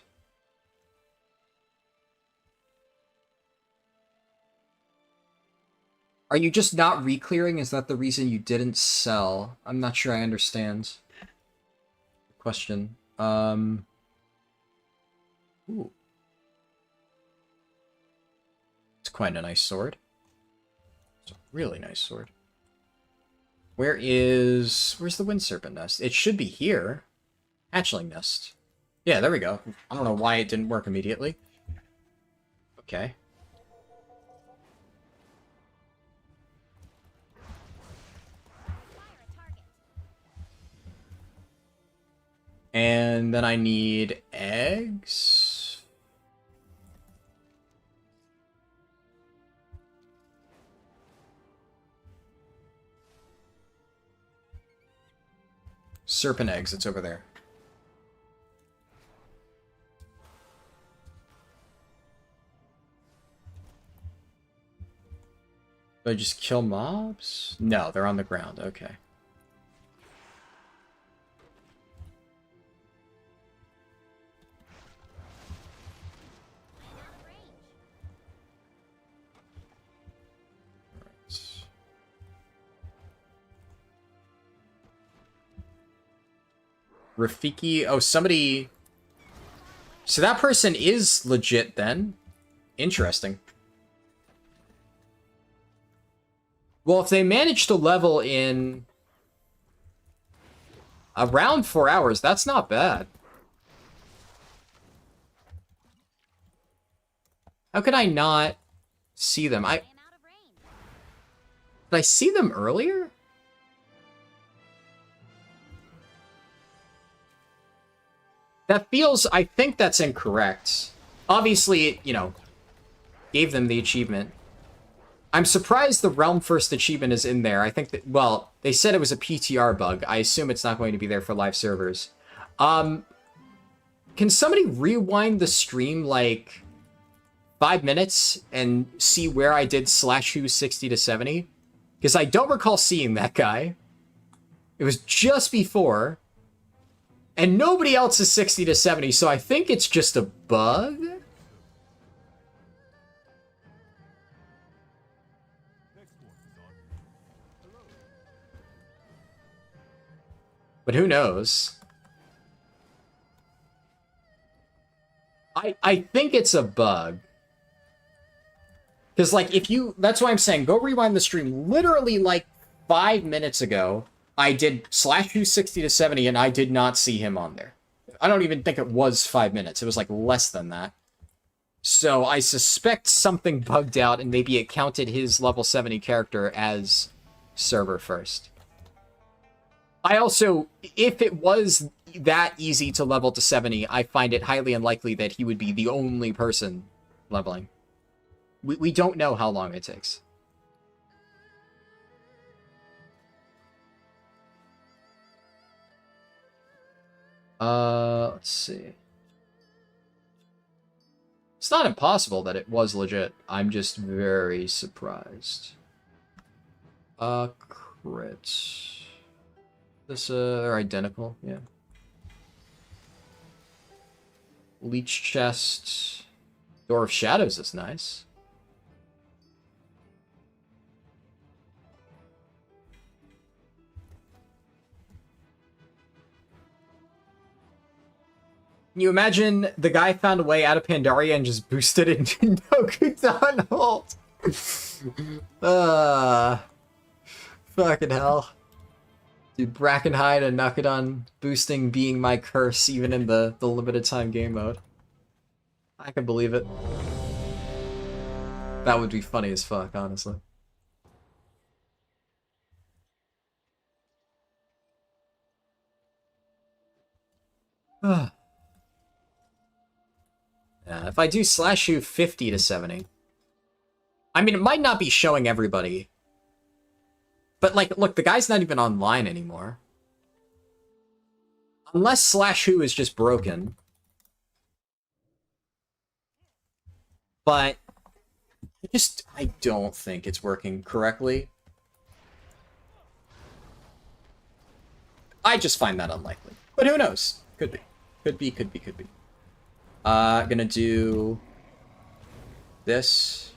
Are you just not re-clearing? Is that the reason you didn't sell? I'm not sure I understand the question. Ooh. It's quite a nice sword. It's a really nice sword. Where's the Wind Serpent nest? It should be here. Hatchling nest. Yeah, there we go. I don't know why it didn't work immediately. Okay. Fire a target. And then I need eggs. Serpent eggs, it's over there. Do I just kill mobs? No, they're on the ground. Okay. I'm out of range. Rafiki. Oh, somebody. So that person is legit then. Interesting. Well, if they manage to level in around 4 hours, that's not bad. How could I not see them? I am out of range. Did I see them earlier? That feels... I think that's incorrect. Obviously, it, you know, gave them the achievement. I'm surprised the Realm First achievement is in there. I think that... Well, they said it was a PTR bug. I assume it's not going to be there for live servers. Can somebody rewind the stream, like, 5 minutes and see where I did /who 60 to 70? Because I don't recall seeing that guy. It was just before. And nobody else is 60 to 70, so I think it's just a bug? But who knows? I think it's a bug. Because, like, if you... That's why I'm saying, go rewind the stream. Literally, like, 5 minutes ago, I did /who 60 to 70, and I did not see him on there. I don't even think it was 5 minutes. It was, like, less than that. So I suspect something bugged out, and maybe it counted his level 70 character as server first. I also, if it was that easy to level to 70, I find it highly unlikely that he would be the only person leveling. We don't know how long it takes. Let's see. It's not impossible that it was legit. I'm just very surprised. Crit. This, they're identical, yeah. Leech chest. Door of Shadows is nice. Can you imagine the guy found a way out of Pandaria and just boosted it into Nokutan ult? Fucking hell. Dude, Brackenhide and Nakadon boosting being my curse even in the limited time game mode. I can believe it. That would be funny as fuck, honestly. Yeah, if I do slash you 50 to 70. I mean, it might not be showing everybody. But, like, look, the guy's not even online anymore. Unless slash who is just broken. But I don't think it's working correctly. I just find that unlikely. But who knows? Could be. Could be, could be, could be. Gonna do this.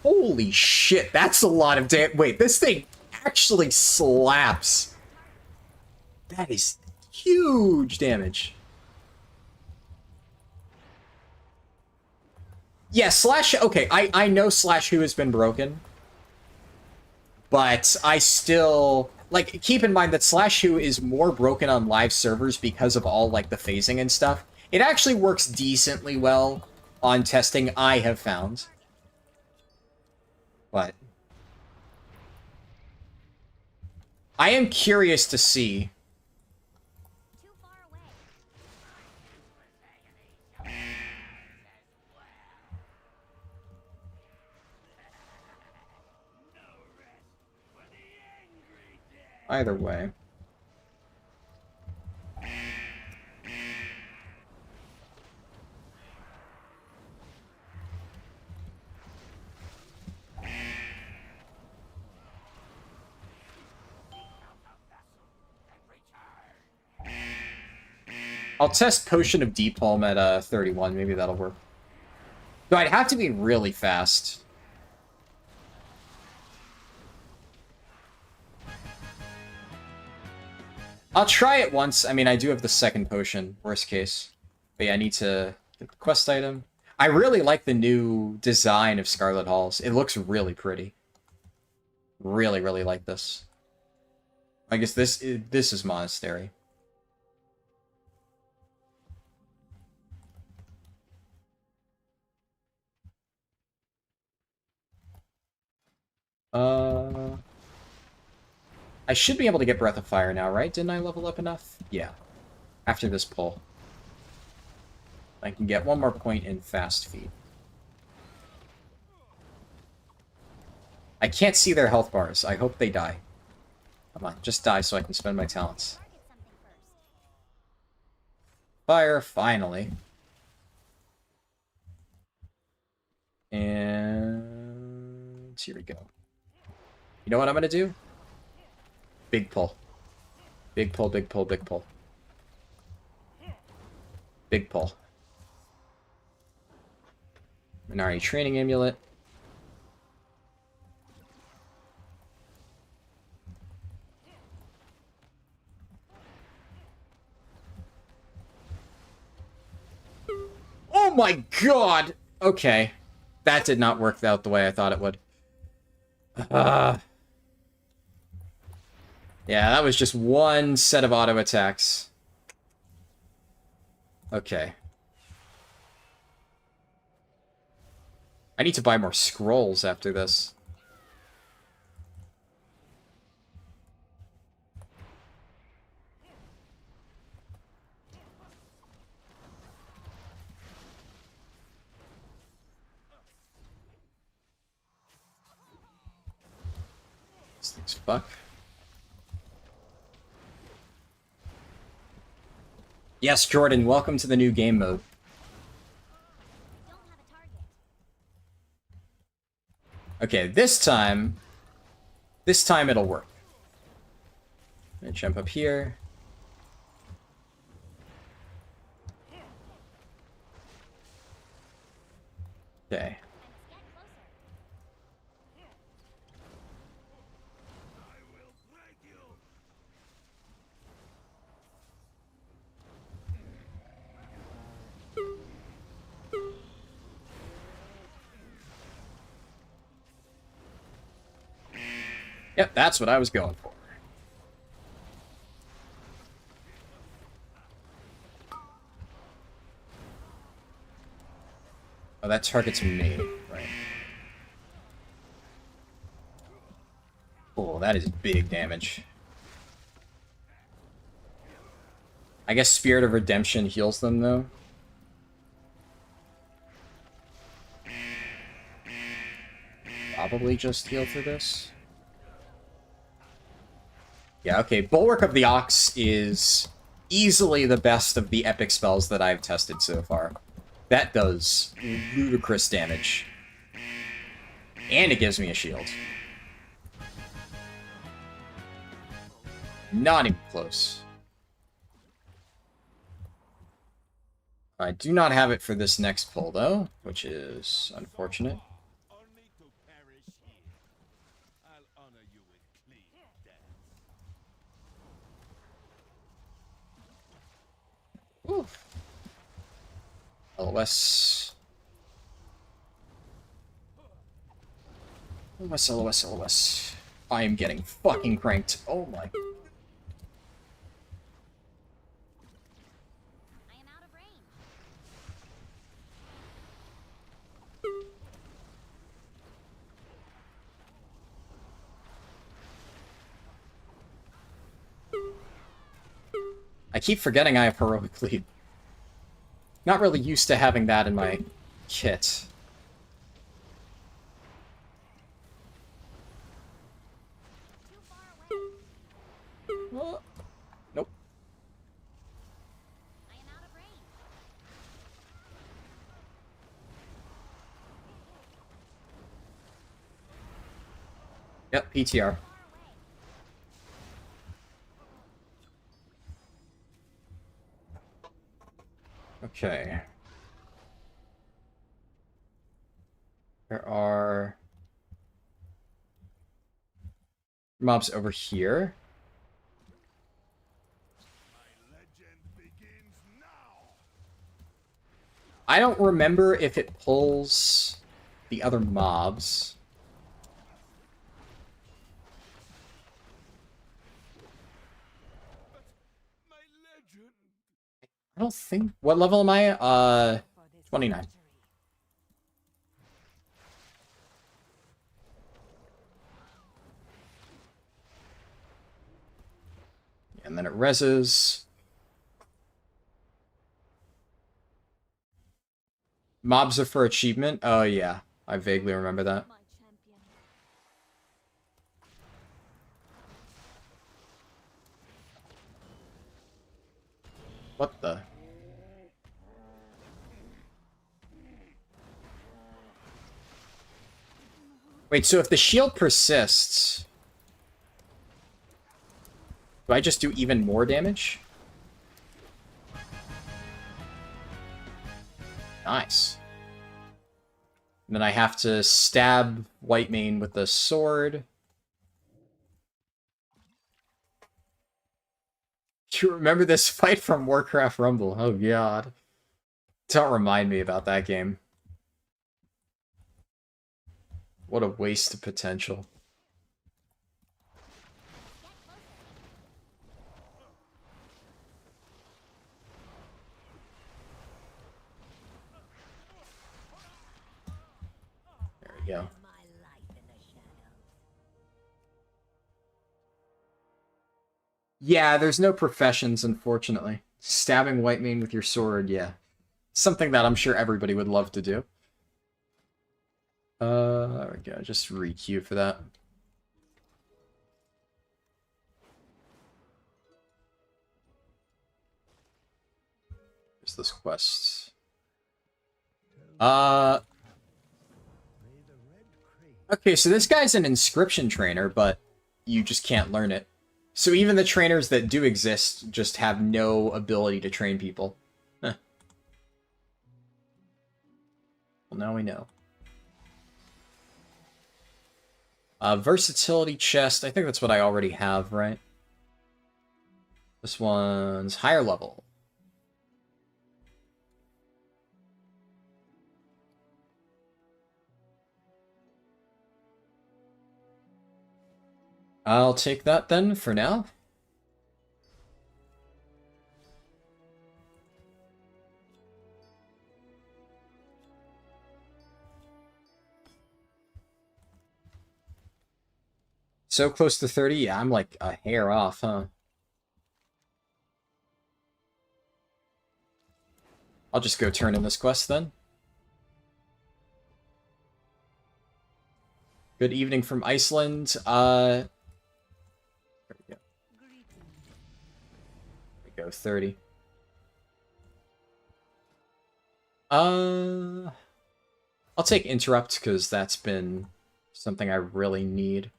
Holy shit, that's a lot of damage. Wait, this thing actually slaps. That is huge damage. Yeah, slash... Okay, I know slash who has been broken. But I still... Like, keep in mind that slash who is more broken on live servers because of all, like, the phasing and stuff. It actually works decently well on testing, I have found. But I am curious to see. Too far away. Either way. I'll test Potion of Deep Palm at 31. Maybe that'll work. No, I'd have to be really fast. I'll try it once. I mean, I do have the second potion, worst case. But yeah, I need to get the quest item. I really like the new design of Scarlet Halls. It looks really pretty. Really, really like this. I guess this is Monastery. I should be able to get Breath of Fire now, right? Didn't I level up enough? Yeah. After this pull. I can get one more point in Fast Feet. I can't see their health bars. I hope they die. Come on, just die so I can spend my talents. Target something first. Fire, finally. And here we go. You know what I'm gonna do? Big pull. Big pull, big pull, big pull. Big pull. Minari Training Amulet. Oh my god! Okay. That did not work out the way I thought it would. Yeah, that was just one set of auto attacks. Okay. I need to buy more scrolls after this. This thing's fuck. Yes, Jordan, welcome to the new game mode. Don't have a target. Okay, this time it'll work. I'm gonna jump up here. Okay. Let's get closer. Yep, that's what I was going for. Oh, that targets me, right? Oh, that is big damage. I guess Spirit of Redemption heals them, though. Probably just heal through this. Yeah, okay. Bulwark of the Ox is easily the best of the epic spells that I've tested so far. That does ludicrous damage. And it gives me a shield. Not even close. I do not have it for this next pull, though, which is unfortunate. Only to perish here. I'll honor you with clean death. Oof. LOS. LOS, LOS, LOS. I am getting fucking cranked. Oh my. I am out of range. I keep forgetting I have heroic lead. Not really used to having that in my kit. Too far away. Nope. I am out of range. Yep, PTR. Far away. Okay. There are mobs over here. My legend begins now. I don't remember if it pulls the other mobs. My legend. I don't think... What level am I? 29. And then it reses. Mobs are for achievement? Oh, yeah. I vaguely remember that. My champion. What the? Wait, so if the shield persists... Do I just do even more damage? Nice. And then I have to stab Whitemane with a sword. You remember this fight from Warcraft Rumble? Oh god. Don't remind me about that game. What a waste of potential. There we go. My life in the shadows. Yeah, there's no professions, unfortunately. Stabbing Whitemane with your sword, yeah. Something that I'm sure everybody would love to do. There we go. Just re-queue for that. Here's this quest. Okay, so this guy's an inscription trainer, but you just can't learn it. So even the trainers that do exist just have no ability to train people. Huh. Well, now we know. Versatility chest. I think that's what I already have, right? This one's higher level. I'll take that then for now. So close to 30? Yeah, I'm like a hair off, huh? I'll just go turn in this quest then. Good evening from Iceland. There we go. There we go, 30. I'll take interrupt because that's been something I really need.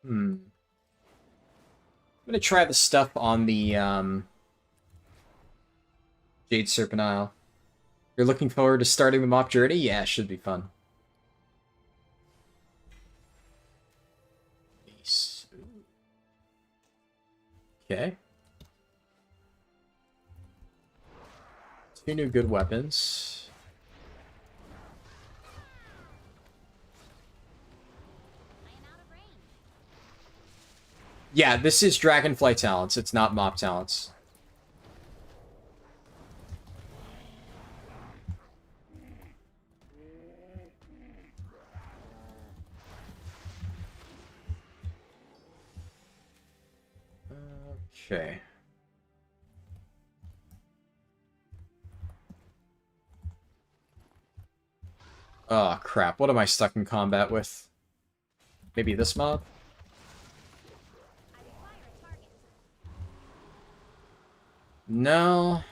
I'm gonna try the stuff on the Jade Serpent Isle. You're looking forward to starting the mop journey? Yeah, it should be fun. Nice. Okay. 2 new good weapons. Yeah, this is Dragonflight talents. It's not mop talents. Okay. Oh, crap. What am I stuck in combat with? Maybe this mob? No.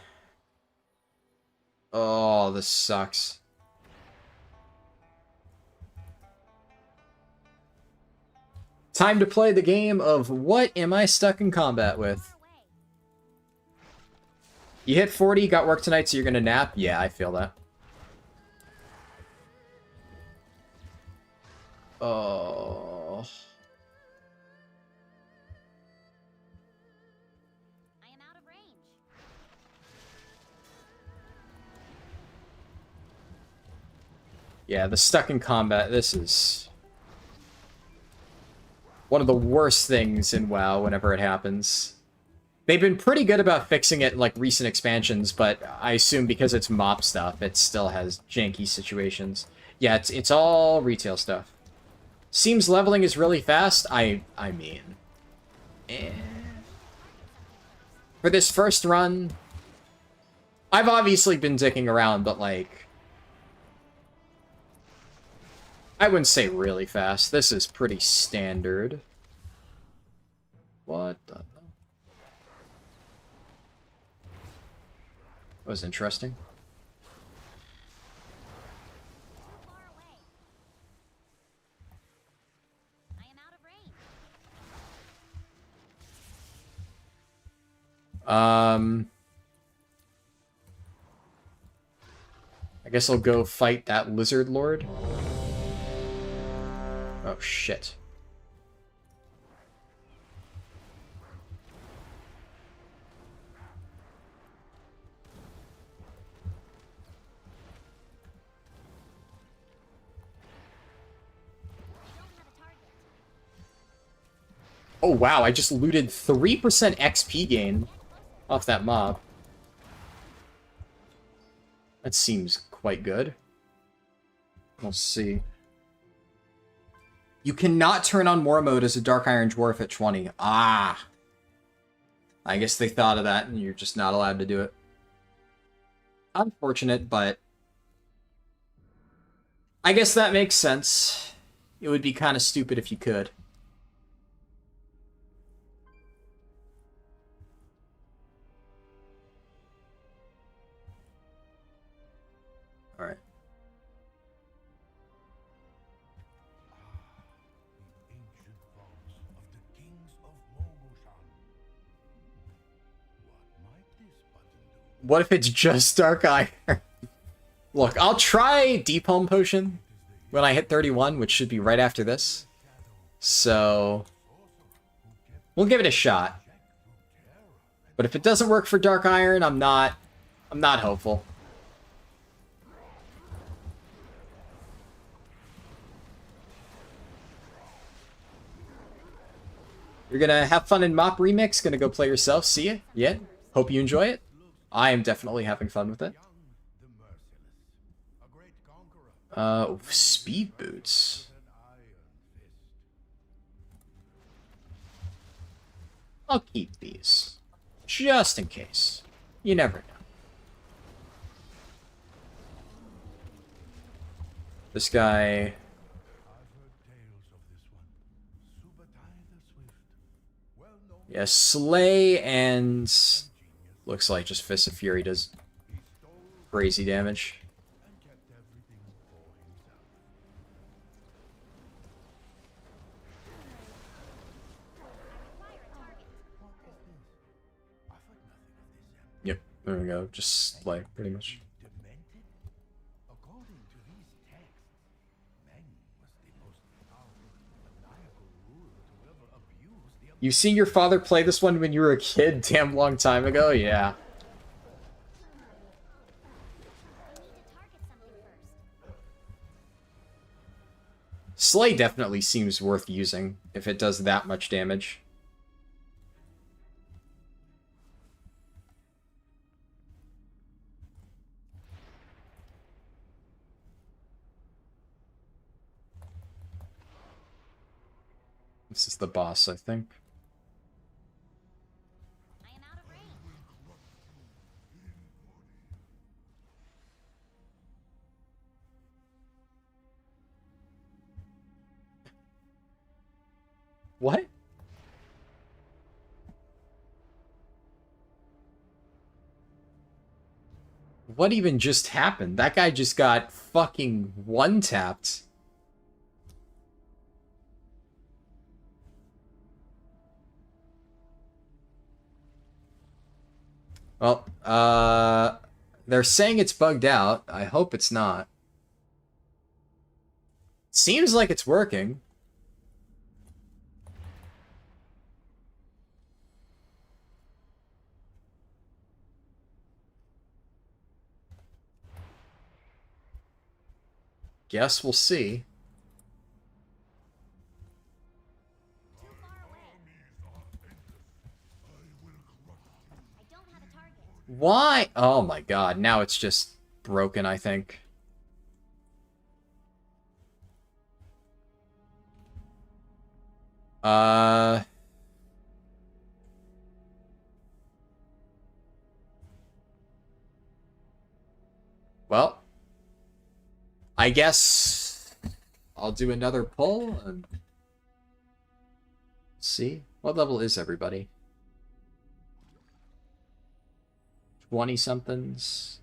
Oh, this sucks. Time to play the game of what am I stuck in combat with? You hit 40, got work tonight, so you're gonna nap? Yeah, I feel that. Oh. I am out of range. Yeah, the stuck in combat, this is one of the worst things in WoW whenever it happens. They've been pretty good about fixing it in, like, recent expansions, but I assume because it's mop stuff, it still has janky situations. Yeah, it's all retail stuff. Seems leveling is really fast. I mean... For this first run, I've obviously been dicking around, but, like... I wouldn't say really fast. This is pretty standard. What the hell? That was interesting. Too far away. I am out of range. I guess I'll go fight that lizard lord. Oh, shit. Oh, wow, I just looted 3% XP gain off that mob. That seems quite good. We'll see. You cannot turn on war mode as a Dark Iron Dwarf at 20. Ah! I guess they thought of that and you're just not allowed to do it. Unfortunate, but... I guess that makes sense. It would be kind of stupid if you could. Alright. The ancient vaults of the kings of Mogushan. What might this button do? What if it's just Dark Iron? Look, I'll try Deep Home Potion when I hit 31, which should be right after this. So, we'll give it a shot. But if it doesn't work for Dark Iron, I'm not hopeful. You're gonna have fun in Mop Remix. Gonna go play yourself. See ya. Yeah. Hope you enjoy it. I am definitely having fun with it. The merciless. A great conqueror. Speed boots. An iron fist. I'll keep these. Just in case. You never know. This guy... I've heard tales of this one. Subutai the Swift. Well known Yeah, Slay and... Looks like just Fist of Fury does he stole crazy damage. and kept everything for himself. What is this? I've heard nothing of this Yep, there we go. Just Slay, pretty much. demented? According to these texts, Meng was the most powerful, maniacal ruler to ever abuse the You've seen your father play this one when you were a kid damn long time ago? Yeah. Slay definitely seems worth using if it does that much damage. This is the boss, I think. I am out of range. What? What even just happened? That guy just got fucking one-tapped. Well, they're saying it's bugged out. I hope it's not. Seems like it's working. Guess we'll see. Too far away. I don't have a target. Why? Oh my god, now it's just broken, I think. Well, I guess I'll do another pull and see. What level is everybody? 20-somethings.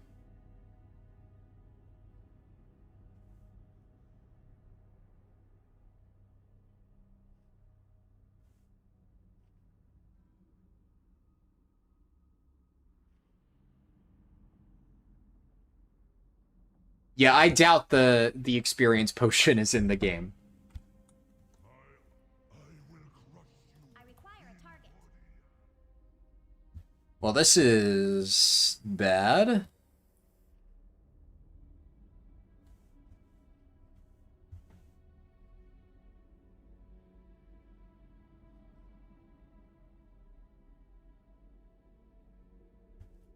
Yeah, I doubt the experience potion is in the game. I require a target. Well, this is bad.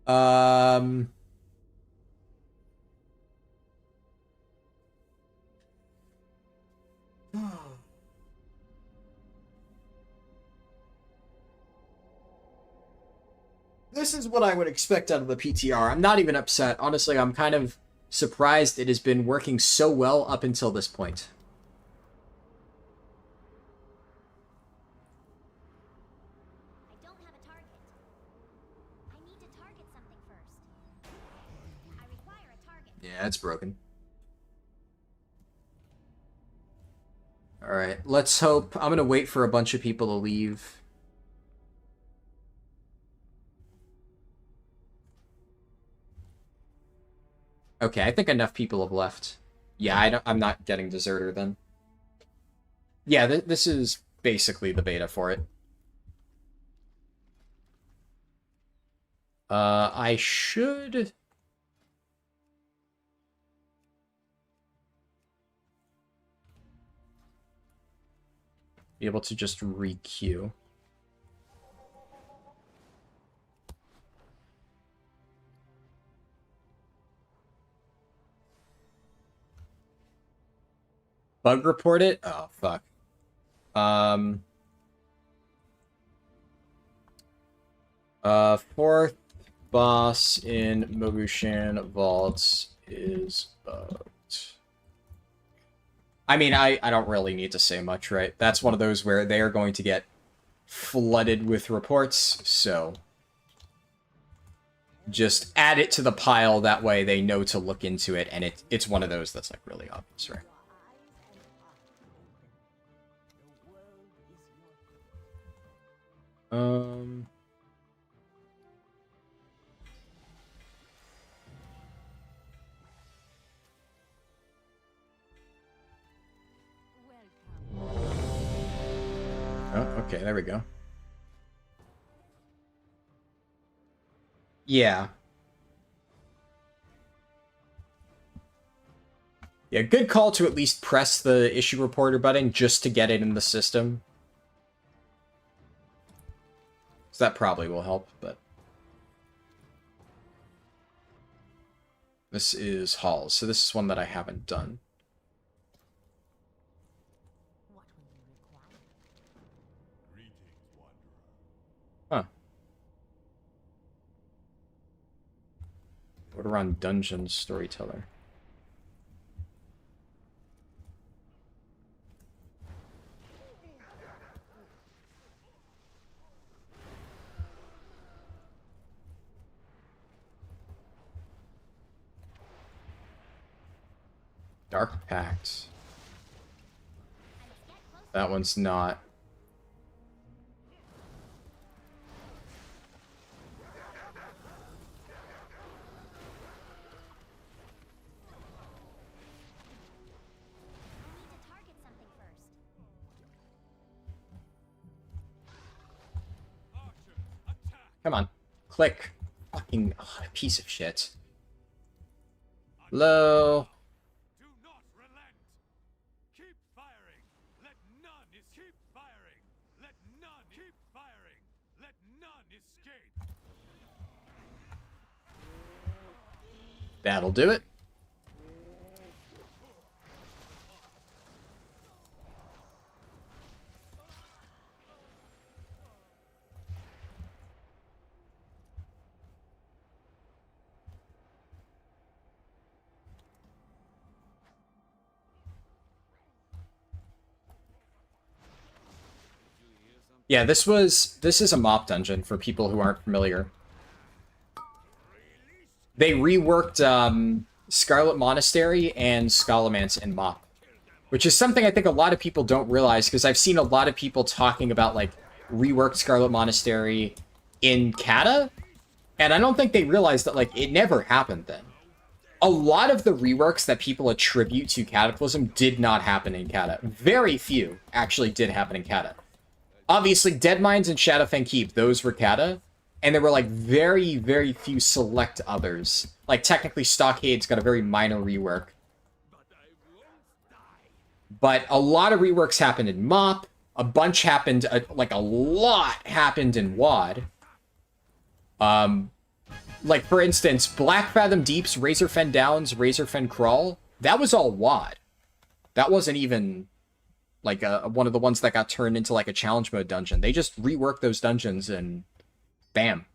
Um... This is what I would expect out of the PTR. I'm not even upset. Honestly, I'm kind of surprised it has been working so well up until this point. I don't have a target. I need to target something first. I require a target. Yeah, it's broken. Alright, let's hope. I'm gonna wait for a bunch of people to leave. Okay, I think enough people have left. Yeah, I'm not getting Deserter then. Yeah, this is basically the beta for it. I should... be able to just re-queue. Bug report it? Oh, fuck. Fourth boss in Mogushan Vaults is bugged. I mean, I don't really need to say much, right? That's one of those where they are going to get flooded with reports, so just add it to the pile, that way they know to look into it, and it's one of those that's like really obvious, right? Oh, okay, there we go. Yeah. Yeah, good call to at least press the issue reporter button just to get it in the system. So that probably will help, but... This is Halls, so this is one that I haven't done. Huh. Order on Dungeon Storyteller. Dark Pact. That one's not. Come on. Click. Fucking piece of shit. Hello. Do not relent. Keep firing. Let none escape firing. Let none keep firing. Let none escape. That'll do it. Yeah, this is a mop dungeon for people who aren't familiar. They reworked Scarlet Monastery and Scholomance in mop, which is something I think a lot of people don't realize, because I've seen a lot of people talking about like reworked Scarlet Monastery in Kata, and I don't think they realize that like it never happened then. A lot of the reworks that people attribute to Cataclysm did not happen in Kata. Very few actually did happen in Kata. Obviously, Deadmines and Shadowfang Keep, those were Kata, and there were like very, very few select others. Like technically Stockade's got a very minor rework. But a lot of reworks happened in MoP, a bunch happened, like a lot happened in WoD. Like for instance, Black Fathom Deeps, Razorfen Downs, Razorfen Crawl, that was all WoD. That wasn't even like one of the ones that got turned into like a challenge mode dungeon. They just reworked those dungeons and bam.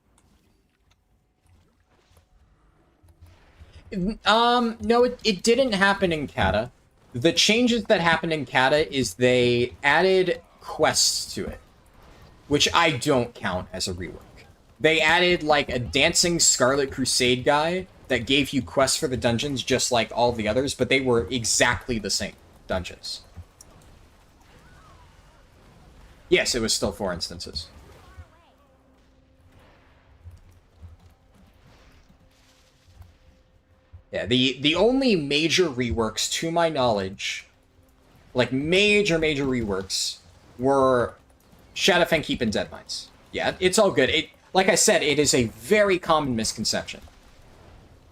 No, it didn't happen in Kata. The changes that happened in Kata is they added quests to it, which I don't count as a rework. They added like a dancing Scarlet Crusade guy that gave you quests for the dungeons just like all the others, but they were exactly the same dungeons. Yes, it was still 4 instances. Yeah, the only major reworks, to my knowledge, like major reworks, were Shadowfang Keep and Deadmines. Yeah, it's all good. Like I said, it is a very common misconception.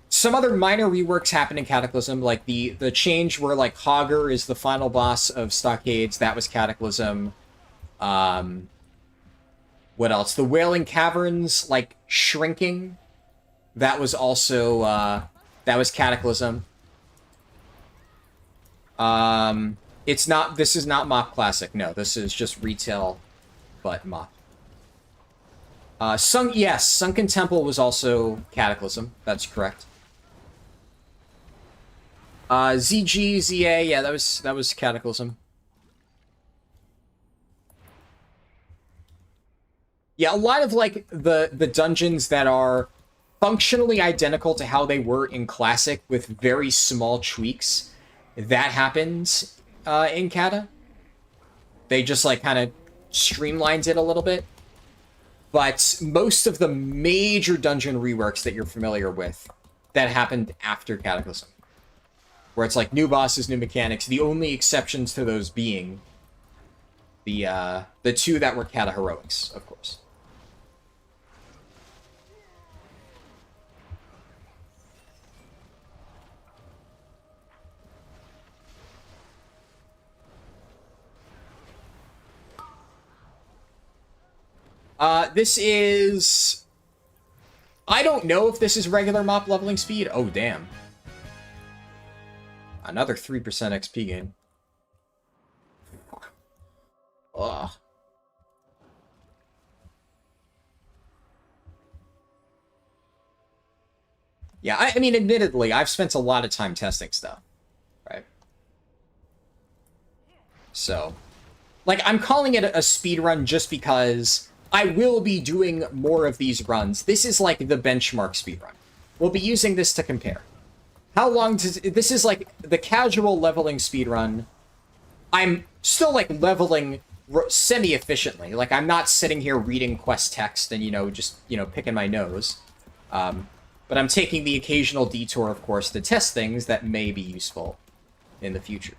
Some other minor reworks happened in Cataclysm, like the change where like Hogger is the final boss of Stockades, that was Cataclysm. What else? The Wailing Caverns, like, shrinking. That was also, that was Cataclysm. It's not, this is not Mop Classic. No, this is just retail, but Mop. Yes, Sunken Temple was also Cataclysm. That's correct. ZG, ZA, yeah, that was Cataclysm. Yeah, a lot of, like, the dungeons that are functionally identical to how they were in Classic with very small tweaks, that happens in Kata. They just, like, kind of streamlined it a little bit. But most of the major dungeon reworks that you're familiar with, that happened after Cataclysm. Where it's like new bosses, new mechanics, the only exceptions to those being the two that were Kata Heroics, of course. This is... I don't know if this is regular mop leveling speed. Oh, damn. Another 3% XP gain. Ugh. Yeah, I mean, admittedly, I've spent a lot of time testing stuff, right? So, like, I'm calling it a speed run just because I will be doing more of these runs. This is like the benchmark speedrun. We'll be using this to compare. How long does... This is like the casual leveling speedrun. I'm still like leveling semi-efficiently. Like I'm not sitting here reading quest text and, just, picking my nose. But I'm taking the occasional detour, of course, to test things that may be useful in the future.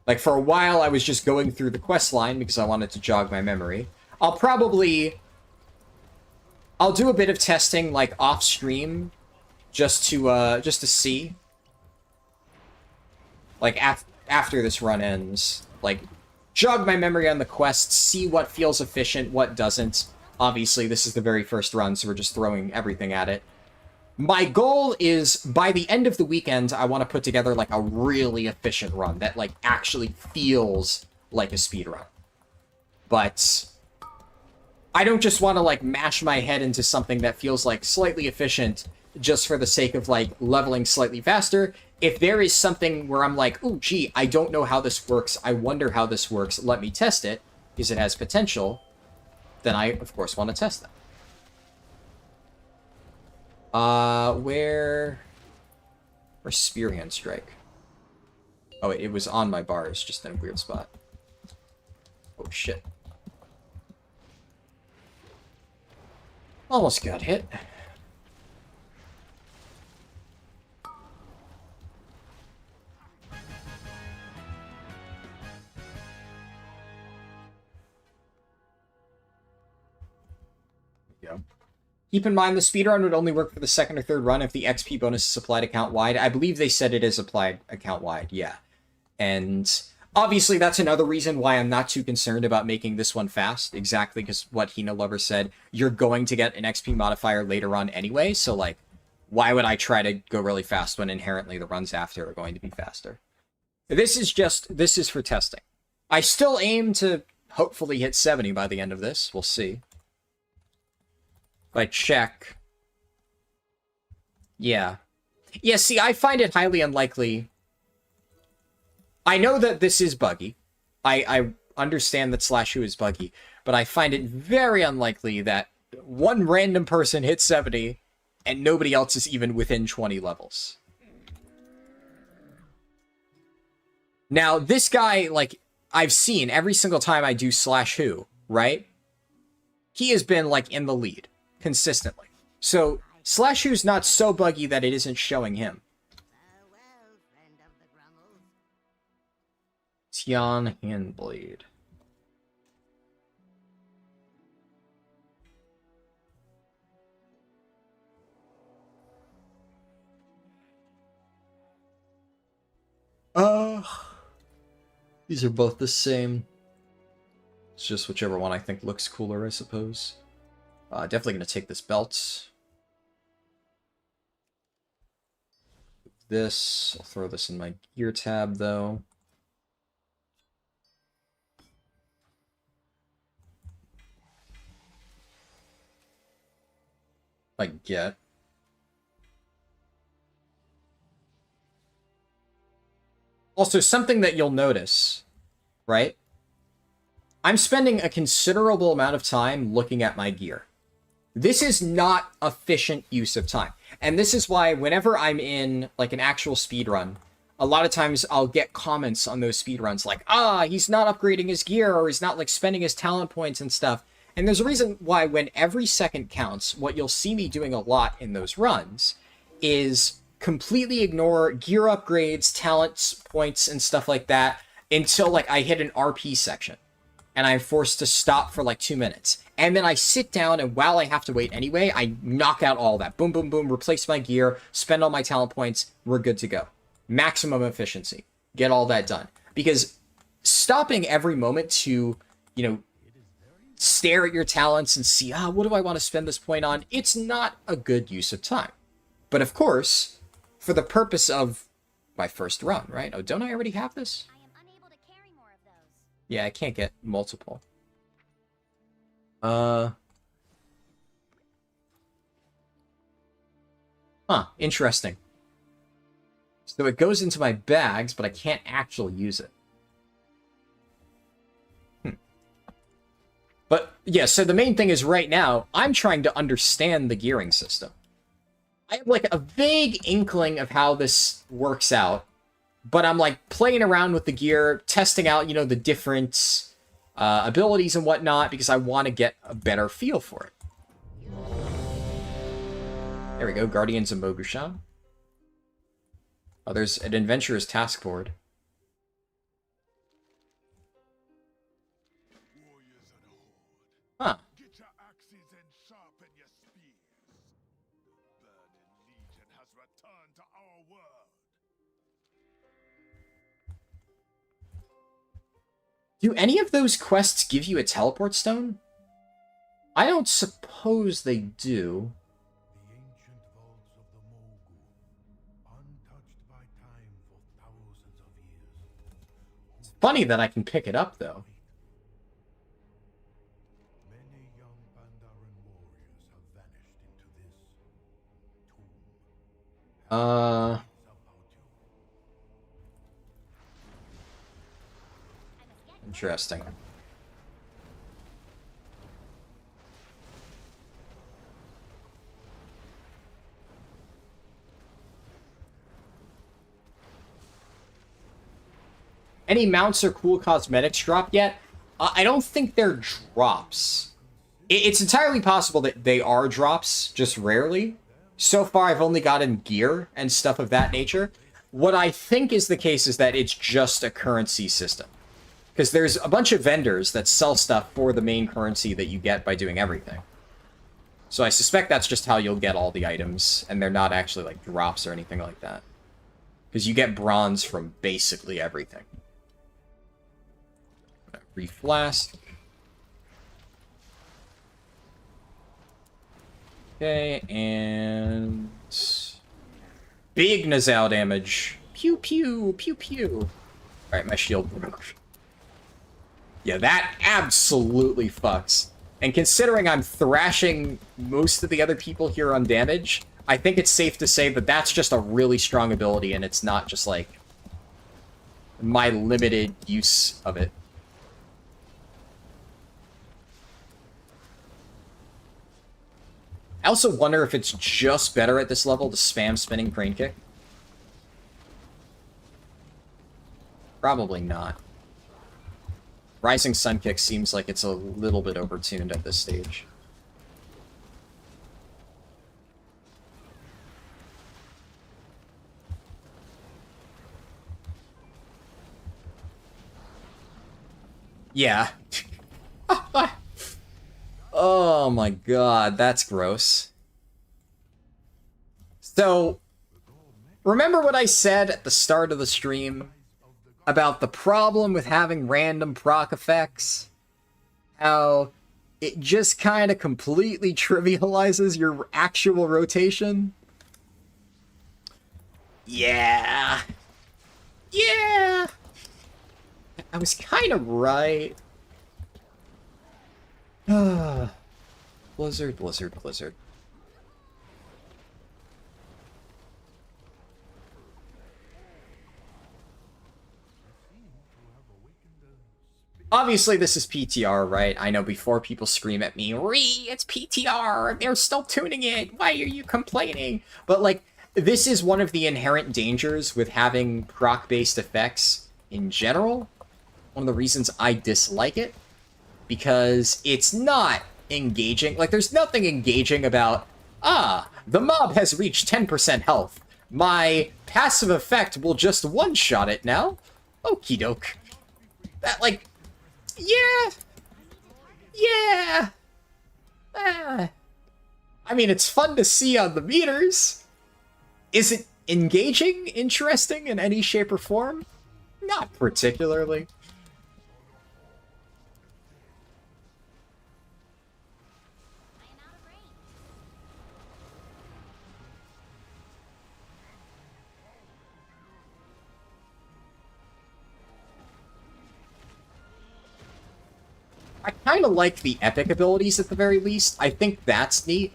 Like, for a while, I was just going through the quest line because I wanted to jog my memory. I'll do a bit of testing, like, off-stream, just to see. Like, after this run ends. Like, jog my memory on the quests, see what feels efficient, what doesn't. Obviously, this is the very first run, so we're just throwing everything at it. My goal is, by the end of the weekend, I want to put together, like, a really efficient run that, like, actually feels like a speed run. But I don't just want to, like, mash my head into something that feels, like, slightly efficient just for the sake of, like, leveling slightly faster. If there is something where I'm like, ooh, gee, I don't know how this works, I wonder how this works, let me test it, because it has potential, then I, of course, want to test that. Where's Spearhand Strike? Oh, it was on my bars, just in a weird spot. Oh, shit. Almost got hit. Go. Keep in mind, the speedrun would only work for the second or third run if the XP bonus is applied account-wide. I believe they said it is applied account-wide, yeah. And obviously, that's another reason why I'm not too concerned about making this one fast. Exactly because what Hina Lover said, you're going to get an XP modifier later on anyway, so, like, why would I try to go really fast when inherently the runs after are going to be faster? This is for testing. I still aim to hopefully hit 70 by the end of this. We'll see. If I check... Yeah. Yeah, see, I find it highly unlikely... I know that this is buggy. I understand that /who is buggy, but I find it very unlikely that one random person hits 70 and nobody else is even within 20 levels. Now, this guy, like, I've seen every single time I do /who, right? He has been, like, in the lead, consistently. So, /who's not so buggy that it isn't showing him. Tian Handblade. These are both the same. It's just whichever one I think looks cooler, I suppose. Definitely gonna take this belt. this. I'll throw this in my gear tab, though. Like, get. Also, something that you'll notice, right? I'm spending a considerable amount of time looking at my gear. This is not efficient use of time. And this is why whenever I'm in like an actual speed run, a lot of times I'll get comments on those speed runs like, he's not upgrading his gear, or he's not like spending his talent points and stuff. And there's a reason why when every second counts, what you'll see me doing a lot in those runs is completely ignore gear upgrades, talent points, and stuff like that until like I hit an RP section. And I'm forced to stop for like 2 minutes. And then I sit down, and while I have to wait anyway, I knock out all that. Boom, boom, boom, replace my gear, spend all my talent points, we're good to go. Maximum efficiency. Get all that done. Because stopping every moment to, stare at your talents and see, what do I want to spend this point on? It's not a good use of time. But of course, for the purpose of my first run, right? Oh, don't I already have this? I am unable to carry more of those. Yeah, I can't get multiple. Interesting. So it goes into my bags, but I can't actually use it. But, yeah, so the main thing is right now, I'm trying to understand the gearing system. I have, like, a vague inkling of how this works out, but I'm, like, playing around with the gear, testing out, the different abilities and whatnot, because I want to get a better feel for it. There we go, Guardians of Mogushan. Oh, there's an adventurer's task board. Warriors of the Horde, Huh. get your axes and sharpen your spears. The Burning Legion has returned to our world. Do any of those quests give you a teleport stone? I don't suppose they do. The ancient vaults of the Mogul, untouched by time for thousands of years. It's funny that I can pick it up, though. Many young Pandaren warriors have vanished into this tomb. Uh, About you. interesting. Any mounts or cool cosmetics drop yet? I don't think they're drops. It's entirely possible that they are drops, just rarely. So far, I've only gotten gear and stuff of that nature. What I think is the case is that it's just a currency system. Because there's a bunch of vendors that sell stuff for the main currency that you get by doing everything. So I suspect that's just how you'll get all the items, and they're not actually like drops or anything like that. Because you get bronze from basically everything. Reflast. Okay, and big Nazal damage. Pew pew, pew pew. Alright, my shield broke. Yeah, that absolutely fucks. And considering I'm thrashing most of the other people here on damage, I think it's safe to say that that's just a really strong ability, and it's not just, like, my limited use of it. I also wonder if it's just better at this level to spam spinning crane kick. Probably not. Rising Sun Kick seems like it's a little bit overtuned at this stage. Yeah. Oh my god, that's gross. So, remember what I said at the start of the stream about the problem with having random proc effects? How it just kind of completely trivializes your actual rotation? Yeah. Yeah. I was kind of right. Blizzard, blizzard, blizzard. Obviously, this is PTR, right? I know before people scream at me, "Ree, it's PTR! They're still tuning it! Why are you complaining?" But, like, this is one of the inherent dangers with having proc-based effects in general. One of the reasons I dislike it. Because it's not engaging. Like, there's nothing engaging about, the mob has reached 10% health. My passive effect will just one-shot it now. Okie doke. That, like, yeah. Yeah. I mean, it's fun to see on the meters. Is it engaging, interesting in any shape or form? Not particularly. I am out of range. I kind of like the epic abilities at the very least. I think that's neat.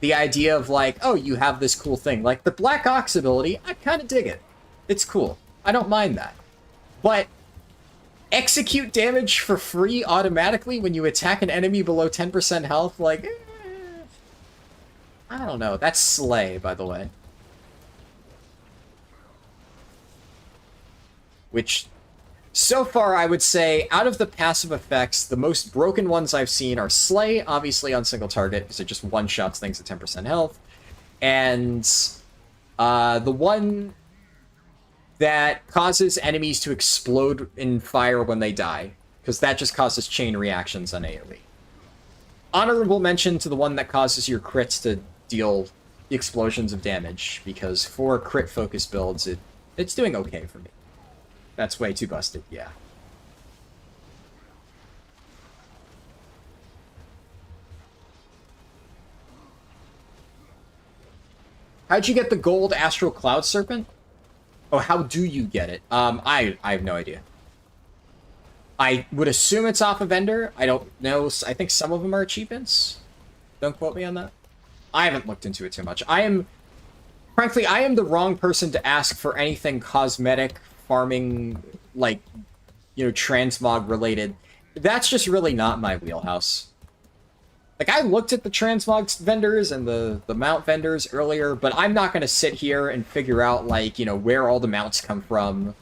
The idea of, like, oh, you have this cool thing. Like, the Black Ox ability, I kind of dig it. It's cool. I don't mind that. But execute damage for free automatically when you attack an enemy below 10% health, like, I don't know. That's Slay, by the way. Which, so far, I would say, out of the passive effects, the most broken ones I've seen are Slay, obviously on single target, because it just one-shots things at 10% health, and the one that causes enemies to explode in fire when they die, because that just causes chain reactions on AoE. Honorable mention to the one that causes your crits to deal explosions of damage, because for crit-focused builds, it's doing okay for me. That's way too busted, yeah. How'd you get the gold Astral Cloud Serpent? Oh, how do you get it? I have no idea. I would assume it's off a vendor. I don't know. I think some of them are achievements. Don't quote me on that. I haven't looked into it too much. Frankly, I am the wrong person to ask for anything cosmetic, farming, like, you know, transmog related. That's just really not my wheelhouse. Like, I looked at the transmog vendors and the mount vendors earlier, but I'm not going to sit here and figure out, like, you know, where all the mounts come from,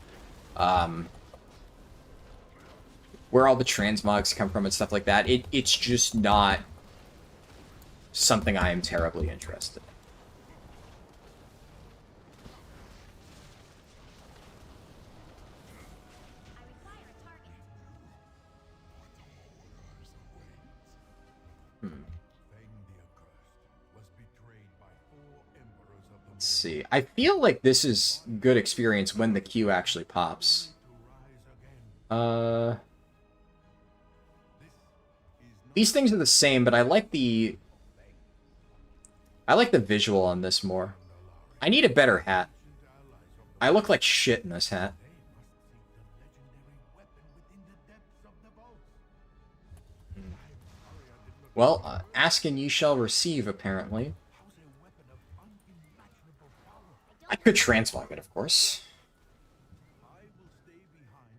where all the transmogs come from and stuff like that. It's just not something I am terribly interested in. I require a target. Let's see. I feel like this is good experience when the Q actually pops. These things are the same, but I like the visual on this more. I need a better hat. I look like shit in this hat. Well, ask and ye shall receive, apparently. I could transmog it, of course.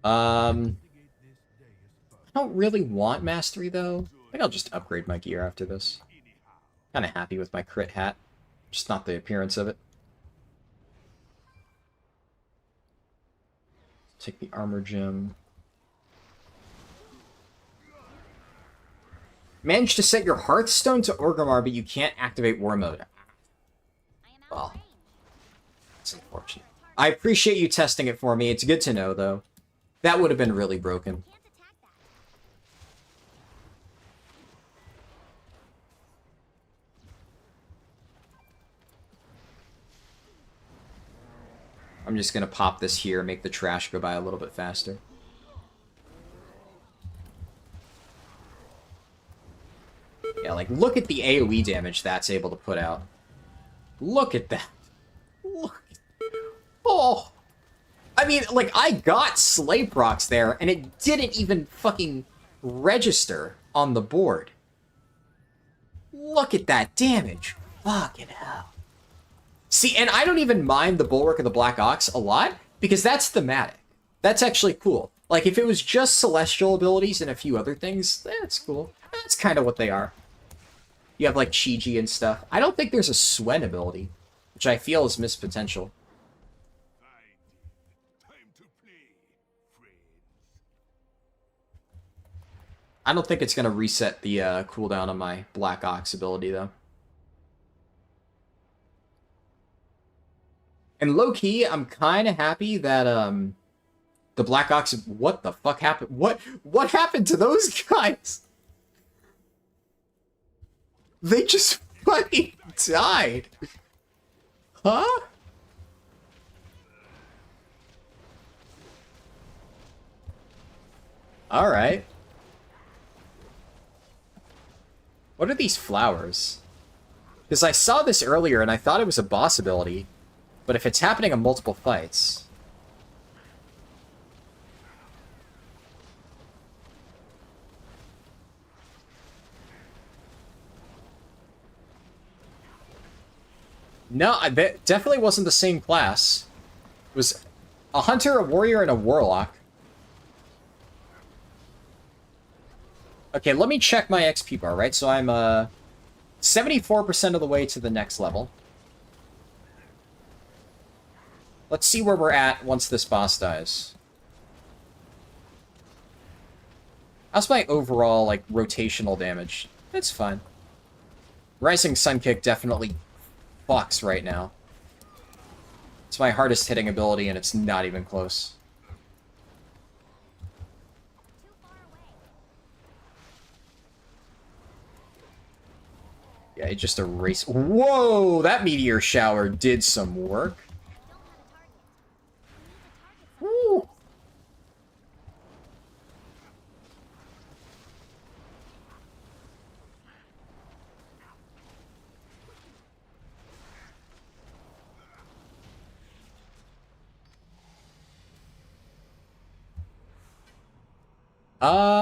I don't really want mastery, though. I think I'll just upgrade my gear after this. Kind of happy with my crit hat. Just not the appearance of it. Take the armor gem. Managed to set your Hearthstone to Orgrimmar, but you can't activate War Mode. I am out Well, of range. that's unfortunate. I appreciate you testing it for me. It's good to know, though. That would have been really broken. Can't attack that. I'm just gonna pop this here, make the trash go by a little bit faster. Yeah, like, look at the AoE damage that's able to put out. Look at that. Look. Oh! I mean, like, I got Slay procs there, and it didn't even fucking register on the board. Look at that damage. Fucking hell. See, and I don't even mind the Bulwark of the Black Ox a lot, because that's thematic. That's actually cool. Like, if it was just Celestial abilities and a few other things, that's cool. That's kind of what they are. You have, like, Chi-Ji and stuff. I don't think there's a Swen ability, which I feel is missed potential. Time to play, friends. I don't think it's going to reset the cooldown on my Black Ox ability, though. And low-key, I'm kind of happy that the Black Ox... What the fuck happened? What happened to those guys? They just fucking died. Huh? Alright. What are these flowers? Because I saw this earlier and I thought it was a boss ability. But if it's happening in multiple fights... No, that definitely wasn't the same class. It was a hunter, a warrior, and a warlock. Okay, let me check my XP bar, right? So I'm 74% of the way to the next level. Let's see where we're at once this boss dies. How's my overall, like, rotational damage? It's fine. Rising Sun Kick definitely fucks right now. It's my hardest hitting ability, and it's not even close. Too far away. Yeah, it just erased... Whoa! That meteor shower did some work. I don't have a target. I need to target something. Woo!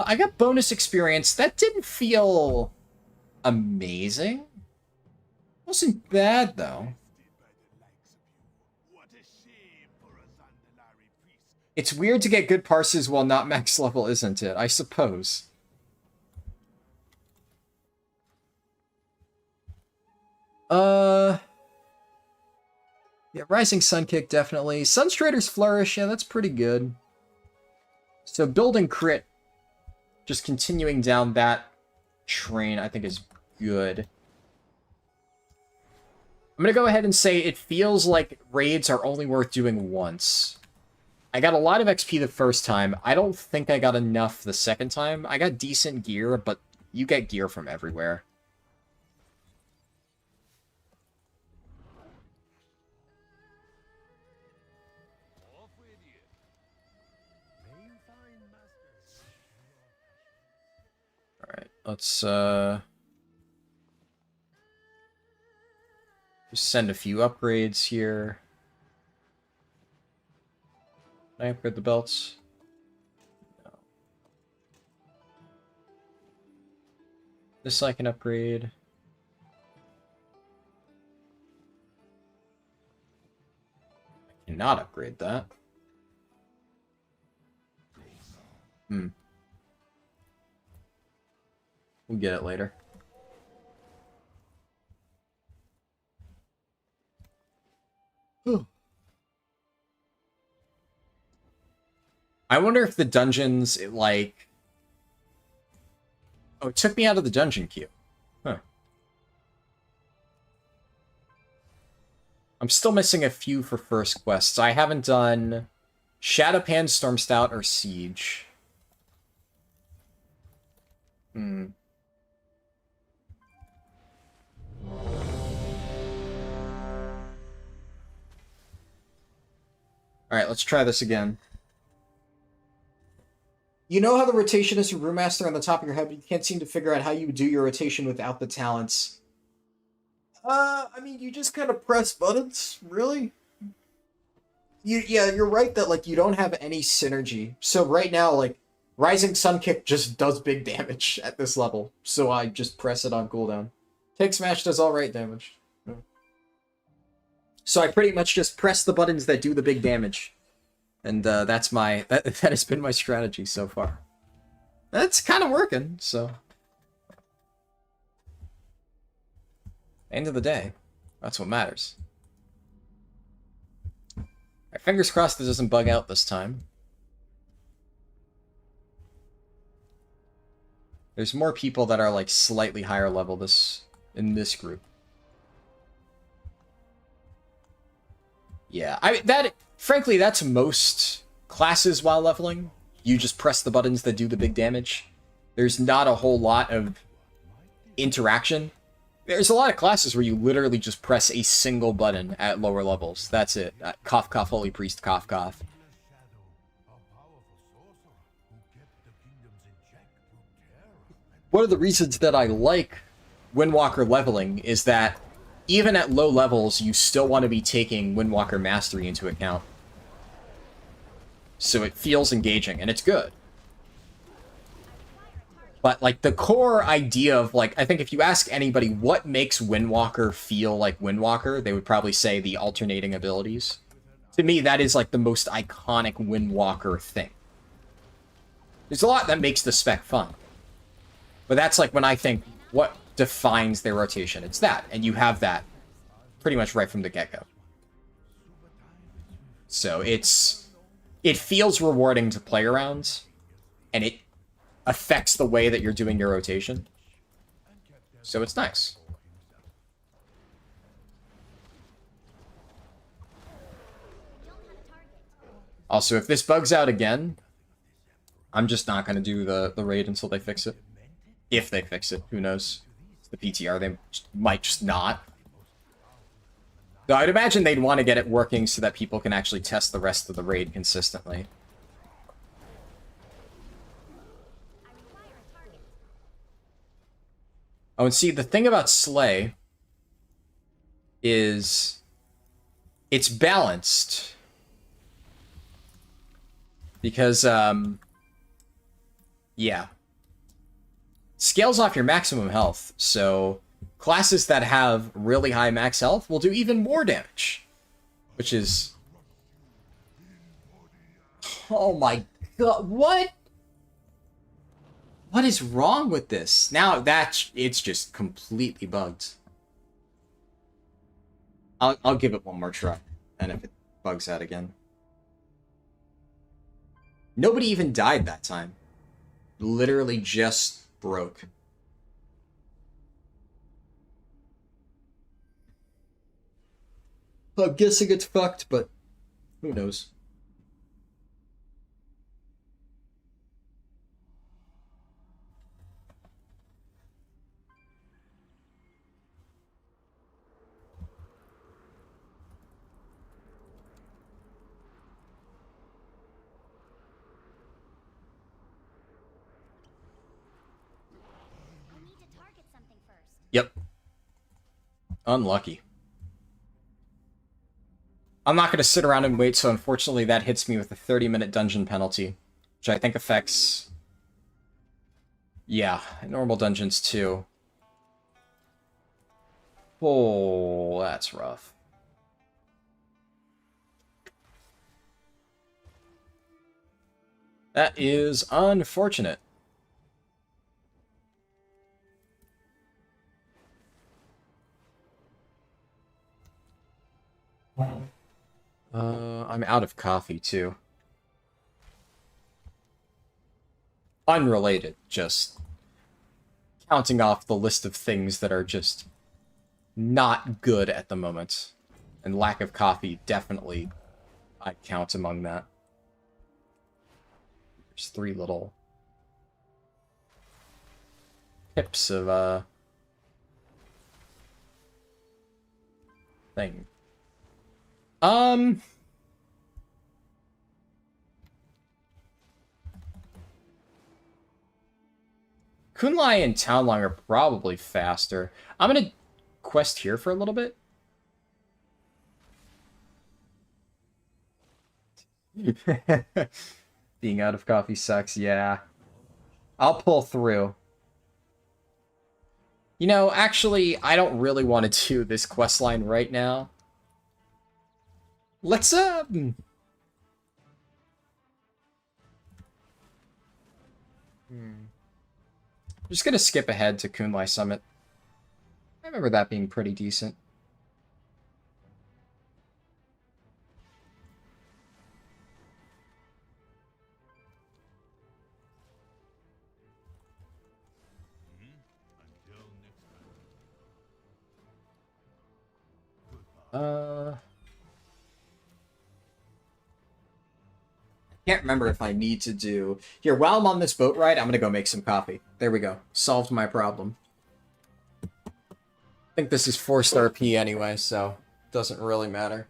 I got bonus experience. That didn't feel amazing. Wasn't bad, though. What a shame for a Zandalari priest. It's weird to get good parses while not max level, isn't it? I suppose. Yeah, Rising Sun Kick, definitely. Sunstrider's Flourish, yeah, that's pretty good. So building crit, just continuing down that train, I think is good. I'm gonna go ahead and say it feels like raids are only worth doing once. I got a lot of XP the first time. I don't think I got enough the second time. I got decent gear, but you get gear from everywhere. Off with you. May you find masters. Alright, let's just send a few upgrades here. Can I upgrade the belts? No. This I can upgrade. I cannot upgrade that. We'll get it later. I wonder if the dungeons, like... Oh, it took me out of the dungeon queue. Huh. I'm still missing a few for first quests. I haven't done Shadowpan, Storm Stout, or Siege. Alright, let's try this again. You know how the rotation is your Brewmaster on the top of your head, but you can't seem to figure out how you would do your rotation without the talents. I mean, you just kind of press buttons, really? You're right that like you don't have any synergy. So right now, like Rising Sun Kick just does big damage at this level. So I just press it on cooldown. Take Smash does alright damage. Yeah. So I pretty much just press the buttons that do the big damage. And that's that has been my strategy so far. That's kind of working, so. End of the day, that's what matters. Alright, fingers crossed this doesn't bug out this time. There's more people that are like slightly higher level in this group. Yeah, frankly, that's most classes while leveling. You just press the buttons that do the big damage. There's not a whole lot of interaction. There's a lot of classes where you literally just press a single button at lower levels. That's it. Cough, cough, holy priest, cough, cough. One of the reasons that I like Windwalker leveling is that even at low levels, you still want to be taking Windwalker Mastery into account. So it feels engaging, and it's good. But, like, the core idea of, like, I think if you ask anybody what makes Windwalker feel like Windwalker, they would probably say the alternating abilities. To me, that is, like, the most iconic Windwalker thing. There's a lot that makes the spec fun. But that's, like, when I think, what defines their rotation? It's that, and you have that pretty much right from the get-go. So, it feels rewarding to play around, and it affects the way that you're doing your rotation. So it's nice. Also, if this bugs out again, I'm just not going to do the raid until they fix it. If they fix it, who knows? It's the PTR, they might just not. Though I'd imagine they'd want to get it working so that people can actually test the rest of the raid consistently. Oh, and see, the thing about Slay is it's balanced. Because, yeah. Scales off your maximum health, so classes that have really high max health will do even more damage. Which is... Oh my god, what? What is wrong with this? Now it's just completely bugged. I'll give it one more try, and if it bugs out again. Nobody even died that time. Literally just broke. I'm guessing it's fucked, but who knows? Yep. Unlucky. I'm not going to sit around and wait, so unfortunately that hits me with a 30-minute dungeon penalty, which I think affects... Yeah, normal dungeons too. Oh, that's rough. That is unfortunate. I'm out of coffee, too. Unrelated, just counting off the list of things that are just not good at the moment. And lack of coffee, definitely, I count among that. There's 3 little tips of, thing. Kunlai and Townlong are probably faster. I'm gonna quest here for a little bit. Being out of coffee sucks, yeah. I'll pull through. You know, actually, I don't really want to do this quest line right now. Let's, I'm just gonna skip ahead to Kunlai Summit. I remember that being pretty decent. Until next time. Can't remember if I need to do... Here, while I'm on this boat ride, I'm gonna go make some coffee. There we go. Solved my problem. I think this is 4-star P anyway, so doesn't really matter.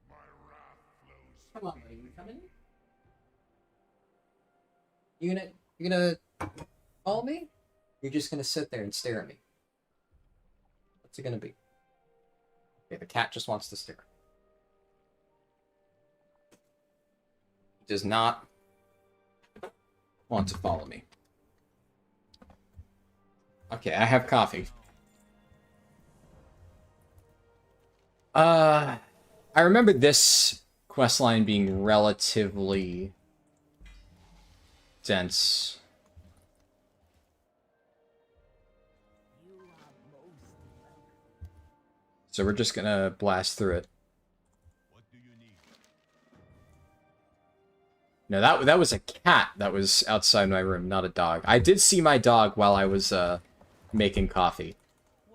My wrath flows. Come on, buddy, you coming? You gonna call me? You're just gonna sit there and stare at me. What's it gonna be? Okay, the cat just wants to stare. He does not want to follow me. Okay, I have coffee. I remember this questline being relatively dense. So we're just gonna blast through it. What do you need? No, that was a cat that was outside my room, not a dog. I did see my dog while I was making coffee.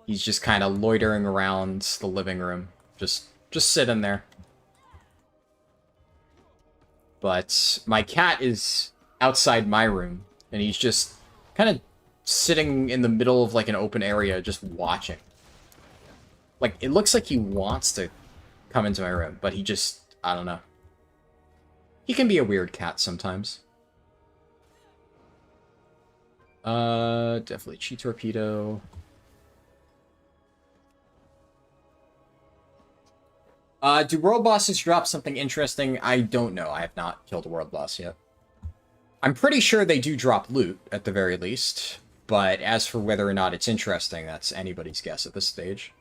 He's just kind of loitering around the living room, just sitting there. But my cat is outside my room, and he's just kind of sitting in the middle of like an open area, just watching. Like, it looks like he wants to come into my room, but he just, I don't know. He can be a weird cat sometimes. Definitely Chi Torpedo. Do world bosses drop something interesting? I don't know. I have not killed a world boss yet. I'm pretty sure they do drop loot, at the very least. But as for whether or not it's interesting, that's anybody's guess at this stage.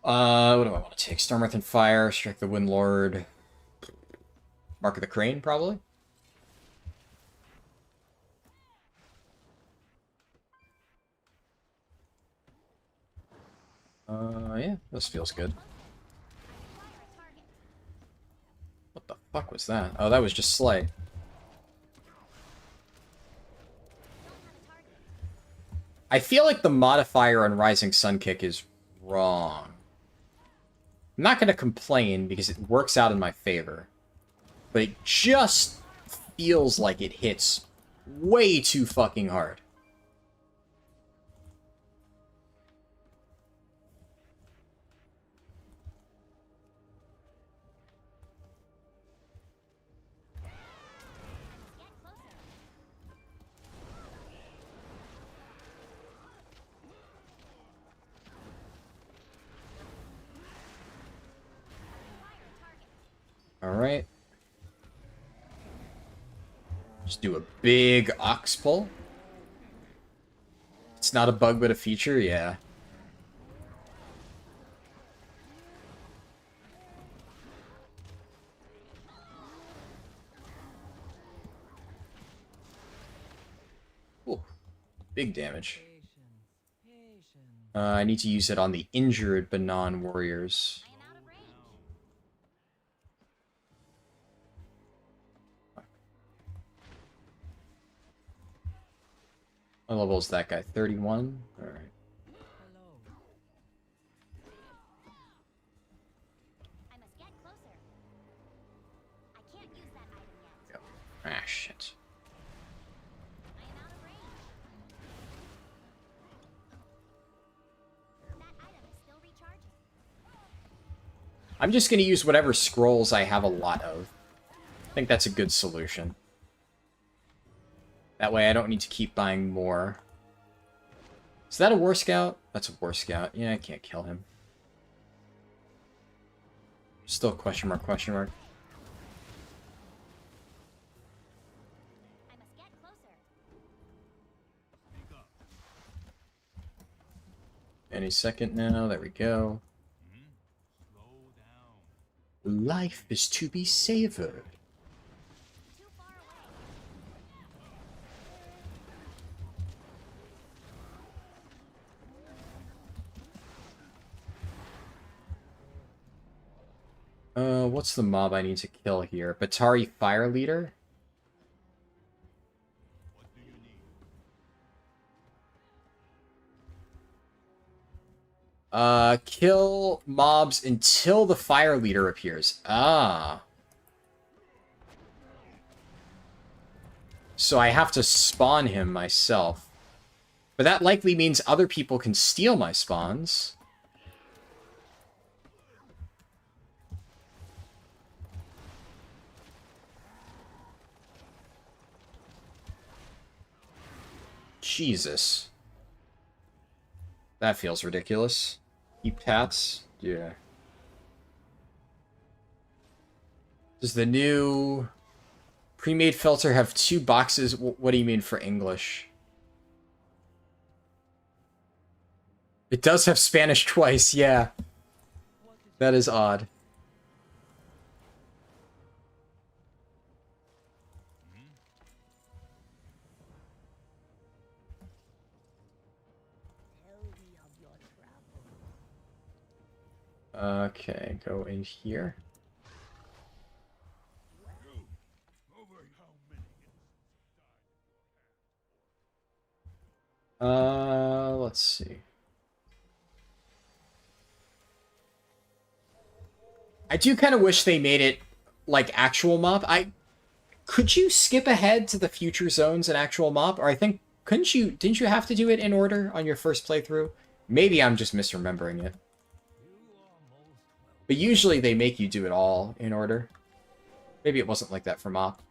What do I want to take? Storm, Earth, and Fire, Strike the Windlord, Mark of the Crane, probably? Yeah, this feels good. What the fuck was that? Oh, that was just Slay. I feel like the modifier on Rising Sun Kick is wrong. I'm not going to complain because it works out in my favor. But it just feels like it hits way too fucking hard. Alright. Just do a big ox pull. It's not a bug but a feature, yeah. Ooh, big damage. I need to use it on the injured Banon warriors. What level is that guy? 31? Alright. I must get closer. I can't use that item yet. Yep. Ah, shit. I am out of range. That item is still recharging. I'm just gonna use whatever scrolls I have a lot of. I think that's a good solution. That way I don't need to keep buying more. Is that a War Scout? That's a War Scout. Yeah, I can't kill him. Still question mark, question mark. I must get closer. Any second now. There we go. Life is to be savored. Too far away. What's the mob I need to kill here? Batari Fire Leader? Kill mobs until the Fire Leader appears. Ah. So I have to spawn him myself. But that likely means other people can steal my spawns. Jesus. That feels ridiculous. Keep paths? Yeah. Does the new pre-made filter have 2 boxes? What do you mean for English? It does have Spanish twice, yeah. That is odd. Okay, go in here. Let's see. I do kind of wish they made it like actual mop. Could you skip ahead to the future zones in actual mop? Or I think, didn't you have to do it in order on your first playthrough? Maybe I'm just misremembering it. But usually they make you do it all in order. Maybe it wasn't like that for mop.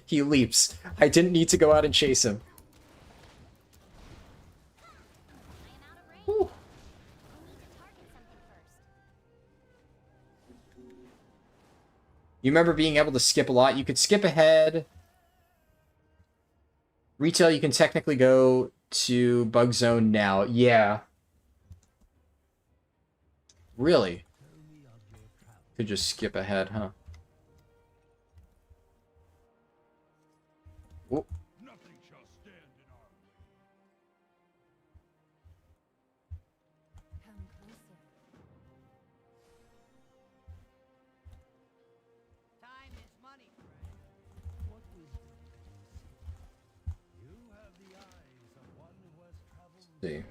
He leaps. I didn't need to go out and chase him. I am out of range. Whew. I need to target something first. You remember being able to skip a lot? You could skip ahead. Retail, you can technically go to Bug Zone now. Yeah. Really? Could just skip ahead, huh? Whoop. Nothing shall stand in our way. Come closer. Time is money, friend. What wisdom do you see? You have the eyes of one who has traveled. See.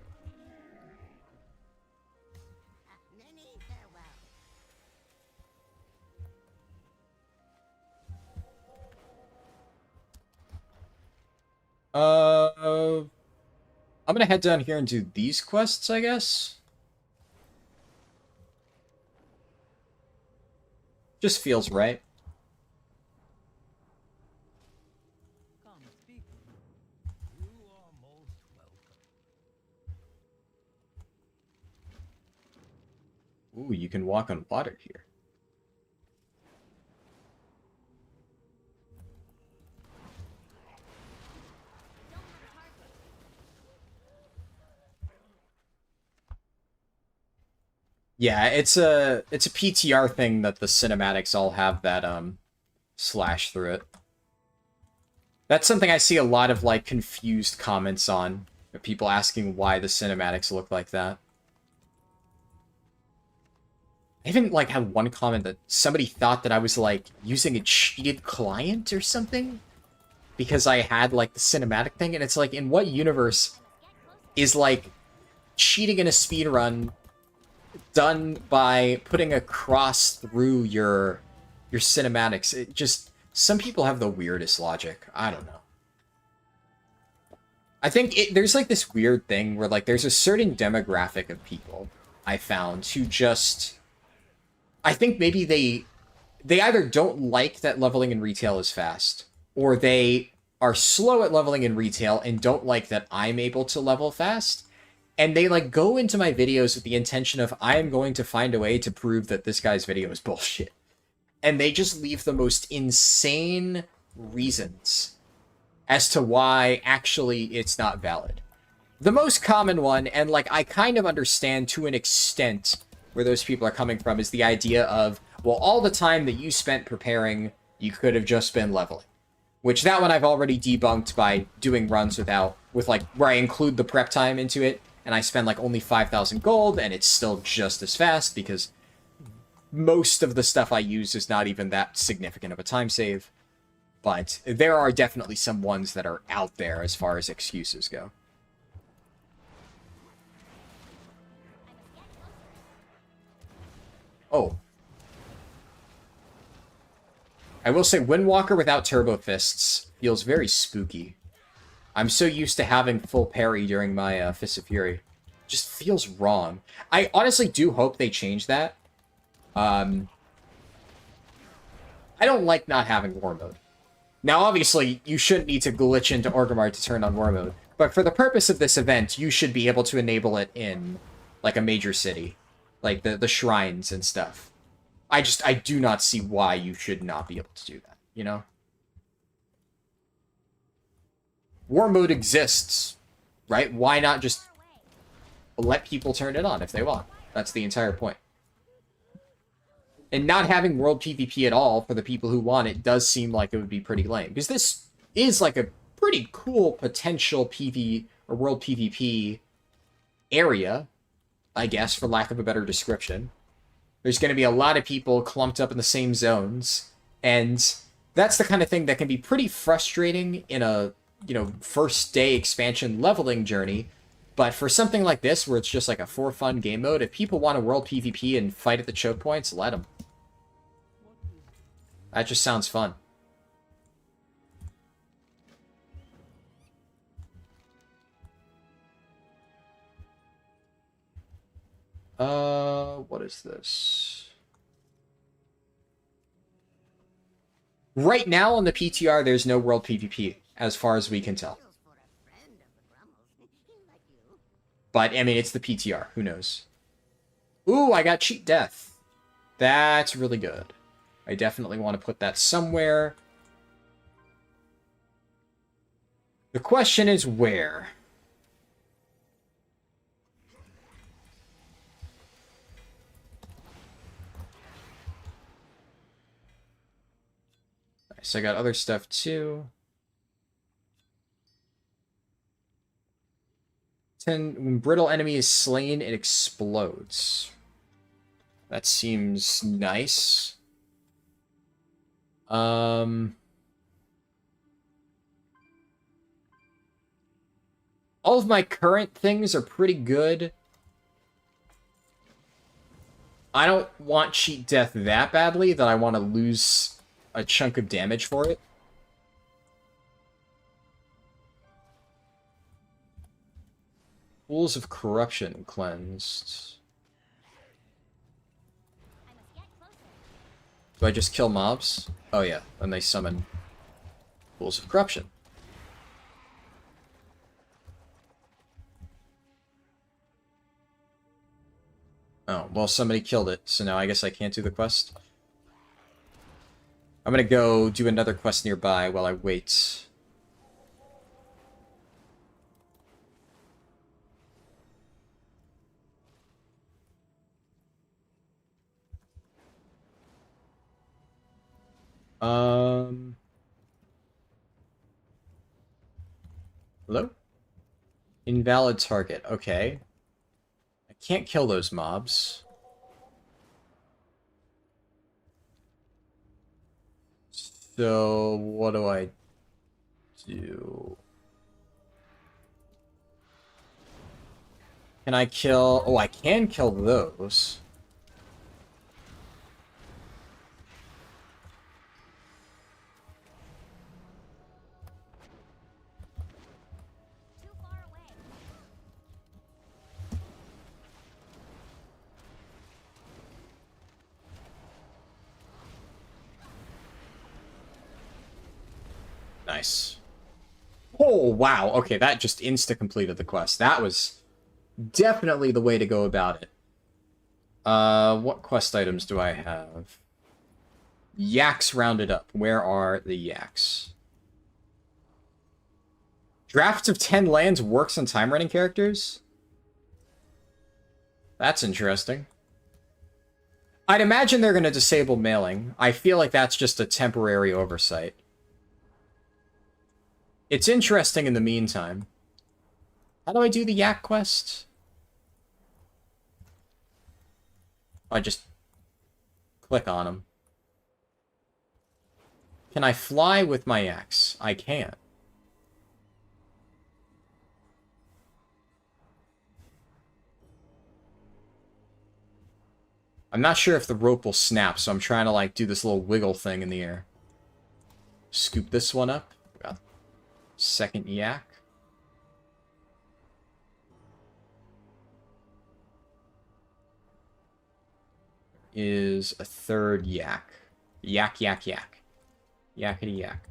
Many farewell. I'm gonna head down here and do these quests, I guess. Just feels right. Come speak. You are most welcome. Ooh, you can walk on water here. I don't have a target. Yeah, it's a PTR thing that the cinematics all have that slash through it. That's something I see a lot of like confused comments on. People asking why the cinematics look like that. I even like had one comment that somebody thought that I was like using a cheated client or something because I had like the cinematic thing, and it's like, in what universe is like cheating in a speedrun done by putting a cross through your cinematics? It just, some people have the weirdest logic. I don't know. I think there's like this weird thing where like there's a certain demographic of people I found who just, I think maybe they either don't like that leveling in retail is fast, or they are slow at leveling in retail and don't like that I'm able to level fast. And they like go into my videos with the intention of, I am going to find a way to prove that this guy's video is bullshit. And they just leave the most insane reasons as to why actually it's not valid. The most common one, and like I kind of understand to an extent where those people are coming from, is the idea of, well, all the time that you spent preparing, you could have just been leveling. Which, that one I've already debunked by doing runs with like, where I include the prep time into it, and I spend like only 5,000 gold, and it's still just as fast, because most of the stuff I use is not even that significant of a time save. But there are definitely some ones that are out there as far as excuses go. Oh. I will say, Windwalker without Turbo Fists feels very spooky. I'm so used to having full parry during my Fist of Fury. Just feels wrong. I honestly do hope they change that. I don't like not having War Mode. Now, obviously, you shouldn't need to glitch into Orgrimmar to turn on War Mode. But for the purpose of this event, you should be able to enable it in, like, a major city. Like, the shrines and stuff. I do not see why you should not be able to do that, you know? War Mode exists, right? Why not just let people turn it on if they want? That's the entire point. And not having World PvP at all for the people who want it does seem like it would be pretty lame. Because this is like a pretty cool potential PvP or World PvP area, I guess, for lack of a better description. There's going to be a lot of people clumped up in the same zones. And that's the kind of thing that can be pretty frustrating in a, you know, first day expansion leveling journey. But for something like this, where it's just like a for fun game mode, if people want a World PvP and fight at the choke points, let them. That just sounds fun. What is this? Right now on the PTR, there's no world PvP, as far as we can tell. Feels for a friend of the Grummles. Like you. But, I mean, it's the PTR. Who knows? Ooh, I got cheat death. That's really good. I definitely want to put that somewhere. The question is where? Nice, I got other stuff too. When brittle enemy is slain, it explodes. That seems nice. All of my current things are pretty good. I don't want cheat death that badly that I want to lose a chunk of damage for it. Pools of corruption cleansed. I must get closer. Do I just kill mobs? Oh yeah, then they summon pools of corruption. Oh, well, somebody killed it, so now I guess I can't do the quest. I'm gonna go do another quest nearby while I wait. Hello? Invalid target. Okay. I can't kill those mobs. So, what do I do? Can I kill... Oh, I can kill those. Too far away. Nice. Oh, wow. Okay, that just insta-completed the quest. That was definitely the way to go about it. What quest items do I have? Yaks rounded up. Where are the yaks? Drafts of 10 lands works on time running characters? That's interesting. I'd imagine they're going to disable mailing. I feel like that's just a temporary oversight. It's interesting in the meantime. How do I do the yak quest? I just click on them. Can I fly with my yaks? I can. I'm not sure if the rope will snap, so I'm trying to like do this little wiggle thing in the air. Scoop this one up. Got second yak. Is a third yak. Yak, yak, yak. Yakety yak.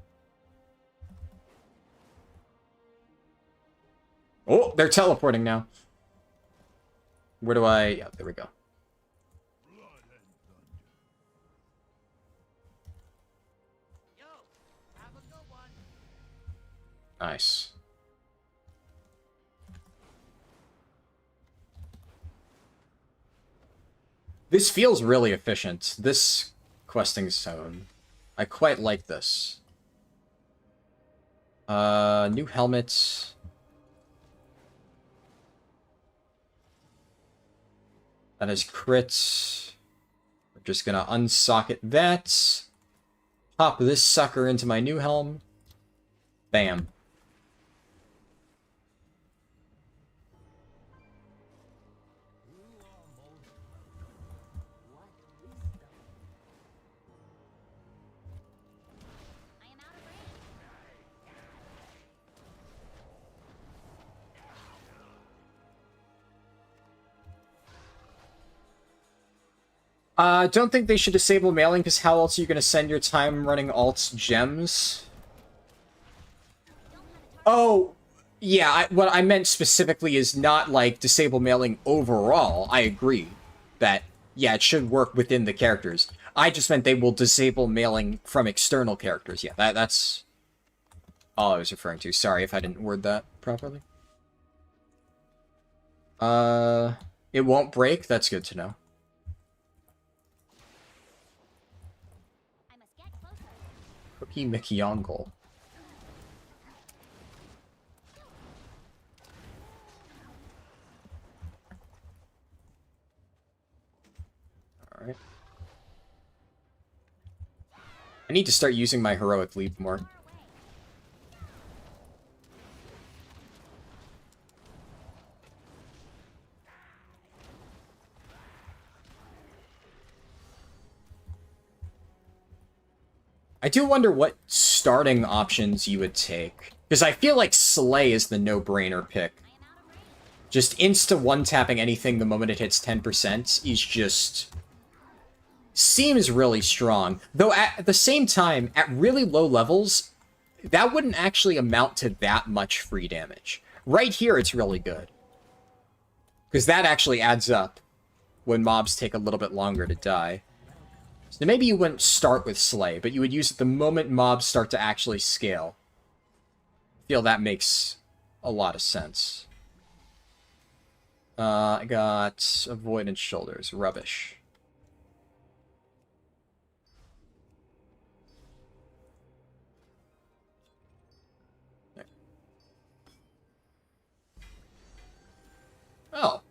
Oh, they're teleporting now. Where do I... Yeah, there we go. Yo, have a good one. Nice. This feels really efficient. This questing zone. I quite like this. New helmets. That is crit. We're just gonna unsocket that. Pop this sucker into my new helm. Bam. I am out of range. Don't think they should disable mailing, because how else are you going to send your time running alts gems? Oh, yeah, what I meant specifically is not, like, disable mailing overall. I agree that, yeah, it should work within the characters. I just meant they will disable mailing from external characters. Yeah, that's all I was referring to. Sorry if I didn't word that properly. It won't break? That's good to know. I must get closer. Cookie McYongle. Alright. I need to start using my heroic leap more. I do wonder what starting options you would take. Because I feel like Slay is the no-brainer pick. Just insta-one-tapping anything the moment it hits 10% is just... seems really strong. Though at the same time, at really low levels, that wouldn't actually amount to that much free damage. Right here, it's really good. Because that actually adds up when mobs take a little bit longer to die. So maybe you wouldn't start with Slay, but you would use it the moment mobs start to actually scale. I feel that makes a lot of sense. I got Avoidance Shoulders. Rubbish. Oh.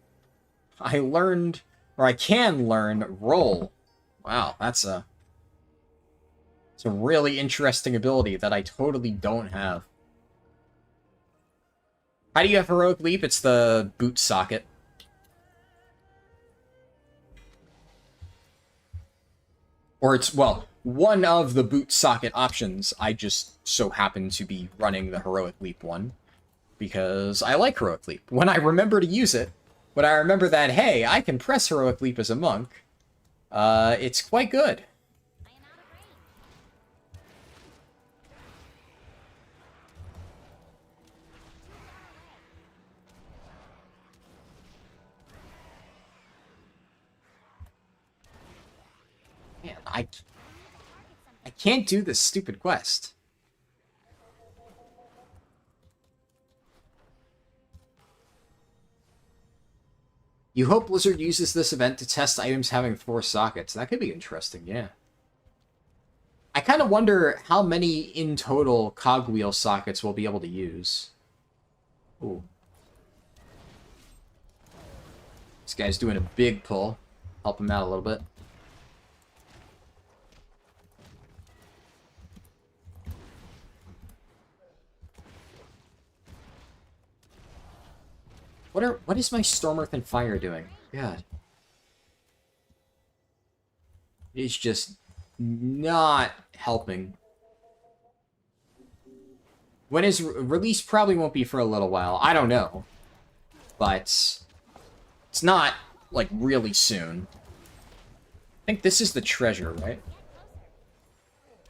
I learned, or I can learn, Roll. Wow, it's a really interesting ability that I totally don't have. How do you have Heroic Leap? It's the boot socket. Or it's, well, one of the boot socket options. I just so happen to be running the Heroic Leap one. Because I like Heroic Leap. When I remember to use it, when I remember that, hey, I can press Heroic Leap as a monk, it's quite good. I am out of range. Man, I can't do this stupid quest. You hope Blizzard uses this event to test items having 4 sockets. That could be interesting, yeah. I kind of wonder how many in total cogwheel sockets we'll be able to use. Ooh. This guy's doing a big pull. Help him out a little bit. What is my Storm Earth and Fire doing? God. It's just not helping. When his release probably won't be for a little while. I don't know. But it's not, like, really soon. I think this is the treasure, right?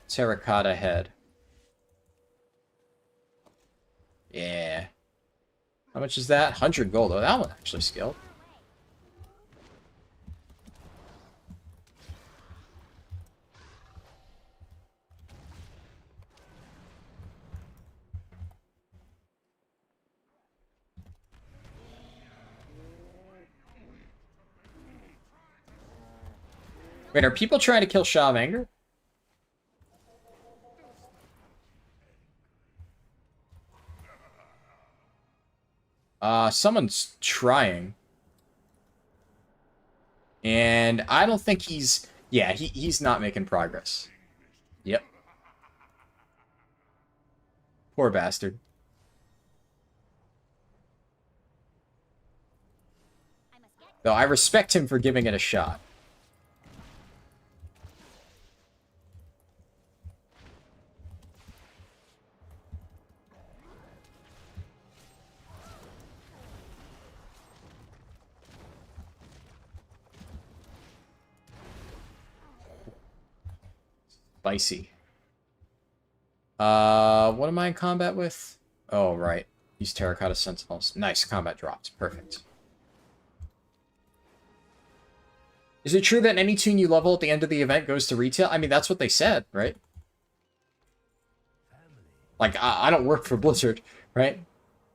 Terracotta head. Yeah. How much is that? 100 gold. Oh, that one actually scaled. Wait, are people trying to kill Shaw of Anger? Someone's trying. And I don't think he's... Yeah, he's not making progress. Yep. Poor bastard. Though I respect him for giving it a shot. Spicy. What am I in combat with? Oh, right. These Terracotta Sentinels. Nice, combat dropped. Perfect. Is it true that any tune you level at the end of the event goes to retail? I mean, that's what they said, right? Like, I don't work for Blizzard, right?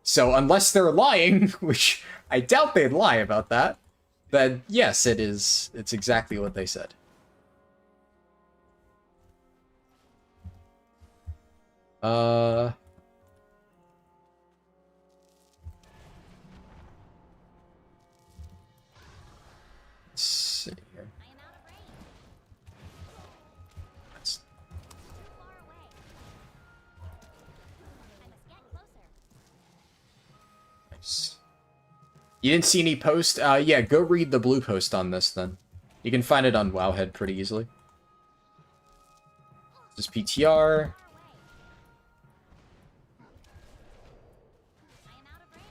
So unless they're lying, which I doubt they'd lie about that, then yes, it is. It's exactly what they said. Let's see here. I am out of range. Let's... Too far away. I must get closer. Nice. You didn't see any post? Yeah, go read the blue post on this then. You can find it on Wowhead pretty easily. Just PTR. I am out of range.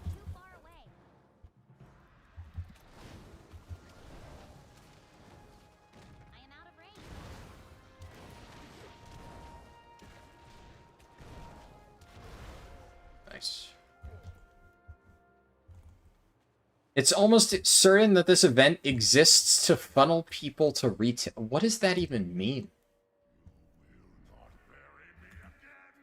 Too far away. I am out of range. Nice. It's almost certain that this event exists to funnel people to retail. What does that even mean?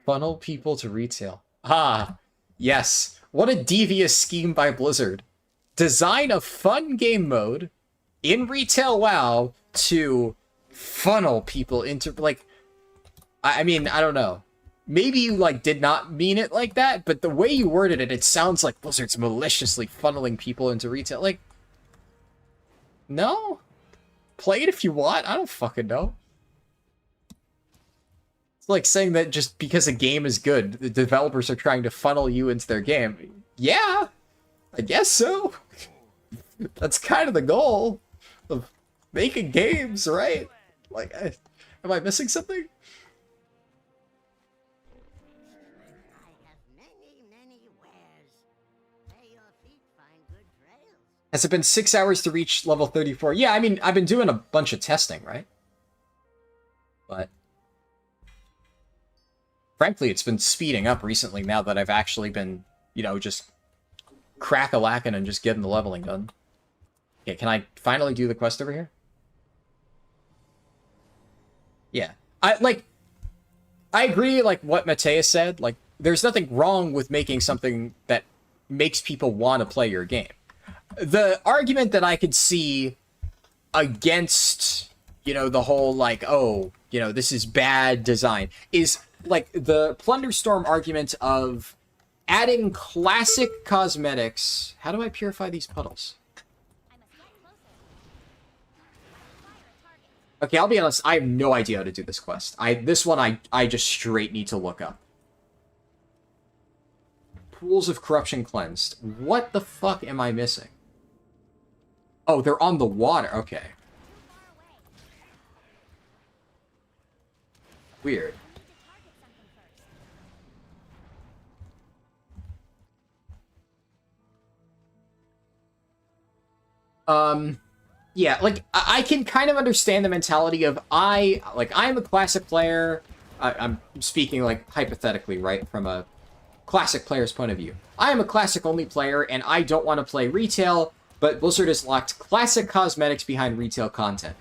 Funnel people to retail. Ah, yes. What a devious scheme by Blizzard. Design a fun game mode in retail WoW to funnel people into, like, I mean, I don't know. Maybe you, like, did not mean it like that, but the way you worded it, it sounds like Blizzard's maliciously funneling people into retail. Like, no? Play it if you want? I don't fucking know. It's like saying that just because a game is good, the developers are trying to funnel you into their game. Yeah, I guess so. That's kind of the goal of making games, right? Like, am I missing something? I have many wares. May your feet find good trails. Has it been 6 hours to reach level 34? Yeah, I mean, I've been doing a bunch of testing, right? But frankly, it's been speeding up recently now that I've actually been, you know, just crack-a-lacking and just getting the leveling done. Okay, can I finally do the quest over here? Yeah. I agree, like, what Mateus said. Like, there's nothing wrong with making something that makes people want to play your game. The argument that I could see against, you know, the whole, like, oh, you know, this is bad design, is, like, the Plunderstorm argument of adding classic cosmetics. How do I purify these puddles? I must get closer. Fire a target. Okay, I'll be honest, I have no idea how to do this quest. This one I just straight need to look up. Pools of Corruption cleansed. What the fuck am I missing? Oh, they're on the water. Okay. Too far away. Weird. I need to target something first. Yeah, like, I can kind of understand the mentality of, I'm a classic player. I'm speaking, like, hypothetically, right, from a classic player's point of view. I am a classic-only player, and I don't want to play retail, but Blizzard has locked classic cosmetics behind retail content.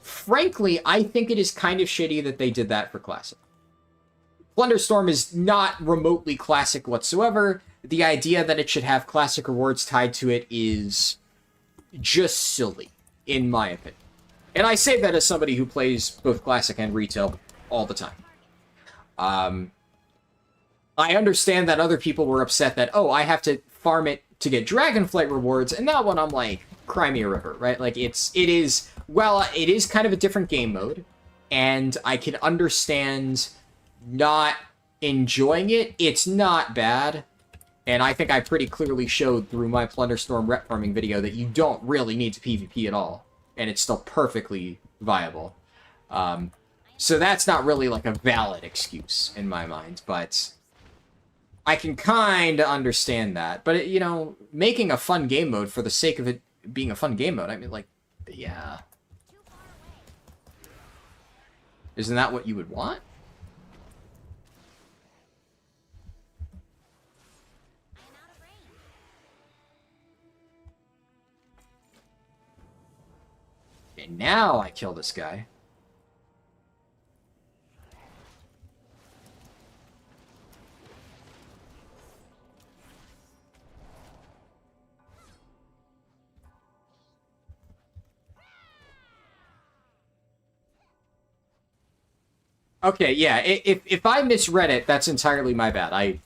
Frankly, I think it is kind of shitty that they did that for classic. Plunderstorm is not remotely classic whatsoever. The idea that it should have classic rewards tied to it is just silly, in my opinion. And I say that as somebody who plays both classic and retail all the time. I understand that other people were upset that, oh, I have to farm it to get Dragonflight rewards, and that one I'm like, cry me a river, right? Like, it is kind of a different game mode, and I can understand not enjoying it. It's not bad. And I think I pretty clearly showed through my Plunderstorm rep farming video that you don't really need to PvP at all. And it's still perfectly viable. So that's not really like a valid excuse in my mind. But I can kind of understand that. But, you know, making a fun game mode for the sake of it being a fun game mode. I mean, like, yeah. Too far away. Isn't that what you would want? I am out of range. Okay, now I kill this guy. Okay, yeah, if I misread it, that's entirely my bad.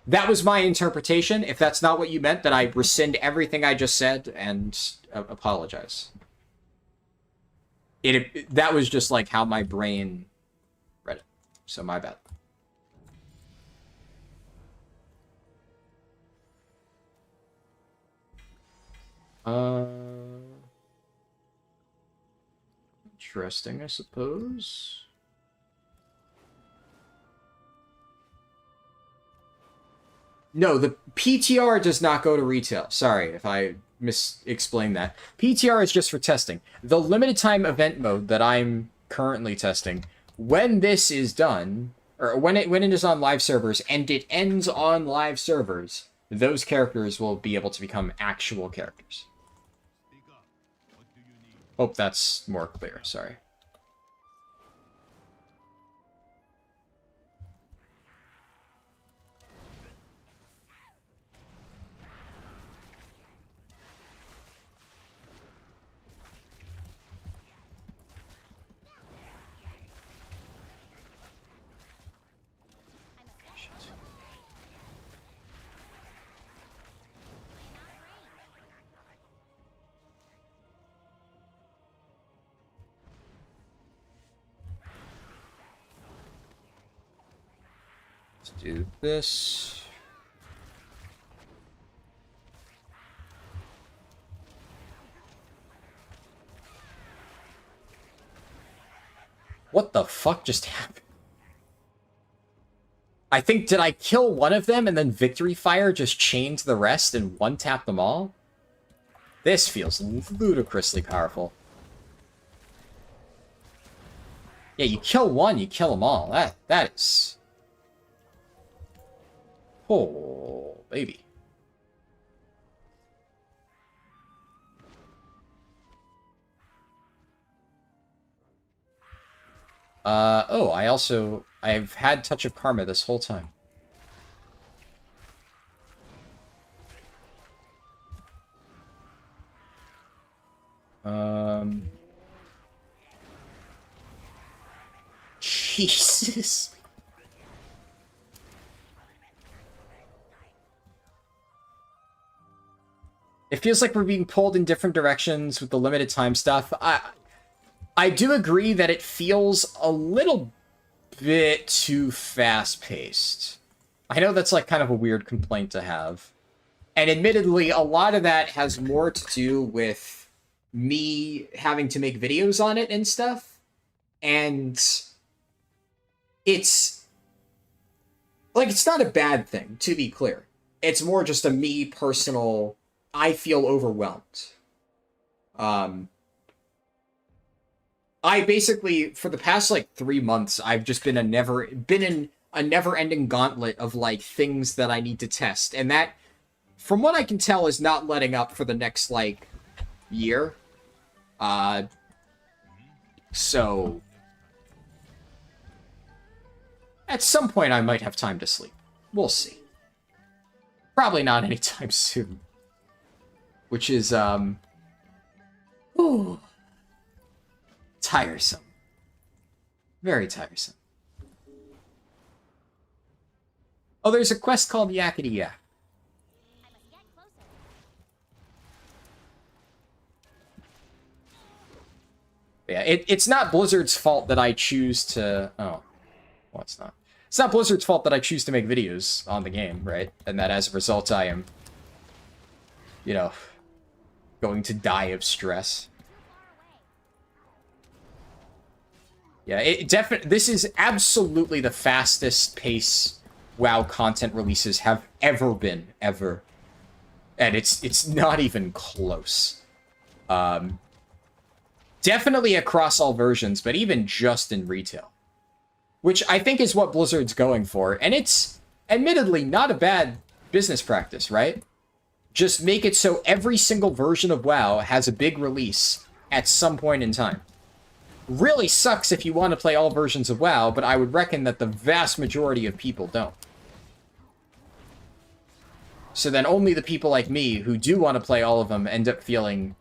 That was my interpretation. If that's not what you meant, then I rescind everything I just said and apologize. That was just like how my brain read it. So my bad. Interesting, I suppose. No, the PTR does not go to retail. Sorry if I mis-explained that. PTR is just for testing. The limited time event mode that I'm currently testing, when this is done, or when it is on live servers and it ends on live servers, those characters will be able to become actual characters. Hope that's more clear. Sorry. Let's do this. What the fuck just happened? I think, did I kill one of them and then Victory Fire just chained the rest and one-tapped them all? This feels ludicrously powerful. Yeah, you kill one, you kill them all. That is... Oh, baby. Oh, I've had Touch of Karma this whole time. Jesus. It feels like we're being pulled in different directions with the limited time stuff. I do agree that it feels a little bit too fast-paced. I know that's like kind of a weird complaint to have. And admittedly, a lot of that has more to do with me having to make videos on it and stuff. And it's like, it's not a bad thing, to be clear. It's more just a me personal, I feel overwhelmed. I basically, for the past like 3 months, I've just been in a never-ending gauntlet of like things that I need to test, and that, from what I can tell, is not letting up for the next like year. So at some point, I might have time to sleep. We'll see. Probably not anytime soon. Which is ooh, tiresome. Very tiresome. Oh, there's a quest called Yakety Yak. I must get closer. Yeah, it's not Blizzard's fault that I choose to... Oh. Well, it's not. It's not Blizzard's fault that I choose to make videos on the game, right? And that as a result I am, you know, going to die of stress. Yeah, this is absolutely the fastest pace WoW content releases have ever been, ever. And it's not even close. Definitely across all versions, but even just in retail. Which I think is what Blizzard's going for. And it's admittedly not a bad business practice, right? Just make it so every single version of WoW has a big release at some point in time. Really sucks if you want to play all versions of WoW, but I would reckon that the vast majority of people don't. So then only the people like me who do want to play all of them end up feeling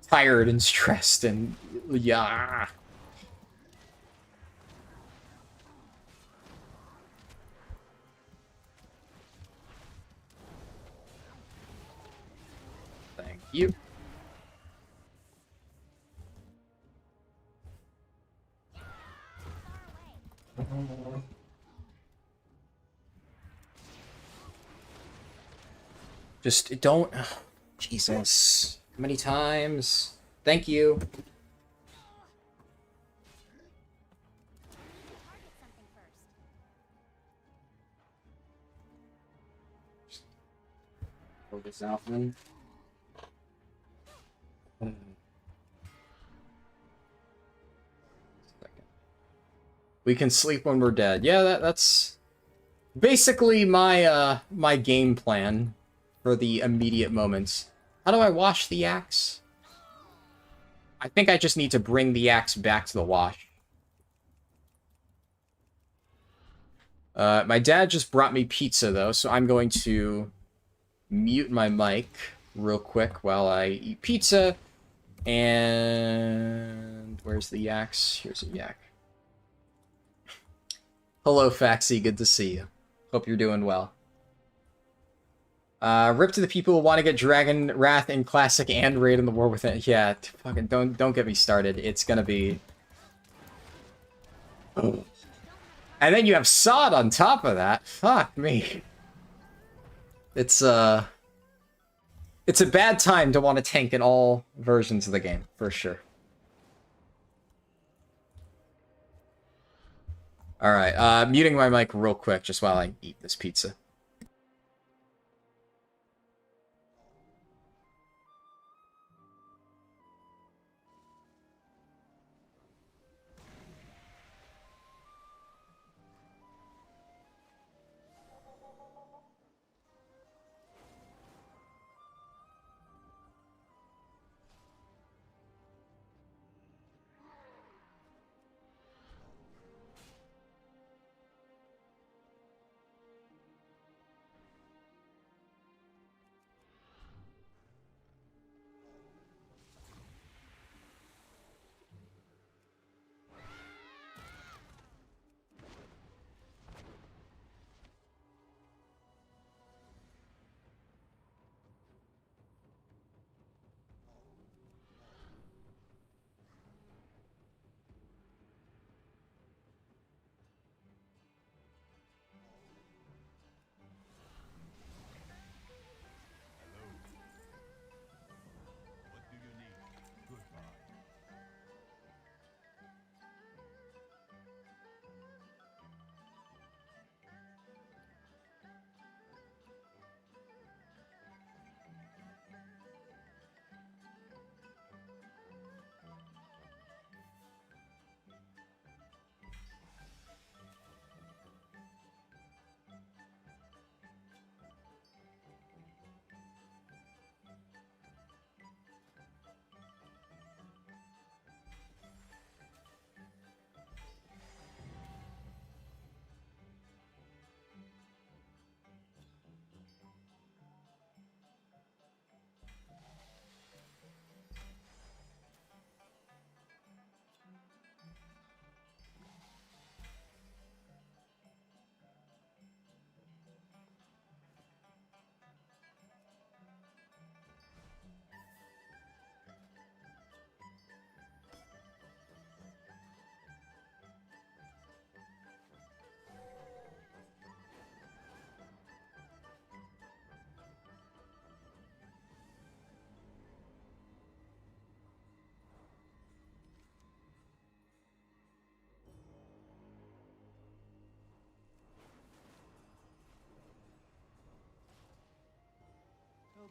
tired and stressed and yeah. Thank you. Just don't... Jesus. How many times? Thank you. Target something first. Pull this out then. We can sleep when we're dead. Yeah, that's basically my my game plan for the immediate moments. How do I wash the axe? I think I just need to bring the axe back to the wash. My dad just brought me pizza though, so I'm going to mute my mic real quick while I eat pizza. And where's the axe? Here's a yak. Hello, Faxi. Good to see you. Hope you're doing well. Rip to the people who want to get Dragon Wrath in Classic and Raid in the War Within. Yeah, fucking don't get me started. It's gonna be... And then you have Sod on top of that. Fuck me. It's a bad time to want to tank in all versions of the game, for sure. Alright, muting my mic real quick just while I eat this pizza.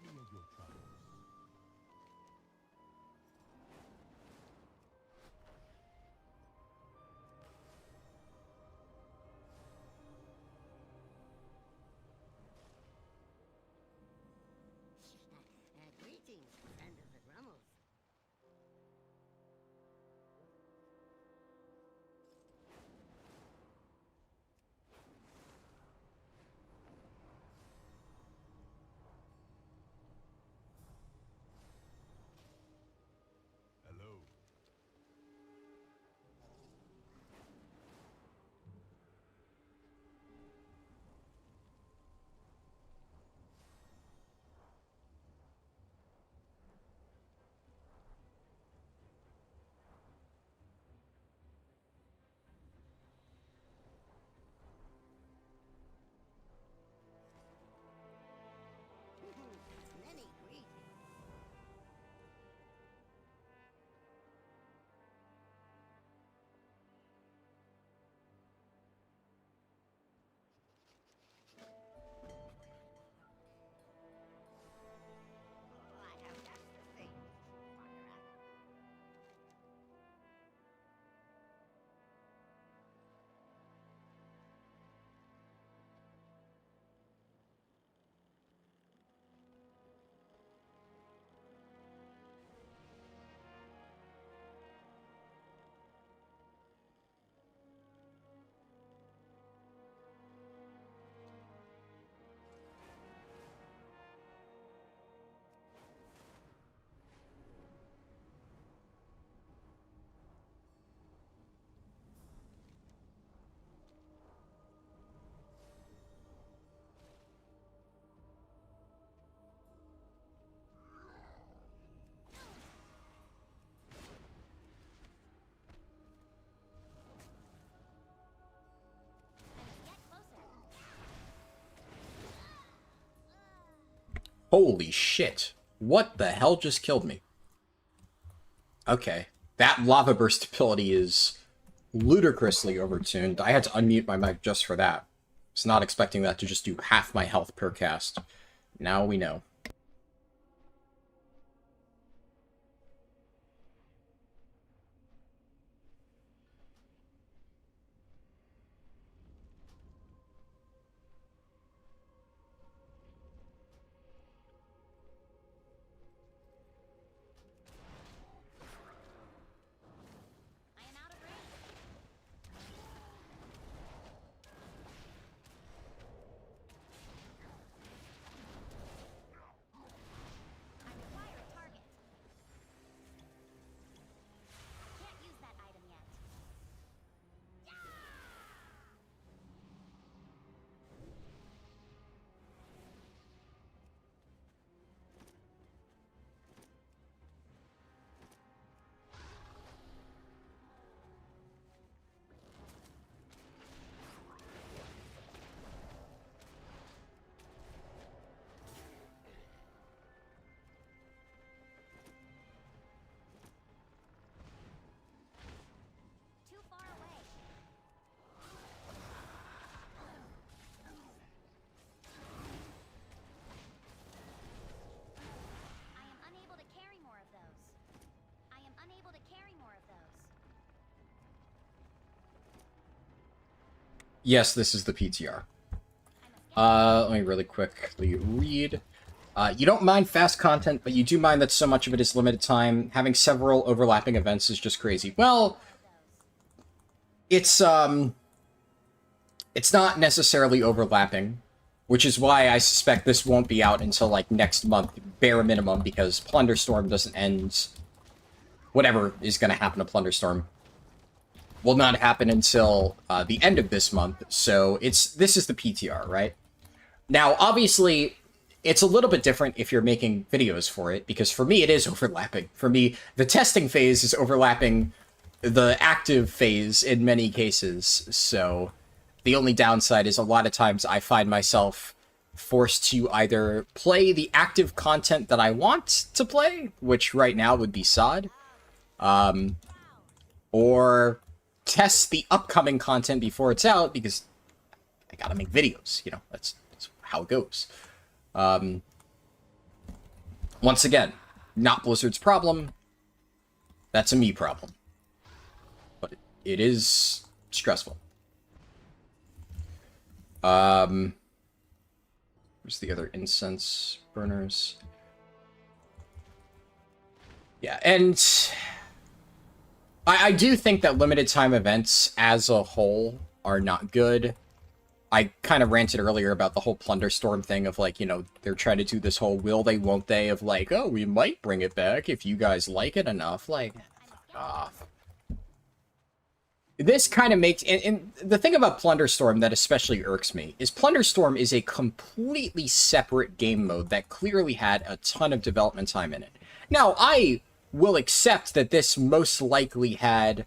me of your troubles. Greetings, friend of the Grummels. Hello. Many greetings. Oh, I have just the thing, Wanderer. Get closer. Holy shit. What the hell just killed me? Okay. That lava burst ability is ludicrously overtuned. I had to unmute my mic just for that. I was not expecting that to just do half my health per cast. Now we know. I am out of range. I require a target. Can't use that item yet. Too far away. I am unable to carry more of those. I am unable to carry more of those. Yes, this is the PTR. Let me really quickly read. You don't mind fast content, but you do mind that so much of it is limited time. Having several overlapping events is just crazy. Well, it's not necessarily overlapping, which is why I suspect this won't be out until, like, next month, bare minimum, because Plunderstorm doesn't end... Whatever is going to happen to Plunderstorm will not happen until the end of this month, so this is the PTR, right? Now, obviously, it's a little bit different if you're making videos for it, because for me, it is overlapping. For me, the testing phase is overlapping the active phase in many cases, so the only downside is a lot of times I find myself forced to either play the active content that I want to play, which right now would be SOD, or test the upcoming content before it's out, because I gotta make videos, you know, that's how it goes. Once again, not Blizzard's problem. That's a me problem. But it is stressful. Where's the other incense burners? Yeah, and I do think that limited time events as a whole are not good. I kind of ranted earlier about the whole Plunderstorm thing of, like, you know, they're trying to do this whole will they, won't they of, like, oh, we might bring it back if you guys like it enough. Like, fuck off. This kind of makes... And the thing about Plunderstorm that especially irks me is Plunderstorm is a completely separate game mode that clearly had a ton of development time in it. Now, I will accept that this most likely had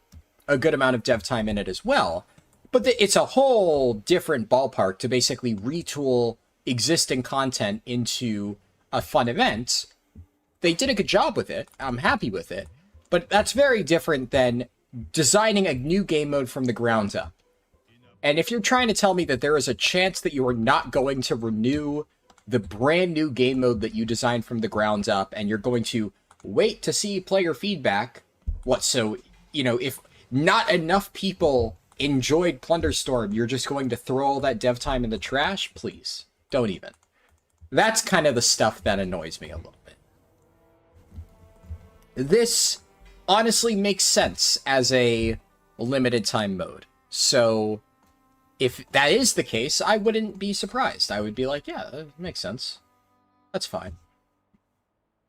a good amount of dev time in it as well, but it's a whole different ballpark to basically retool existing content into a fun event. They did a good job with it. I'm happy with it. But that's very different than designing a new game mode from the ground up. And if you're trying to tell me that there is a chance that you are not going to renew the brand new game mode that you designed from the ground up, and you're going to wait to see player feedback, what, so, you know, if not enough people enjoyed Plunderstorm, you're just going to throw all that dev time in the trash? Please, don't even. That's kind of the stuff that annoys me a little bit. This honestly makes sense as a limited time mode. So if that is the case, I wouldn't be surprised. I would be like, yeah, that makes sense. That's fine.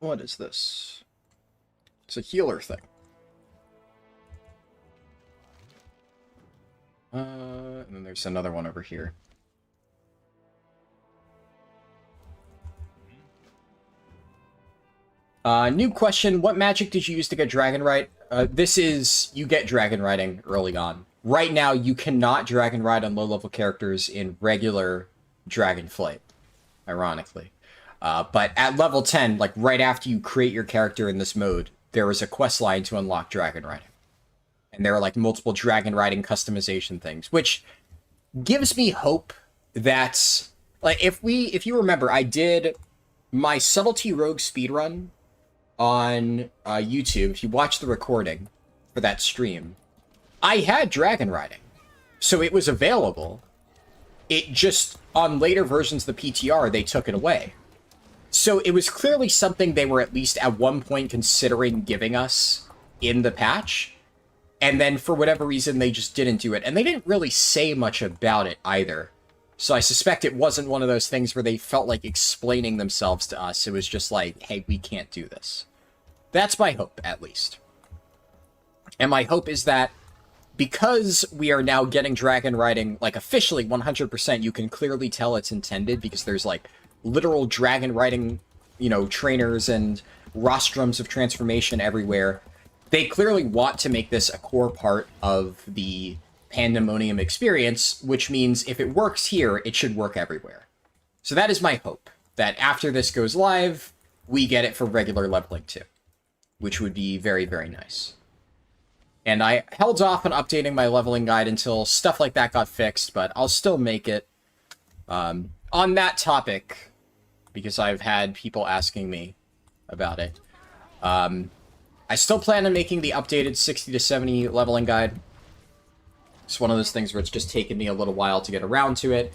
What is this? It's a healer thing. And then there's another one over here. New question. What magic did you use to get Dragonflight? This is... You get Dragonflighting early on. Right now, you cannot Dragonflight on low-level characters in regular Dragonflight. Ironically. But at level 10, like right after you create your character in this mode, there is a quest line to unlock Dragonflighting. And there are like multiple Dragonflighting customization things, which gives me hope that, like, if you remember, I did my Subtlety Rogue speedrun on YouTube. If you watch the recording for that stream, I had Dragonflighting. So it was available. It just, on later versions of the PTR, they took it away. So it was clearly something they were at least at one point considering giving us in the patch. And then for whatever reason, they just didn't do it. And they didn't really say much about it either. So I suspect it wasn't one of those things where they felt like explaining themselves to us. It was just like, hey, we can't do this. That's my hope, at least. And my hope is that because we are now getting Dragonflighting, like, officially 100%, you can clearly tell it's intended because there's, like, literal Dragonflighting, you know, trainers and rostrums of transformation everywhere. They clearly want to make this a core part of the Pandamonium experience, which means if it works here, it should work everywhere. So that is my hope, that after this goes live, we get it for regular leveling too, which would be very, very nice. And I held off on updating my leveling guide until stuff like that got fixed, but I'll still make it. On that topic, because I've had people asking me about it, I still plan on making the updated 60 to 70 leveling guide. It's one of those things where it's just taken me a little while to get around to it.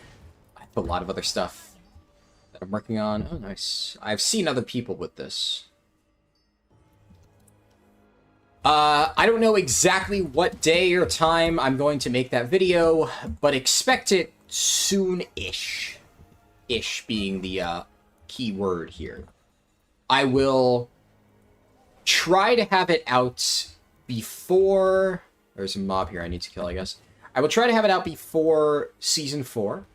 I have a lot of other stuff that I'm working on. Oh, nice. I've seen other people with this. I don't know exactly what day or time I'm going to make that video, but expect it soon-ish. Ish being the key word here. I will try to have it out before... There's a mob here I need to kill, I guess. I will try to have it out before Season 4.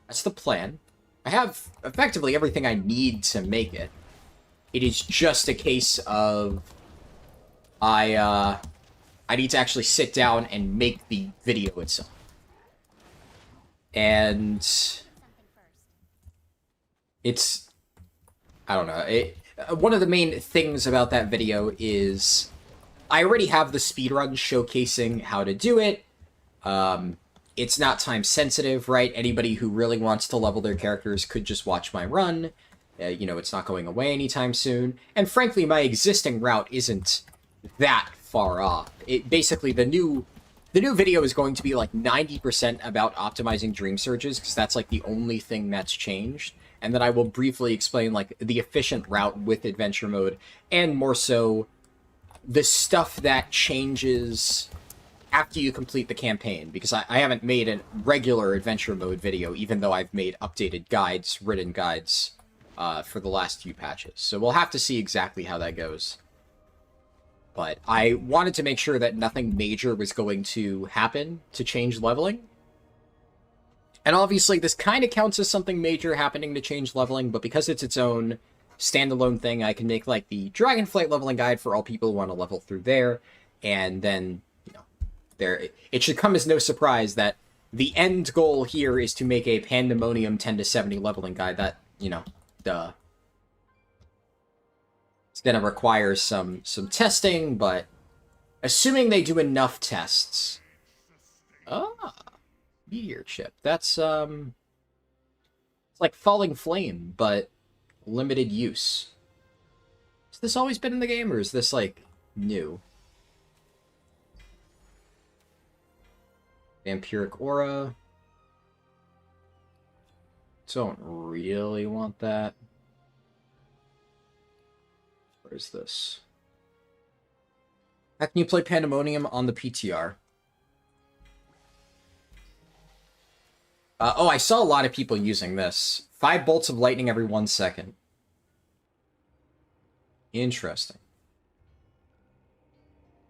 That's the plan. I have effectively everything I need to make it. It is just a case of... I need to actually sit down and make the video itself. And... it's... I don't know. One of the main things about that video is... I already have the speedrun showcasing how to do it. It's not time sensitive, right? Anybody who really wants to level their characters could just watch my run. You know, it's not going away anytime soon. And frankly, my existing route isn't that far off. It basically, the new video is going to be like 90% about optimizing dream surges, because that's like the only thing that's changed. And then I will briefly explain like the efficient route with adventure mode, and more so the stuff that changes after you complete the campaign, because I haven't made a regular adventure mode video, even though I've made updated guides, written guides, for the last few patches. So we'll have to see exactly how that goes. But I wanted to make sure that nothing major was going to happen to change leveling. And obviously this kind of counts as something major happening to change leveling, but because it's its own standalone thing, I can make like the Dragonflight leveling guide for all people who want to level through there, and then, you know, it should come as no surprise that the end goal here is to make a Pandamonium 10 to 70 leveling guide. That, you know, duh. It's gonna require some testing, but assuming they do enough tests. Ah, meteor chip. That's it's like Falling Flame, but limited use. Has this always been in the game, or is this like new? Vampiric Aura. Don't really want that. Where is this? How can you play Pandemonium on the PTR? Oh, I saw a lot of people using this. 5 bolts of lightning every 1 second. Interesting.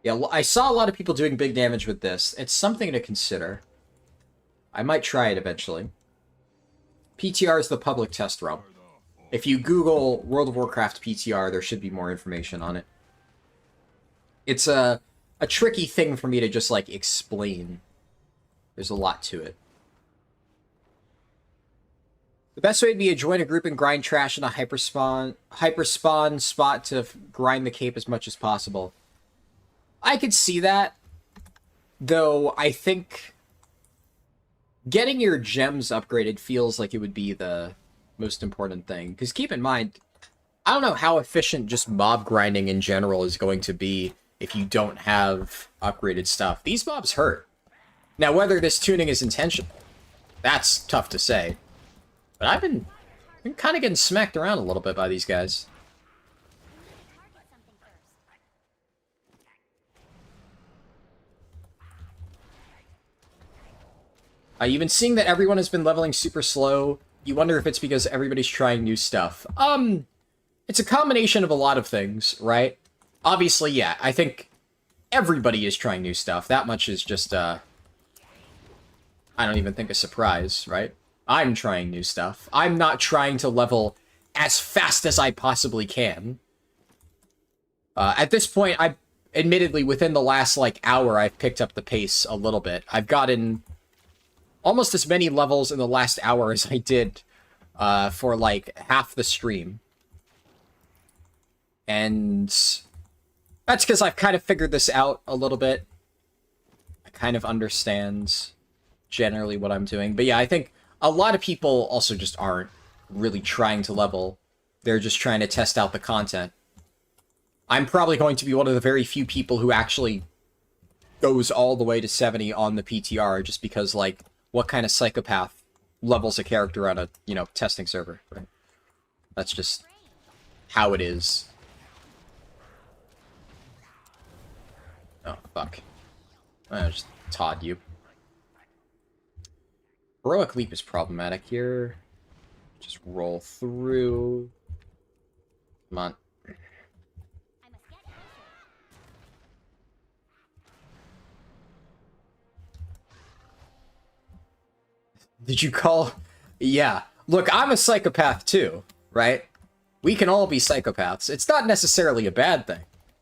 Yeah, I saw a lot of people doing big damage with this. It's something to consider. I might try it eventually. PTR is the public test realm. If you Google World of Warcraft PTR, there should be more information on it. It's a tricky thing for me to just, like, explain. There's a lot to it. The best way would be to join a group and grind trash in a hyperspawn spot to grind the cape as much as possible. I could see that, though I think getting your gems upgraded feels like it would be the most important thing. Because keep in mind, I don't know how efficient just mob grinding in general is going to be if you don't have upgraded stuff. These mobs hurt. Now, whether this tuning is intentional, that's tough to say. But I've been kind of getting smacked around a little bit by these guys. You've been seeing that everyone has been leveling super slow. You wonder if it's because everybody's trying new stuff. It's a combination of a lot of things, right? Obviously, yeah, I think everybody is trying new stuff. That much is just, I don't even think a surprise, right? I'm trying new stuff. I'm not trying to level as fast as I possibly can. At this point, admittedly, within the last, like, hour, I've picked up the pace a little bit. I've gotten almost as many levels in the last hour as I did for, like, half the stream. And that's because I've kind of figured this out a little bit. I kind of understand generally what I'm doing. But yeah, I think a lot of people also just aren't really trying to level. They're just trying to test out the content. I'm probably going to be one of the very few people who actually goes all the way to 70 on the PTR, just because, like, what kind of psychopath levels a character on a, you know, testing server, right? That's just how it is. Oh, fuck. I just Todd you. Heroic Leap is problematic here. Just roll through. Come on. I must get closer. Did you call? Yeah. Look, I'm a psychopath too, right? We can all be psychopaths. It's not necessarily a bad thing.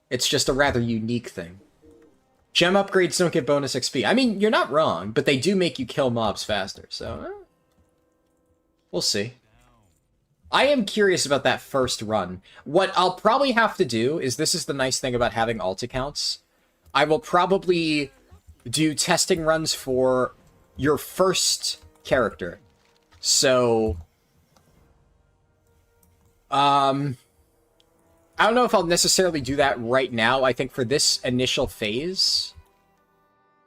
It's just a rather unique thing. Gem upgrades don't get bonus XP. I mean, you're not wrong, but they do make you kill mobs faster, so we'll see. I am curious about that first run. What I'll probably have to do is, this is the nice thing about having alt accounts, I will probably do testing runs for your first character. So I don't know if I'll necessarily do that right now. I think for this initial phase...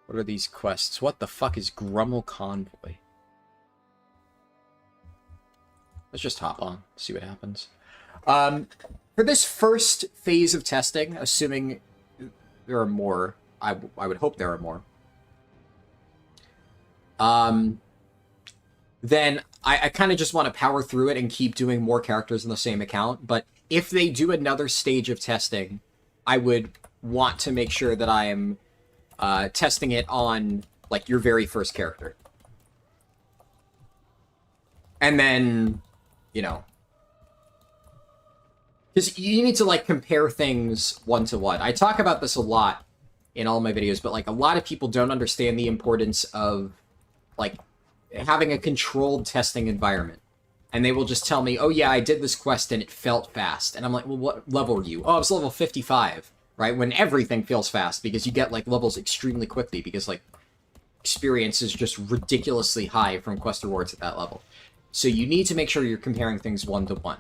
What are these quests? What the fuck is Grummel Convoy? Let's just hop on, see what happens. For this first phase of testing, assuming there are more, I would hope there are more, then I kind of just want to power through it and keep doing more characters in the same account. But if they do another stage of testing, I would want to make sure that I am testing it on, like, your very first character. And then, you know... Because you need to, like, compare things one-to-one. I talk about this a lot in all my videos, but, like, a lot of people don't understand the importance of, like, having a controlled testing environment. And they will just tell me, oh yeah, I did this quest and it felt fast. And I'm like, well, what level are you? Oh, I was level 55, right? When everything feels fast, because you get, like, levels extremely quickly, because, like, experience is just ridiculously high from quest rewards at that level. So you need to make sure you're comparing things one-to-one.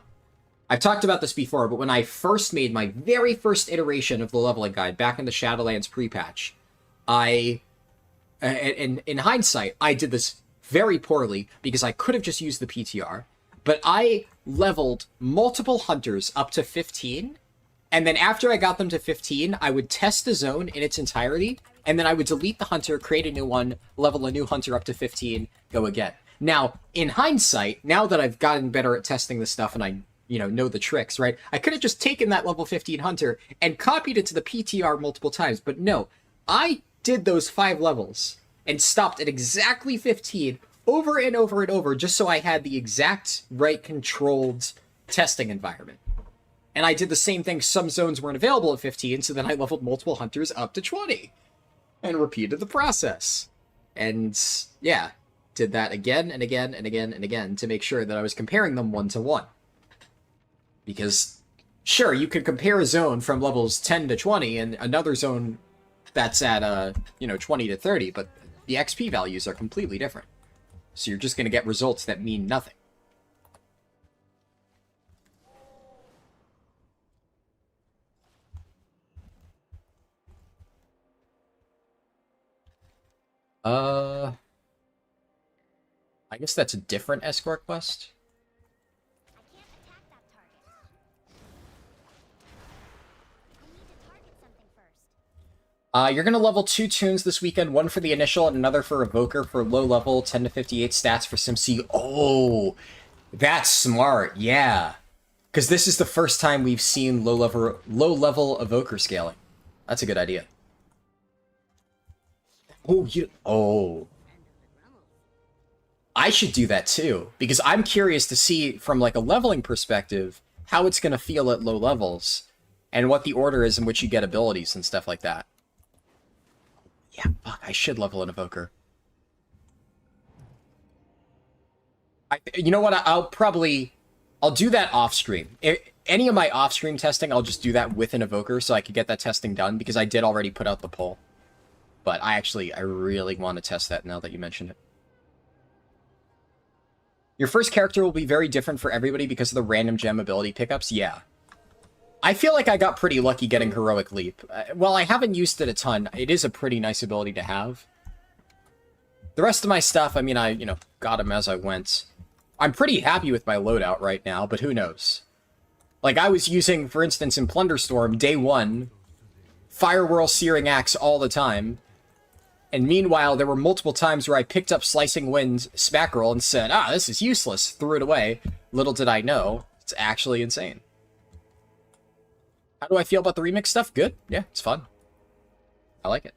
I've talked about this before, but when I first made my very first iteration of the leveling guide back in the Shadowlands pre-patch, in hindsight, I did this very poorly because I could have just used the PTR, but I leveled multiple hunters up to 15, and then after I got them to 15, I would test the zone in its entirety, and then I would delete the hunter, create a new one, level a new hunter up to 15, go again. Now, in hindsight, now that I've gotten better at testing this stuff and I know the tricks, right? I could have just taken that level 15 hunter and copied it to the PTR multiple times, but no. I did those 5 levels and stopped at exactly 15 over and over and over just so I had the exact right controlled testing environment. And I did the same thing. Some zones weren't available at 15, so then I leveled multiple hunters up to 20 and repeated the process. And yeah, did that again and again and again and again to make sure that I was comparing them one-to-one. Because, sure, you could compare a zone from levels 10 to 20 and another zone that's at, 20 to 30, but the XP values are completely different. So you're just going to get results that mean nothing. I guess that's a different escort quest. I can't attack that target. We need to target something first. You're going to level 2 tunes this weekend, one for the initial and another for Evoker for low level, 10 to 58 stats for SimC. Oh, that's smart, yeah. Because this is the first time we've seen low level Evoker scaling. That's a good idea. Oh. I should do that too, because I'm curious to see from like a leveling perspective how it's going to feel at low levels and what the order is in which you get abilities and stuff like that. Yeah, fuck, I should level an Evoker. You know what? I'll do that off stream. Any of my off stream testing, I'll just do that with an Evoker so I could get that testing done, because I did already put out the poll. But I really want to test that now that you mentioned it. Your first character will be very different for everybody because of the random gem ability pickups? Yeah. I feel like I got pretty lucky getting Heroic Leap. Well, I haven't used it a ton. It is a pretty nice ability to have. The rest of my stuff, I mean, I got them as I went. I'm pretty happy with my loadout right now, but who knows? Like, I was using, for instance, in Plunderstorm, day 1, Firewhirl Searing Axe all the time. And meanwhile, there were multiple times where I picked up Slicing Wind Smackerel and said, this is useless, threw it away. Little did I know, it's actually insane. How do I feel about the remix stuff? Good. Yeah, it's fun. I like it.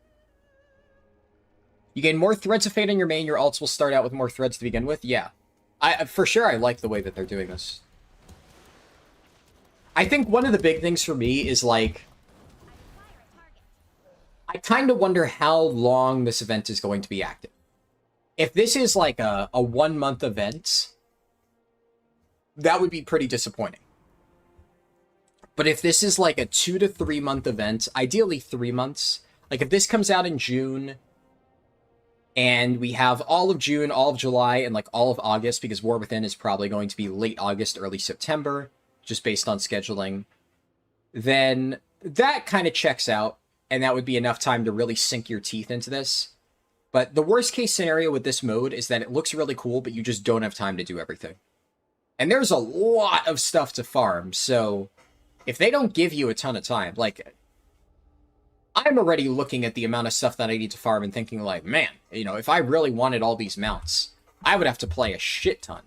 You gain more Threads of Fate in your main, your alts will start out with more threads to begin with? Yeah. For sure, I like the way that they're doing this. I think one of the big things for me is, like, I kind of wonder how long this event is going to be active. If this is like a 1-month event, that would be pretty disappointing. But if this is like a 2 to 3 month event, ideally 3 months, like if this comes out in June and we have all of June, all of July, and like all of August, because War Within is probably going to be late August, early September, just based on scheduling, then that kind of checks out, and that would be enough time to really sink your teeth into this. But the worst case scenario with this mode is that it looks really cool, but you just don't have time to do everything. And there's a lot of stuff to farm, so if they don't give you a ton of time, like, I'm already looking at the amount of stuff that I need to farm and thinking like, man, you know, if I really wanted all these mounts, I would have to play a shit ton.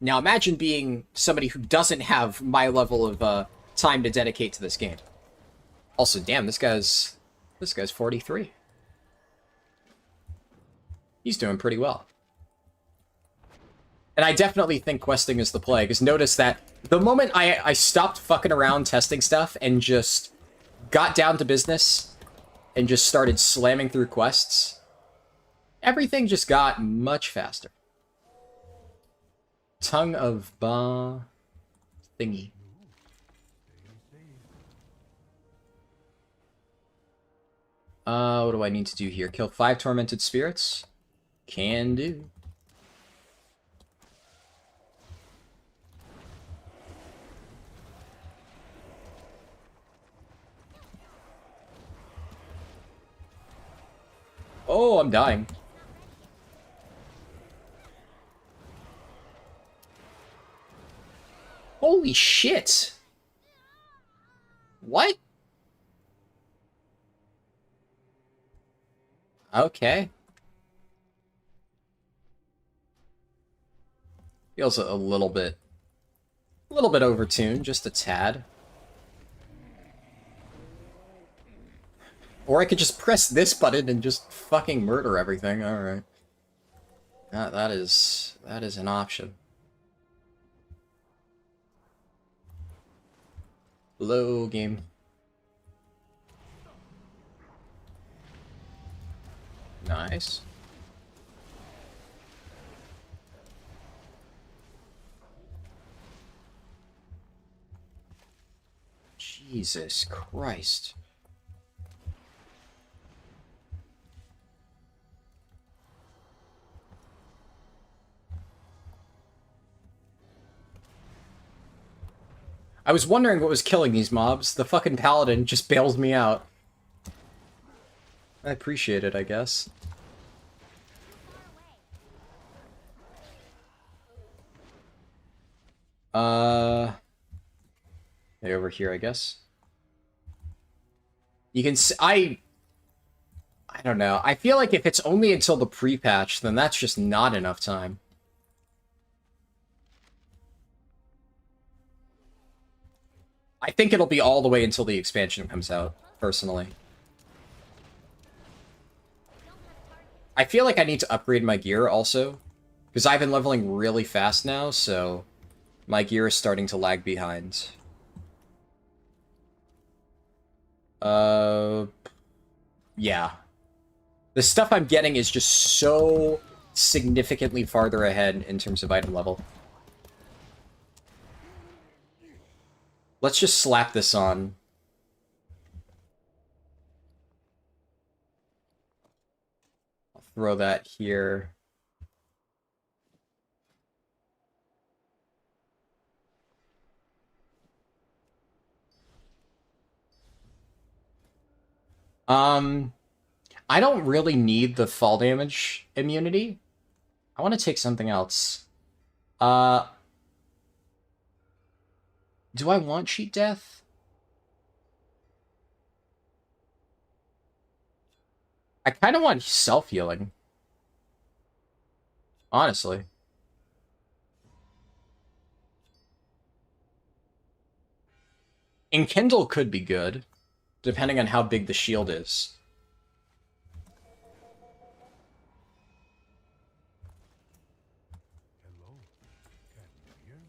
Now imagine being somebody who doesn't have my level of time to dedicate to this game. Also, damn, this guy's 43. He's doing pretty well. And I definitely think questing is the play, because notice that the moment I stopped fucking around testing stuff and just got down to business and just started slamming through quests, everything just got much faster. Tongue of Ba thingy. What do I need to do here? Kill 5 tormented spirits? Can do. Oh, I'm dying. Holy shit! What? Okay. Feels a little bit overtuned, just a tad. Or I could just press this button and just fucking murder everything. All right. That is an option. Hello, game. Nice. Jesus Christ. I was wondering what was killing these mobs. The fucking paladin just bails me out. I appreciate it, I guess. Hey, over here, I guess. You can see, I don't know. I feel like if it's only until the pre-patch, then that's just not enough time. I think it'll be all the way until the expansion comes out, personally. I feel like I need to upgrade my gear also, because I've been leveling really fast now, so my gear is starting to lag behind. Yeah. The stuff I'm getting is just so significantly farther ahead in terms of item level. Let's just slap this on. I'll throw that here. I don't really need the fall damage immunity. I want to take something else. Do I want cheat death? I kind of want self-healing. Honestly. Enkindle could be good, depending on how big the shield is. Hello? Can you hear me?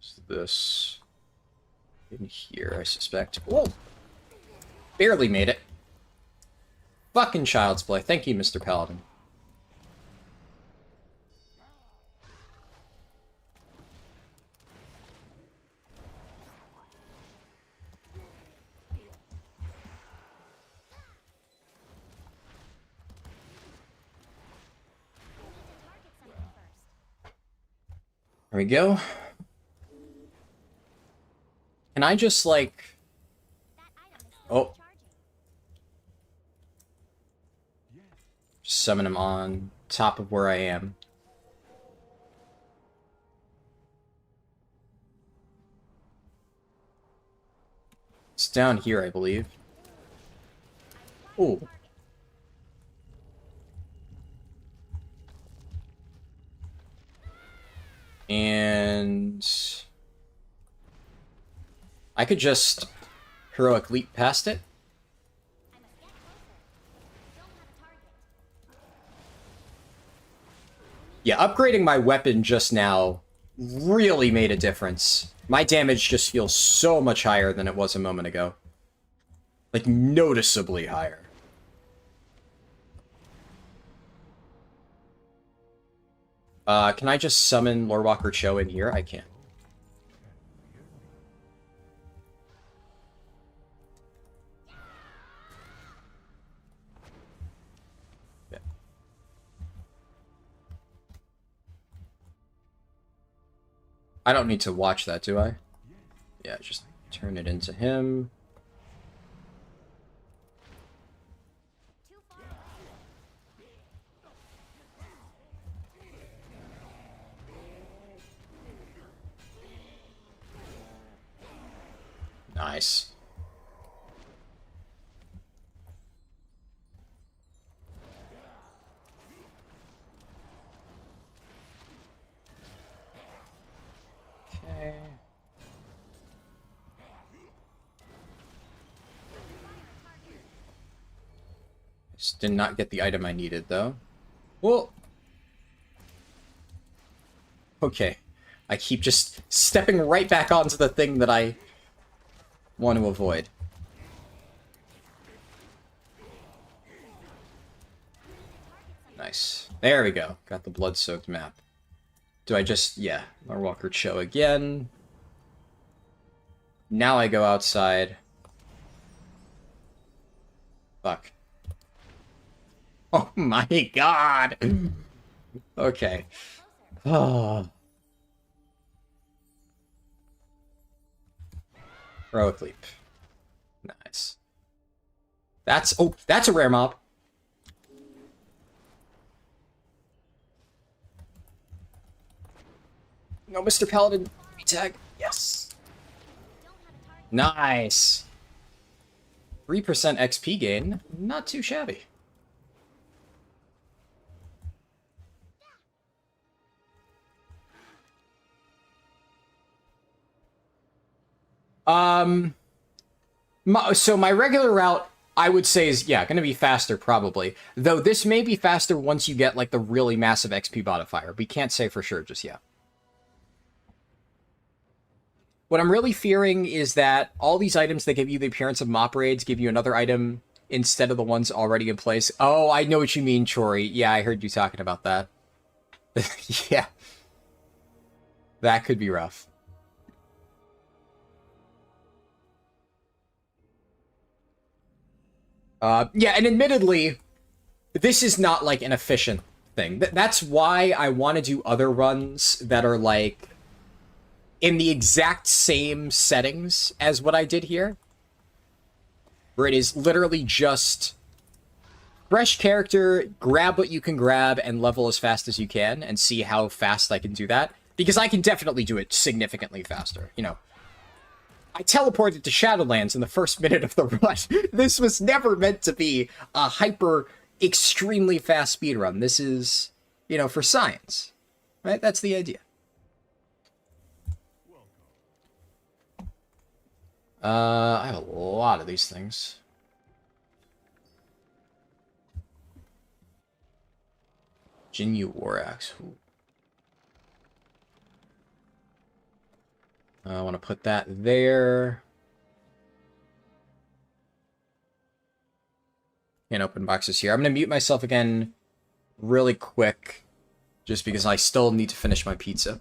Is this in here, I suspect? Whoa! Barely made it. Fucking child's play. Thank you, Mr. Paladin. There we go. Can I just, like... That item is still Oh. charging. Summon him on top of where I am. It's down here, I believe. Ooh. And... I could just heroic leap past it. I must get closer. Don't have a target. Yeah, upgrading my weapon just now really made a difference. My damage just feels so much higher than it was a moment ago. Like, noticeably higher. Can I just summon Lord Walker Cho in here? I can. Yeah. I don't need to watch that, do I? Yeah, just turn it into him. Too far away. Nice. Okay. Just did not get the item I needed, though. Well. Okay. I keep just stepping right back onto the thing that I want to avoid. Nice. There we go. Got the blood-soaked map. Do I just... yeah. Lord Walker Cho again. Now I go outside. Fuck. Oh my god! Okay. Oh. Heroic leap. Nice. That's... oh, that's a rare mob. No, Mr. Paladin. Tag. Yes. Don't have a target. Nice. 3% XP gain. Not too shabby. So my regular route, I would say, is, yeah, going to be faster, probably. Though this may be faster once you get, like, the really massive XP modifier. We can't say for sure just yet. What I'm really fearing is that all these items that give you the appearance of mop raids give you another item instead of the ones already in place. Oh, I know what you mean, Chori. Yeah, I heard you talking about that. Yeah. That could be rough. Yeah, and admittedly, this is not, like, an efficient thing. That's why I want to do other runs that are, like, in the exact same settings as what I did here. Where it is literally just fresh character, grab what you can grab, and level as fast as you can, and see how fast I can do that. Because I can definitely do it significantly faster, you know. I teleported to Shadowlands in the first minute of the run. This was never meant to be a hyper, extremely fast speedrun. This is, you know, for science. Right? That's the idea. I have a lot of these things. Jinyu War Axe. Ooh. I want to put that there. Can't open boxes here. I'm going to mute myself again really quick, just because I still need to finish my pizza.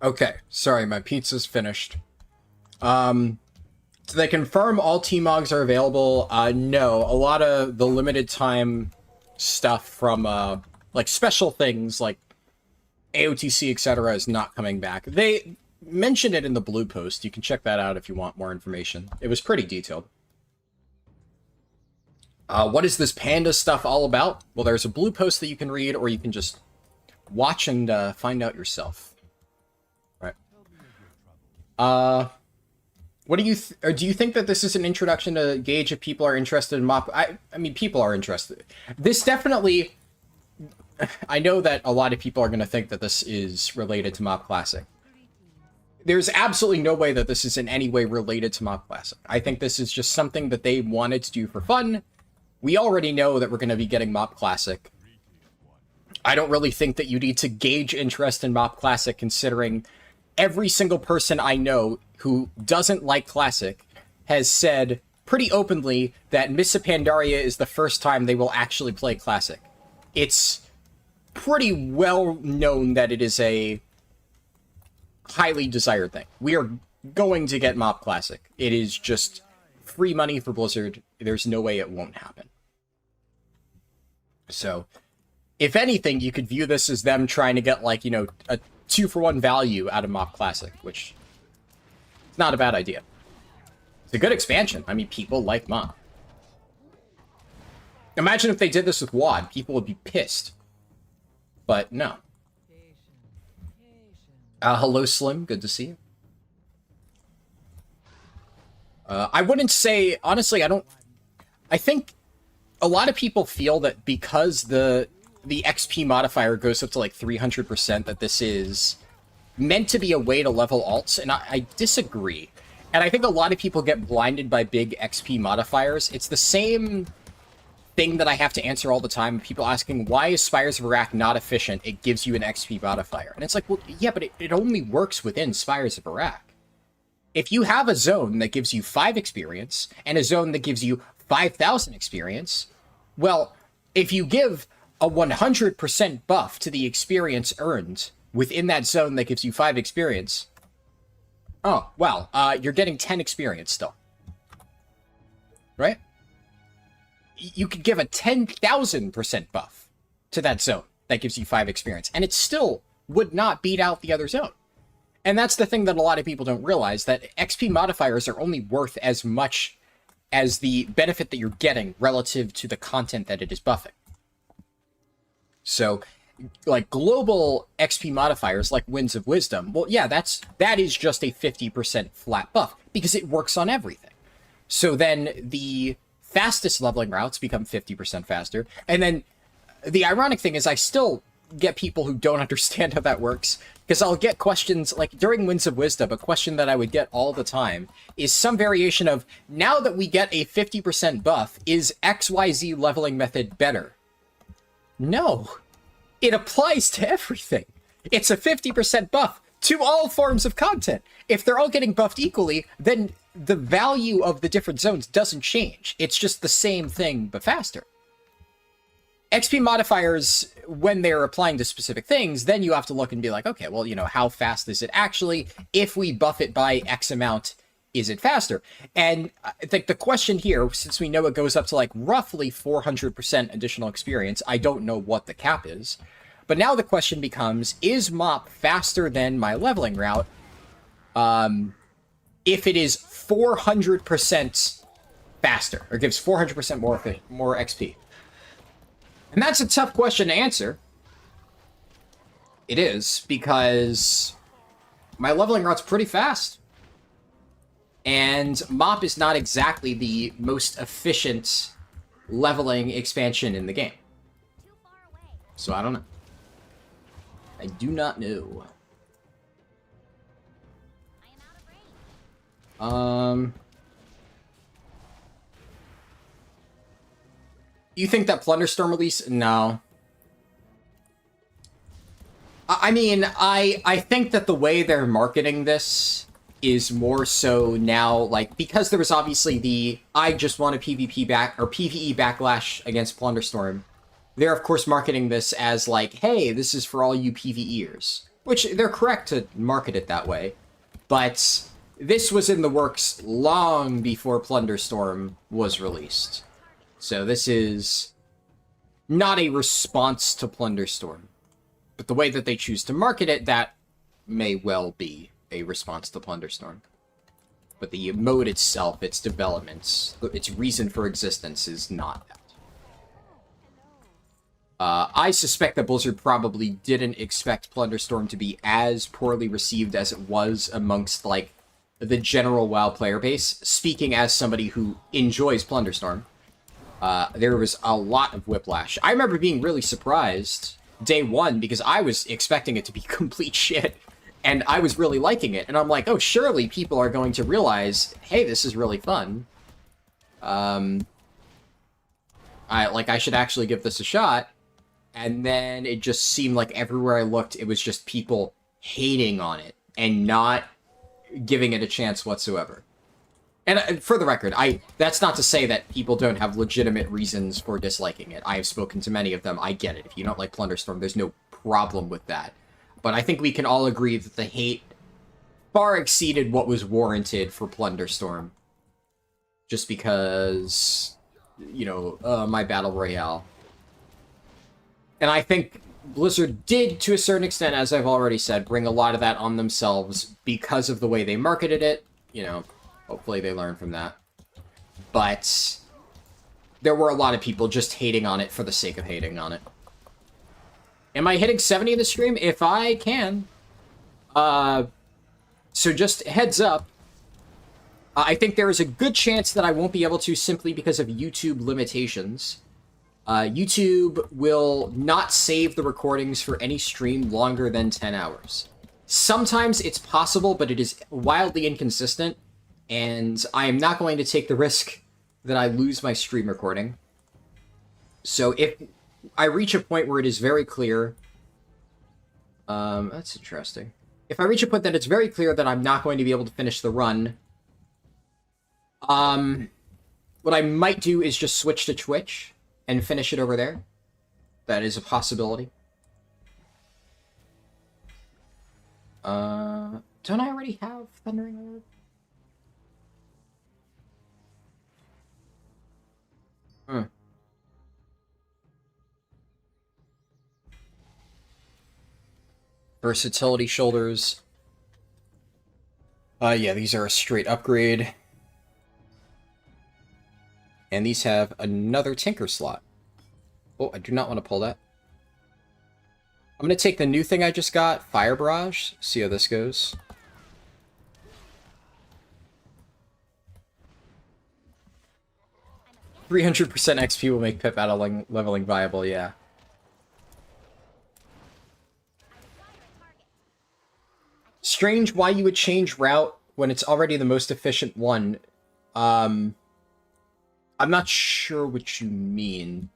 Okay, sorry, my pizza's finished. Do they confirm all T-Mogs are available? No. A lot of the limited time stuff from, like, special things like AOTC, etc. is not coming back. They mentioned it in the blue post. You can check that out if you want more information. It was pretty detailed. What is this panda stuff all about? Well, there's a blue post that you can read, or you can just watch and find out yourself. Right. What do you or do you think that this is an introduction to gauge if people are interested in MOP? I mean, people are interested. This definitely... I know that a lot of people are going to think that this is related to MOP Classic. There's absolutely no way that this is in any way related to MOP Classic. I think this is just something that they wanted to do for fun. We already know that we're going to be getting MOP Classic. I don't really think that you need to gauge interest in MOP Classic, considering every single person I know who doesn't like Classic has said pretty openly that Mists of Pandaria is the first time they will actually play Classic. It's pretty well known that it is a highly desired thing. We are going to get MOP Classic. It is just free money for Blizzard. There's no way it won't happen. So, if anything, you could view this as them trying to get, like, you know, a 2-for-1 value out of MOP Classic, which is not a bad idea. It's a good expansion. I mean, people like MOP. Imagine if they did this with WoD. People would be pissed. But no. Hello, Slim. Good to see you. I wouldn't say... Honestly, I think a lot of people feel that because the XP modifier goes up to like 300%, that this is meant to be a way to level alts, and I disagree. And I think a lot of people get blinded by big XP modifiers. It's the same thing that I have to answer all the time. People asking, why is Spires of Iraq not efficient? It gives you an XP modifier. And it's like, well, yeah, but it only works within Spires of Iraq. If you have a zone that gives you 5 experience, and a zone that gives you 5,000 experience, well, if you give a 100% buff to the experience earned within that zone that gives you 5 experience, oh, wow, you're getting 10 experience still. Right? You could give a 10,000% buff to that zone that gives you 5 experience, and it still would not beat out the other zone. And that's the thing that a lot of people don't realize, that XP modifiers are only worth as much as the benefit that you're getting relative to the content that it is buffing. So, like, global XP modifiers, like Winds of Wisdom, well, yeah, that is just a 50% flat buff, because it works on everything. So then the fastest leveling routes become 50% faster, and then the ironic thing is I still get people who don't understand how that works, because I'll get questions, like during Winds of Wisdom, a question that I would get all the time is some variation of, now that we get a 50% buff, is XYZ leveling method better? No. It applies to everything. It's a 50% buff to all forms of content. If they're all getting buffed equally, then the value of the different zones doesn't change. It's just the same thing, but faster. XP modifiers, when they're applying to specific things, then you have to look and be like, okay, well, you know, how fast is it actually? If we buff it by X amount, is it faster? And I think the question here, since we know it goes up to like roughly 400% additional experience, I don't know what the cap is, but now the question becomes, is MOP faster than my leveling route if it is 400% faster, or gives 400% more XP? And that's a tough question to answer. It is, because my leveling route's pretty fast. And MOP is not exactly the most efficient leveling expansion in the game. Too far away. So I don't know. I do not know. I am out of range. You think that Plunderstorm release? No. I mean, I think that the way they're marketing this is more so now, like, because there was obviously the I just want a PvP or PvE backlash against Plunderstorm. They're of course marketing this as like, hey, this is for all you PvEers. which they're correct to market it that way, but this was in the works long before Plunderstorm was released. So this is not a response to Plunderstorm. But the way that they choose to market it, that may well be a response to Plunderstorm. But the mode itself, its developments, its reason for existence is not that. I suspect that Blizzard probably didn't expect Plunderstorm to be as poorly received as it was amongst, like, the general WoW player base. Speaking as somebody who enjoys Plunderstorm, there was a lot of whiplash. I remember being really surprised day one because I was expecting it to be complete shit, and I was really liking it. And I'm like, oh, surely people are going to realize, hey, this is really fun. I should actually give this a shot. And then it just seemed like everywhere I looked, it was just people hating on it and not giving it a chance whatsoever. And for the record, that's not to say that people don't have legitimate reasons for disliking it. I have spoken to many of them. I get it. If you don't like Plunderstorm, there's no problem with that. But I think we can all agree that the hate far exceeded what was warranted for Plunderstorm. Just because, you know, my Battle Royale. And I think Blizzard did, to a certain extent, as I've already said, bring a lot of that on themselves because of the way they marketed it. You know, hopefully they learn from that. But there were a lot of people just hating on it for the sake of hating on it. Am I hitting 70 in the stream? If I can. So just heads up. I think there is a good chance that I won't be able to simply because of YouTube limitations. YouTube will not save the recordings for any stream longer than 10 hours. Sometimes it's possible, but it is wildly inconsistent, and I am not going to take the risk that I lose my stream recording. So if I reach a point where it is very clear... that's interesting. If I reach a point that it's very clear that I'm not going to be able to finish the run, what I might do is just switch to Twitch and finish it over there. That is a possibility. Don't I already have Thundering Orb? Versatility shoulders. Yeah, these are a straight upgrade. And these have another Tinker slot. Oh, I do not want to pull that. I'm going to take the new thing I just got, Fire Barrage, see how this goes. "300% XP will make pit battle leveling viable," yeah. Strange why you would change route when it's already the most efficient one. I'm not sure what you mean.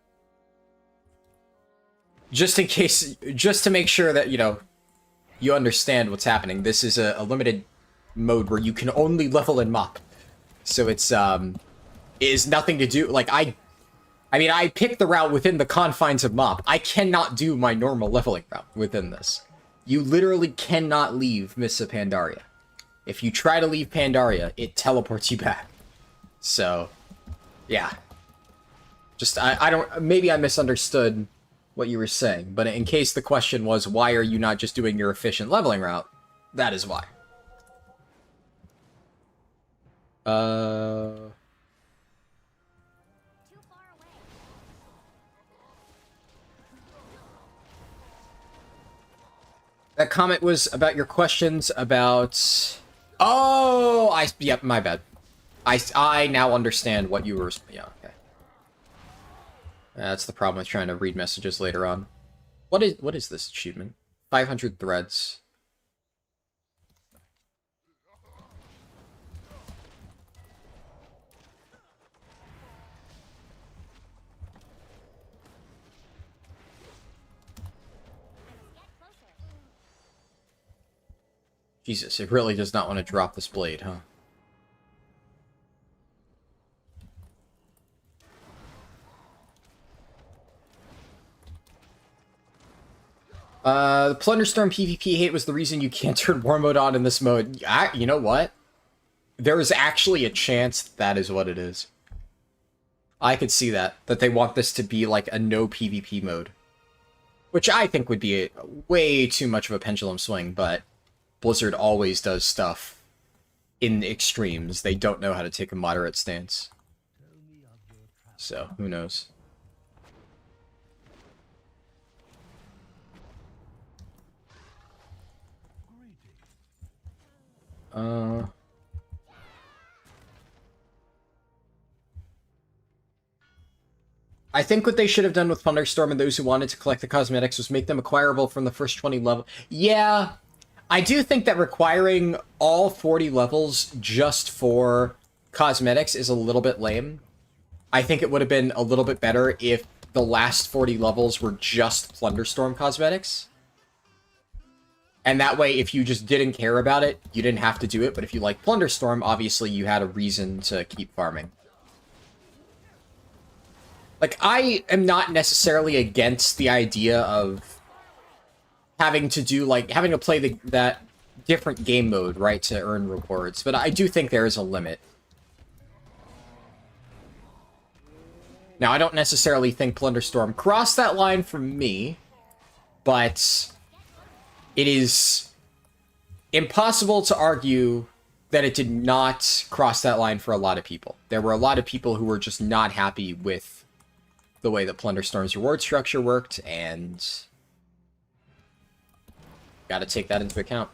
Just in case, just to make sure that, you know, you understand what's happening. This is a limited mode where you can only level in mop. So it's, it is nothing to do, like, I mean, I picked the route within the confines of mop. I cannot do my normal leveling route within this. You literally cannot leave Mists of Pandaria. If you try to leave Pandaria, it teleports you back. So... yeah. Just, I don't... maybe I misunderstood what you were saying, but in case the question was, why are you not just doing your efficient leveling route? That is why. Too far away. That comment was about your questions about... oh! Yep, my bad. I now understand what you were... yeah, okay. That's the problem with trying to read messages later on. What is this achievement? 500 threads. Jesus, it really does not want to drop this blade, huh? The Plunderstorm PvP hate was the reason you can't turn war mode on in this mode. You know what? There is actually a chance that is what it is. I could see that they want this to be like a no PvP mode. Which I think would be way too much of a pendulum swing, but Blizzard always does stuff in the extremes. They don't know how to take a moderate stance. So, who knows? I think what they should have done with Thunderstorm and those who wanted to collect the cosmetics was make them acquirable from the first 20 level. Yeah, I do think that requiring all 40 levels just for cosmetics is a little bit lame. I think it would have been a little bit better if the last 40 levels were just Thunderstorm cosmetics. And that way, if you just didn't care about it, you didn't have to do it. But if you like Plunderstorm, obviously you had a reason to keep farming. Like, I am not necessarily against the idea of having to play that different game mode, right, to earn rewards. But I do think there is a limit. Now, I don't necessarily think Plunderstorm crossed that line for me, but it is impossible to argue that it did not cross that line for a lot of people. There were a lot of people who were just not happy with the way that Plunderstorm's reward structure worked, and gotta take that into account.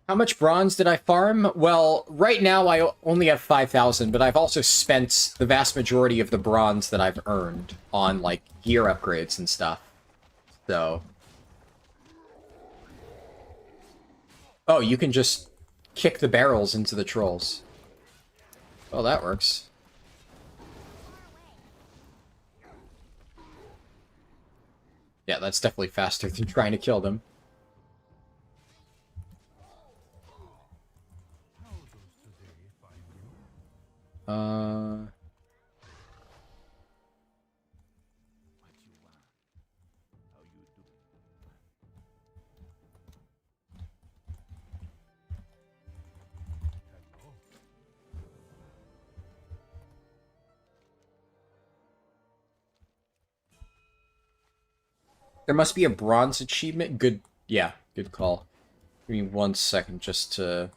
How much bronze did I farm? Well, right now I only have 5,000, but I've also spent the vast majority of the bronze that I've earned on, like, gear upgrades and stuff. So. Oh, you can just kick the barrels into the trolls. Well, that works. Yeah, that's definitely faster than trying to kill them. There must be a bronze achievement. Good, yeah, good call. Give me 1 second just to...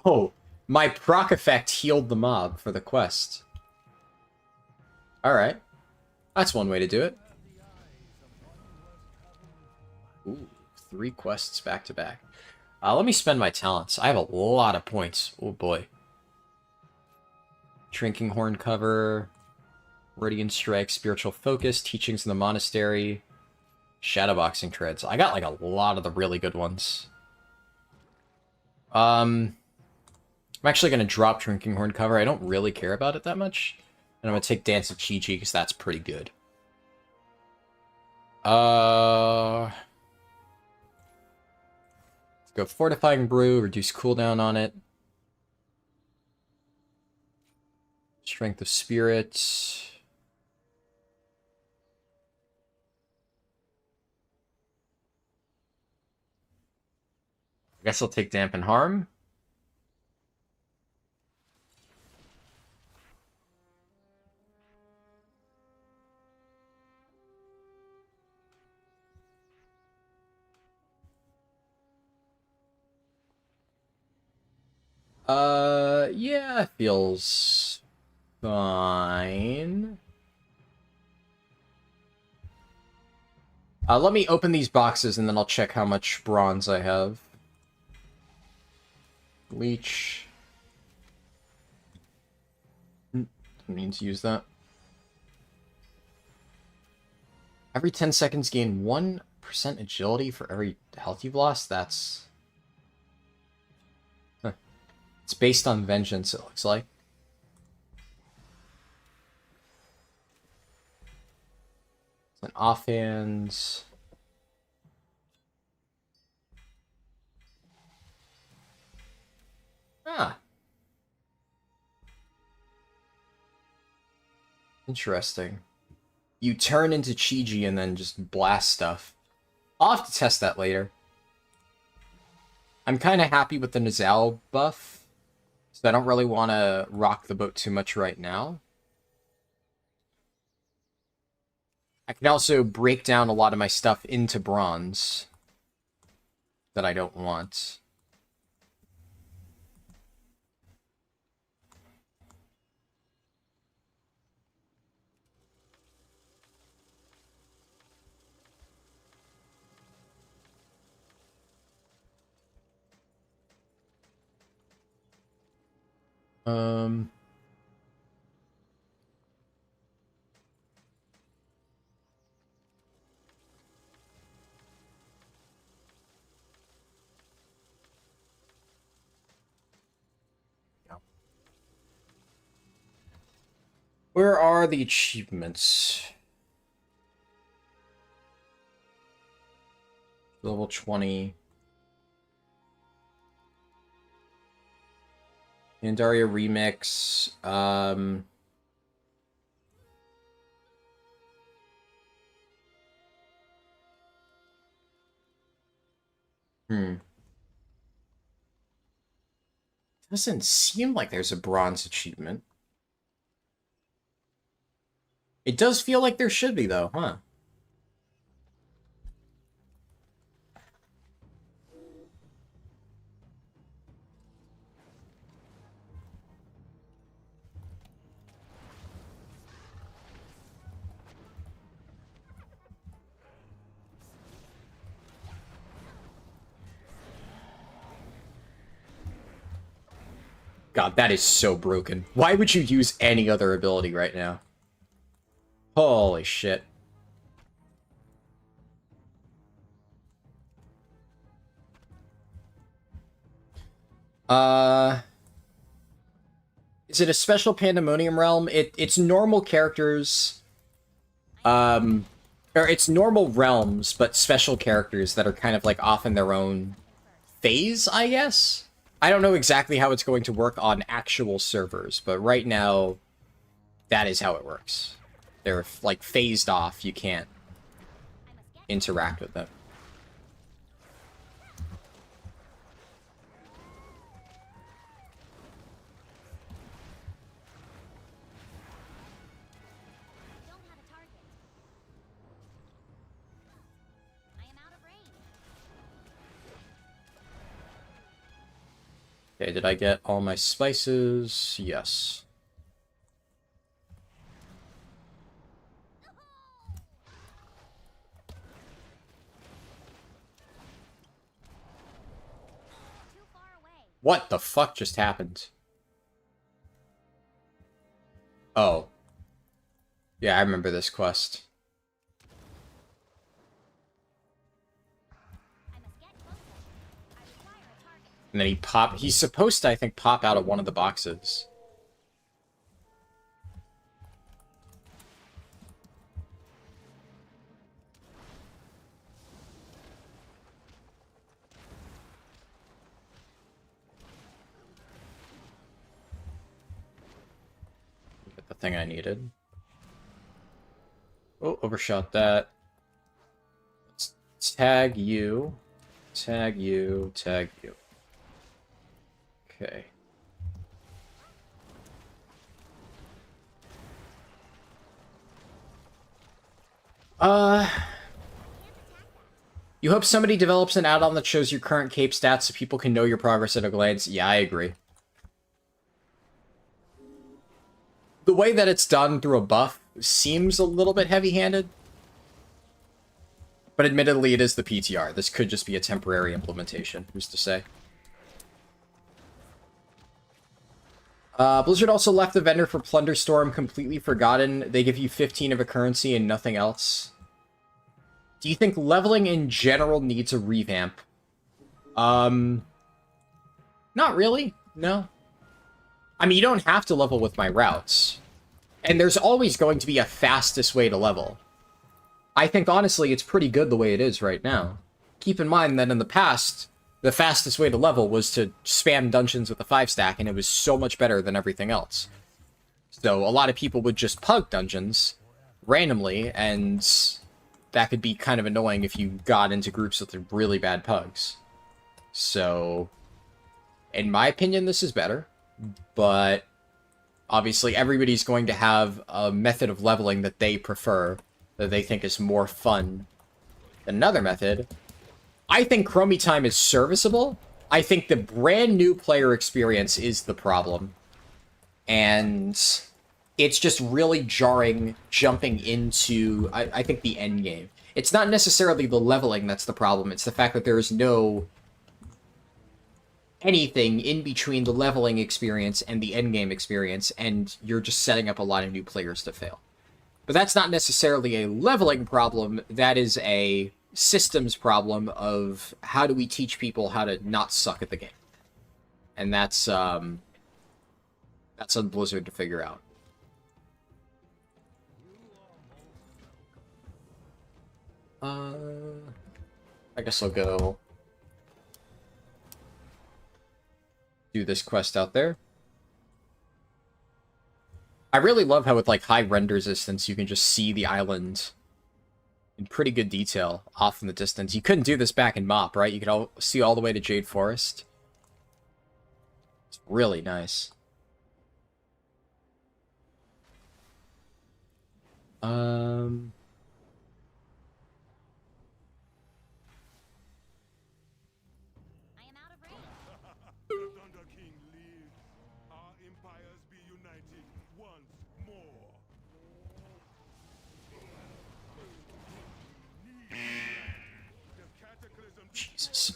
Oh, my proc effect healed the mob for the quest. Alright. That's one way to do it. Ooh, 3 quests back to back. Let me spend my talents. I have a lot of points. Oh boy. Drinking Horn Cover, Radiant Strike, Spiritual Focus, Teachings in the Monastery, Shadowboxing Treads. I got like a lot of the really good ones. I'm actually going to drop Drinking Horn Cover. I don't really care about it that much. And I'm going to take Dance of Chi-Chi because that's pretty good. Let's go Fortifying Brew, reduce cooldown on it. Strength of Spirit. I guess I'll take Dampen Harm. Yeah, feels fine. Let me open these boxes and then I'll check how much bronze I have. Leech. Didn't mean to use that. Every 10 seconds gain 1% agility for every health you've lost? That's... Huh. It's based on vengeance, it looks like. It's an offhand... Ah. Interesting. You turn into Chi-Ji and then just blast stuff. I'll have to test that later. I'm kind of happy with the Nizal buff, so I don't really want to rock the boat too much right now. I can also break down a lot of my stuff into bronze that I don't want. Where are the achievements? Level 20. Pandaria Remix. Doesn't seem like there's a bronze achievement. It does feel like there should be, though, huh? God, that is so broken. Why would you use any other ability right now? Holy shit. Is it a special Pandamonium realm? It's normal characters. Or it's normal realms, but special characters that are kind of like off in their own phase, I guess? I don't know exactly how it's going to work on actual servers, but right now, that is how it works. They're, like, phased off. You can't interact with them. Don't have a target. I am out of range. Okay, did I get all my spices? Yes. Too far away. What the fuck just happened? Oh. Yeah, I remember this quest. I must get closer. I require a target. And then he's supposed to, I think, pop out of one of the boxes. Get the thing I needed. Oh, overshot that. Let's tag you. Tag you. Tag you. Okay. You hope somebody develops an add-on that shows your current cape stats so people can know your progress at a glance. Yeah, I agree. The way that it's done through a buff seems a little bit heavy-handed. But admittedly, it is the PTR. This could just be a temporary implementation. Who's to say? Blizzard also left the vendor for Plunderstorm completely forgotten. They give you 15 of a currency and nothing else. Do you think leveling in general needs a revamp? Not really, no. I mean, you don't have to level with my routes. And there's always going to be a fastest way to level. I think, honestly, it's pretty good the way it is right now. Keep in mind that in the past, the fastest way to level was to spam dungeons with a 5-stack, and it was so much better than everything else. So a lot of people would just pug dungeons randomly, and that could be kind of annoying if you got into groups with really bad pugs. So, in my opinion, this is better. But obviously everybody's going to have a method of leveling that they prefer, that they think is more fun than another method. I think Chromie Time is serviceable. I think the brand new player experience is the problem. And it's just really jarring jumping into, I think, the end game. It's not necessarily the leveling that's the problem. It's the fact that there is no anything in between the leveling experience and the endgame experience, and you're just setting up a lot of new players to fail. But that's not necessarily a leveling problem, that is a systems problem of how do we teach people how to not suck at the game. And that's on Blizzard to figure out. I guess I'll go do this quest out there. I really love how with like high render resistance you can just see the island in pretty good detail off in the distance. You couldn't do this back in MoP, right? You could see all the way to Jade Forest. It's really nice. I am out of range. The Thunder King lives. Our empires be united once more. The cataclysm Jesus.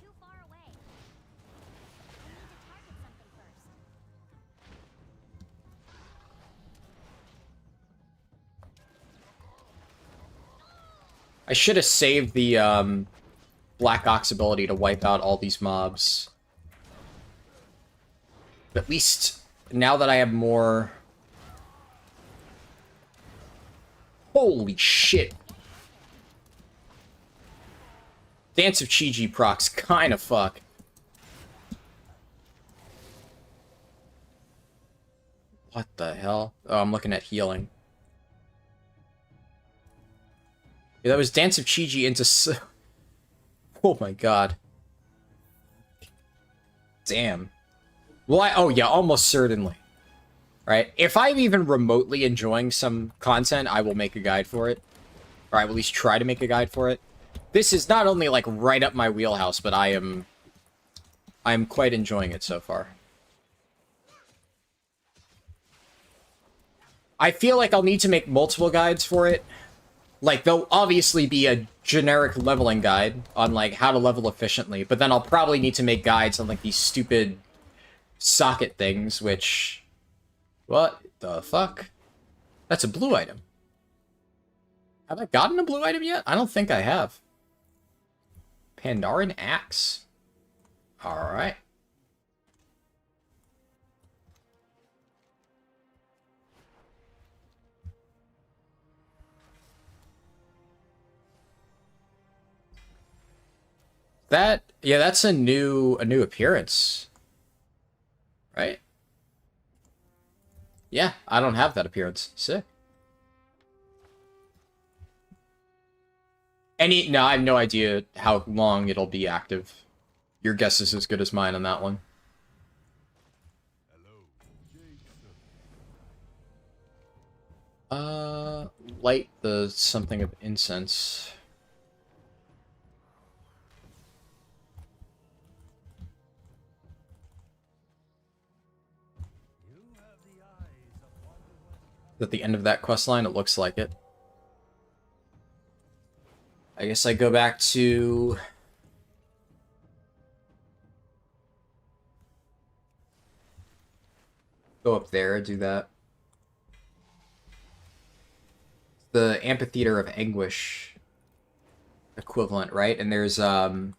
Too far away. I need to target something first. I should have saved the Black Ox ability to wipe out all these mobs. At least now that I have more... Holy shit. Dance of Chi-Ji procs kind of fuck. What the hell? Oh, I'm looking at healing. Yeah, that was Dance of Chi-Ji into... Oh my god. Damn. Well, oh yeah, almost certainly. Right? If I'm even remotely enjoying some content, I will make a guide for it. Or I will at least try to make a guide for it. This is not only, like, right up my wheelhouse, but I am quite enjoying it so far. I feel like I'll need to make multiple guides for it. Like, there'll obviously be a generic leveling guide on, like, how to level efficiently, but then I'll probably need to make guides on, like, these stupid socket things, which... What the fuck? That's a blue item. Have I gotten a blue item yet? I don't think I have. Pandaren Axe. Alright. Yeah, that's a new appearance. Right? Yeah, I don't have that appearance. Sick. No, I have no idea how long it'll be active. Your guess is as good as mine on that one. Light the something of incense. At the end of that quest line, it looks like it. I guess I go back to... Go up there, do that. The Amphitheater of Anguish equivalent, right? And there's one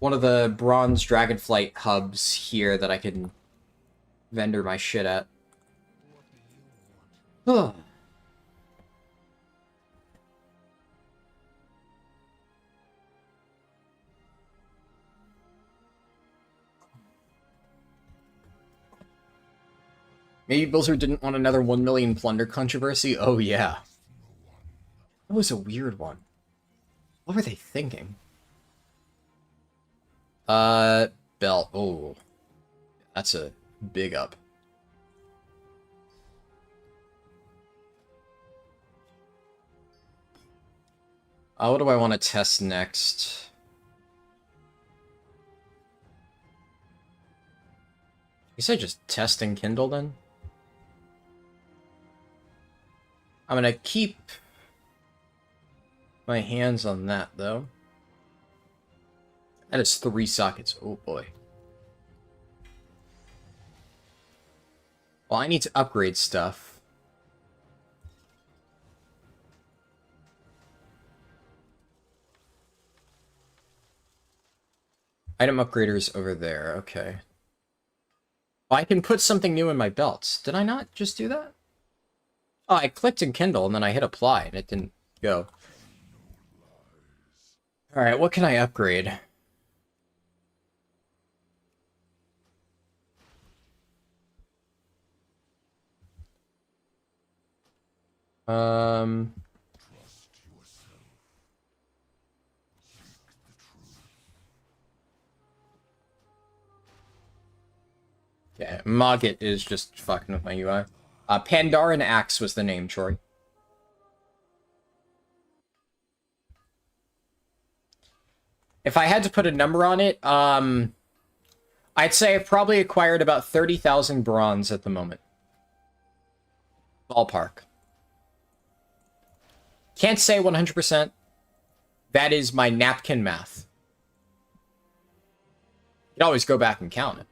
of the bronze Dragonflight hubs here that I can vendor my shit at. Ugh. Maybe Blizzard didn't want another 1 million plunder controversy? Oh, yeah. That was a weird one. What were they thinking? Belt. Oh. That's a big up. What do I want to test next? You said just testing Kindle then? I'm gonna keep my hands on that, though. That is 3 sockets. Oh, boy. Well, I need to upgrade stuff. Item upgraders over there. Okay. Well, I can put something new in my belts. Did I not just do that? Oh, I clicked in Kindle, and then I hit apply, and it didn't go. Alright, what can I upgrade? Yeah, Mogget is just fucking with my UI. Pandaren Axe was the name, Troy. If I had to put a number on it, I'd say I've probably acquired about 30,000 bronze at the moment. Ballpark. Can't say 100%. That is my napkin math. You can always go back and count it.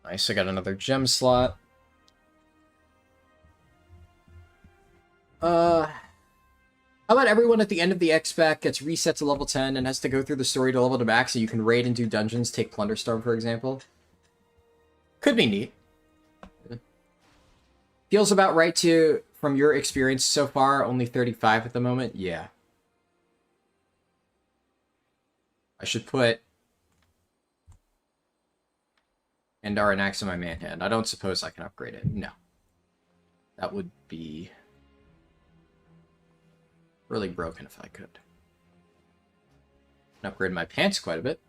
Nice, I got another gem slot. How about everyone at the end of the X-Pack gets reset to level 10 and has to go through the story to level to max so you can raid and do dungeons, take Plunderstorm, for example? Could be neat. Feels about right to, from your experience so far, only 35 at the moment? Yeah. I should put Pandaren Axe in my man hand. I don't suppose I can upgrade it. No. That would be really broken if I could. I can upgrade my pants quite a bit.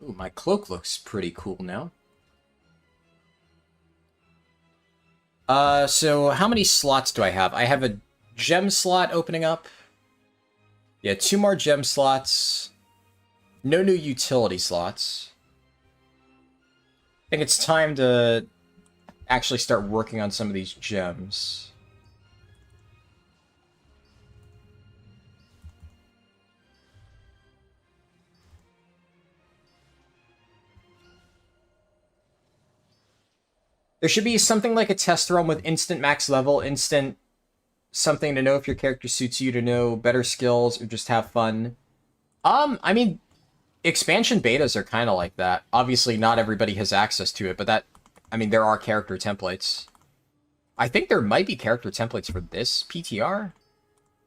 Ooh, my cloak looks pretty cool now. So how many slots do I have? I have a gem slot opening up. Yeah, 2 more gem slots. No new utility slots. I think it's time to actually start working on some of these gems. There should be something like a test run with instant max level, instant something to know if your character suits you, to know better skills, or just have fun. I mean, expansion betas are kind of like that. Obviously, not everybody has access to it, but that, I mean, there are character templates. I think there might be character templates for this PTR.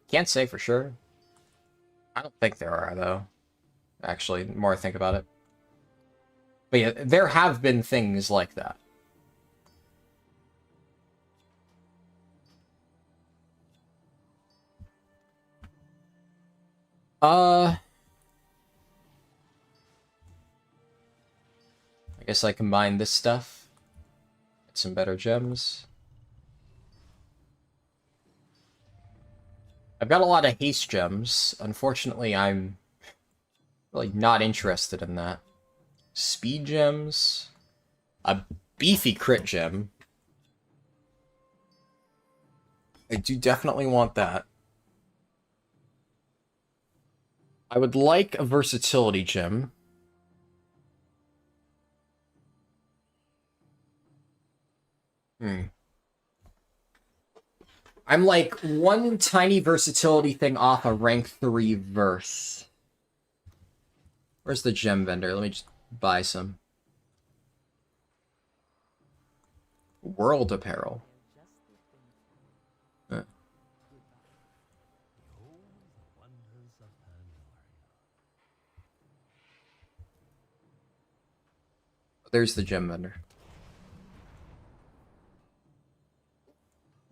Can't say for sure. I don't think there are, though. Actually, the more I think about it. But yeah, there have been things like that. I guess I combine this stuff. Get some better gems. I've got a lot of haste gems. Unfortunately, I'm really not interested in that. Speed gems. A beefy crit gem. I do definitely want that. I would like a versatility gem. I'm like one tiny versatility thing off a rank 3 verse. Where's the gem vendor? Let me just buy some. World apparel. There's the gem vendor.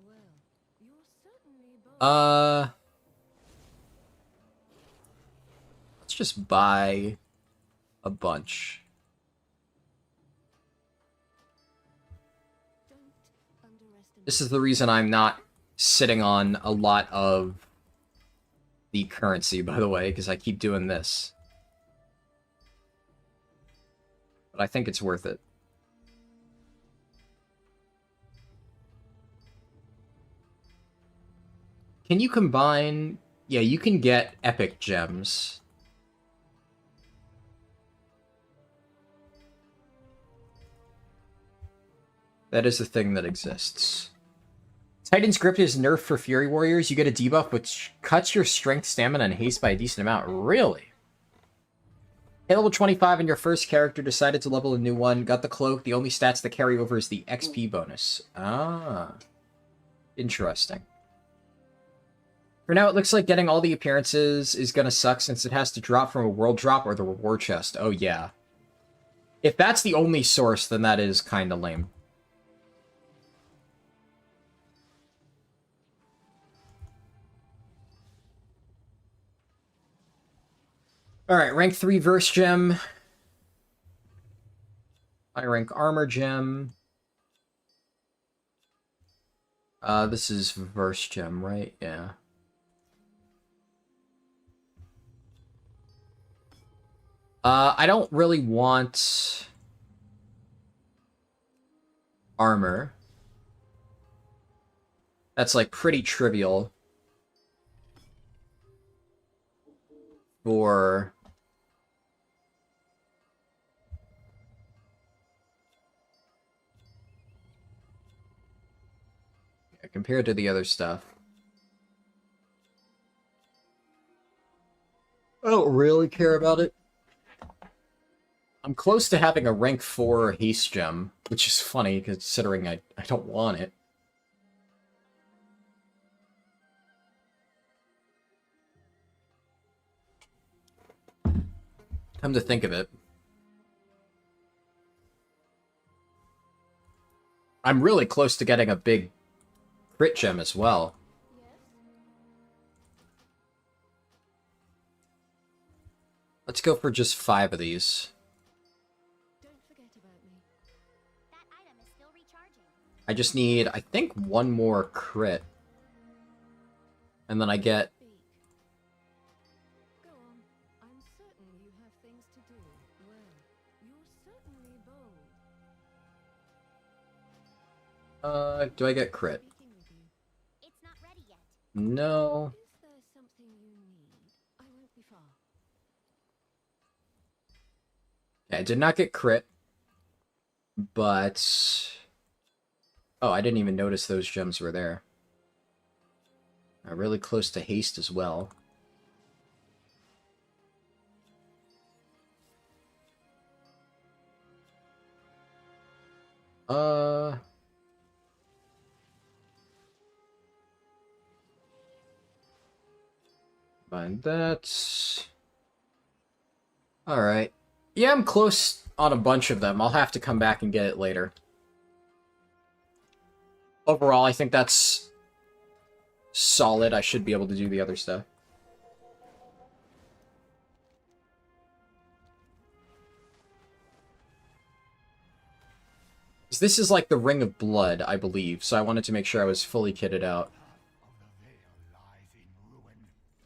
Well, you're certainly bold. Let's just buy a bunch. Don't underestimate. This is the reason I'm not sitting on a lot of the currency, by the way, because I keep doing this. But I think it's worth it. Can you combine... Yeah, you can get epic gems. That is a thing that exists. Titan's Grip is nerfed for Fury Warriors. You get a debuff which cuts your strength, stamina, and haste by a decent amount. Really? Hit level 25 and your first character decided to level a new one. Got the cloak. The only stats that carry over is the XP bonus. Ah. Interesting. For now, it looks like getting all the appearances is gonna suck since it has to drop from a world drop or the reward chest. Oh, yeah. If that's the only source, then that is kinda lame. Alright, rank 3 verse gem. High rank armor gem. This is verse gem, right? Yeah. I don't really want armor. That's like pretty trivial for compared to the other stuff. I don't really care about it. I'm close to having a rank 4 haste gem, which is funny considering I don't want it. Come to think of it, I'm really close to getting a big crit gem as well. Yes? Let's go for just 5 of these. Don't forget about me. That item is still recharging. I just need, I think, one more crit. And then I get... Speak. Go on. I'm certain you have things to do. Well, you're certainly bold. Do I get crit? Speaking with you. It's not ready yet. No. Is there something you need? I won't be far. I did not get crit. But... Oh, I didn't even notice those gems were there. Really close to haste as well. Find that. Alright. Yeah, I'm close on a bunch of them. I'll have to come back and get it later. Overall, I think that's solid. I should be able to do the other stuff. Because this is like the Ring of Blood, I believe, so I wanted to make sure I was fully kitted out. Of the veil lies in ruin.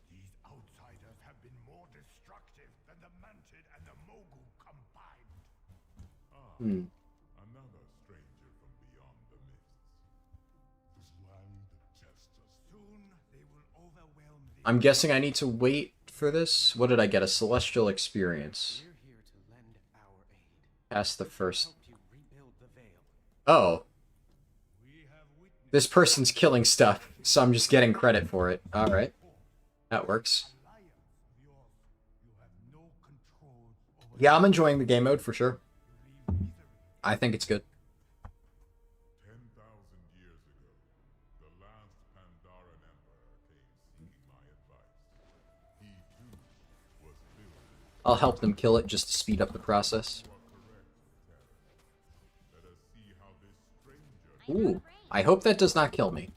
These outsiders have been more destructive than the Manted and the Mogul combined. Another stranger from beyond the mists. This land tests us. Soon they will overwhelm the I'm guessing I need to wait for this. What did I get? A celestial experience. We're here to lend our aid. Past the first. Help you rebuild the veil. Oh, We have witnessed this person's killing stuff, so I'm just getting credit for it. Alright. That works. alliance of yours. You have no control over Yeah, I'm enjoying the game mode for sure. leave misery. I think it's good. 10,000 years ago, the last Pandaren Emperor came seeking my advice. He too was filled with I'll help them kill it just to speed up the process. Let us see how this stranger Ooh, I hope that does not kill me.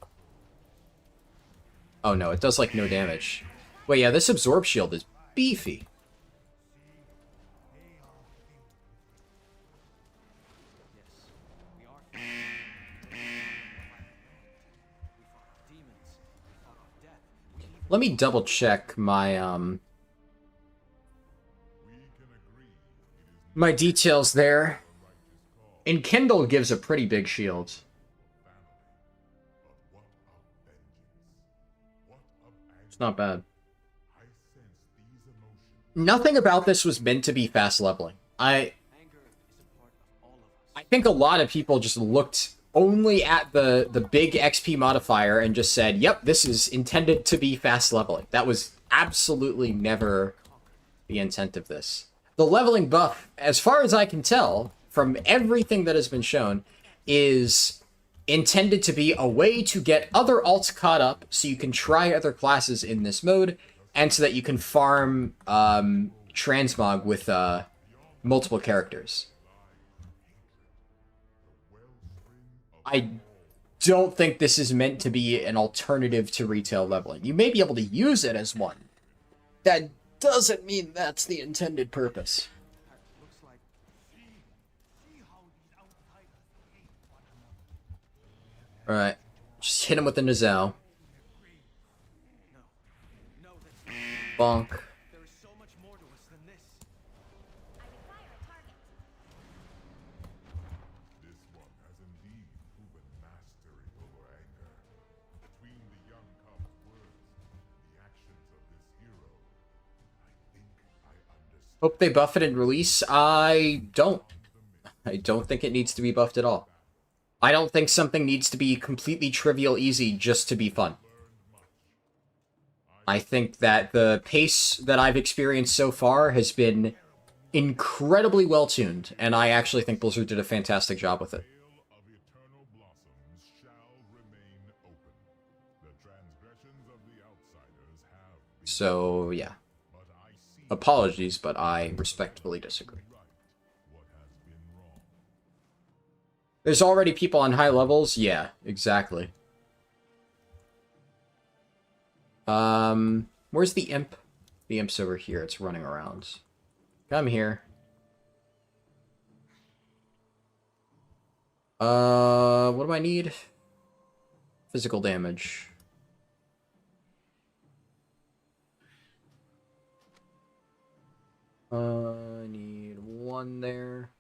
Oh no, it does like no damage. Wait, yeah, this absorb shield is beefy. Yes, we are. We fought demons. We fought off death. We even Let me double check my we can agree it is my details there. the righteous call, Enkindle gives a pretty big shield. family. But what of vengeance? What of anger? It's not bad. I sense these emotions. Nothing about this was meant to be fast leveling. anger is a part of all of us. I think a lot of people just looked only at the big XP modifier and just said, yep, this is intended to be fast leveling. That was absolutely never the intent of this. The leveling buff, as far as I can tell, from everything that has been shown, is intended to be a way to get other alts caught up so you can try other classes in this mode, and so that you can farm transmog with multiple characters. I don't think this is meant to be an alternative to retail leveling. You may be able to use it as one. That doesn't mean that's the intended purpose. Looks like See how these outsiders hate one another. Alright. Just hit him with the Nizal. no, that's Bonk. there is so much more to us than this. I require a target. This one has indeed proven mastery over anger. Between the young cub's words and the actions of this hero, I think I understand. Hope they buff it in release. I don't think it needs to be buffed at all. I don't think something needs to be completely trivial easy just to be fun. I think that the pace that I've experienced so far has been incredibly well tuned, and I actually think Blizzard did a fantastic job with it. Veil of eternal blossoms shall remain open. The transgressions of the outsiders have been, So, yeah. but I see Apologies, but I respectfully disagree. right what has been wrong. There's already people on high levels? Yeah, exactly. Where's the imp? The imp's over here. It's running around. Come here. What do I need? Physical damage. I need one there.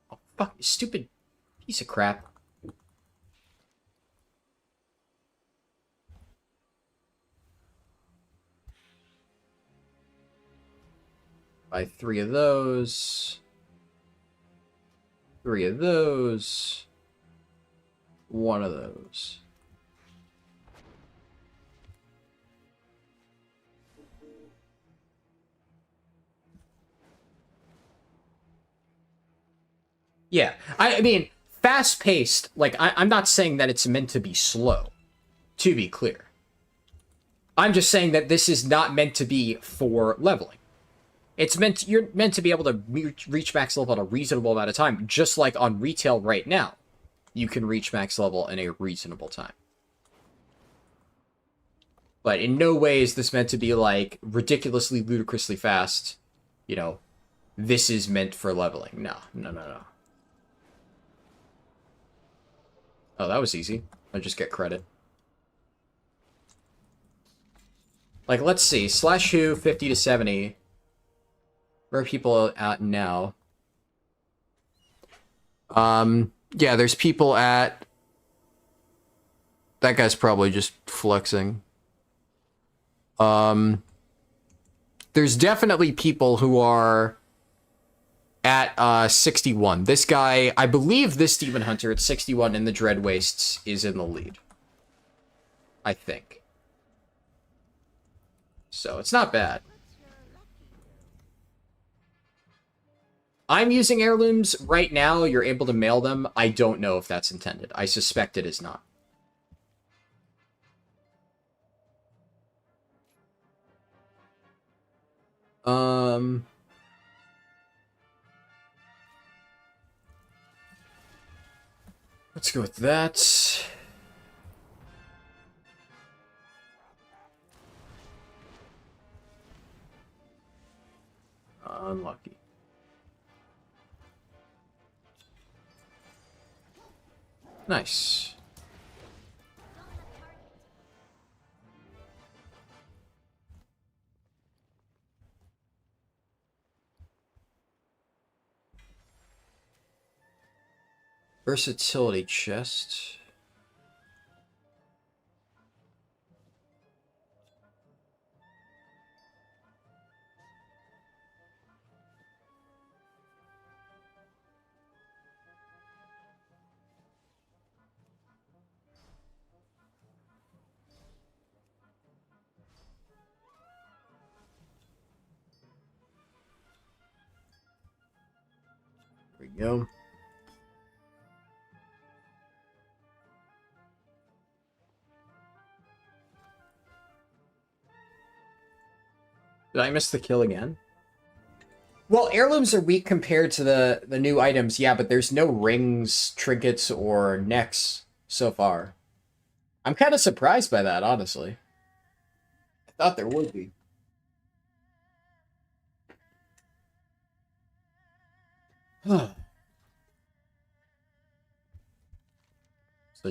Oh, fuck, you stupid piece of crap. Buy 3 of those. 3 of those. 1 of those. Yeah, I mean, fast-paced, like, I'm not saying that it's meant to be slow, to be clear. I'm just saying that this is not meant to be for leveling. It's meant, you're meant to be able to reach max level in a reasonable amount of time, just like on retail right now. You can reach max level in a reasonable time. But in no way is this meant to be, like, ridiculously, ludicrously fast. You know, this is meant for leveling. No, no, no, no. Oh, that was easy. I just get credit. Like, let's see. Slash who, 50 to 70. Where are people at now? Yeah, there's people at... That guy's probably just flexing. There's definitely people who are at 61. This guy, I believe this Demon Hunter at 61 in the Dread Wastes is in the lead. I think. So it's not bad. I'm using heirlooms right now. You're able to mail them. I don't know if that's intended. I suspect it is not. Let's go with that. Unlucky. Nice. Versatility chest. There we go. Did I miss the kill again? Well, heirlooms are weak compared to the new items, yeah, but there's no rings, trinkets, or necks so far. I'm kind of surprised by that, honestly. I thought there would be. So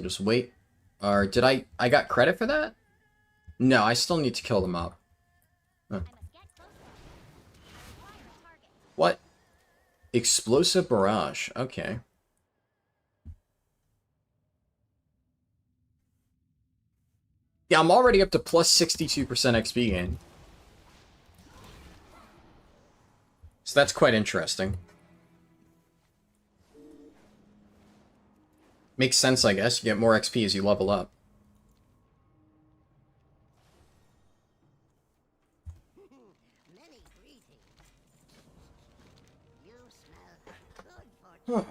just wait. Or did I got credit for that? No, I still need to kill them up. Huh. What? Explosive barrage. Okay. Yeah, I'm already up to plus 62% XP gain. So that's quite interesting. Makes sense, I guess. You get more XP as you level up. Many greetings. You smell good for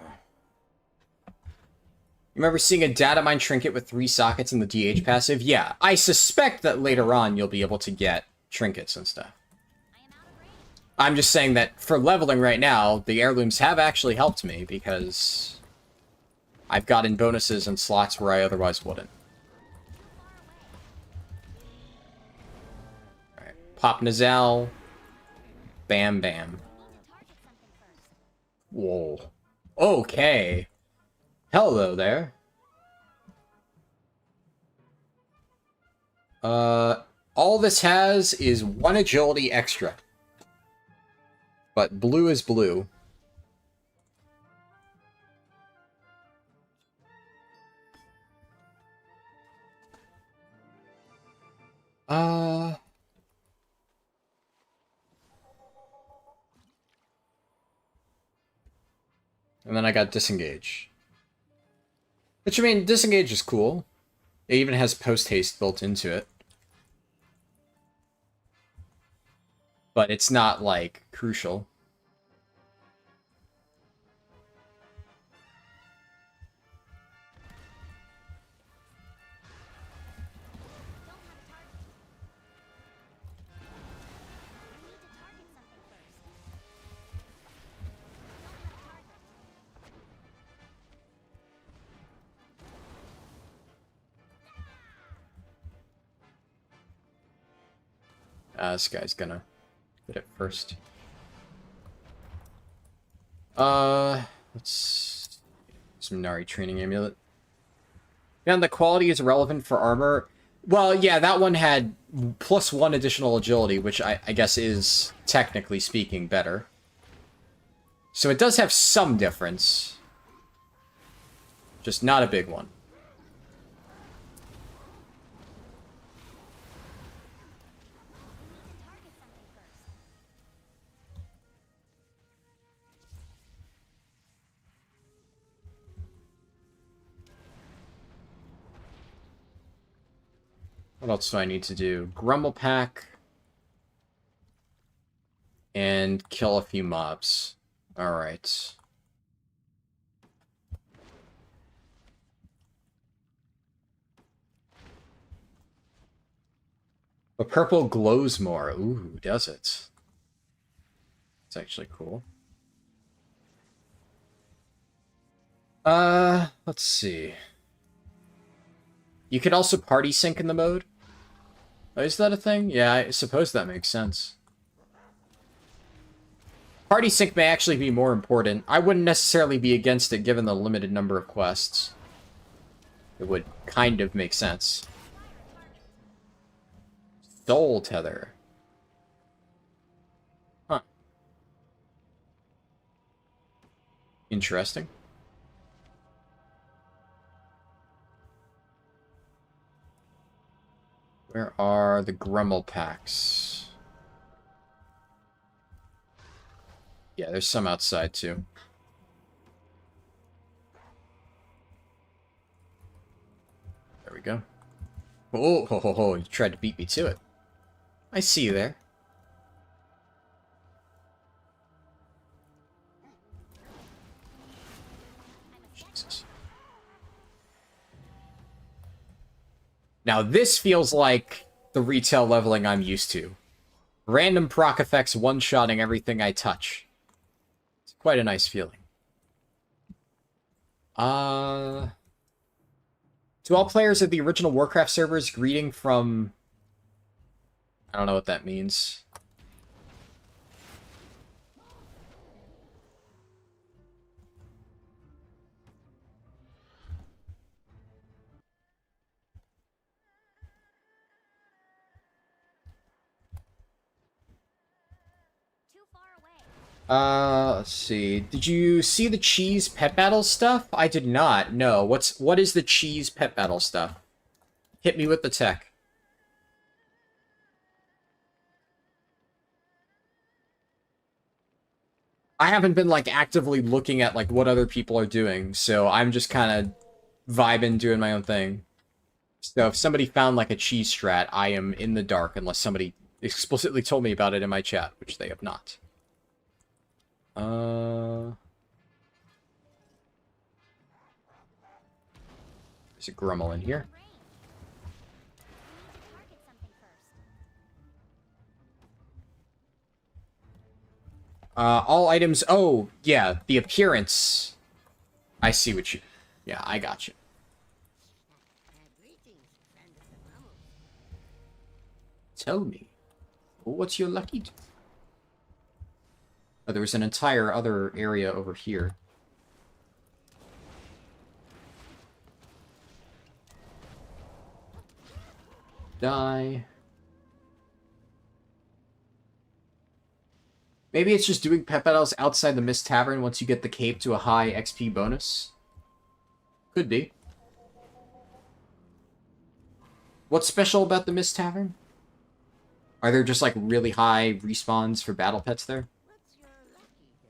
You remember seeing a data mine trinket with 3 sockets in the DH passive? Yeah, I suspect that later on you'll be able to get trinkets and stuff. I'm just saying that for leveling right now, the heirlooms have actually helped me because I've gotten bonuses in slots where I otherwise wouldn't. Alright, Pop Nazal. Bam Bam. Whoa. Okay. Hello there. All this has is 1 agility extra. But blue is blue. And then I got disengage. Which, I mean, disengage is cool. It even has post-haste built into it. But it's not, like, crucial. This guy's gonna get it first. Let's... Some Nari training amulet. And the quality is relevant for armor. Well, yeah, that one had +1 additional agility, which I guess is, technically speaking, better. So it does have some difference. Just not a big one. Target something first. What else do I need to do? Grumble pack. And kill a few mobs. Alright. The purple glows more. Ooh, does it? It's actually cool. Let's see. You could also party sync in the mode. Oh, is that a thing? Yeah, I suppose that makes sense. Party sync may actually be more important. I wouldn't necessarily be against it given the limited number of quests. It would kind of make sense. Soul tether. Huh. Interesting. Where are the Grumble packs? Yeah, there's some outside too. There we go. Oh, ho, ho, ho, you tried to beat me to it. I see you there. Jesus. Now this feels like the retail leveling I'm used to. Random proc effects one-shotting everything I touch. It's quite a nice feeling. To all players of the original Warcraft servers, greeting from... I don't know what that means. Too far away. Let's see. Did you see the cheese pet battle stuff? I did not. No. What is the cheese pet battle stuff? Hit me with the tech. I haven't been, like, actively looking at, like, what other people are doing, so I'm just kind of vibing, doing my own thing. So if somebody found, like, a cheese strat, I am in the dark unless somebody explicitly told me about it in my chat, which they have not. There's a Grummel in here. Rain. We need to target something first. All items... Oh, yeah, the appearance. I see what you... Yeah, I got you. Greetings, friend of the Grummel. Tell me, what's your lucky... Oh, there was an entire other area over here. Die. Maybe it's just doing pet battles outside the Mist Tavern once you get the cape to a high XP bonus. Could be. What's special about the Mist Tavern? Are there just, like, really high respawns for battle pets there? What's your lucky do?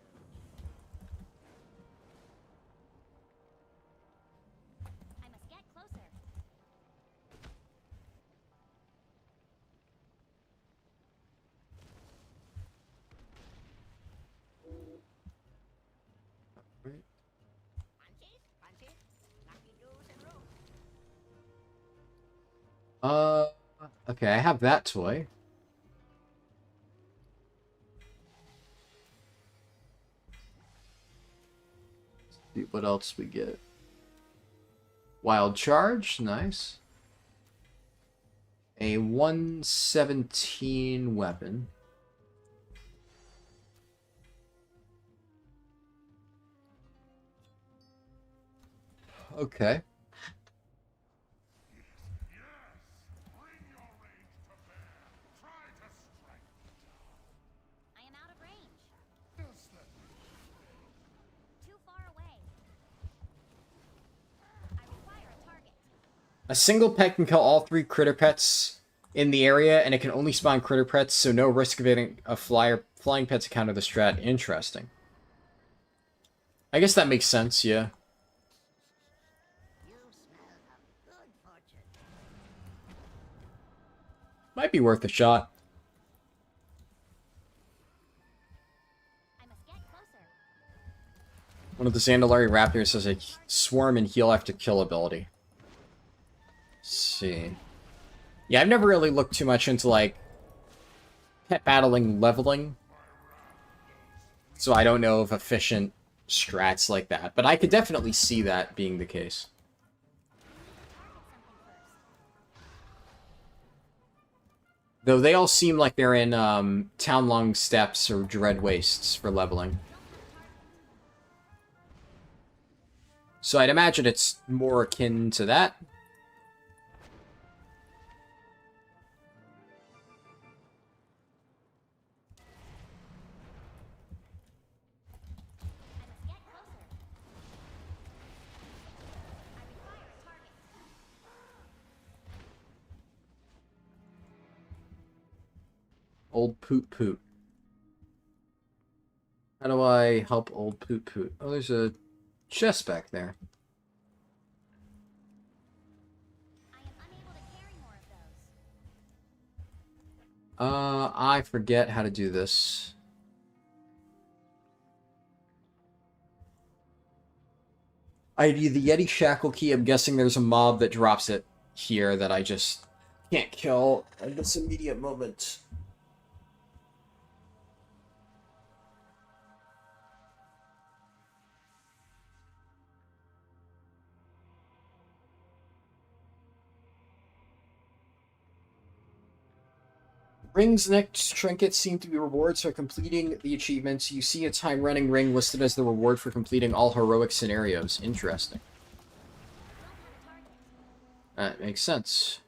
I must get closer. Punches, punches, lucky do's and rope. Okay, I have that toy. Let's see what else we get. Wild Charge, nice. A 117 weapon. Okay. I am out of range. Too far away. I require a target. A single pet can kill all 3 critter pets in the area, and it can only spawn critter pets, so no risk of hitting a flying pet to counter the strat. Interesting. I guess that makes sense, yeah. You smell of good fortune. Might be worth a shot. I must get closer. One of the Zandalari Raptors has a swarm and heal after kill ability. Let's see. Yeah, I've never really looked too much into, like, pet battling leveling. So I don't know of efficient strats like that. But I could definitely see that being the case. Though they all seem like they're in Townlong Steppes or Dread Wastes for leveling. So I'd imagine it's more akin to that. Old Poot Poot. How do I help Old Poot Poot? Oh, there's a chest back there. I am unable to carry more of those. I forget how to do this. ID the Yeti Shackle Key. I'm guessing there's a mob that drops it here that I just can't kill at this immediate moment. Ring's next trinkets seem to be rewards for completing the achievements. You see a time-running ring listed as the reward for completing all heroic scenarios. Interesting. That makes sense.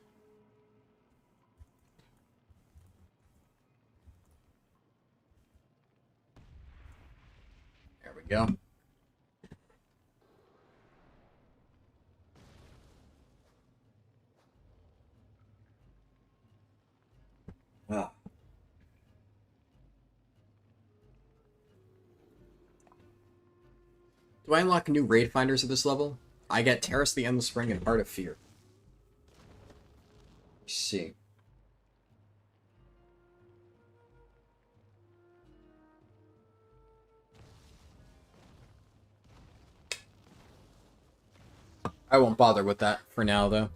There we go. Ah. Do I unlock new raid finders at this level? I get Terrace the Endless Spring and Heart of Fear. Let's see. I won't bother with that for now, though.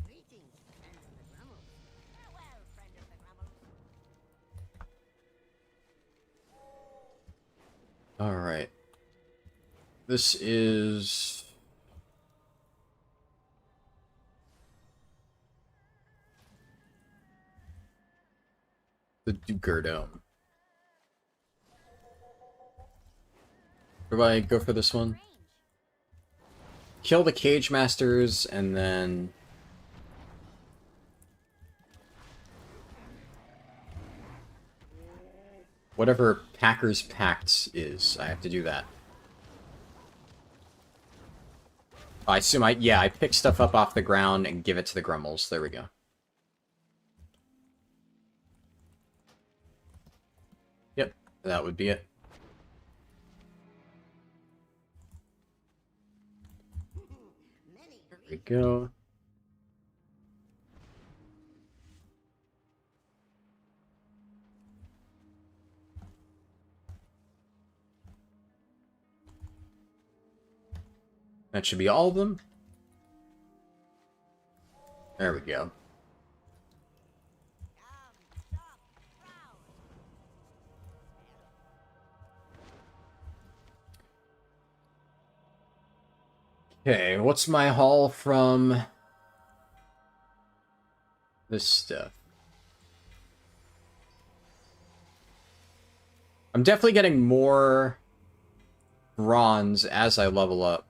Greetings, friend of the Grummles. Farewell, friend of the Grummles. Alright. This is... the Duker Dome. Do I go for this one? Kill the Cage Masters, and then... whatever Packer's Pact is, I have to do that. I assume I pick stuff up off the ground and give it to the Grummles. There we go. Yep, that would be it. There we go. That should be all of them. There we go. Okay, what's my haul from this stuff? I'm definitely getting more bronze as I level up.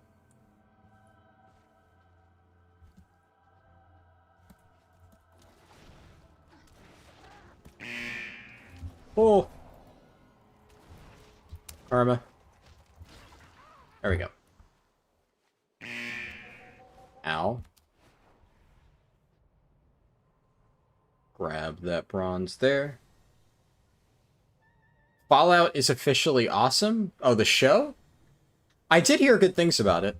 Oh. Karma. There we go. Ow. Grab that bronze there. Fallout is officially awesome? Oh, the show? I did hear good things about it.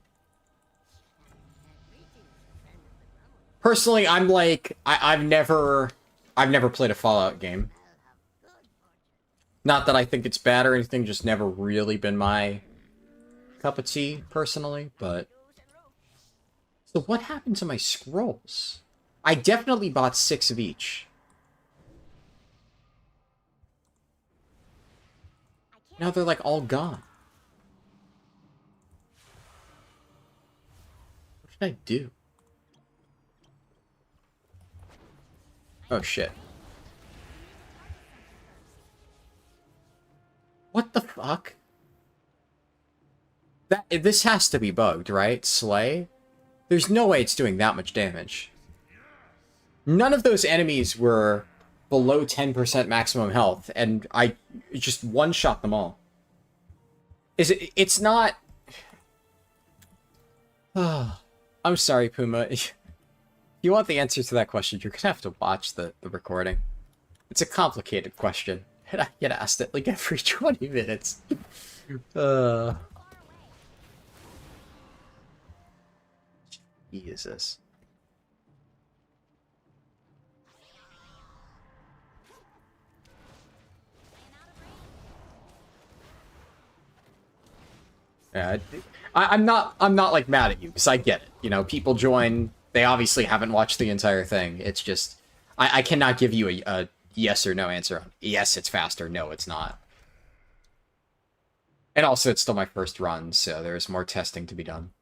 Personally, I'm like, I've never played a Fallout game. Not that I think it's bad or anything, just never really been my cup of tea, personally, but... So what happened to my scrolls? I definitely bought 6 of each. Now they're like all gone. What did I do? Oh shit. What the fuck? This has to be bugged, right? Slay? There's no way it's doing that much damage. None of those enemies were below 10% maximum health, and I just one-shot them all. It's not... I'm sorry, Puma. If you want the answer to that question, you're gonna have to watch the recording. It's a complicated question, and I get asked it like every 20 minutes. Jesus. Yeah, I'm not like mad at you because I get it. You know, people join. They obviously haven't watched the entire thing. It's just I cannot give you a yes or no answer. Yes, it's faster. No, it's not. And also, it's still my first run, so there's more testing to be done.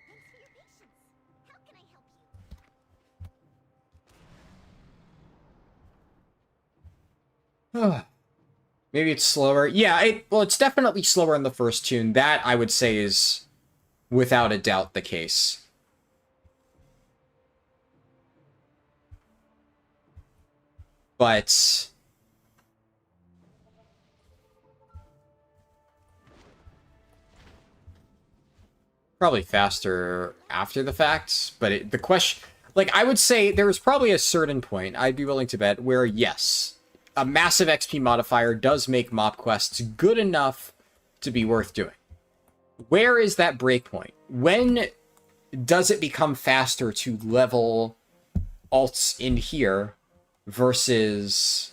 Thanks for your patience. How can I help you? Maybe it's slower. Yeah, well, it's definitely slower in the first tune. That, I would say, is without a doubt the case. But... probably faster after the fact, but the question... Like, I would say there is probably a certain point, I'd be willing to bet, where, yes, a massive XP modifier does make mob quests good enough to be worth doing. Where is that breakpoint? When does it become faster to level alts in here versus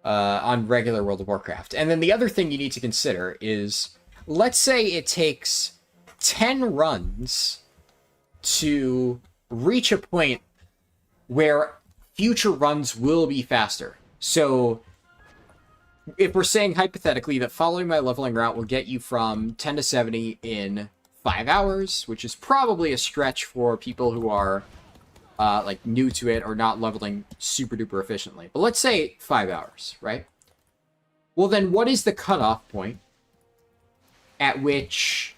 on regular World of Warcraft? And then the other thing you need to consider is, let's say it takes 10 runs to reach a point where future runs will be faster. So if we're saying hypothetically that following my leveling route will get you from 10 to 70 in 5 hours, which is probably a stretch for people who are like new to it or not leveling super duper efficiently. But let's say 5 hours, right? Well, then what is the cutoff point at which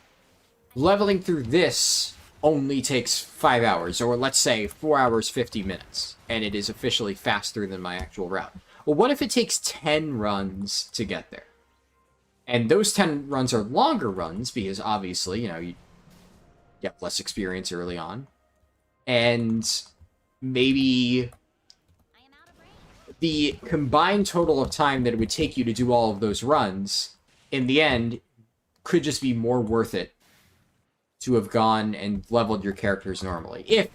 leveling through this only takes 5 hours, or let's say 4 hours 50 minutes, and it is officially faster than my actual route? Well, what if it takes 10 runs to get there? And those 10 runs are longer runs, because obviously, you know, you get less experience early on. And maybe the combined total of time that it would take you to do all of those runs, in the end, could just be more worth it to have gone and leveled your characters normally. If,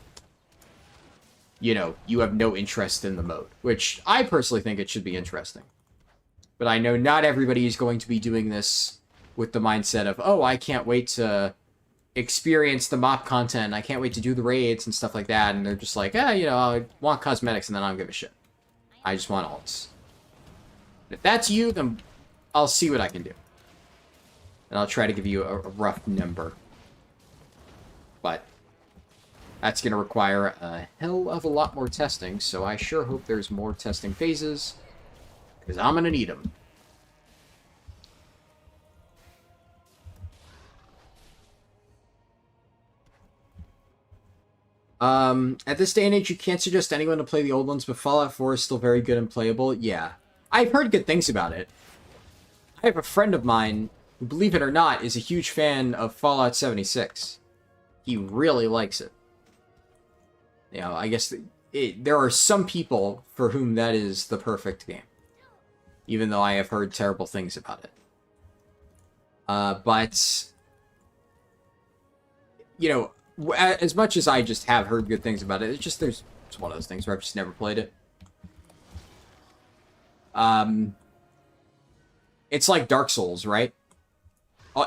you know, you have no interest in the mode, which I personally think it should be interesting. But I know not everybody is going to be doing this with the mindset of, oh, I can't wait to experience the mop content, I can't wait to do the raids and stuff like that, and they're just like, you know, I want cosmetics and then I don't give a shit. I just want alts. If that's you, then I'll see what I can do. And I'll try to give you a rough number. But that's going to require a hell of a lot more testing, so I sure hope there's more testing phases, because I'm going to need them. At this day and age, you can't suggest anyone to play the old ones, but Fallout 4 is still very good and playable. Yeah. I've heard good things about it. I have a friend of mine who, believe it or not, is a huge fan of Fallout 76. He really likes it. You know, I guess there are some people for whom that is the perfect game. Even though I have heard terrible things about it. But, you know, as much as I just have heard good things about it, it's one of those things where I've just never played it. It's like Dark Souls, right?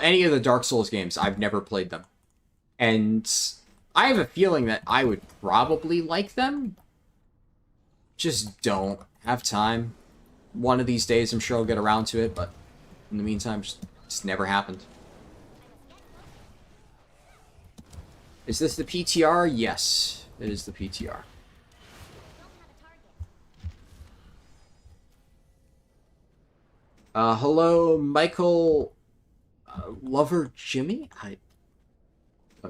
Any of the Dark Souls games, I've never played them. And I have a feeling that I would probably like them. Just don't have time. One of these days, I'm sure I'll get around to it, but in the meantime, just never happened. Is this the PTR? Yes, it is the PTR. Hello, Michael Lover Jimmy?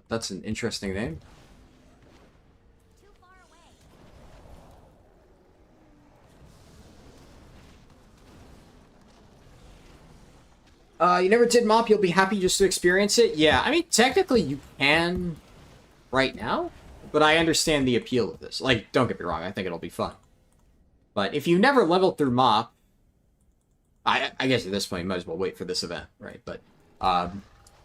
That's an interesting name. Too far away. You never did mop, you'll be happy just to experience it? Yeah, I mean, technically you can right now, but I understand the appeal of this. Like, don't get me wrong, I think it'll be fun. But if you never leveled through mop, I guess at this point you might as well wait for this event, right? But,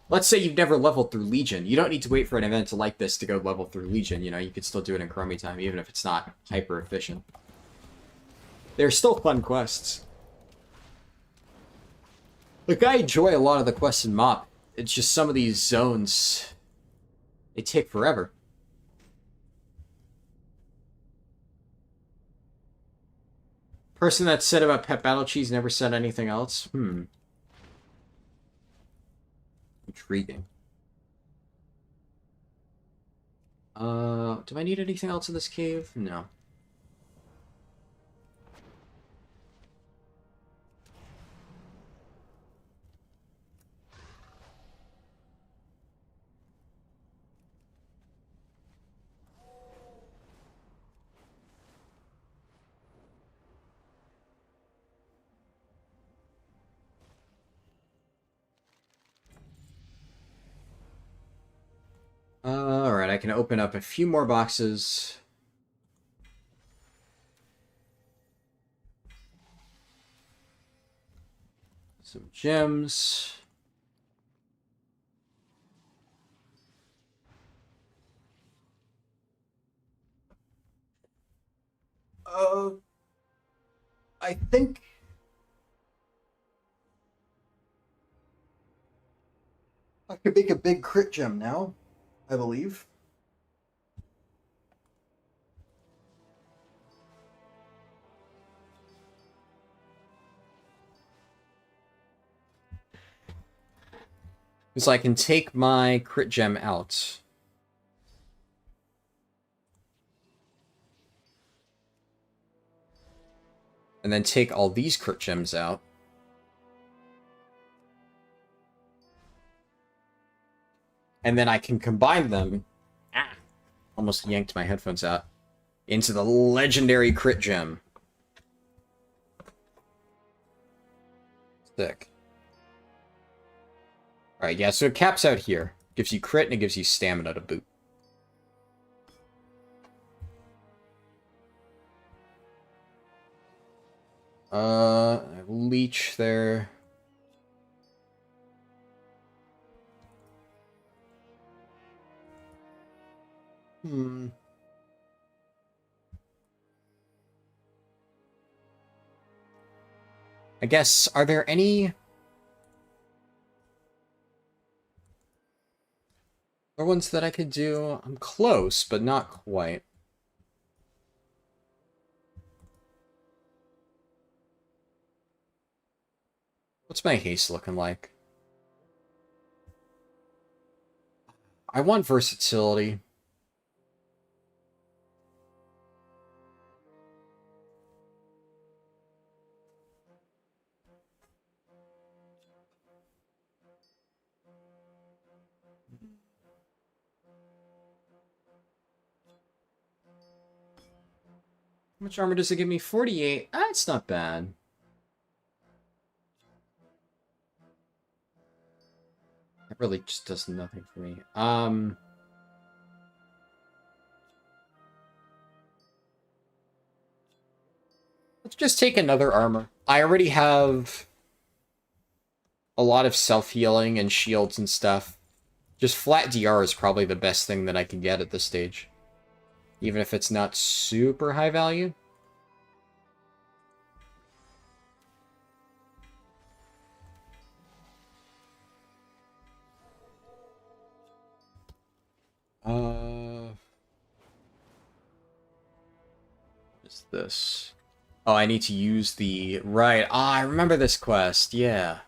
let's say you've never leveled through Legion. You don't need to wait for an event like this to go level through Legion. You know, you could still do it in Chromie time, even if it's not hyper efficient. They're still fun quests. Like, I enjoy a lot of the quests in mop. It's just some of these zones, they take forever. Person that said about Pet Battle Cheese never said anything else? Intriguing. Do I need anything else in this cave? No. Alright, I can open up a few more boxes. Some gems. I think I could make a big crit gem now, I believe. Because I can take my crit gem out. And then take all these crit gems out. And then I can combine them. Almost yanked my headphones out. Into the legendary crit gem. Sick. Alright, yeah, so it caps out here. Gives you crit and it gives you stamina to boot. Leech there. I guess, are there any other ones that I could do? I'm close, but not quite. What's my haste looking like? I want versatility. How much armor does it give me? 48. That's not bad. That really just does nothing for me. Let's just take another armor. I already have a lot of self-healing and shields and stuff. Just flat DR is probably the best thing that I can get at this stage. Even if it's not super high value. What's this? Oh, I need to use the... Right. Ah, I remember this quest. Yeah.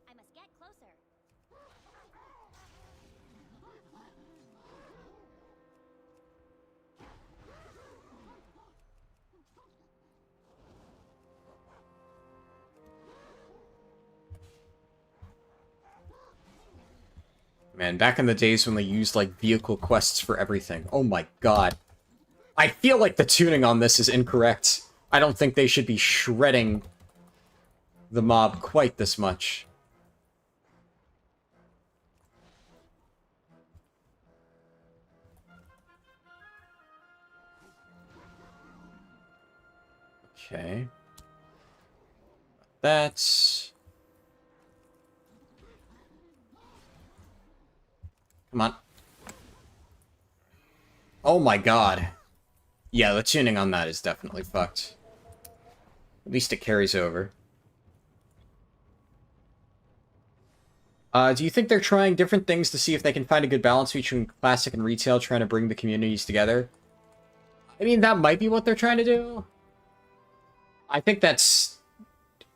I must get closer. Man, back in the days when they used, like, vehicle quests for everything. Oh my god. I feel like the tuning on this is incorrect. I don't think they should be shredding the mob quite this much. Okay. That's... Come on. Oh my god. Yeah, the tuning on that is definitely fucked. At least it carries over. Do you think they're trying different things to see if they can find a good balance between classic and retail, trying to bring the communities together? I mean, that might be what they're trying to do. I think that's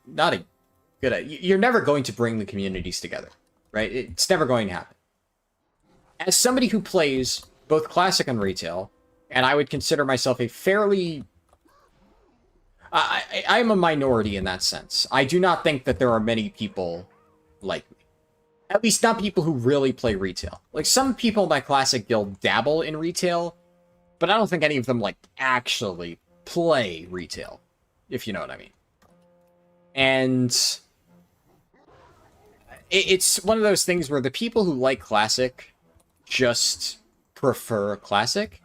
not a good idea. You're never going to bring the communities together, right? It's never going to happen. As somebody who plays both classic and retail, and I would consider myself a fairly... I'm a minority in that sense. I do not think that there are many people like me. At least not people who really play retail. Like, some people in my classic guild dabble in retail, but I don't think any of them, like, actually play retail, if you know what I mean. And it's one of those things where the people who like classic just prefer classic,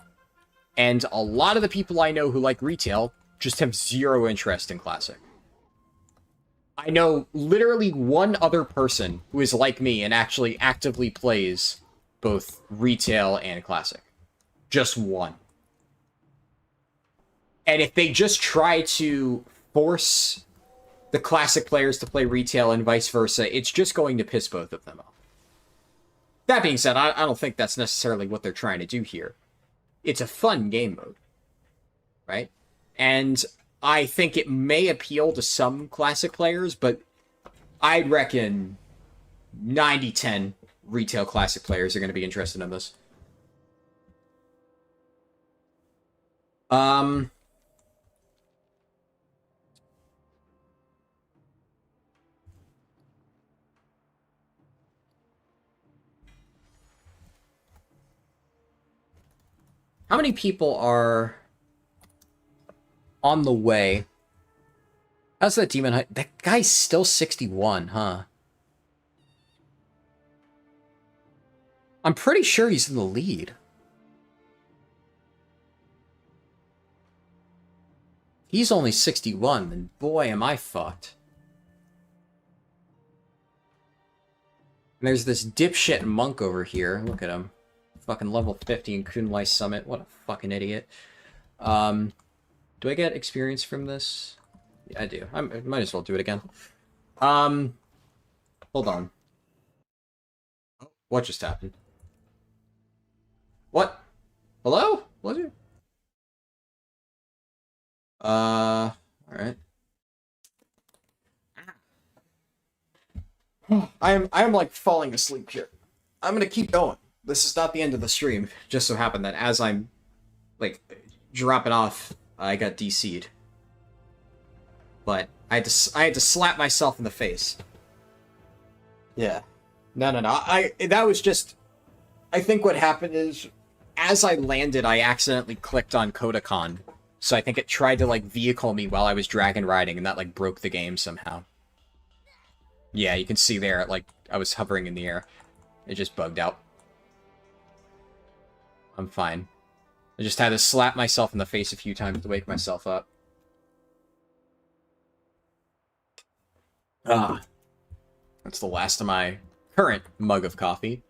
and a lot of the people I know who like retail just have zero interest in classic. I know literally one other person who is like me and actually actively plays both retail and classic. Just one. And if they just try to force the classic players to play retail and vice versa, it's just going to piss both of them off. That being said, I don't think that's necessarily what they're trying to do here. It's a fun game mode, right? And I think it may appeal to some classic players, but I'd reckon 90-10 retail classic players are going to be interested in this. How many people are on the way? How's that demon height? That guy's still 61, huh? I'm pretty sure he's in the lead. He's only 61, and boy, am I fucked. And there's this dipshit monk over here. Look at him. Fucking level 50 in Kunlai Summit. What a fucking idiot. Do I get experience from this? Yeah, I do. I might as well do it again. Hold on. What just happened? What? Hello? Was it? Alright. I am like falling asleep here. I'm gonna keep going. This is not the end of the stream. Just so happened that as I'm like dropping off, I got DC'd. But I had to slap myself in the face. Yeah. No. That was just. I think what happened is, as I landed, I accidentally clicked on Kodakon. So I think it tried to like vehicle me while I was dragon riding, and that like broke the game somehow. Yeah, you can see there, like I was hovering in the air. It just bugged out. I'm fine. I just had to slap myself in the face a few times to wake myself up. That's the last of my current mug of coffee.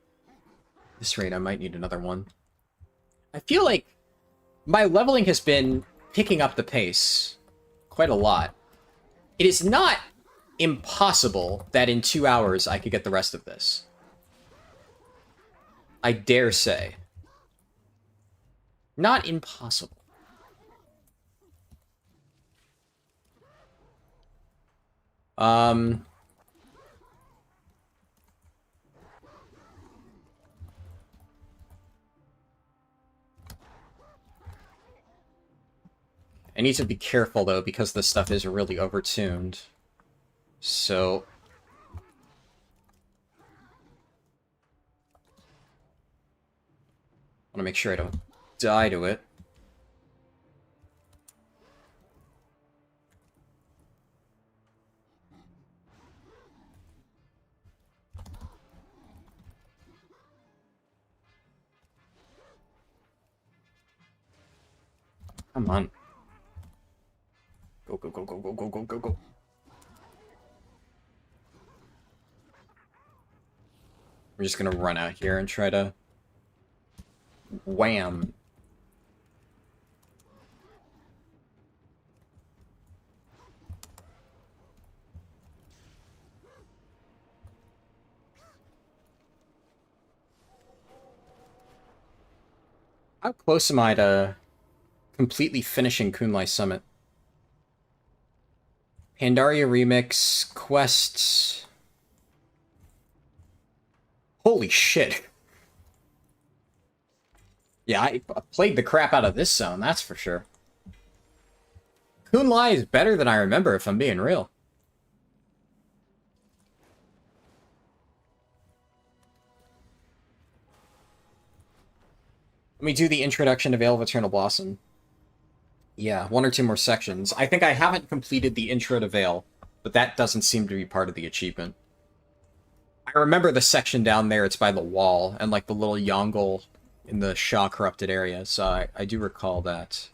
At this rate, I might need another one. I feel like my leveling has been picking up the pace quite a lot. It is not impossible that in 2 hours I could get the rest of this. I dare say. Not impossible. I need to be careful, though, because this stuff is really overtuned. So... I want to make sure I don't die to it. Come on. Go, go, go, go, go, go, go, go, go. We're just gonna run out here and try to... Wham. How close am I to completely finishing Kunlai Summit? Pandaria Remix, quests... Holy shit. Yeah, I played the crap out of this zone, that's for sure. Kunlai is better than I remember, if I'm being real. Let me do the introduction to Veil of Eternal Blossom. Yeah, 1 or 2 more sections. I think I haven't completed the intro to Veil, but that doesn't seem to be part of the achievement. I remember the section down there, it's by the wall, and like the little Yongle in the Shaw-corrupted area, so I do recall that.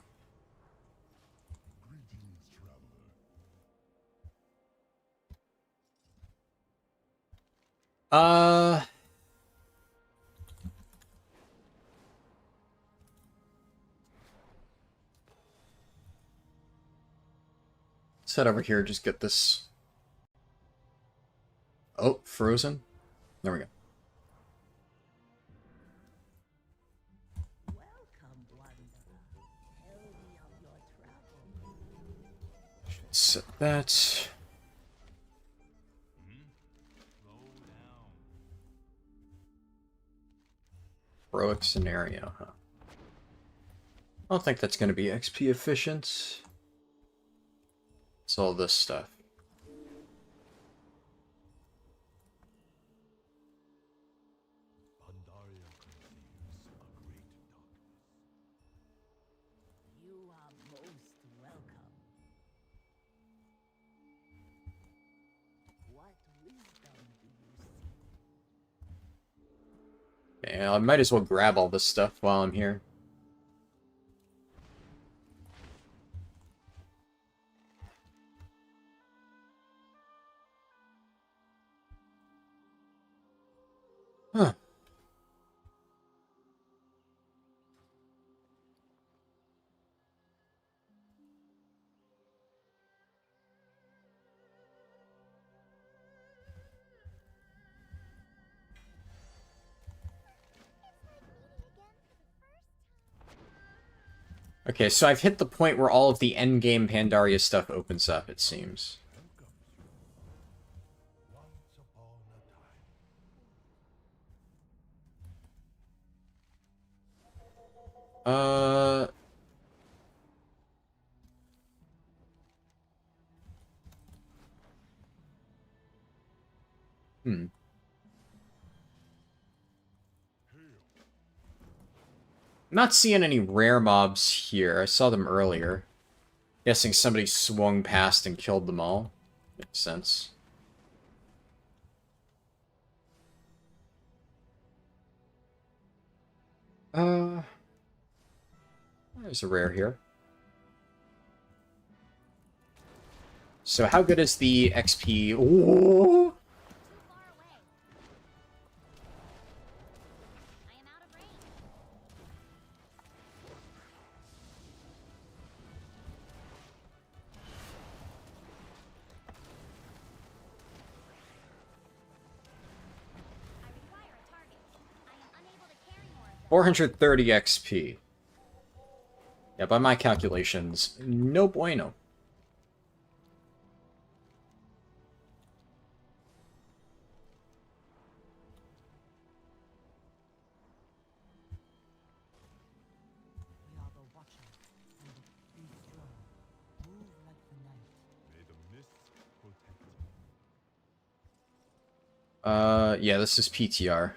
Let's head over here, just get this... Oh, frozen? There we go. Welcome, wanderer. Tell me of your travel. Set that. Heroic scenario, huh? I don't think that's going to be XP efficient. It's all this stuff. Pandaria conceives a great darkness. You are most welcome. What wisdom do you seek? Yeah, I might as well grab all this stuff while I'm here. Huh. Okay, so I've hit the point where all of the endgame Pandaria stuff opens up, it seems. Once upon a time. Hmm. Not seeing any rare mobs here. I saw them earlier. Guessing somebody swung past and killed them all. Makes sense. There's a rare here. So how good is the XP? Ooh! Too far away. I am out of range. I require a target. I am unable to carry more of them. 430 XP. Yeah, by my calculations, no bueno. We are the Watchers and the Speedrun. Move like the night. May the mists protect. Yeah, this is PTR.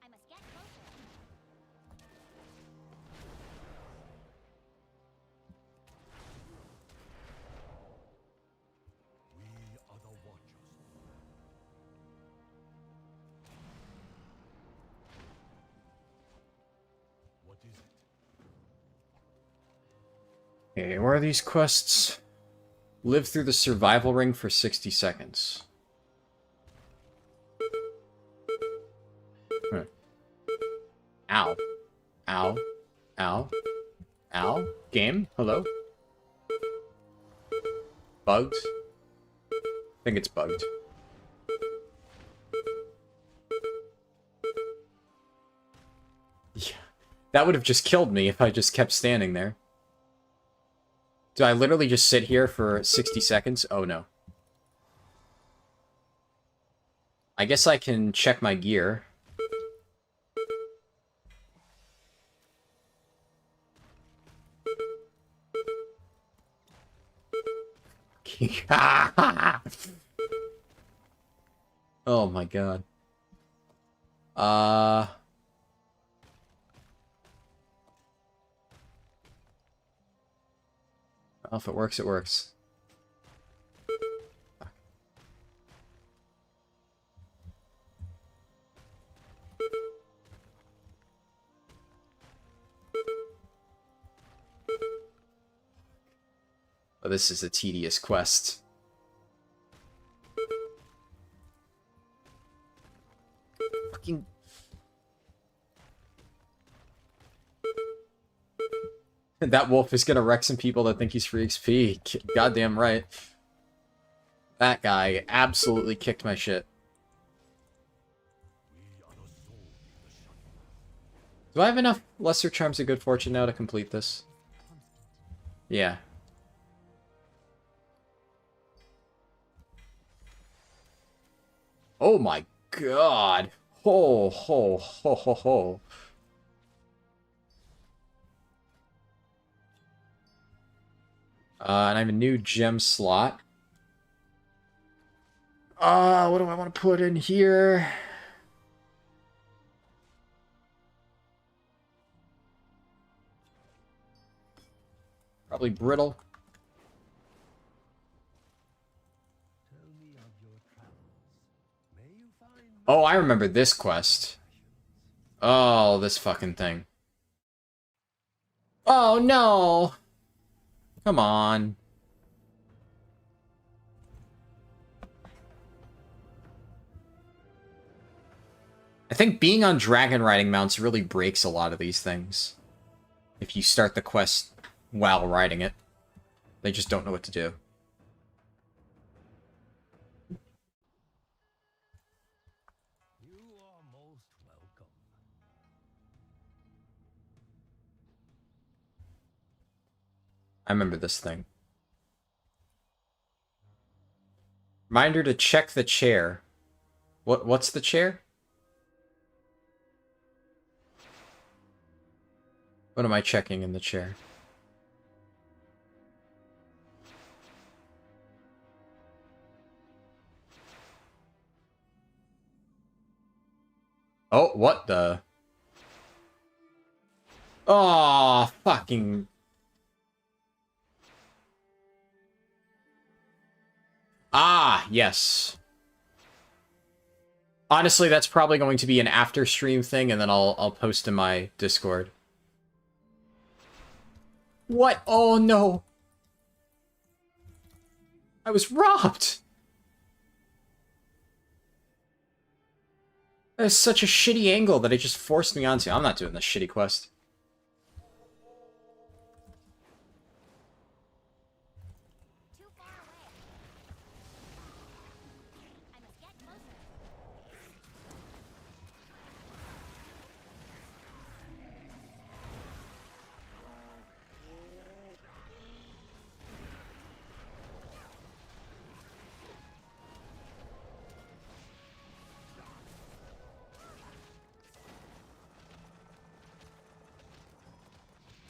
I must get closer. We are the Watchers. What is it? Okay, where are these quests? Live through the survival ring for 60 seconds. Huh. Ow. Ow. Ow. Ow. Game? Hello? Bugged? I think it's bugged. Yeah. That would have just killed me if I just kept standing there. Do I literally just sit here for 60 seconds? Oh no. I guess I can check my gear. Oh my god. Well, if it works, it works. Oh, this is a tedious quest. Fucking... That wolf is gonna wreck some people that think he's free XP. Goddamn right. That guy absolutely kicked my shit. We are the soul in the shadow. Do I have enough Lesser Charms of Good Fortune now to complete this? Yeah. Oh my god. Ho, ho, ho, ho, ho. And I have a new gem slot. What do I want to put in here? Probably brittle. Oh, I remember this quest. Oh, this fucking thing. Oh, no! Come on. I think being on dragon riding mounts really breaks a lot of these things. If you start the quest while riding it, they just don't know what to do. You are most welcome. I remember this thing. Reminder to check the chair. What's the chair? What am I checking in the chair? Oh, what the? Oh, fucking... Ah, yes. Honestly, that's probably going to be an after stream thing, and then I'll post in my Discord. What? Oh no! I was robbed! That is such a shitty angle that it just forced me onto. I'm not doing this shitty quest. Too far away. I must get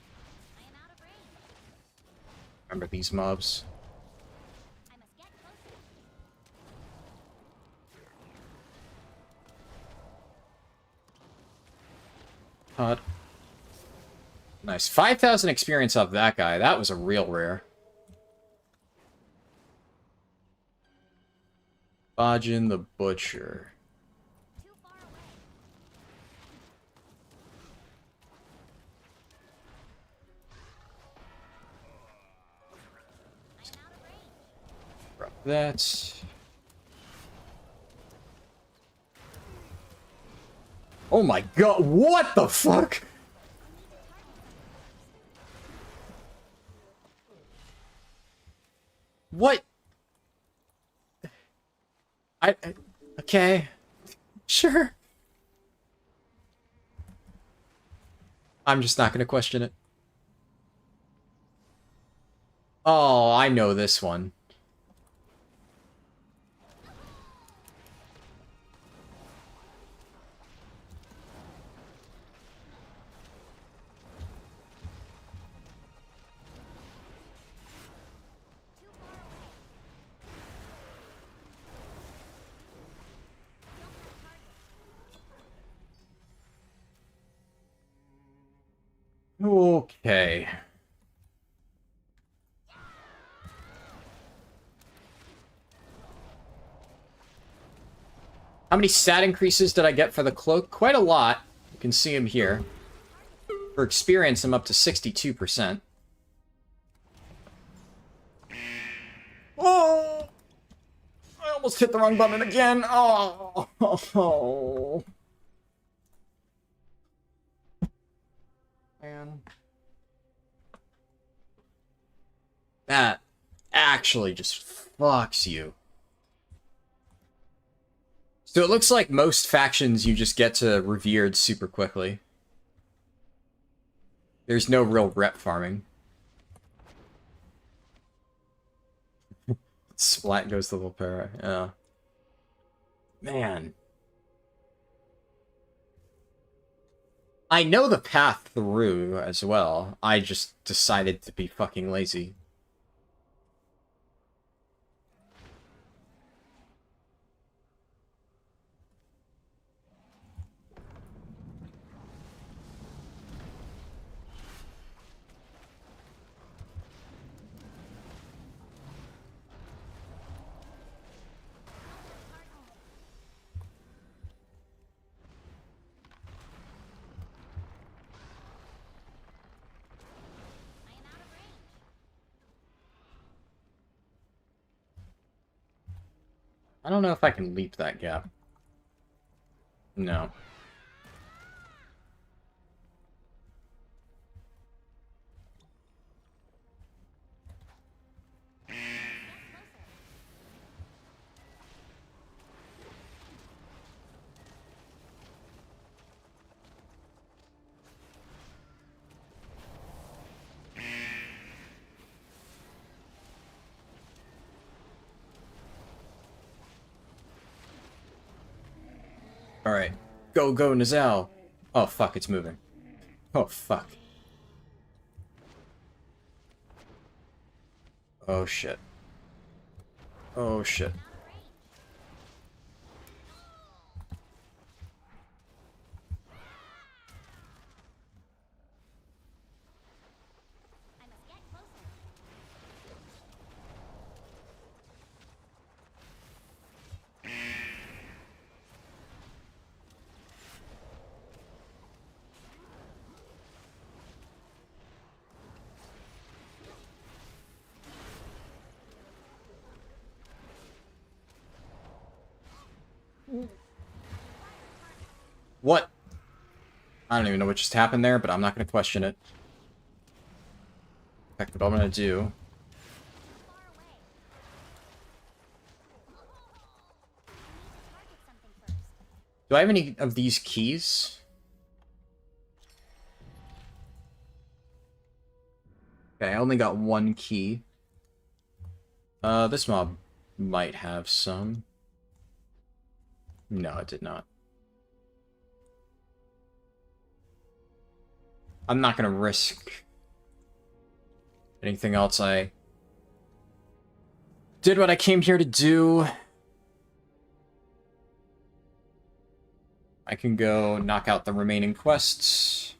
closer. I am out of range. Remember these mobs. I must get closer. Hot. Nice. 5,000 experience off that guy. That was a real rare. Bajin the Butcher. Too far away. I am out of range. Drop that. Oh my god, what the fuck? What? Okay. Sure. I'm just not gonna question it. Oh, I know this one. Too far away. Don't have a target. Okay. How many stat increases did I get for the cloak? Quite a lot. You can see them here. For experience, I'm up to 62%. Oh! I almost hit the wrong button again. Oh! Man. That actually just fucks you. So it looks like most factions you just get to revered super quickly. There's no real rep farming. Splat goes to Volpera, yeah. Man. I know the path through as well. I just decided to be fucking lazy. I don't know if I can leap that gap. No. Alright. Go, go, Nazal! Oh, fuck, it's moving. Oh, fuck. Oh, shit. Oh, shit. I must get closer. What? I don't even know what just happened there, but I'm not going to question it. In fact, what I'm going to do... Far away. I need to target something first. Do I have any of these keys? Okay, I only got one key. This mob might have some. No, it did not. I'm not gonna risk anything else. I did what I came here to do. I can go knock out the remaining quests.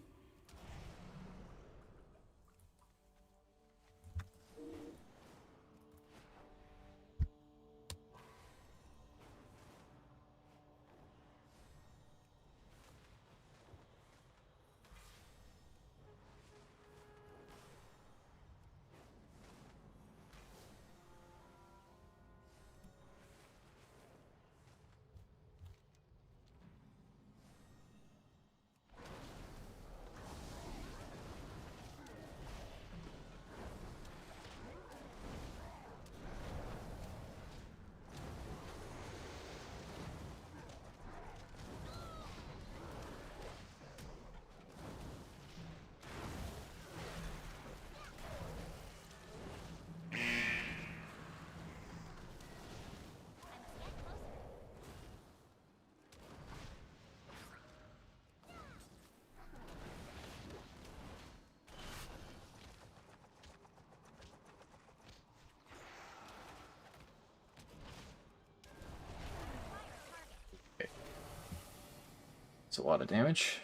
It's a lot of damage.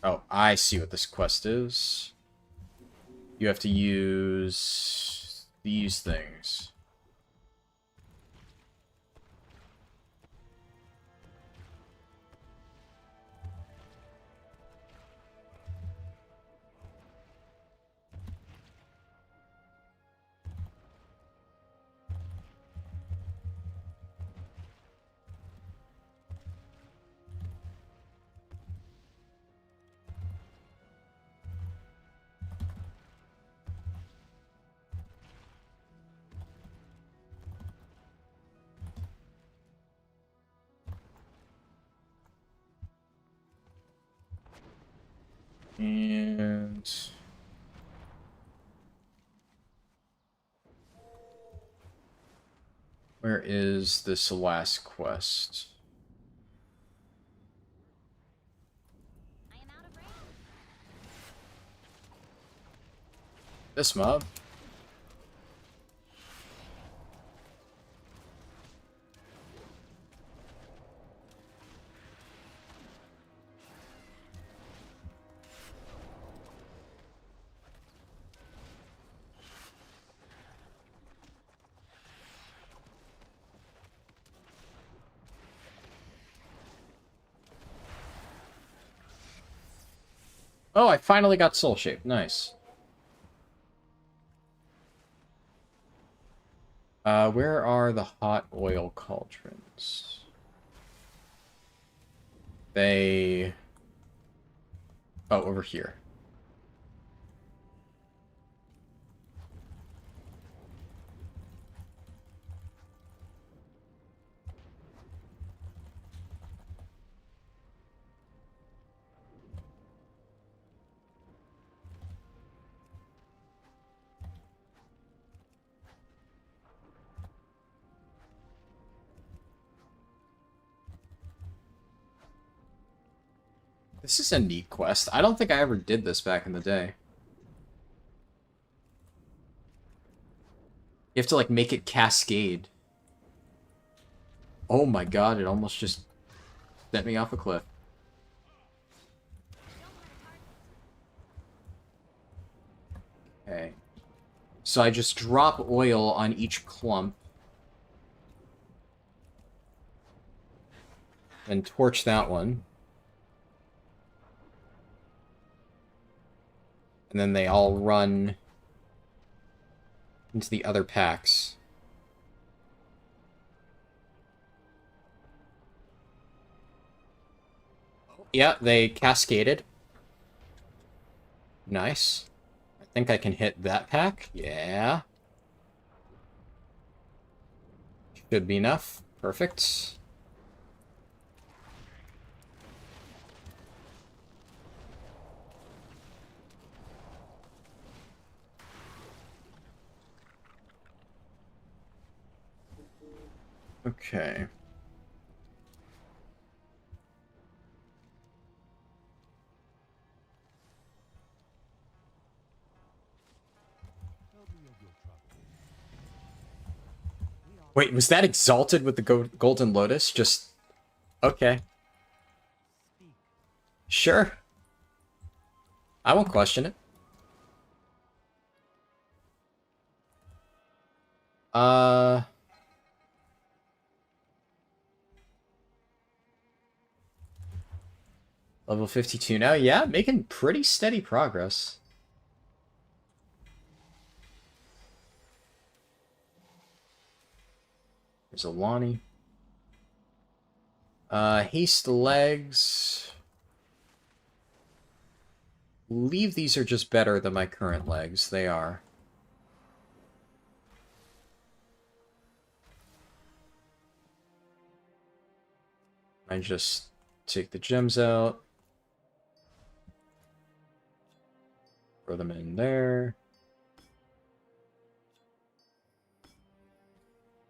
Oh, I see what this quest is. You have to use these things. And where is this last quest? I am out of range. This mob? Oh, I finally got soul shape. Nice. Where are the hot oil cauldrons? They... Oh, over here. This is a neat quest. I don't think I ever did this back in the day. You have to, like, make it cascade. Oh my god, it almost just sent me off a cliff. Okay. So I just drop oil on each clump. And torch that one. And then they all run into the other packs. Yeah, they cascaded. Nice. I think I can hit that pack. Yeah. Should be enough. Perfect. Okay. Wait, was that exalted with the golden lotus? Just... Okay. Sure. I won't question it. Level 52 now? Yeah, making pretty steady progress. There's a Lonnie. Haste legs. Believe these are just better than my current legs. They are. I just take the gems out. Throw them in there.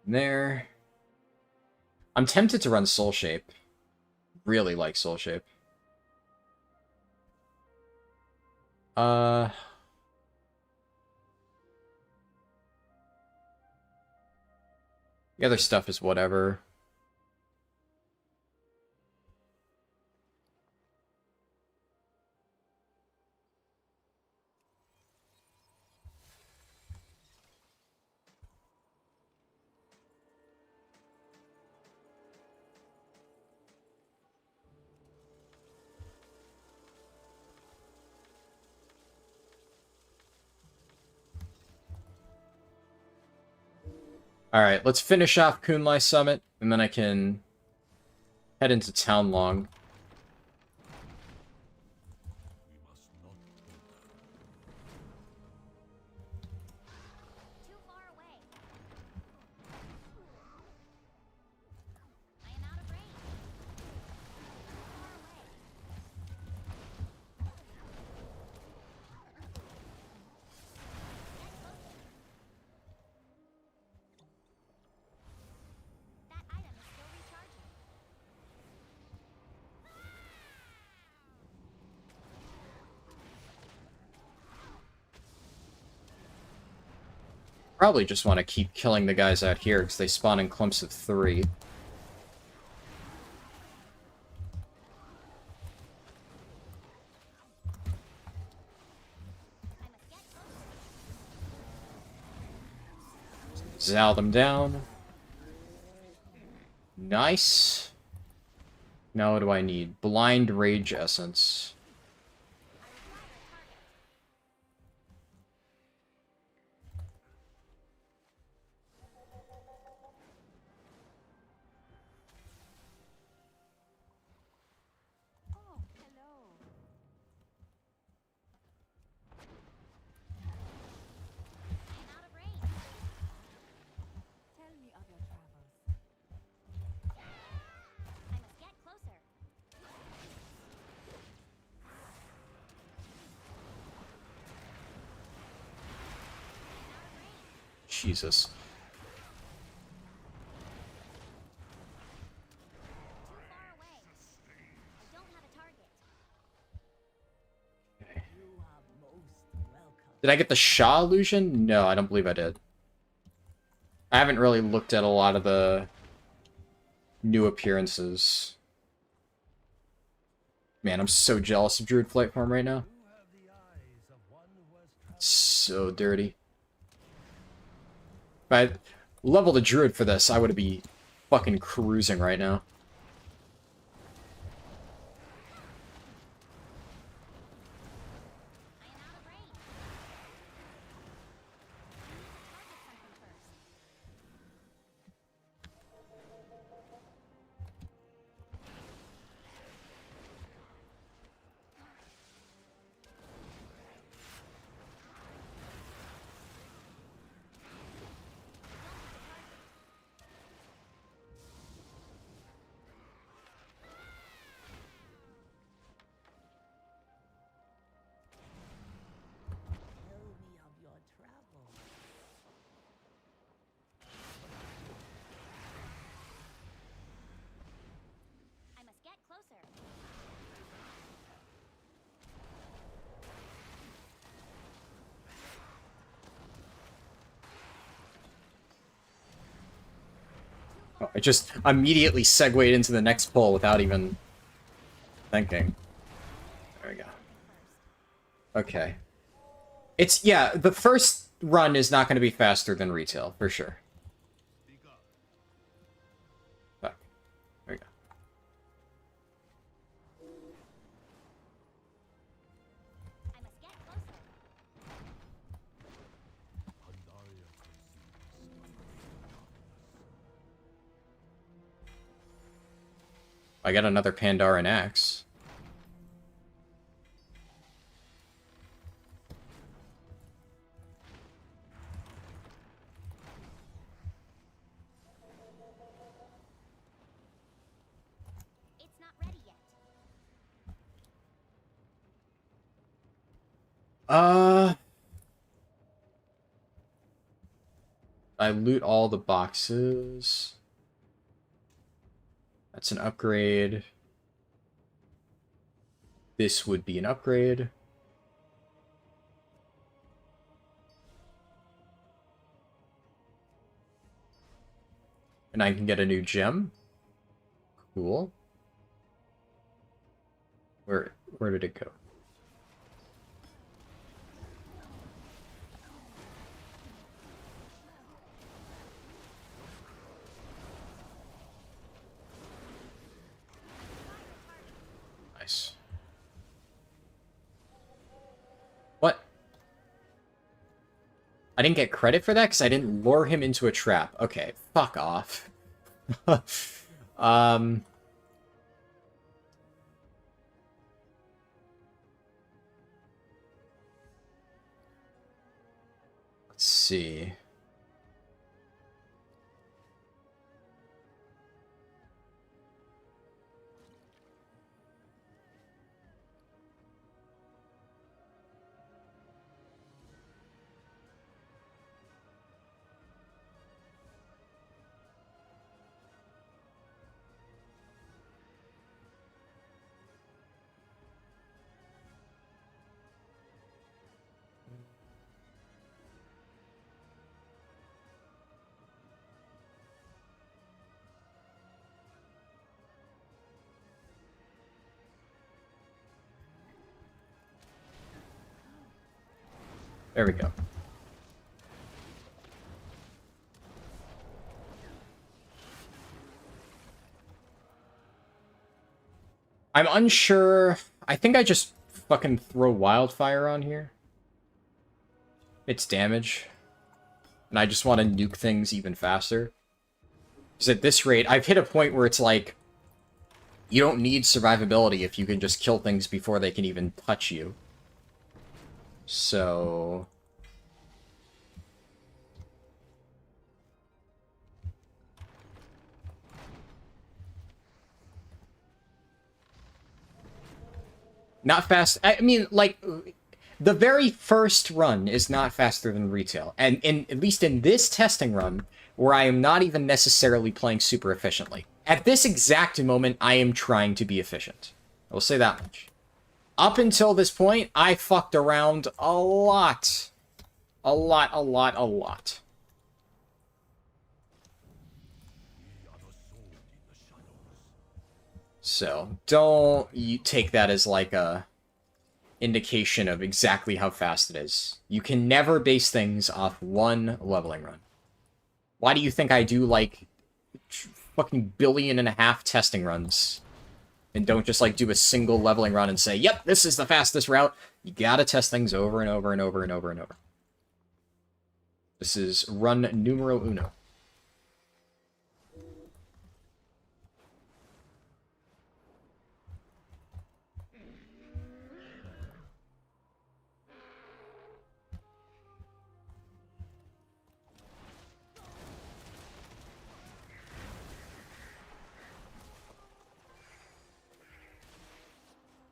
There. I'm tempted to run Soul Shape. Really like Soul Shape. The other stuff is whatever. Alright, let's finish off Kunlai Summit, and then I can head into Townlong. Too far away. I am out of range. Far away. That item is still recharging. Probably just want to keep killing the guys out here, because they spawn in clumps of 3. I must get closer. Zal them down. Nice. Now what do I need? Blind Rage Essence. I require Jesus. Too far away. I don't have a target. Did I get the Shaw illusion? No, I don't believe I did. I haven't really looked at a lot of the new appearances. Man, I'm so jealous of Druidflight form right now. So dirty. If I had leveled a Druid for this, I would be fucking cruising right now. I am out of range. Target something first. Tell me of your travels. I must get closer. I just immediately segued into the next pull without even thinking. There we go. Okay. It's, yeah, the first run is not going to be faster than retail, for sure. Fuck. There we go. I must get closer. I got another Pandaren axe. It's not ready yet. I loot all the boxes. That's an upgrade. This would be an upgrade. And I can get a new gem. Cool. Where did it go? Nice. What? I didn't get credit for that because I didn't lure him into a trap. Okay, fuck off. Let's see. There we go. I'm unsure. I think I just fucking throw wildfire on here. It's damage. And I just want to nuke things even faster. Because at this rate, I've hit a point where it's like, you don't need survivability if you can just kill things before they can even touch you. So... not fast. I mean, like, The very first run is not faster than retail, and at least in this testing run, where I am not even necessarily playing super efficiently. At this exact moment, I am trying to be efficient. I will say that much. Up until this point, I fucked around a lot. A lot. So, don't you take that as like a indication of exactly how fast it is. You can never base things off one leveling run. Why do you think I do like fucking 1.5 billion testing runs and don't just like do a single leveling run and say, yep, this is the fastest route? You gotta test things over and over and over and over and over. This is run numero uno.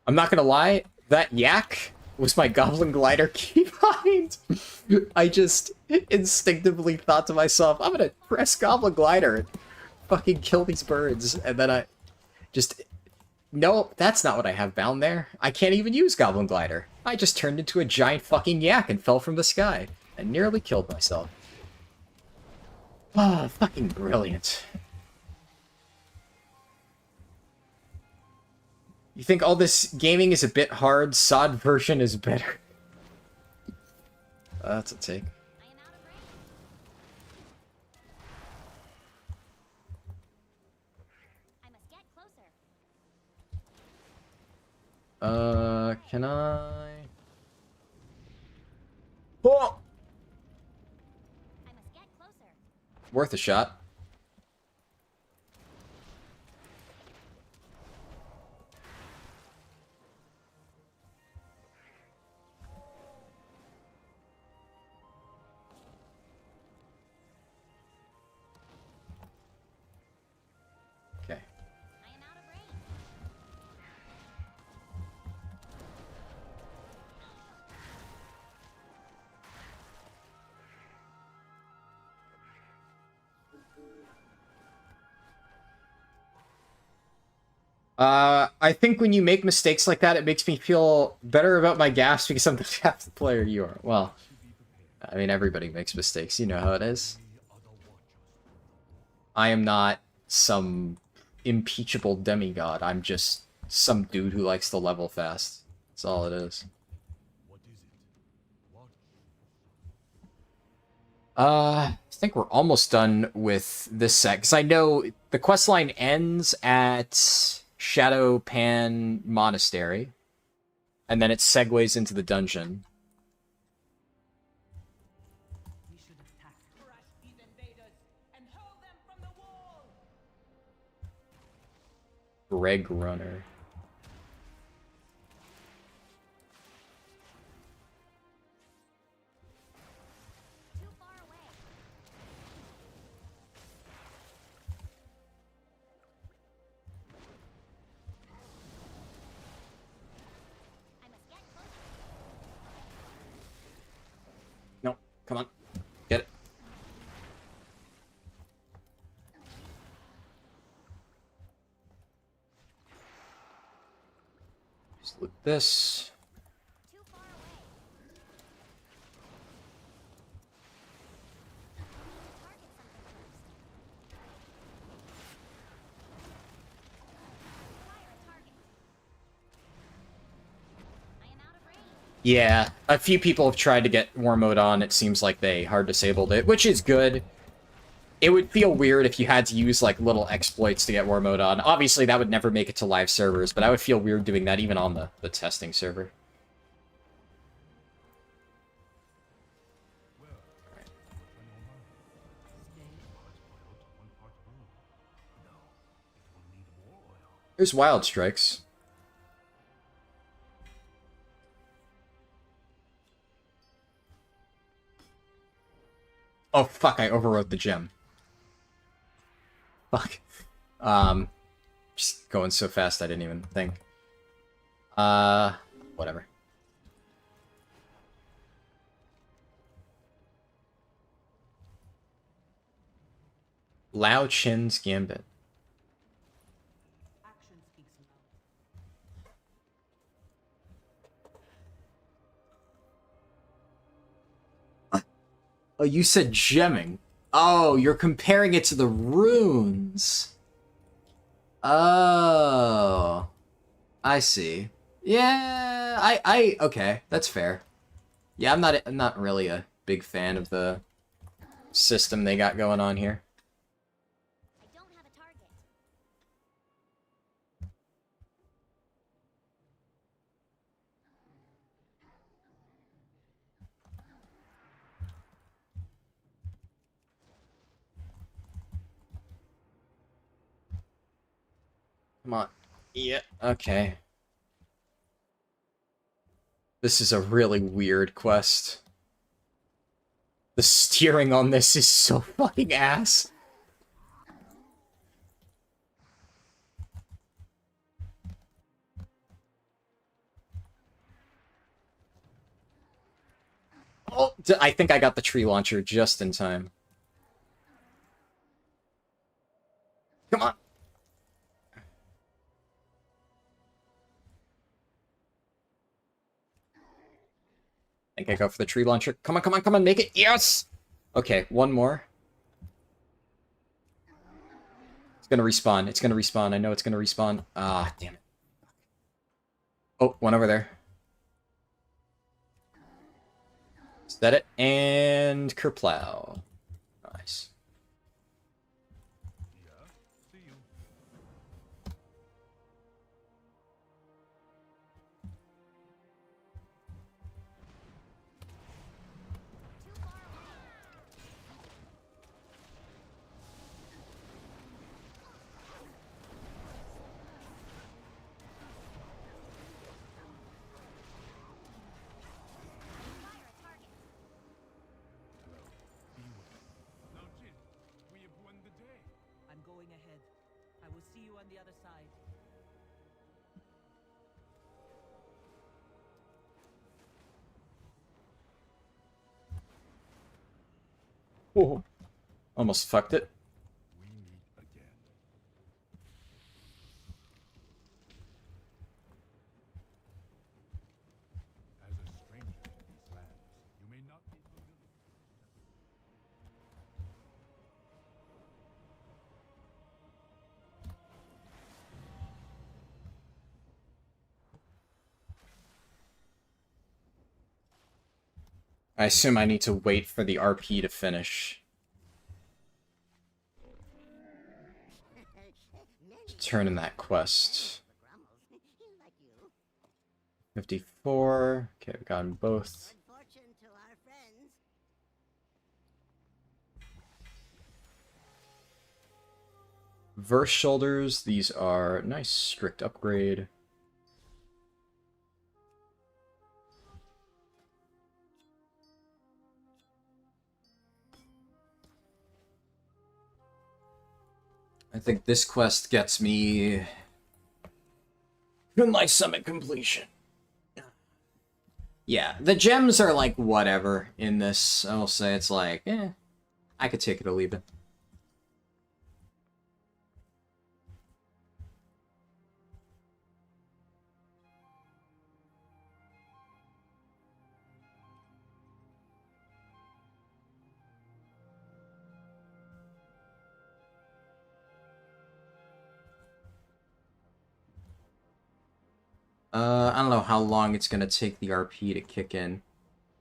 I'm not gonna lie, that yak was my Goblin Glider keybind. I just instinctively thought to myself, I'm gonna press Goblin Glider and fucking kill these birds, and then I just... No, that's not what I have bound there. I can't even use Goblin Glider. I just turned into a giant fucking yak and fell from the sky. I nearly killed myself. Ah, fucking brilliant. You think all this gaming is a bit hard? SOD version is better. That's a take. I am out of range. I must get closer. Can I? Oh! I must get closer. Worth a shot. Okay. I am out of range. I think when you make mistakes like that, it makes me feel better about my gaps because I'm the fastest player you are. Well, I mean, everybody makes mistakes. You know how it is. I am not some impeachable demigod. I'm just some dude who likes to level fast. That's all it is. I think we're almost done with this set, because I know the questline ends at Shadow Pan Monastery, and then it segues into the dungeon. We should attack. Crush these invaders and hurl them from the wall. Greg Runner. Too far away. I must get closer. No, come on. Get it. Just loot this. Too far away. Target something first. Fire a target. I am out of range. Yeah, a few people have tried to get war mode on. It seems like they hard disabled it, which is good. It would feel weird if you had to use, like, little exploits to get war mode on. Obviously, that would never make it to live servers, but I would feel weird doing that even on the testing server. There's Wild Strikes. Oh, fuck, I overwrote the gem. Fuck. Just going so fast I didn't even think. Whatever. Lao Chin's Gambit. Action speaks loud. Oh, you said gemming. Oh, you're comparing it to the runes. Oh, I see. Yeah, okay, that's fair. Yeah, I'm not really a big fan of the system they got going on here. I don't have a target. Come on. Yeah, okay. This is a really weird quest. The steering on this is so fucking ass. Oh, I think I got the tree launcher just in time. Come on. I think I go for the tree launcher. Come on, come on, come on, make it. Yes! Okay, one more. It's gonna respawn. It's gonna respawn. I know it's gonna respawn. Ah, damn it. Oh, one over there. Set it, and Kerplow. Nice. Yeah, see you. Too far away. Fire a target. Now, Jin, we have won the day. I'm going ahead. I will see you on the other side. Oh, almost fucked it. We meet again. As a stranger in these lands, you may not be familiar. I assume I need to wait for the RP to finish. Turn in that quest. Like you. 54. Okay, we got them both. Good fortune to our friends. Verse shoulders. These are nice strict upgrade. I think this quest gets me to my summit completion. Yeah, the gems are like whatever in this. I'll say it's like, I could take it or leave it. I don't know how long it's gonna take the RP to kick in.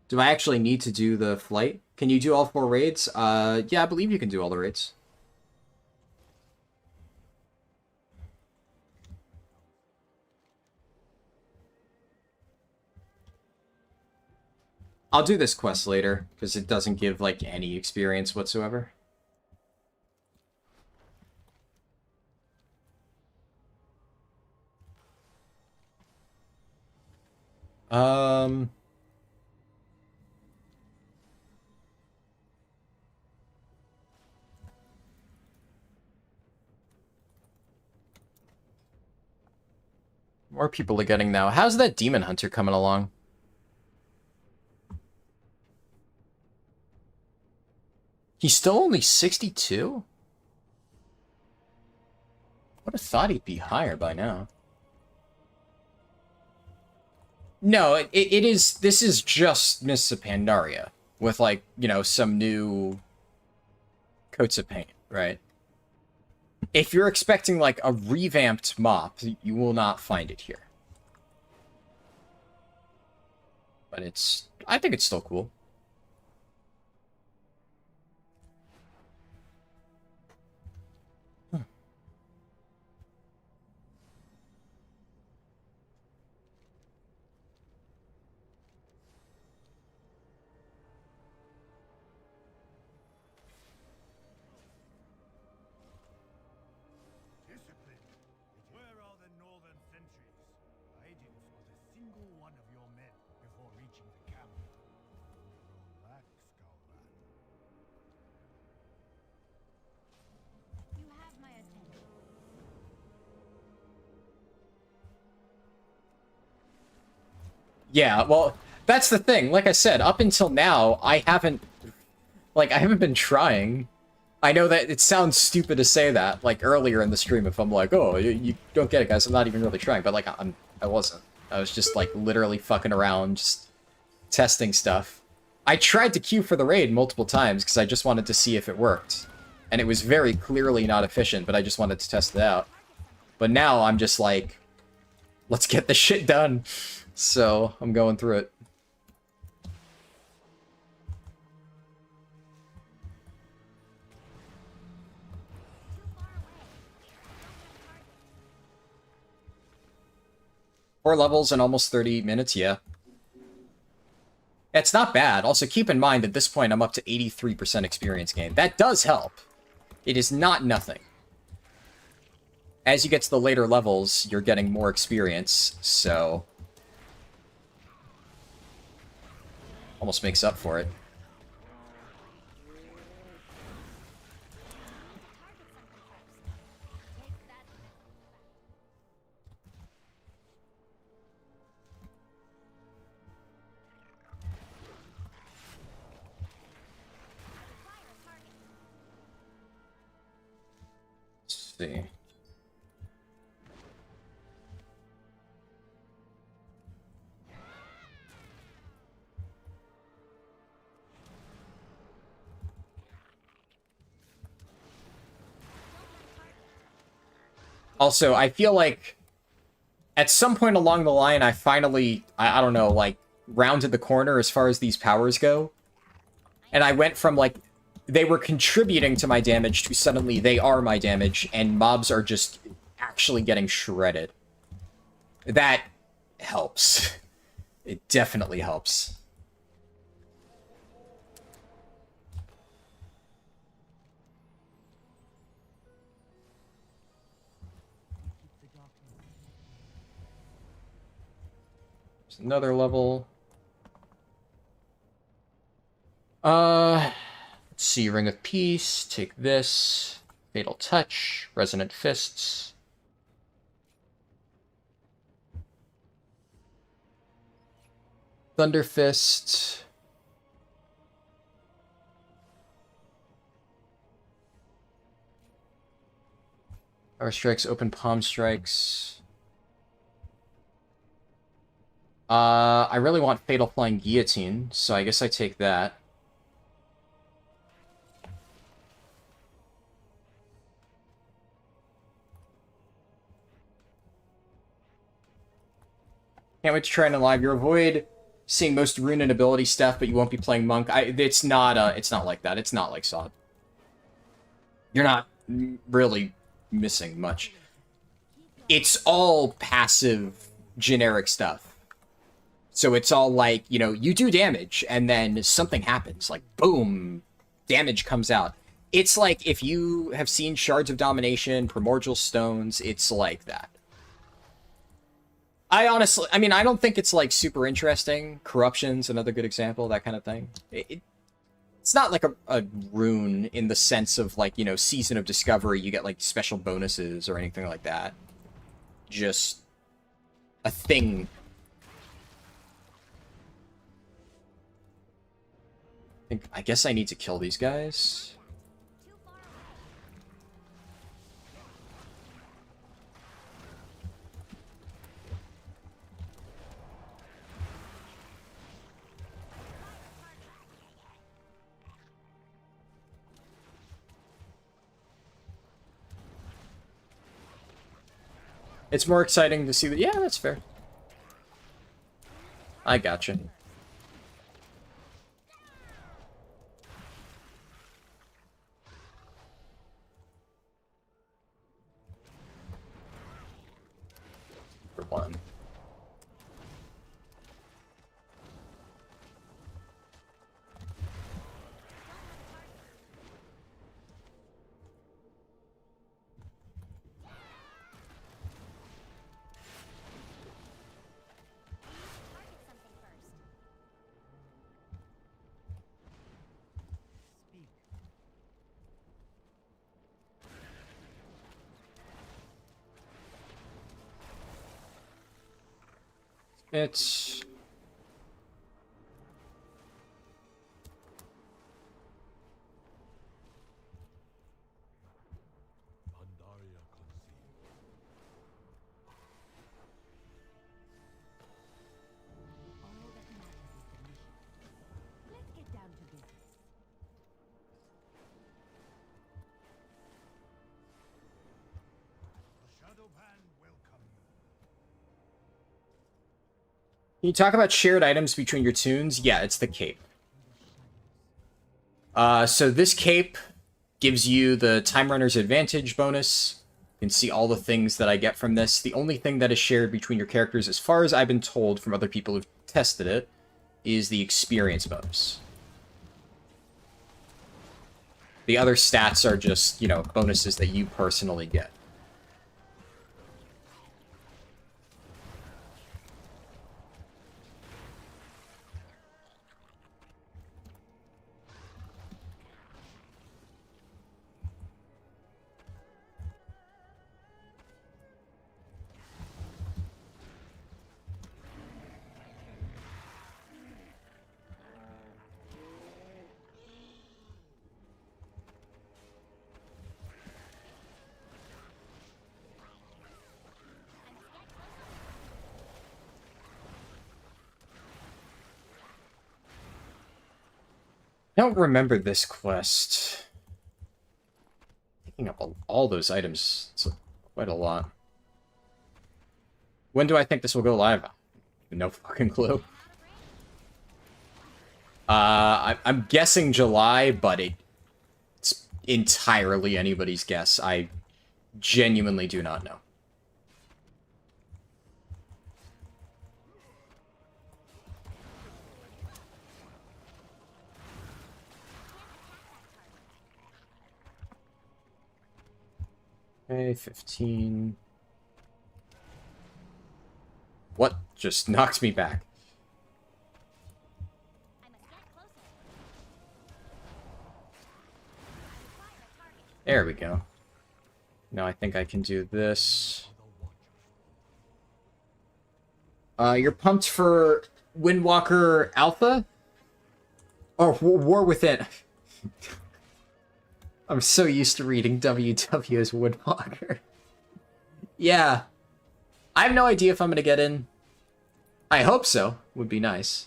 Do I actually need to do the flight? Can you do all 4 raids? Yeah, I believe you can do all the raids. I'll do this quest later, because it doesn't give, like, any experience whatsoever. More people are getting now. How's that Demon Hunter coming along? He's still only 62? would have thought he'd be higher by now. No, it is. This is just Mists of Pandaria with, like, you know, some new coats of paint, right? If you're expecting, like, a revamped mop, you will not find it here. But it's... I think it's still cool. Discipline. Where are the northern sentries? Agents was a single one of your men before reaching the camp. Relax, Galvan. You have my attention. Yeah, well, that's the thing. Like I said, up until now, I haven't been trying. I know that it sounds stupid to say that, like, earlier in the stream, if I'm like, oh, you don't get it, guys, I'm not even really trying, but, like, I wasn't. I was just, like, literally fucking around, just testing stuff. I tried to queue for the raid multiple times, because I just wanted to see if it worked. And it was very clearly not efficient, but I just wanted to test it out. But now I'm just like, let's get this shit done. So, I'm going through it. Four levels in almost 30 minutes, yeah. It's not bad. Also, keep in mind, at this point, I'm up to 83% experience gain. That does help. It is not nothing. As you get to the later levels, you're getting more experience, so... almost makes up for it. Let's see. Also, I feel like at some point along the line, I finally, I don't know, like, rounded the corner as far as these powers go. And I went from, like, they were contributing to my damage to suddenly they are my damage, and mobs are just actually getting shredded. That helps. It definitely helps. There's another level. Let's see, Ring of Peace, take this. Fatal Touch, Resonant Fists. Thunder Fist. Power Strikes, Open Palm Strikes. I really want Fatal Flying Guillotine, so I guess I take that. Can't wait to try and live. You avoid seeing most rune and ability stuff, but you won't be playing Monk. It's not like that. It's not like Sod. You're not really missing much. It's all passive, generic stuff. So it's all like, you know, you do damage, and then something happens. Like, boom, damage comes out. It's like, if you have seen Shards of Domination, Primordial Stones, it's like that. I mean, I don't think it's, like, super interesting. Corruption's another good example, that kind of thing. It's not like a rune in the sense of, like, you know, Season of Discovery, you get, like, special bonuses or anything like that. Just a thing. I guess I need to kill these guys. It's more exciting to see that. Yeah, that's fair. I gotcha. For one. Target something first. Speak. It's... Pandaria conceived. All that matters is the mission. Let's get down to business. The Shadowpan welcome you. Can you talk about shared items between your tunes? Yeah, it's the cape. So this cape gives you the Time Runner's Advantage bonus. You can see all the things that I get from this. The only thing that is shared between your characters, as far as I've been told from other people who've tested it, is the experience bonus. The other stats are just, you know, bonuses that you personally get. I don't remember this quest. Picking up all those items. It's quite a lot. When do I think this will go live? No fucking clue. I'm guessing July, but it's entirely anybody's guess. I genuinely do not know. Okay, 15. What just knocked me back? I must get closer. I require a target. There we go. Now I think I can do this. You're pumped for Windwalker Alpha? Or War Within. I'm so used to reading WW as Windwalker. Yeah. I have no idea if I'm gonna get in. I hope so. Would be nice.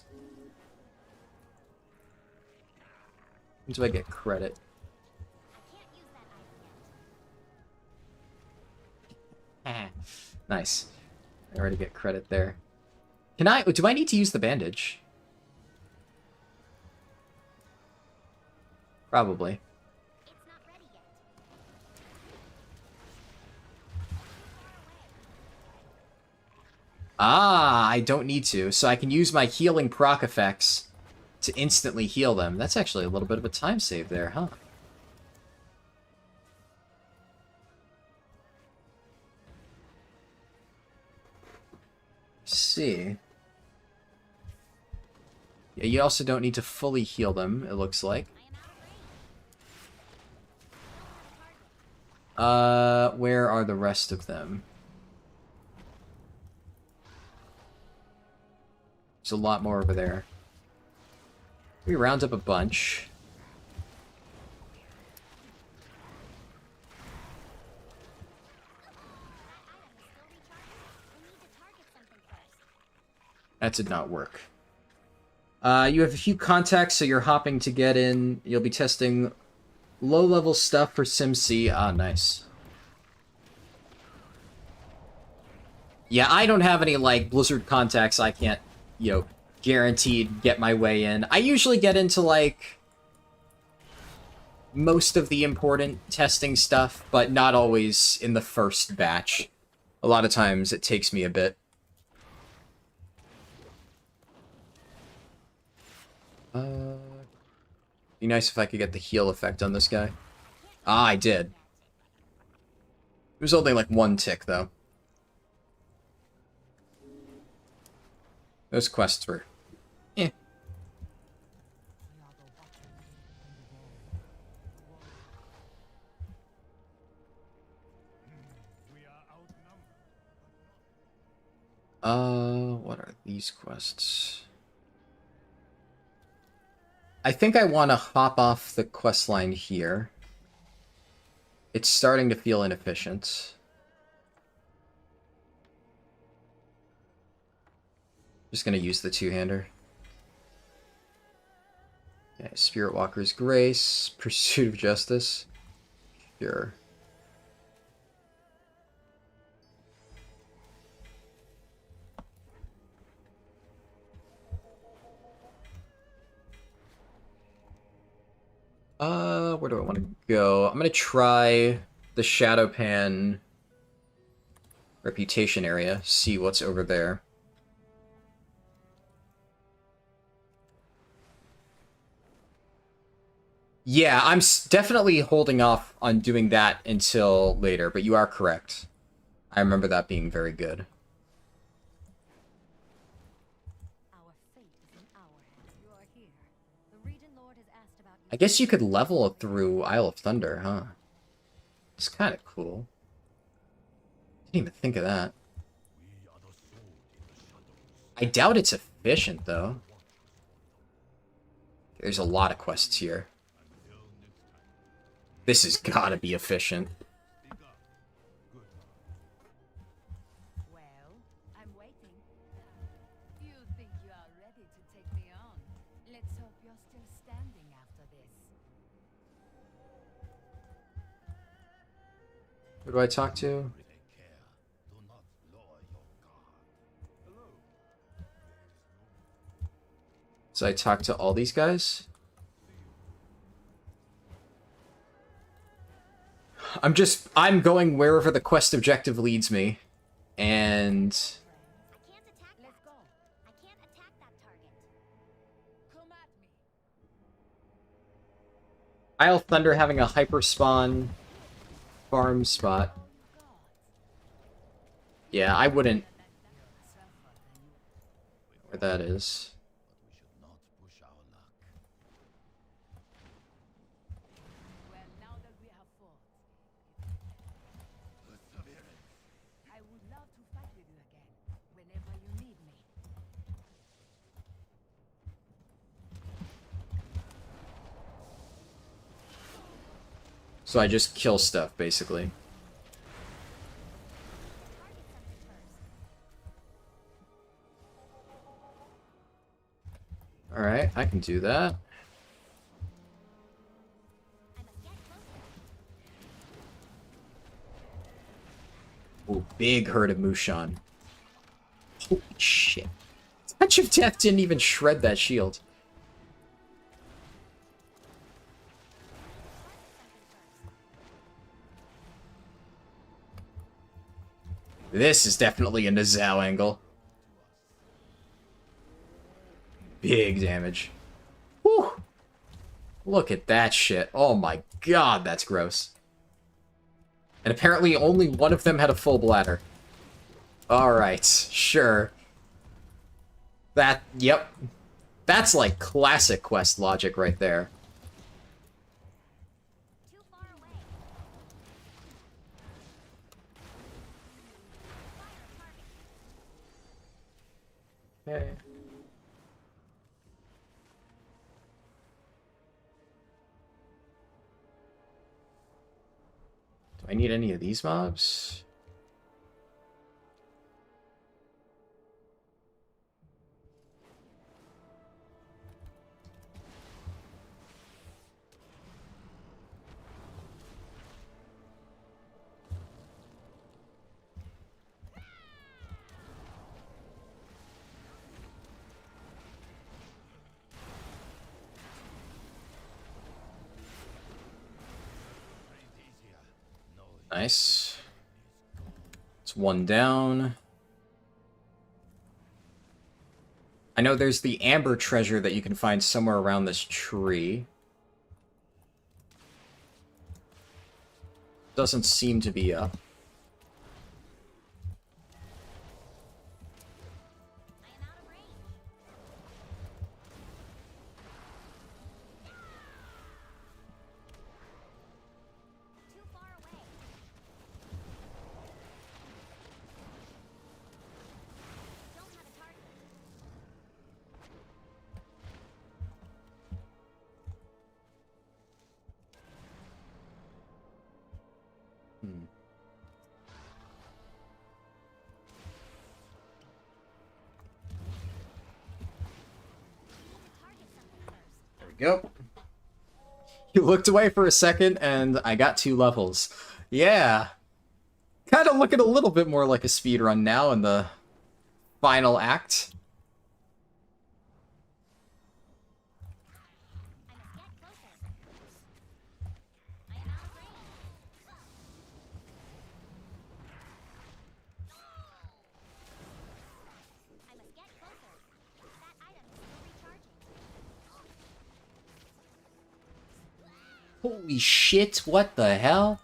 When do I get credit? I can't use that item yet. Nice. I already get credit there. Can I... Do I need to use the bandage? Probably. It's not ready yet. Ah, I don't need to. So I can use my healing proc effects to instantly heal them. That's actually a little bit of a time save there, huh? Let's see. Yeah, you also don't need to fully heal them, it looks like. I am out of range. Where are the rest of them? There's a lot more over there. We round up a bunch. That did not work. You have a few contacts, so you're hopping to get in. You'll be testing low-level stuff for SimC. Ah, nice. Yeah, I don't have any, like, Blizzard contacts I can't, you know, guaranteed get my way in. I usually get into, like, most of the important testing stuff, but not always in the first batch. A lot of times it takes me a bit. Be nice if I could get the heal effect on this guy. Ah, I did. It was only like 1 tick, though. Those quests were... eh. What are these quests? I think I want to hop off the quest line here. It's starting to feel inefficient. Just gonna use the two-hander. Okay, Spirit Walker's Grace, Pursuit of Justice. Sure. Where do I want to go? I'm gonna try the Shadowpan reputation area, see what's over there. Yeah, I'm definitely holding off on doing that until later, but you are correct. I remember that being very good. Our fate is in our hands. You are here. The Regent Lord has asked about you. I guess you could level through Isle of Thunder, huh? It's kind of cool. Didn't even think of that. I doubt it's efficient, though. There's a lot of quests here. This has gotta be efficient. Well, I'm waiting. You think you are ready to take me on? Let's hope you're still standing after this. Who do I talk to? So I talk to all these guys? I'm going wherever the quest objective leads me. And... I can't attack Let's that. go. I can't attack that target. Come at me. Isle of Thunder having a hyper spawn farm spot. Yeah, I wouldn't... Where that is. Well, now that we have fought, I would love to fight with you again, whenever you need me. So I just kill stuff, basically. Alright, I can do that. I must get closer. Ooh, big herd of Mushan. Holy shit. Touch of Death didn't even shred that shield. This is definitely a Nizao angle. Big damage. Whew. Look at that shit. Oh my god, that's gross. And apparently only one of them had a full bladder. Alright, sure. Yep. That's like classic quest logic right there. Too far away. Fire target. Okay. Do I need any of these mobs? Nice. It's one down. I know there's the amber treasure that you can find somewhere around this tree. Doesn't seem to be up. I am out of range. Too far away. Don't have a target. Hmm. Target something first. There we go. You looked away for a second, and I got 2 levels. Yeah. Kind of looking a little bit more like a speedrun now in the final act. I must get closer. I am out of range. I must get closer. That item is still recharging. Holy shit, what the hell?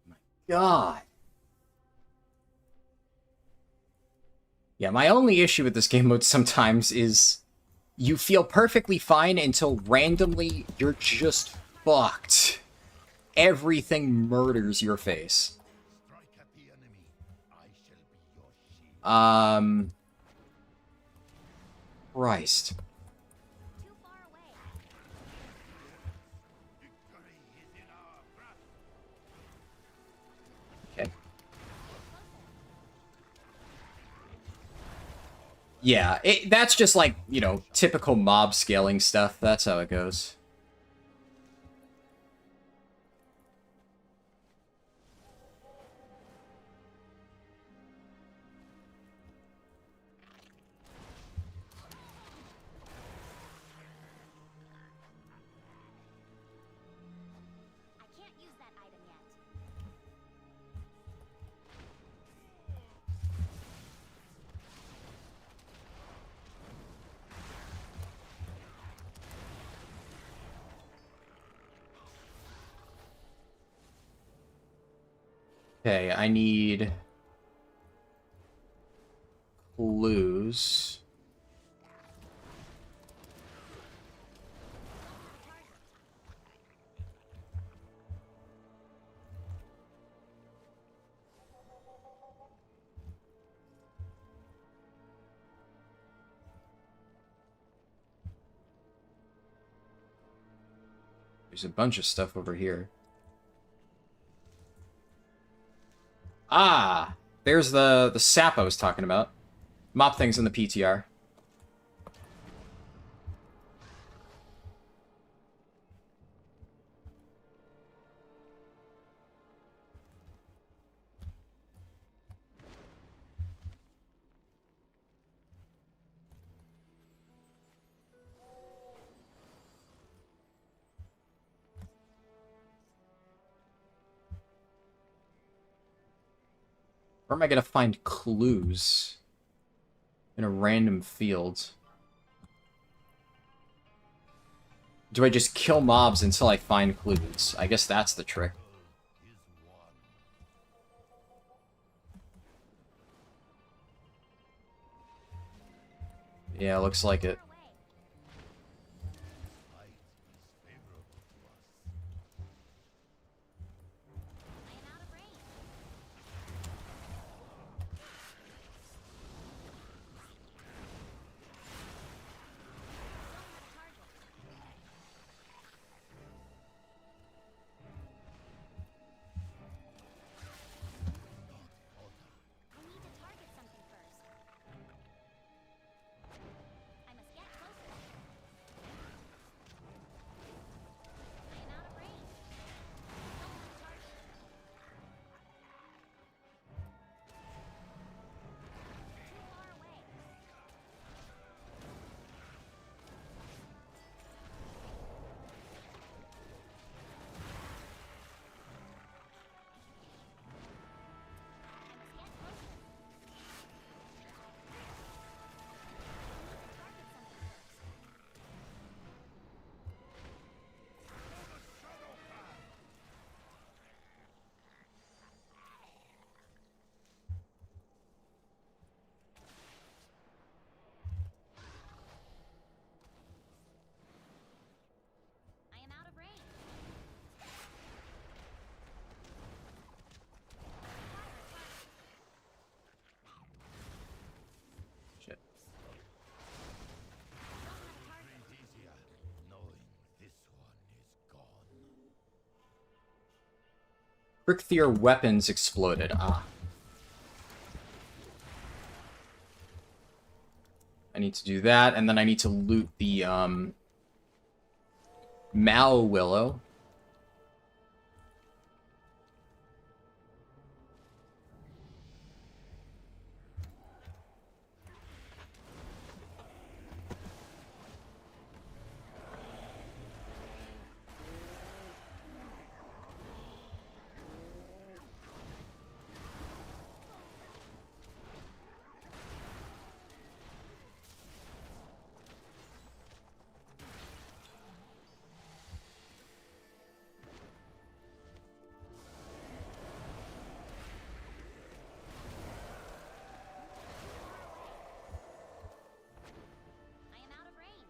My god. Yeah, my only issue with this game mode sometimes is you feel perfectly fine until randomly you're just fucked. Everything murders your face. Strike at the enemy. I shall be your shield. Christ. Too far away. Victory is in our grasp. Okay. Yeah, that's just like, you know, typical mob scaling stuff. That's how it goes. I can't use that item yet. Okay, I need clues. There's a bunch of stuff over here. Ah! There's the sap I was talking about. Mop things in the PTR. Where am I gonna find clues? In a random field. Do I just kill mobs until I find clues? I guess that's the trick. Yeah, looks like it. I am out of range. I need to target something first. I must get Cricktheer weapons exploded. Ah. I need to do that, and then I need to loot the, Mal Willow. I am out of range.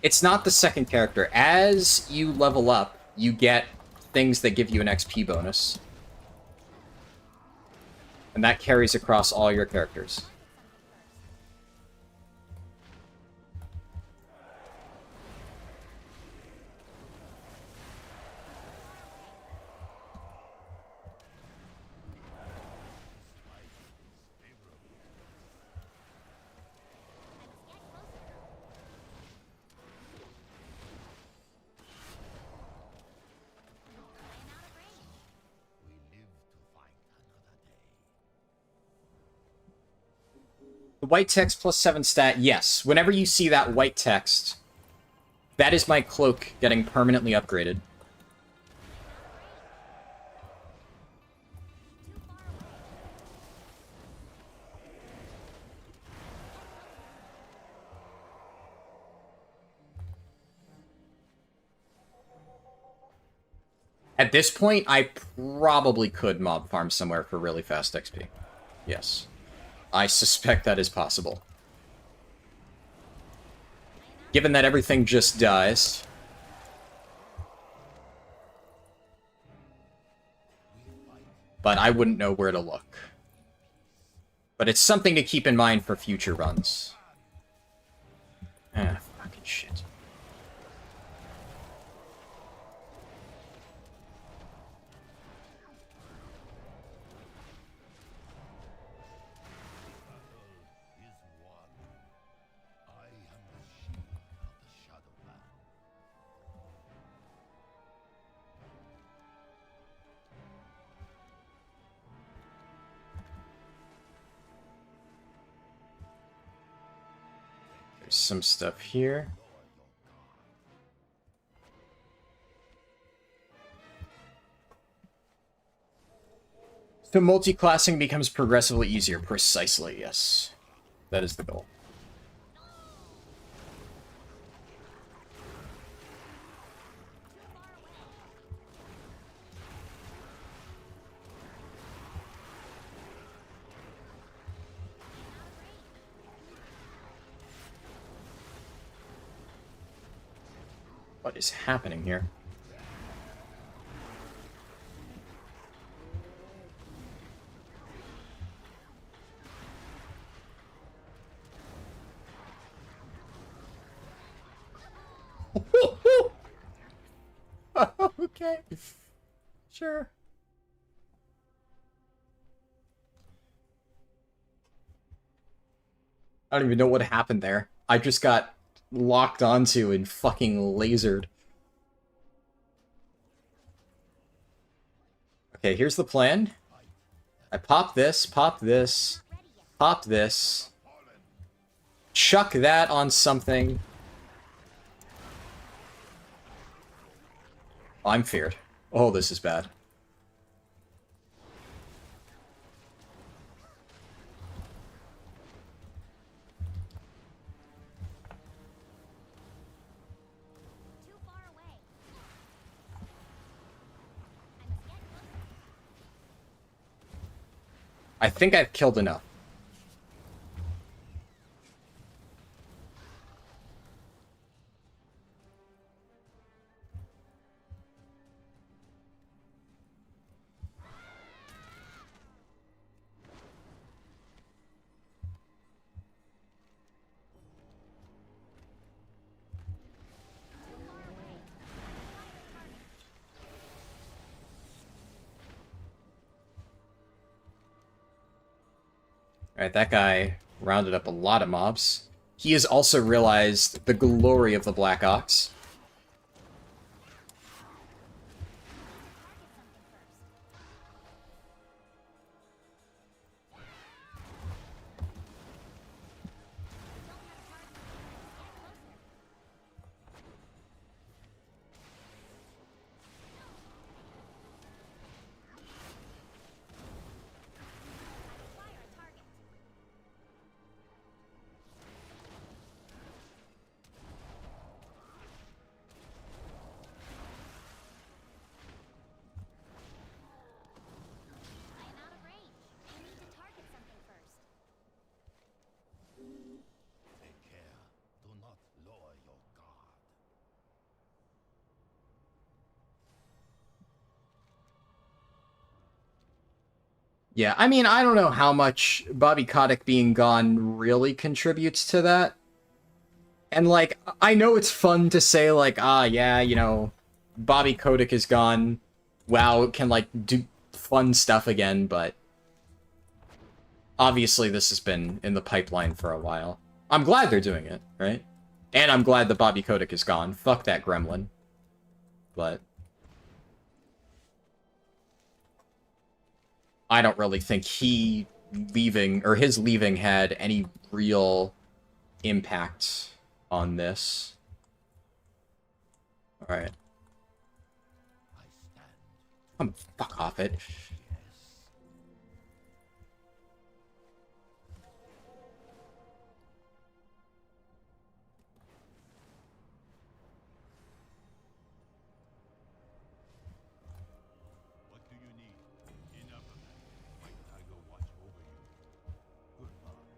It's not the second character. As you level up, you get things that give you an XP bonus. And that carries across all your characters. The white text plus 7 stat, yes. Whenever you see that white text, that is my cloak getting permanently upgraded. At this point, I probably could mob farm somewhere for really fast XP. Yes. I suspect that is possible. Given that everything just dies. But I wouldn't know where to look. But it's something to keep in mind for future runs. Ah, fucking shit. There's some stuff here. So multi-classing becomes progressively easier. Precisely, yes. That is the goal. What is happening here? Okay. Sure. I don't even know what happened there. I just got locked onto and fucking lasered. Okay, here's the plan. I pop this, pop this, pop this. Chuck that on something. Oh, I'm feared. Oh, this is bad. Too far away. I must get closer. I think I've killed enough. Alright, that guy rounded up a lot of mobs. He has also realized the glory of the Black Ox. Take care. Do not lower your guard. Yeah, I mean, I don't know how much Bobby Kotick being gone really contributes to that. And, like, I know it's fun to say, like, yeah, you know, Bobby Kotick is gone. WoW can, like, do fun stuff again, but obviously this has been in the pipeline for a while. I'm glad they're doing it, right? And I'm glad that Bobby Kotick is gone. Fuck that gremlin. But I don't really think he leaving, or his leaving, had any real impact on this. Alright. I stand. Come fuck off it. Yes. What do you need? Enough of that. My tiger watch over you. Goodbye.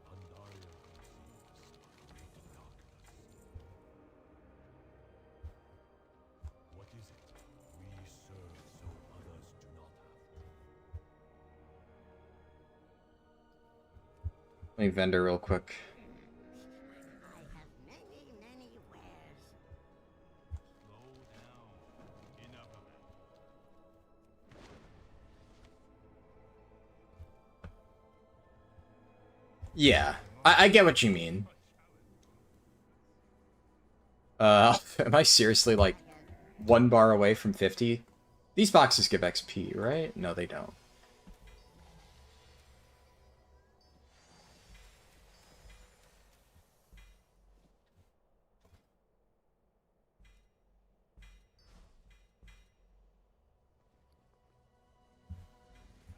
Pandaria conceals great darkness. What is it? We serve so others do not have to. Let me vendor real quick. I have many wares. Slow down. Enough of that. Yeah, I get what you mean. Am I seriously, like, 1 bar away from 50? These boxes give XP, right? No, they don't.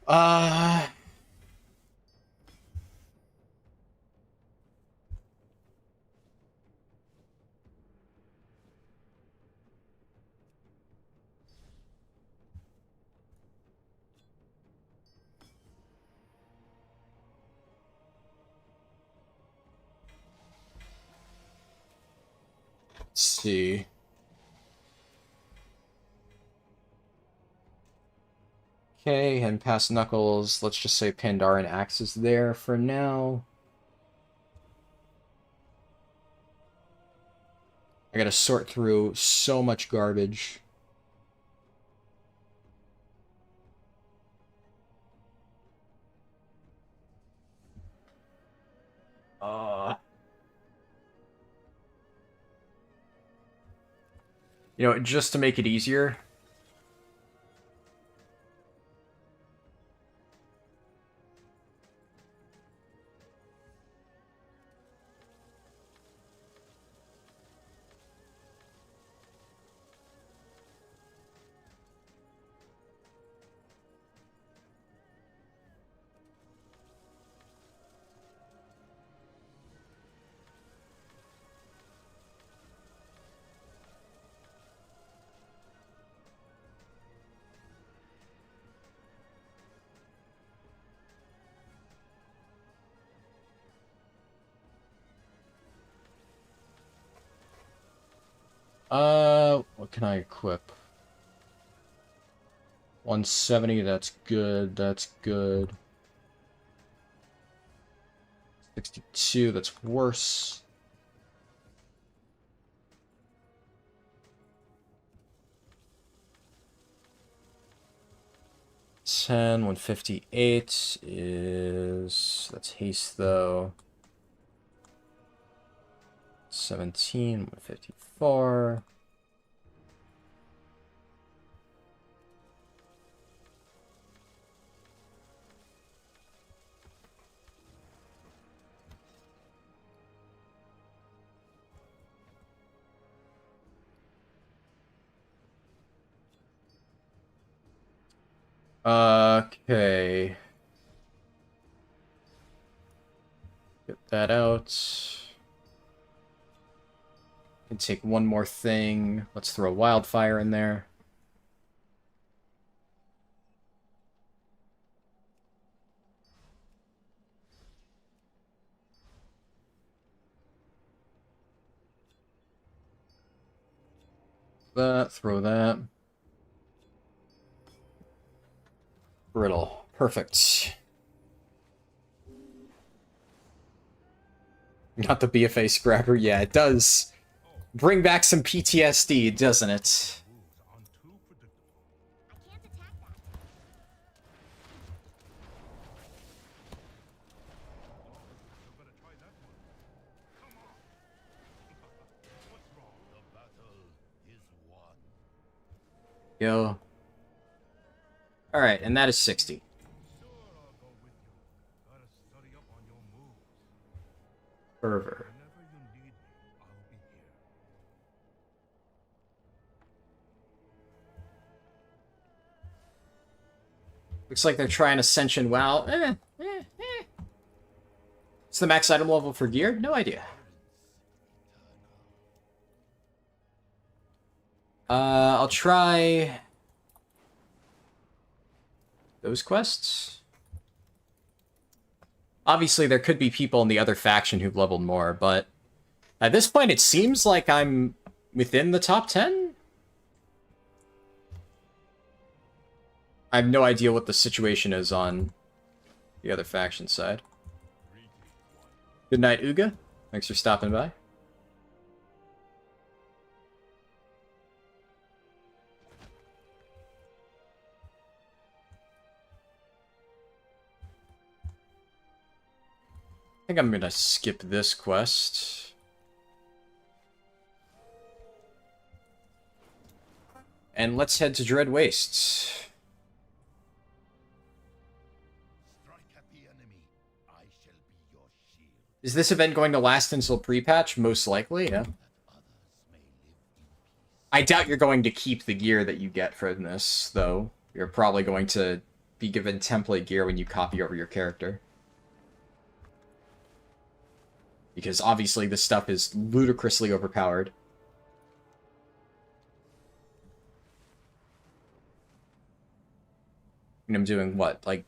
Uh... Let's see. Okay, and past Knuckles. Let's just say Pandaren Axe is there for now. I gotta sort through so much garbage. You know, just to make it easier, what can I equip? 170, that's good, that's good. 62, that's worse. 110, 158 is... That's haste, though. 17, 154. Okay. Get that out. And take one more thing. Let's throw wildfire in there. That, throw that. Brittle. Perfect. Not the BFA scrapper. Yeah, it does bring back some PTSD, doesn't it? Moves aren't too predictable. I can't attack that. You better try that one. Come on. What's wrong? The battle is won. Yo. Alright, and that is 60. Sure, I'll go with you. Gotta study up on your moves. Fervor. Whenever you need me, I'll be here. Looks like they're trying Ascension WoW. What's the max item level for gear? No idea. I'll try those quests. Obviously, there could be people in the other faction who've leveled more, but at this point, it seems like I'm within the top 10. I have no idea what the situation is on the other faction side. Good night, Uga. Thanks for stopping by. I think I'm gonna skip this quest. And let's head to Dread Wastes. Strike at the enemy. I shall be your shield. Is this event going to last until pre-patch? Most likely, yeah. That others may live in peace. I doubt you're going to keep the gear that you get from this, though. You're probably going to be given template gear when you copy over your character. Because obviously this stuff is ludicrously overpowered. And I'm doing what, like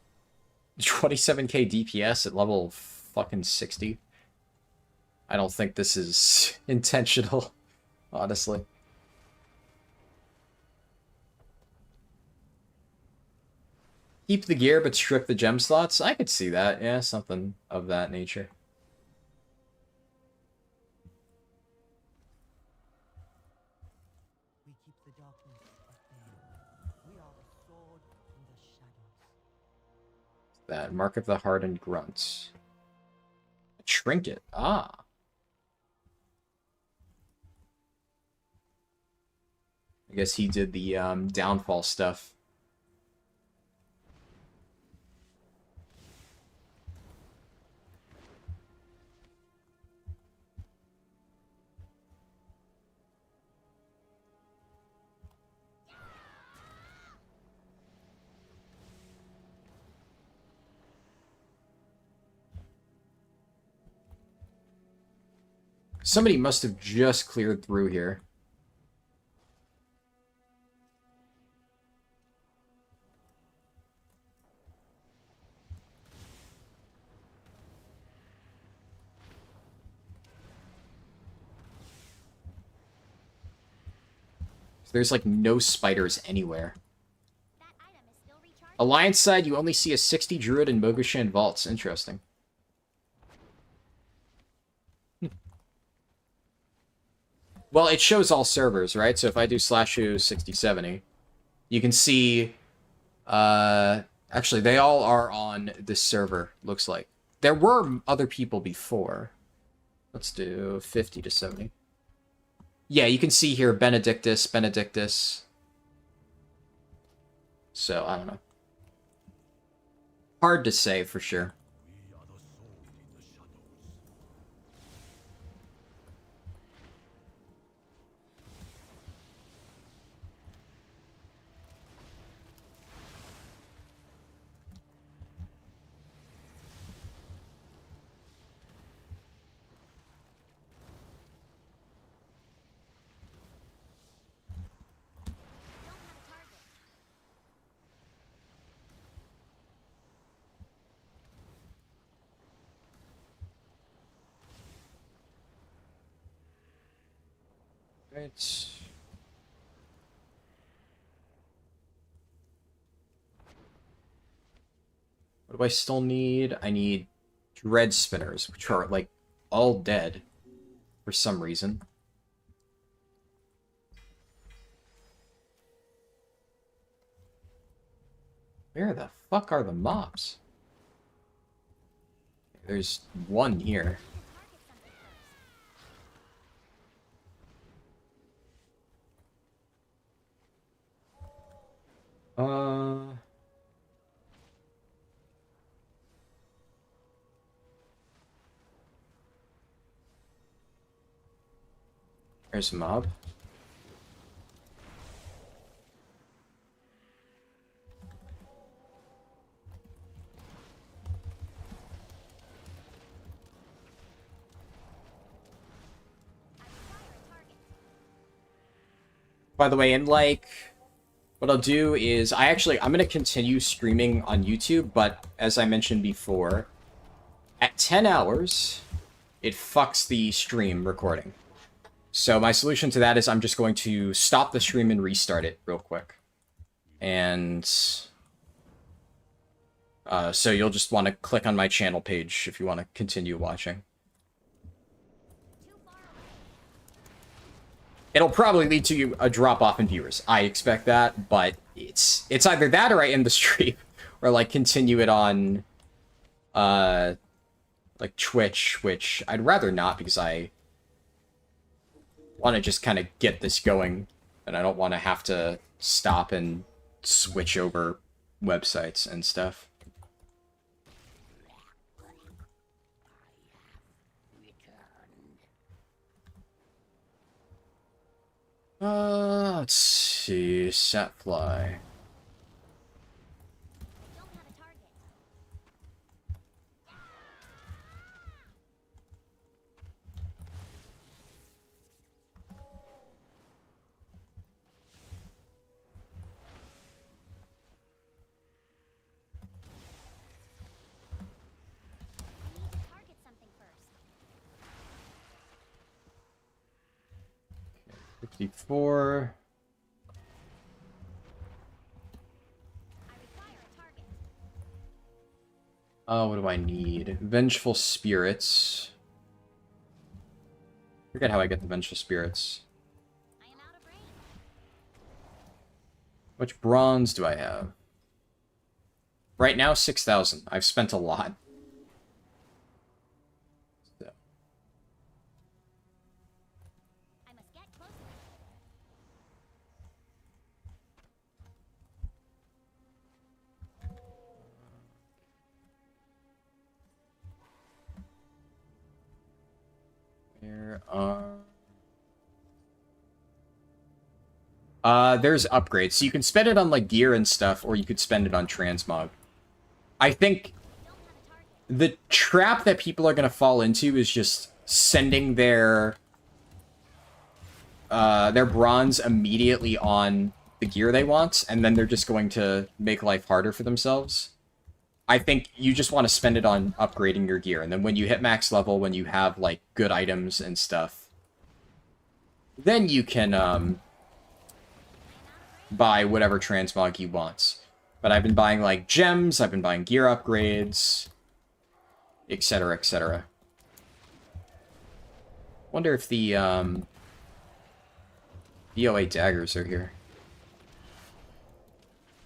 27k DPS at level fucking 60? I don't think this is intentional, honestly. Keep the gear but strip the gem slots? I could see that, yeah, something of that nature. We keep the darkness at bay. We are the sword in the shadows. That Mark of the Hardened Grunt. A trinket. Ah. I guess he did the downfall stuff. Somebody must have just cleared through here. There's like no spiders anywhere. That item is still recharged. Alliance side, you only see a 60 druid in Mogushan vaults. Interesting. Well, it shows all servers, right? So if I do /u 6070, you can see Actually, they all are on this server, looks like. There were other people before. Let's do 50 to 70. Yeah, you can see here Benedictus, Benedictus. So, I don't know. Hard to say for sure. We are the sword in the shadows. Don't have a target. Right. What do I still need? I need dread spinners, which are, like, all dead for some reason. Where the fuck are the mobs? There's one here. Uh... There's a mob. By the way, and like, what I'll do is, I'm going to continue streaming on YouTube, but as I mentioned before, at 10 hours, it fucks the stream recording. So my solution to that is I'm just going to stop the stream and restart it real quick. And so you'll just want to click on my channel page if you want to continue watching. It'll probably lead to a drop-off in viewers. I expect that, but it's either that or I end the stream, or like continue it on like Twitch, which I'd rather not because I want to just kind of get this going, and I don't want to have to stop and switch over websites and stuff. Let's see, Satfly. Don't have a target. I need to target something first. 54. I require a target. What do I need? Vengeful Spirits. Forget how I get the Vengeful Spirits. I am out of range. Which bronze do I have? Right now, 6,000. I've spent a lot. So. I must get closer. There are... there's upgrades. So you can spend it on, like, gear and stuff, or you could spend it on transmog. I think Don't have a target. the trap that people are going to fall into is just sending their bronze immediately on the gear they want, and then they're just going to make life harder for themselves. I think you just want to spend it on upgrading your gear, and then when you hit max level, when you have, like, good items and stuff, then you can, buy whatever transmog you want. But I've been buying, like, gems, I've been buying gear upgrades, etc., etc. Wonder if the, BOA daggers are here.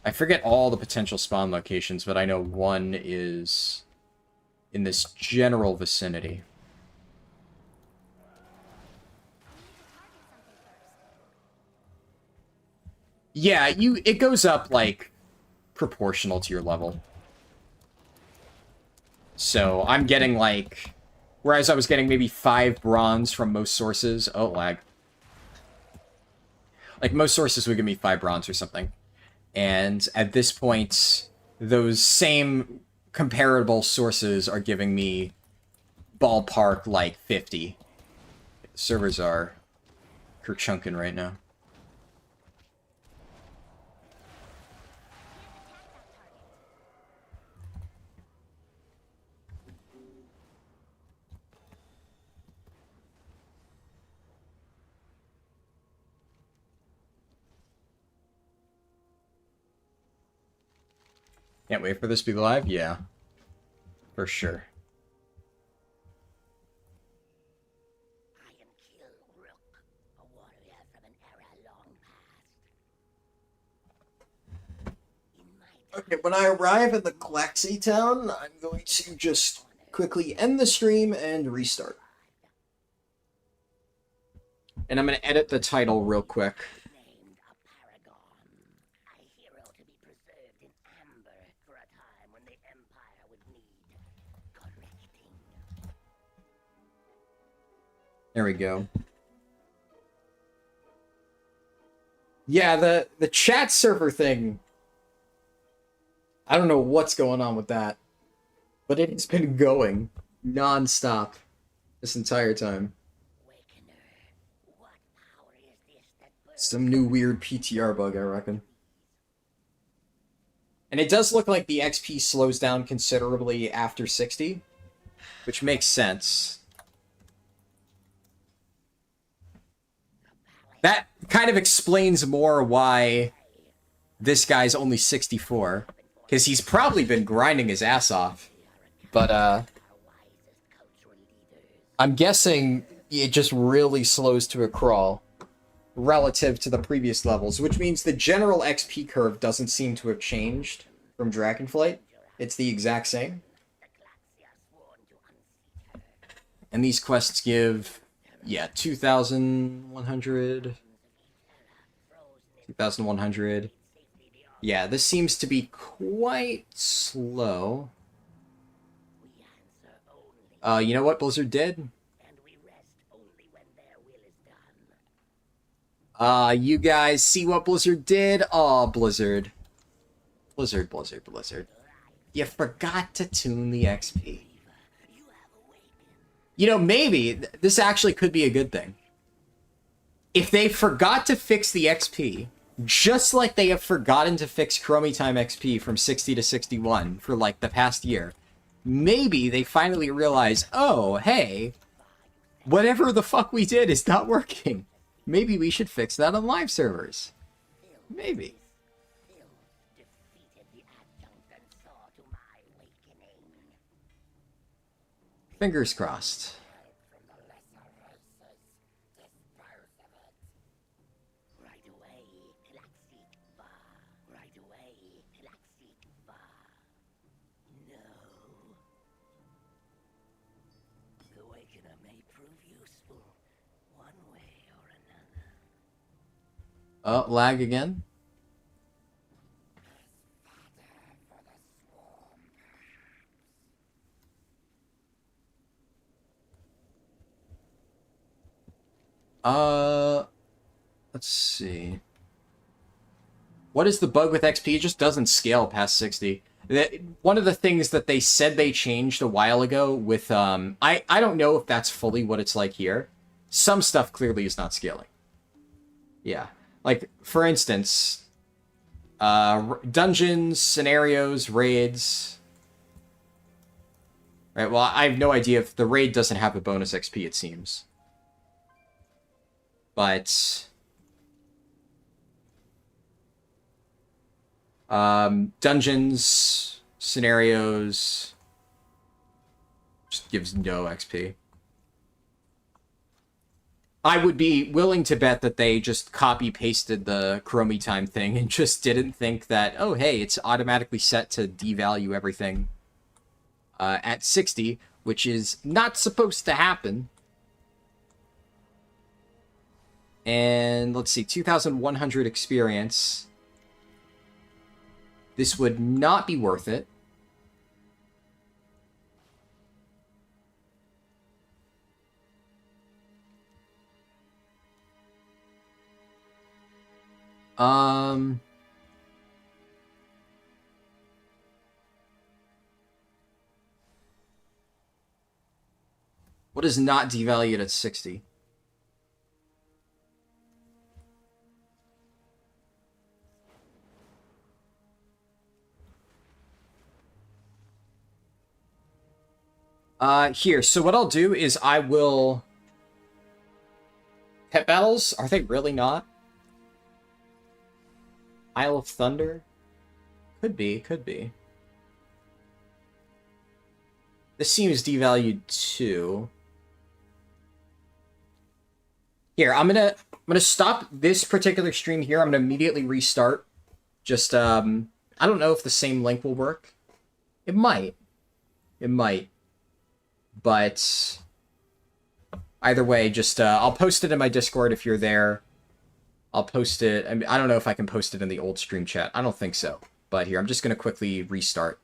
I forget all the potential spawn locations, but I know one is in this general vicinity. Yeah, it goes up, like, proportional to your level. So, I'm getting, like... Whereas I was getting maybe 5 bronze from most sources... Oh, lag. Like, most sources would give me 5 bronze or something. And at this point, those same comparable sources are giving me ballpark, like, 50. The servers are kerchunkin' right now. Can't wait for this to be live? Yeah. For sure. I am Kill Rook, a warrior from an era long past. In my Okay, when I arrive at the Glaxy town, I'm going to just quickly end the stream and restart. And I'm going to edit the title real quick. named a paragon, a hero to be preserved in amber for a time when the Empire would need correcting. There we go. Yeah, the chat server thing. I don't know what's going on with that. But it's been going non-stop this entire time. Wakener, what power is this that Some new weird PTR bug, I reckon. And it does look like the XP slows down considerably after 60, which makes sense. That kind of explains more why this guy's only 64. Because he's probably been grinding his ass off. But, I'm guessing it just really slows to a crawl relative to the previous levels, which means the general XP curve doesn't seem to have changed from Dragonflight. It's the exact same. And these quests give, yeah, 2,100. 2,100. Yeah, this seems to be quite slow. You know what Blizzard did? and we rest only when their will is done. You guys see what Blizzard did? Aw, Blizzard. Blizzard. You forgot to tune the XP. You know, maybe this actually could be a good thing. If they forgot to fix the XP, just like they have forgotten to fix Chromie Time XP from 60 to 61 for, like, the past year, maybe they finally realize, oh, hey, whatever the fuck we did is not working. Maybe we should fix that on live servers. Maybe. Phil defeated the adjunct and saw to my awakening. Fingers crossed. From the lesser races, dispose of it. Right away, Klaxik Va. Right away, Klaxik Va. No. The Awakener may prove useful, one way or another. Oh, lag again? Let's see. What is the bug with XP? It just doesn't scale past 60. One of the things that they said they changed a while ago with, I don't know if that's fully what it's like here. Some stuff clearly is not scaling. Yeah. Like, for instance, dungeons, scenarios, raids. Right, well, I have no idea if the raid doesn't have a bonus XP, it seems. But dungeons, scenarios, just gives no XP. I would be willing to bet that they just copy-pasted the Chromie time thing and just didn't think that, oh, hey, it's automatically set to devalue everything at 60, which is not supposed to happen. And let's see, 2,100 experience. This would not be worth it. What is not devalued at 60? Here, so what I'll do is I will... Pet battles? Are they really not? Isle of Thunder? Could be, could be. This seems devalued too. Here, I'm gonna stop this particular stream here. I'm gonna immediately restart. Just, I don't know if the same link will work. It might. It might. But either way, just, I'll post it in my Discord if you're there. I'll post it. I mean, I don't know if I can post it in the old stream chat. I don't think so. But here, I'm just gonna quickly restart.